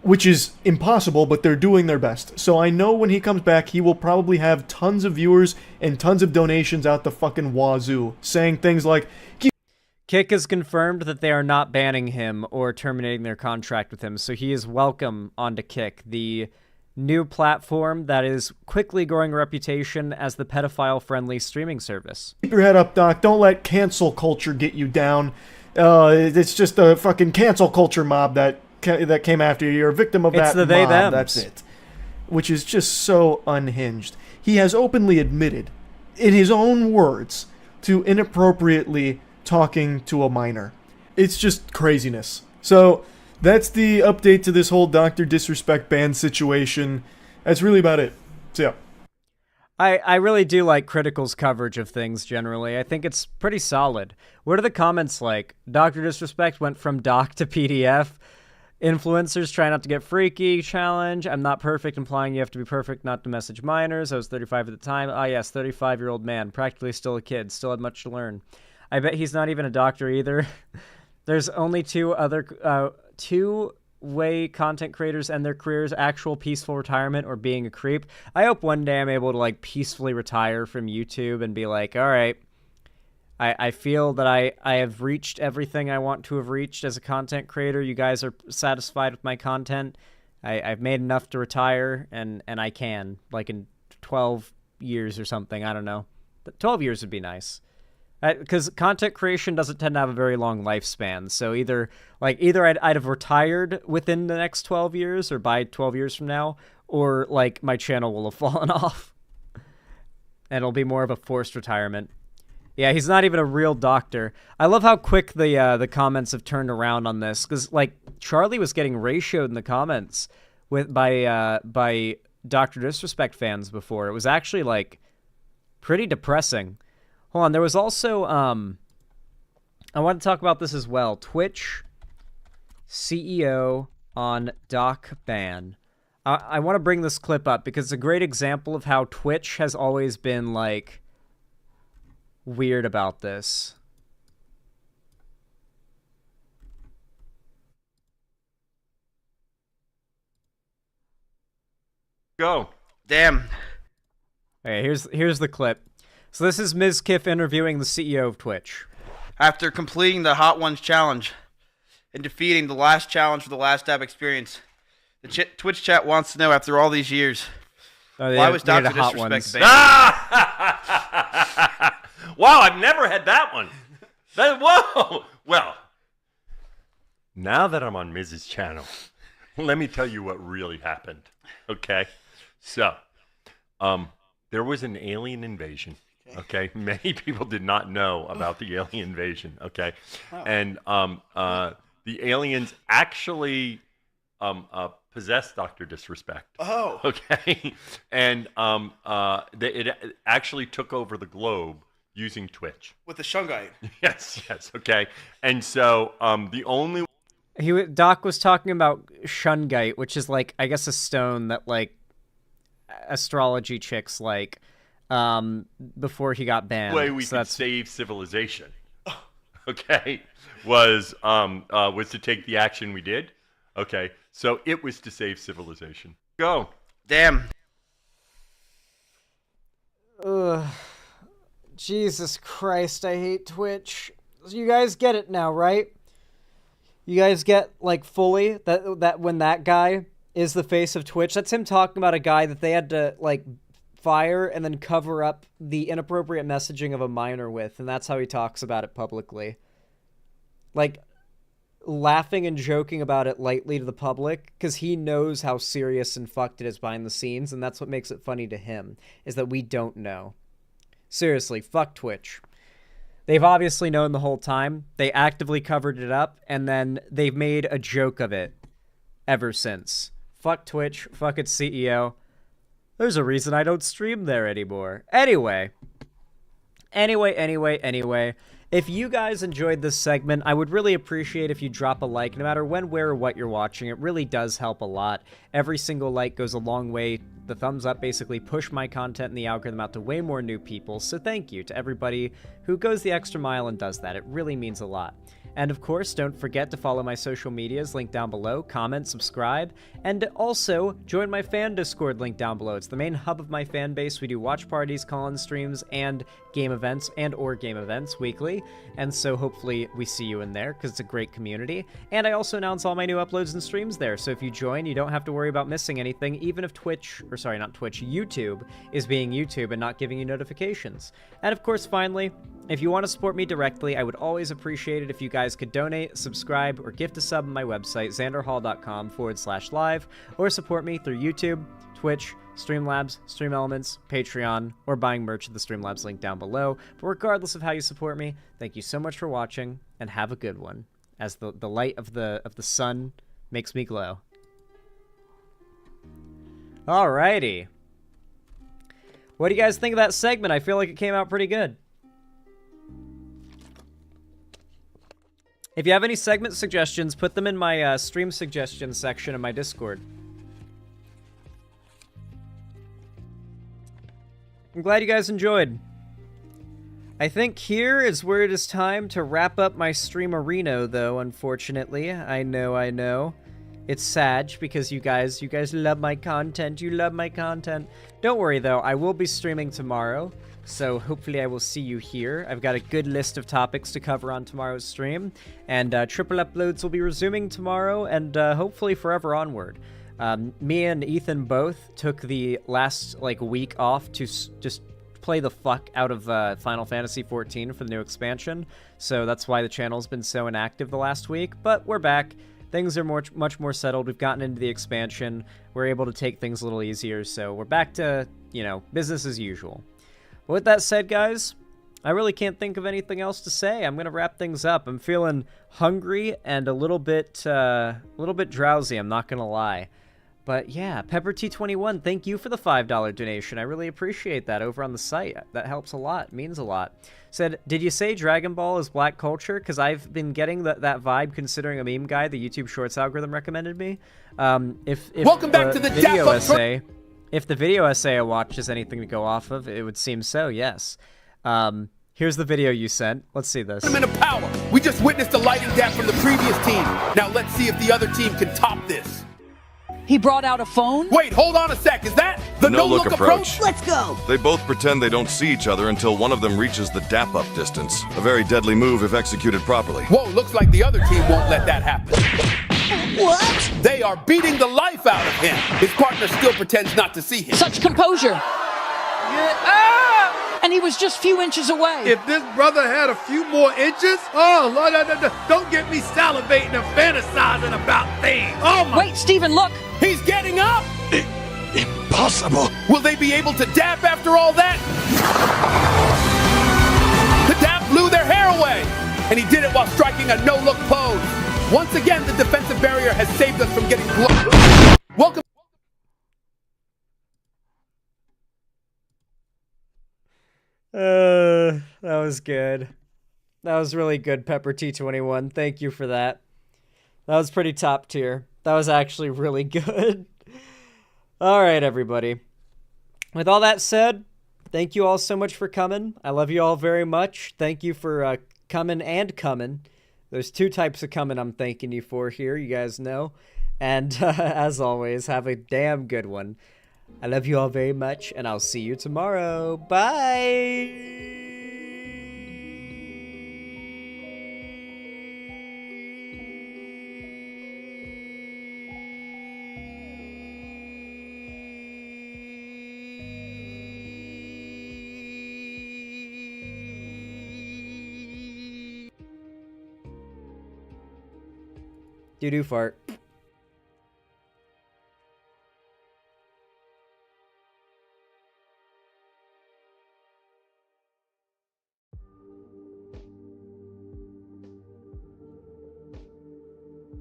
Which is impossible, but they're doing their best. So I know when he comes back, he will probably have tons of viewers and tons of donations out the fucking wazoo, saying things like... Kick has confirmed that they are not banning him or terminating their contract with him, so he is welcome onto Kick, the new platform that is quickly growing a reputation as the pedophile-friendly streaming service. Keep your head up, Doc. Don't let cancel culture get you down. It's just a fucking cancel culture mob that came after you. You're a victim of that mob. They-thems. That's it. Which is just so unhinged. He has openly admitted, in his own words, to inappropriately talking to a minor. It's just craziness. So, that's the update to this whole Dr. Disrespect ban situation. That's really about it. So, yeah. I really do like Critical's coverage of things generally. I think it's pretty solid. What are the comments like? Dr. Disrespect went from doc to PDF. Influencers try not to get freaky challenge. I'm not perfect, implying you have to be perfect not to message minors. I was 35 at the time. Ah, yes, 35-year-old man, practically still a kid, still had much to learn. I bet he's not even a doctor either. There's only two-way content creators and their careers: actual peaceful retirement or being a creep. I hope one day I'm able to, like, peacefully retire from YouTube and be like, all right, I feel that I have reached everything I want to have reached as a content creator. You guys are satisfied with my content. I've made enough to retire, and I can, like, in 12 years or something. I don't know. 12 years would be nice. Because content creation doesn't tend to have a very long lifespan. So either I'd have retired within the next 12 years or by 12 years from now, or, like, my channel will have fallen off. And it'll be more of a forced retirement. Yeah, he's not even a real doctor. I love how quick the comments have turned around on this, because, like, Charlie was getting ratioed in the comments by Dr. Disrespect fans before. It was actually, like, pretty depressing. Hold on, there was also I want to talk about this as well. Twitch CEO on Doc ban. I want to bring this clip up because it's a great example of how Twitch has always been, like, weird about this. Go. Damn. Okay, here's the clip. So this is Ms. Kiff interviewing the CEO of Twitch. After completing the Hot Ones challenge and defeating the last challenge for the last dab experience, The Twitch chat wants to know, after all these years, Oh, why was they had Dr. hot Disrespect ones. banned? Wow, I've never had that one. Whoa! Well, now that I'm on Mrs. Channel, let me tell you what really happened. Okay? So, there was an alien invasion. Okay? Many people did not know about the alien invasion. Okay? Oh. And the aliens actually possessed Dr. Disrespect. Oh. Okay? And it actually took over the globe using Twitch. With the Shungite. Yes, okay. And so the only Doc was talking about Shungite, which is like, I guess, a stone that like astrology chicks like before he got banned. way we could save civilization, okay, was to take the action we did. Okay, so it was to save civilization. Go. Damn. Ugh. Jesus Christ, I hate Twitch. You guys get it now, right? You guys get, like, fully that when that guy is the face of Twitch, that's him talking about a guy that they had to, like, fire and then cover up the inappropriate messaging of a minor with, and that's how he talks about it publicly. Like, laughing and joking about it lightly to the public, because he knows how serious and fucked it is behind the scenes, and that's what makes it funny to him, is that we don't know. Seriously, fuck Twitch. They've obviously known the whole time. They actively covered it up, and then they've made a joke of it ever since. Fuck Twitch. Fuck its CEO. There's a reason I don't stream there anymore. Anyway. If you guys enjoyed this segment, I would really appreciate if you drop a like, no matter when, where, or what you're watching. It really does help a lot. Every single like goes a long way. The thumbs up basically push my content and the algorithm out to way more new people, so thank you to everybody who goes the extra mile and does that. It really means a lot. And of course, don't forget to follow my social medias, link down below, comment, subscribe, and also join my fan Discord, link down below. It's the main hub of my fan base. We do watch parties, call-in streams, and game events, or game events weekly, and so hopefully we see you in there, because it's a great community. And I also announce all my new uploads and streams there, so if you join, you don't have to worry about missing anything, even if YouTube is being YouTube and not giving you notifications. And of course, finally, if you want to support me directly, I would always appreciate it if you guys could donate, subscribe, or gift a sub on my website, xanderhall.com/live, or support me through YouTube, Twitch, Streamlabs, Stream Elements, Patreon, or buying merch at the Streamlabs link down below. But regardless of how you support me, thank you so much for watching, and have a good one, as the light of the sun makes me glow. Alrighty. What do you guys think of that segment? I feel like it came out pretty good. If you have any segment suggestions, put them in my stream suggestions section in my Discord. I'm glad you guys enjoyed. I think here is where it is time to wrap up my streamerino, though, unfortunately. I know. It's sad because you guys love my content. You love my content. Don't worry, though. I will be streaming tomorrow, so hopefully I will see you here. I've got a good list of topics to cover on tomorrow's stream, and triple uploads will be resuming tomorrow, and hopefully forever onward. Me and Ethan both took the last, week off to just play the fuck out of Final Fantasy XIV for the new expansion, so that's why the channel's been so inactive the last week, but we're back. Things are much more settled. We've gotten into the expansion. We're able to take things a little easier, so we're back to, business as usual. But with that said, guys, I really can't think of anything else to say. I'm gonna wrap things up. I'm feeling hungry and a little bit drowsy, I'm not gonna lie. But yeah, PepperT21, thank you for the $5 donation. I really appreciate that over on the site. That helps a lot. It means a lot. Said, did you say Dragon Ball is black culture? Because I've been getting that vibe considering a meme guy the YouTube Shorts algorithm recommended me. If Welcome back to the video essay, if the video essay I watched is anything to go off of, it would seem so, yes. Here's the video you sent. Let's see this. Of power. We just witnessed a lighting gap from the previous team. Now let's see if the other team can top this. He brought out a phone? Wait, hold on a sec. Is that the no-look approach? Let's go. They both pretend they don't see each other until one of them reaches the dap-up distance. A very deadly move if executed properly. Whoa, looks like the other team won't let that happen. What? They are beating the life out of him. His partner still pretends not to see him. Such composure. And he was just a few inches away. If this brother had a few more inches, oh, Lord, don't get me salivating and fantasizing about things. Oh, my. Wait, Stephen, look. He's getting up. Impossible. Will they be able to dap after all that? The dap blew their hair away. And he did it while striking a no-look pose. Once again, the defensive barrier has saved us from getting blown. Welcome. That was good. That was really good, Pepper T21. Thank you for that. That was pretty top tier. That was actually really good. All right, everybody. With all that said, thank you all so much for coming. I love you all very much. Thank you for coming and coming. There's two types of coming I'm thanking you for here, you guys know. And as always, have a damn good one. I love you all very much, and I'll see you tomorrow. Bye! Doo-doo fart.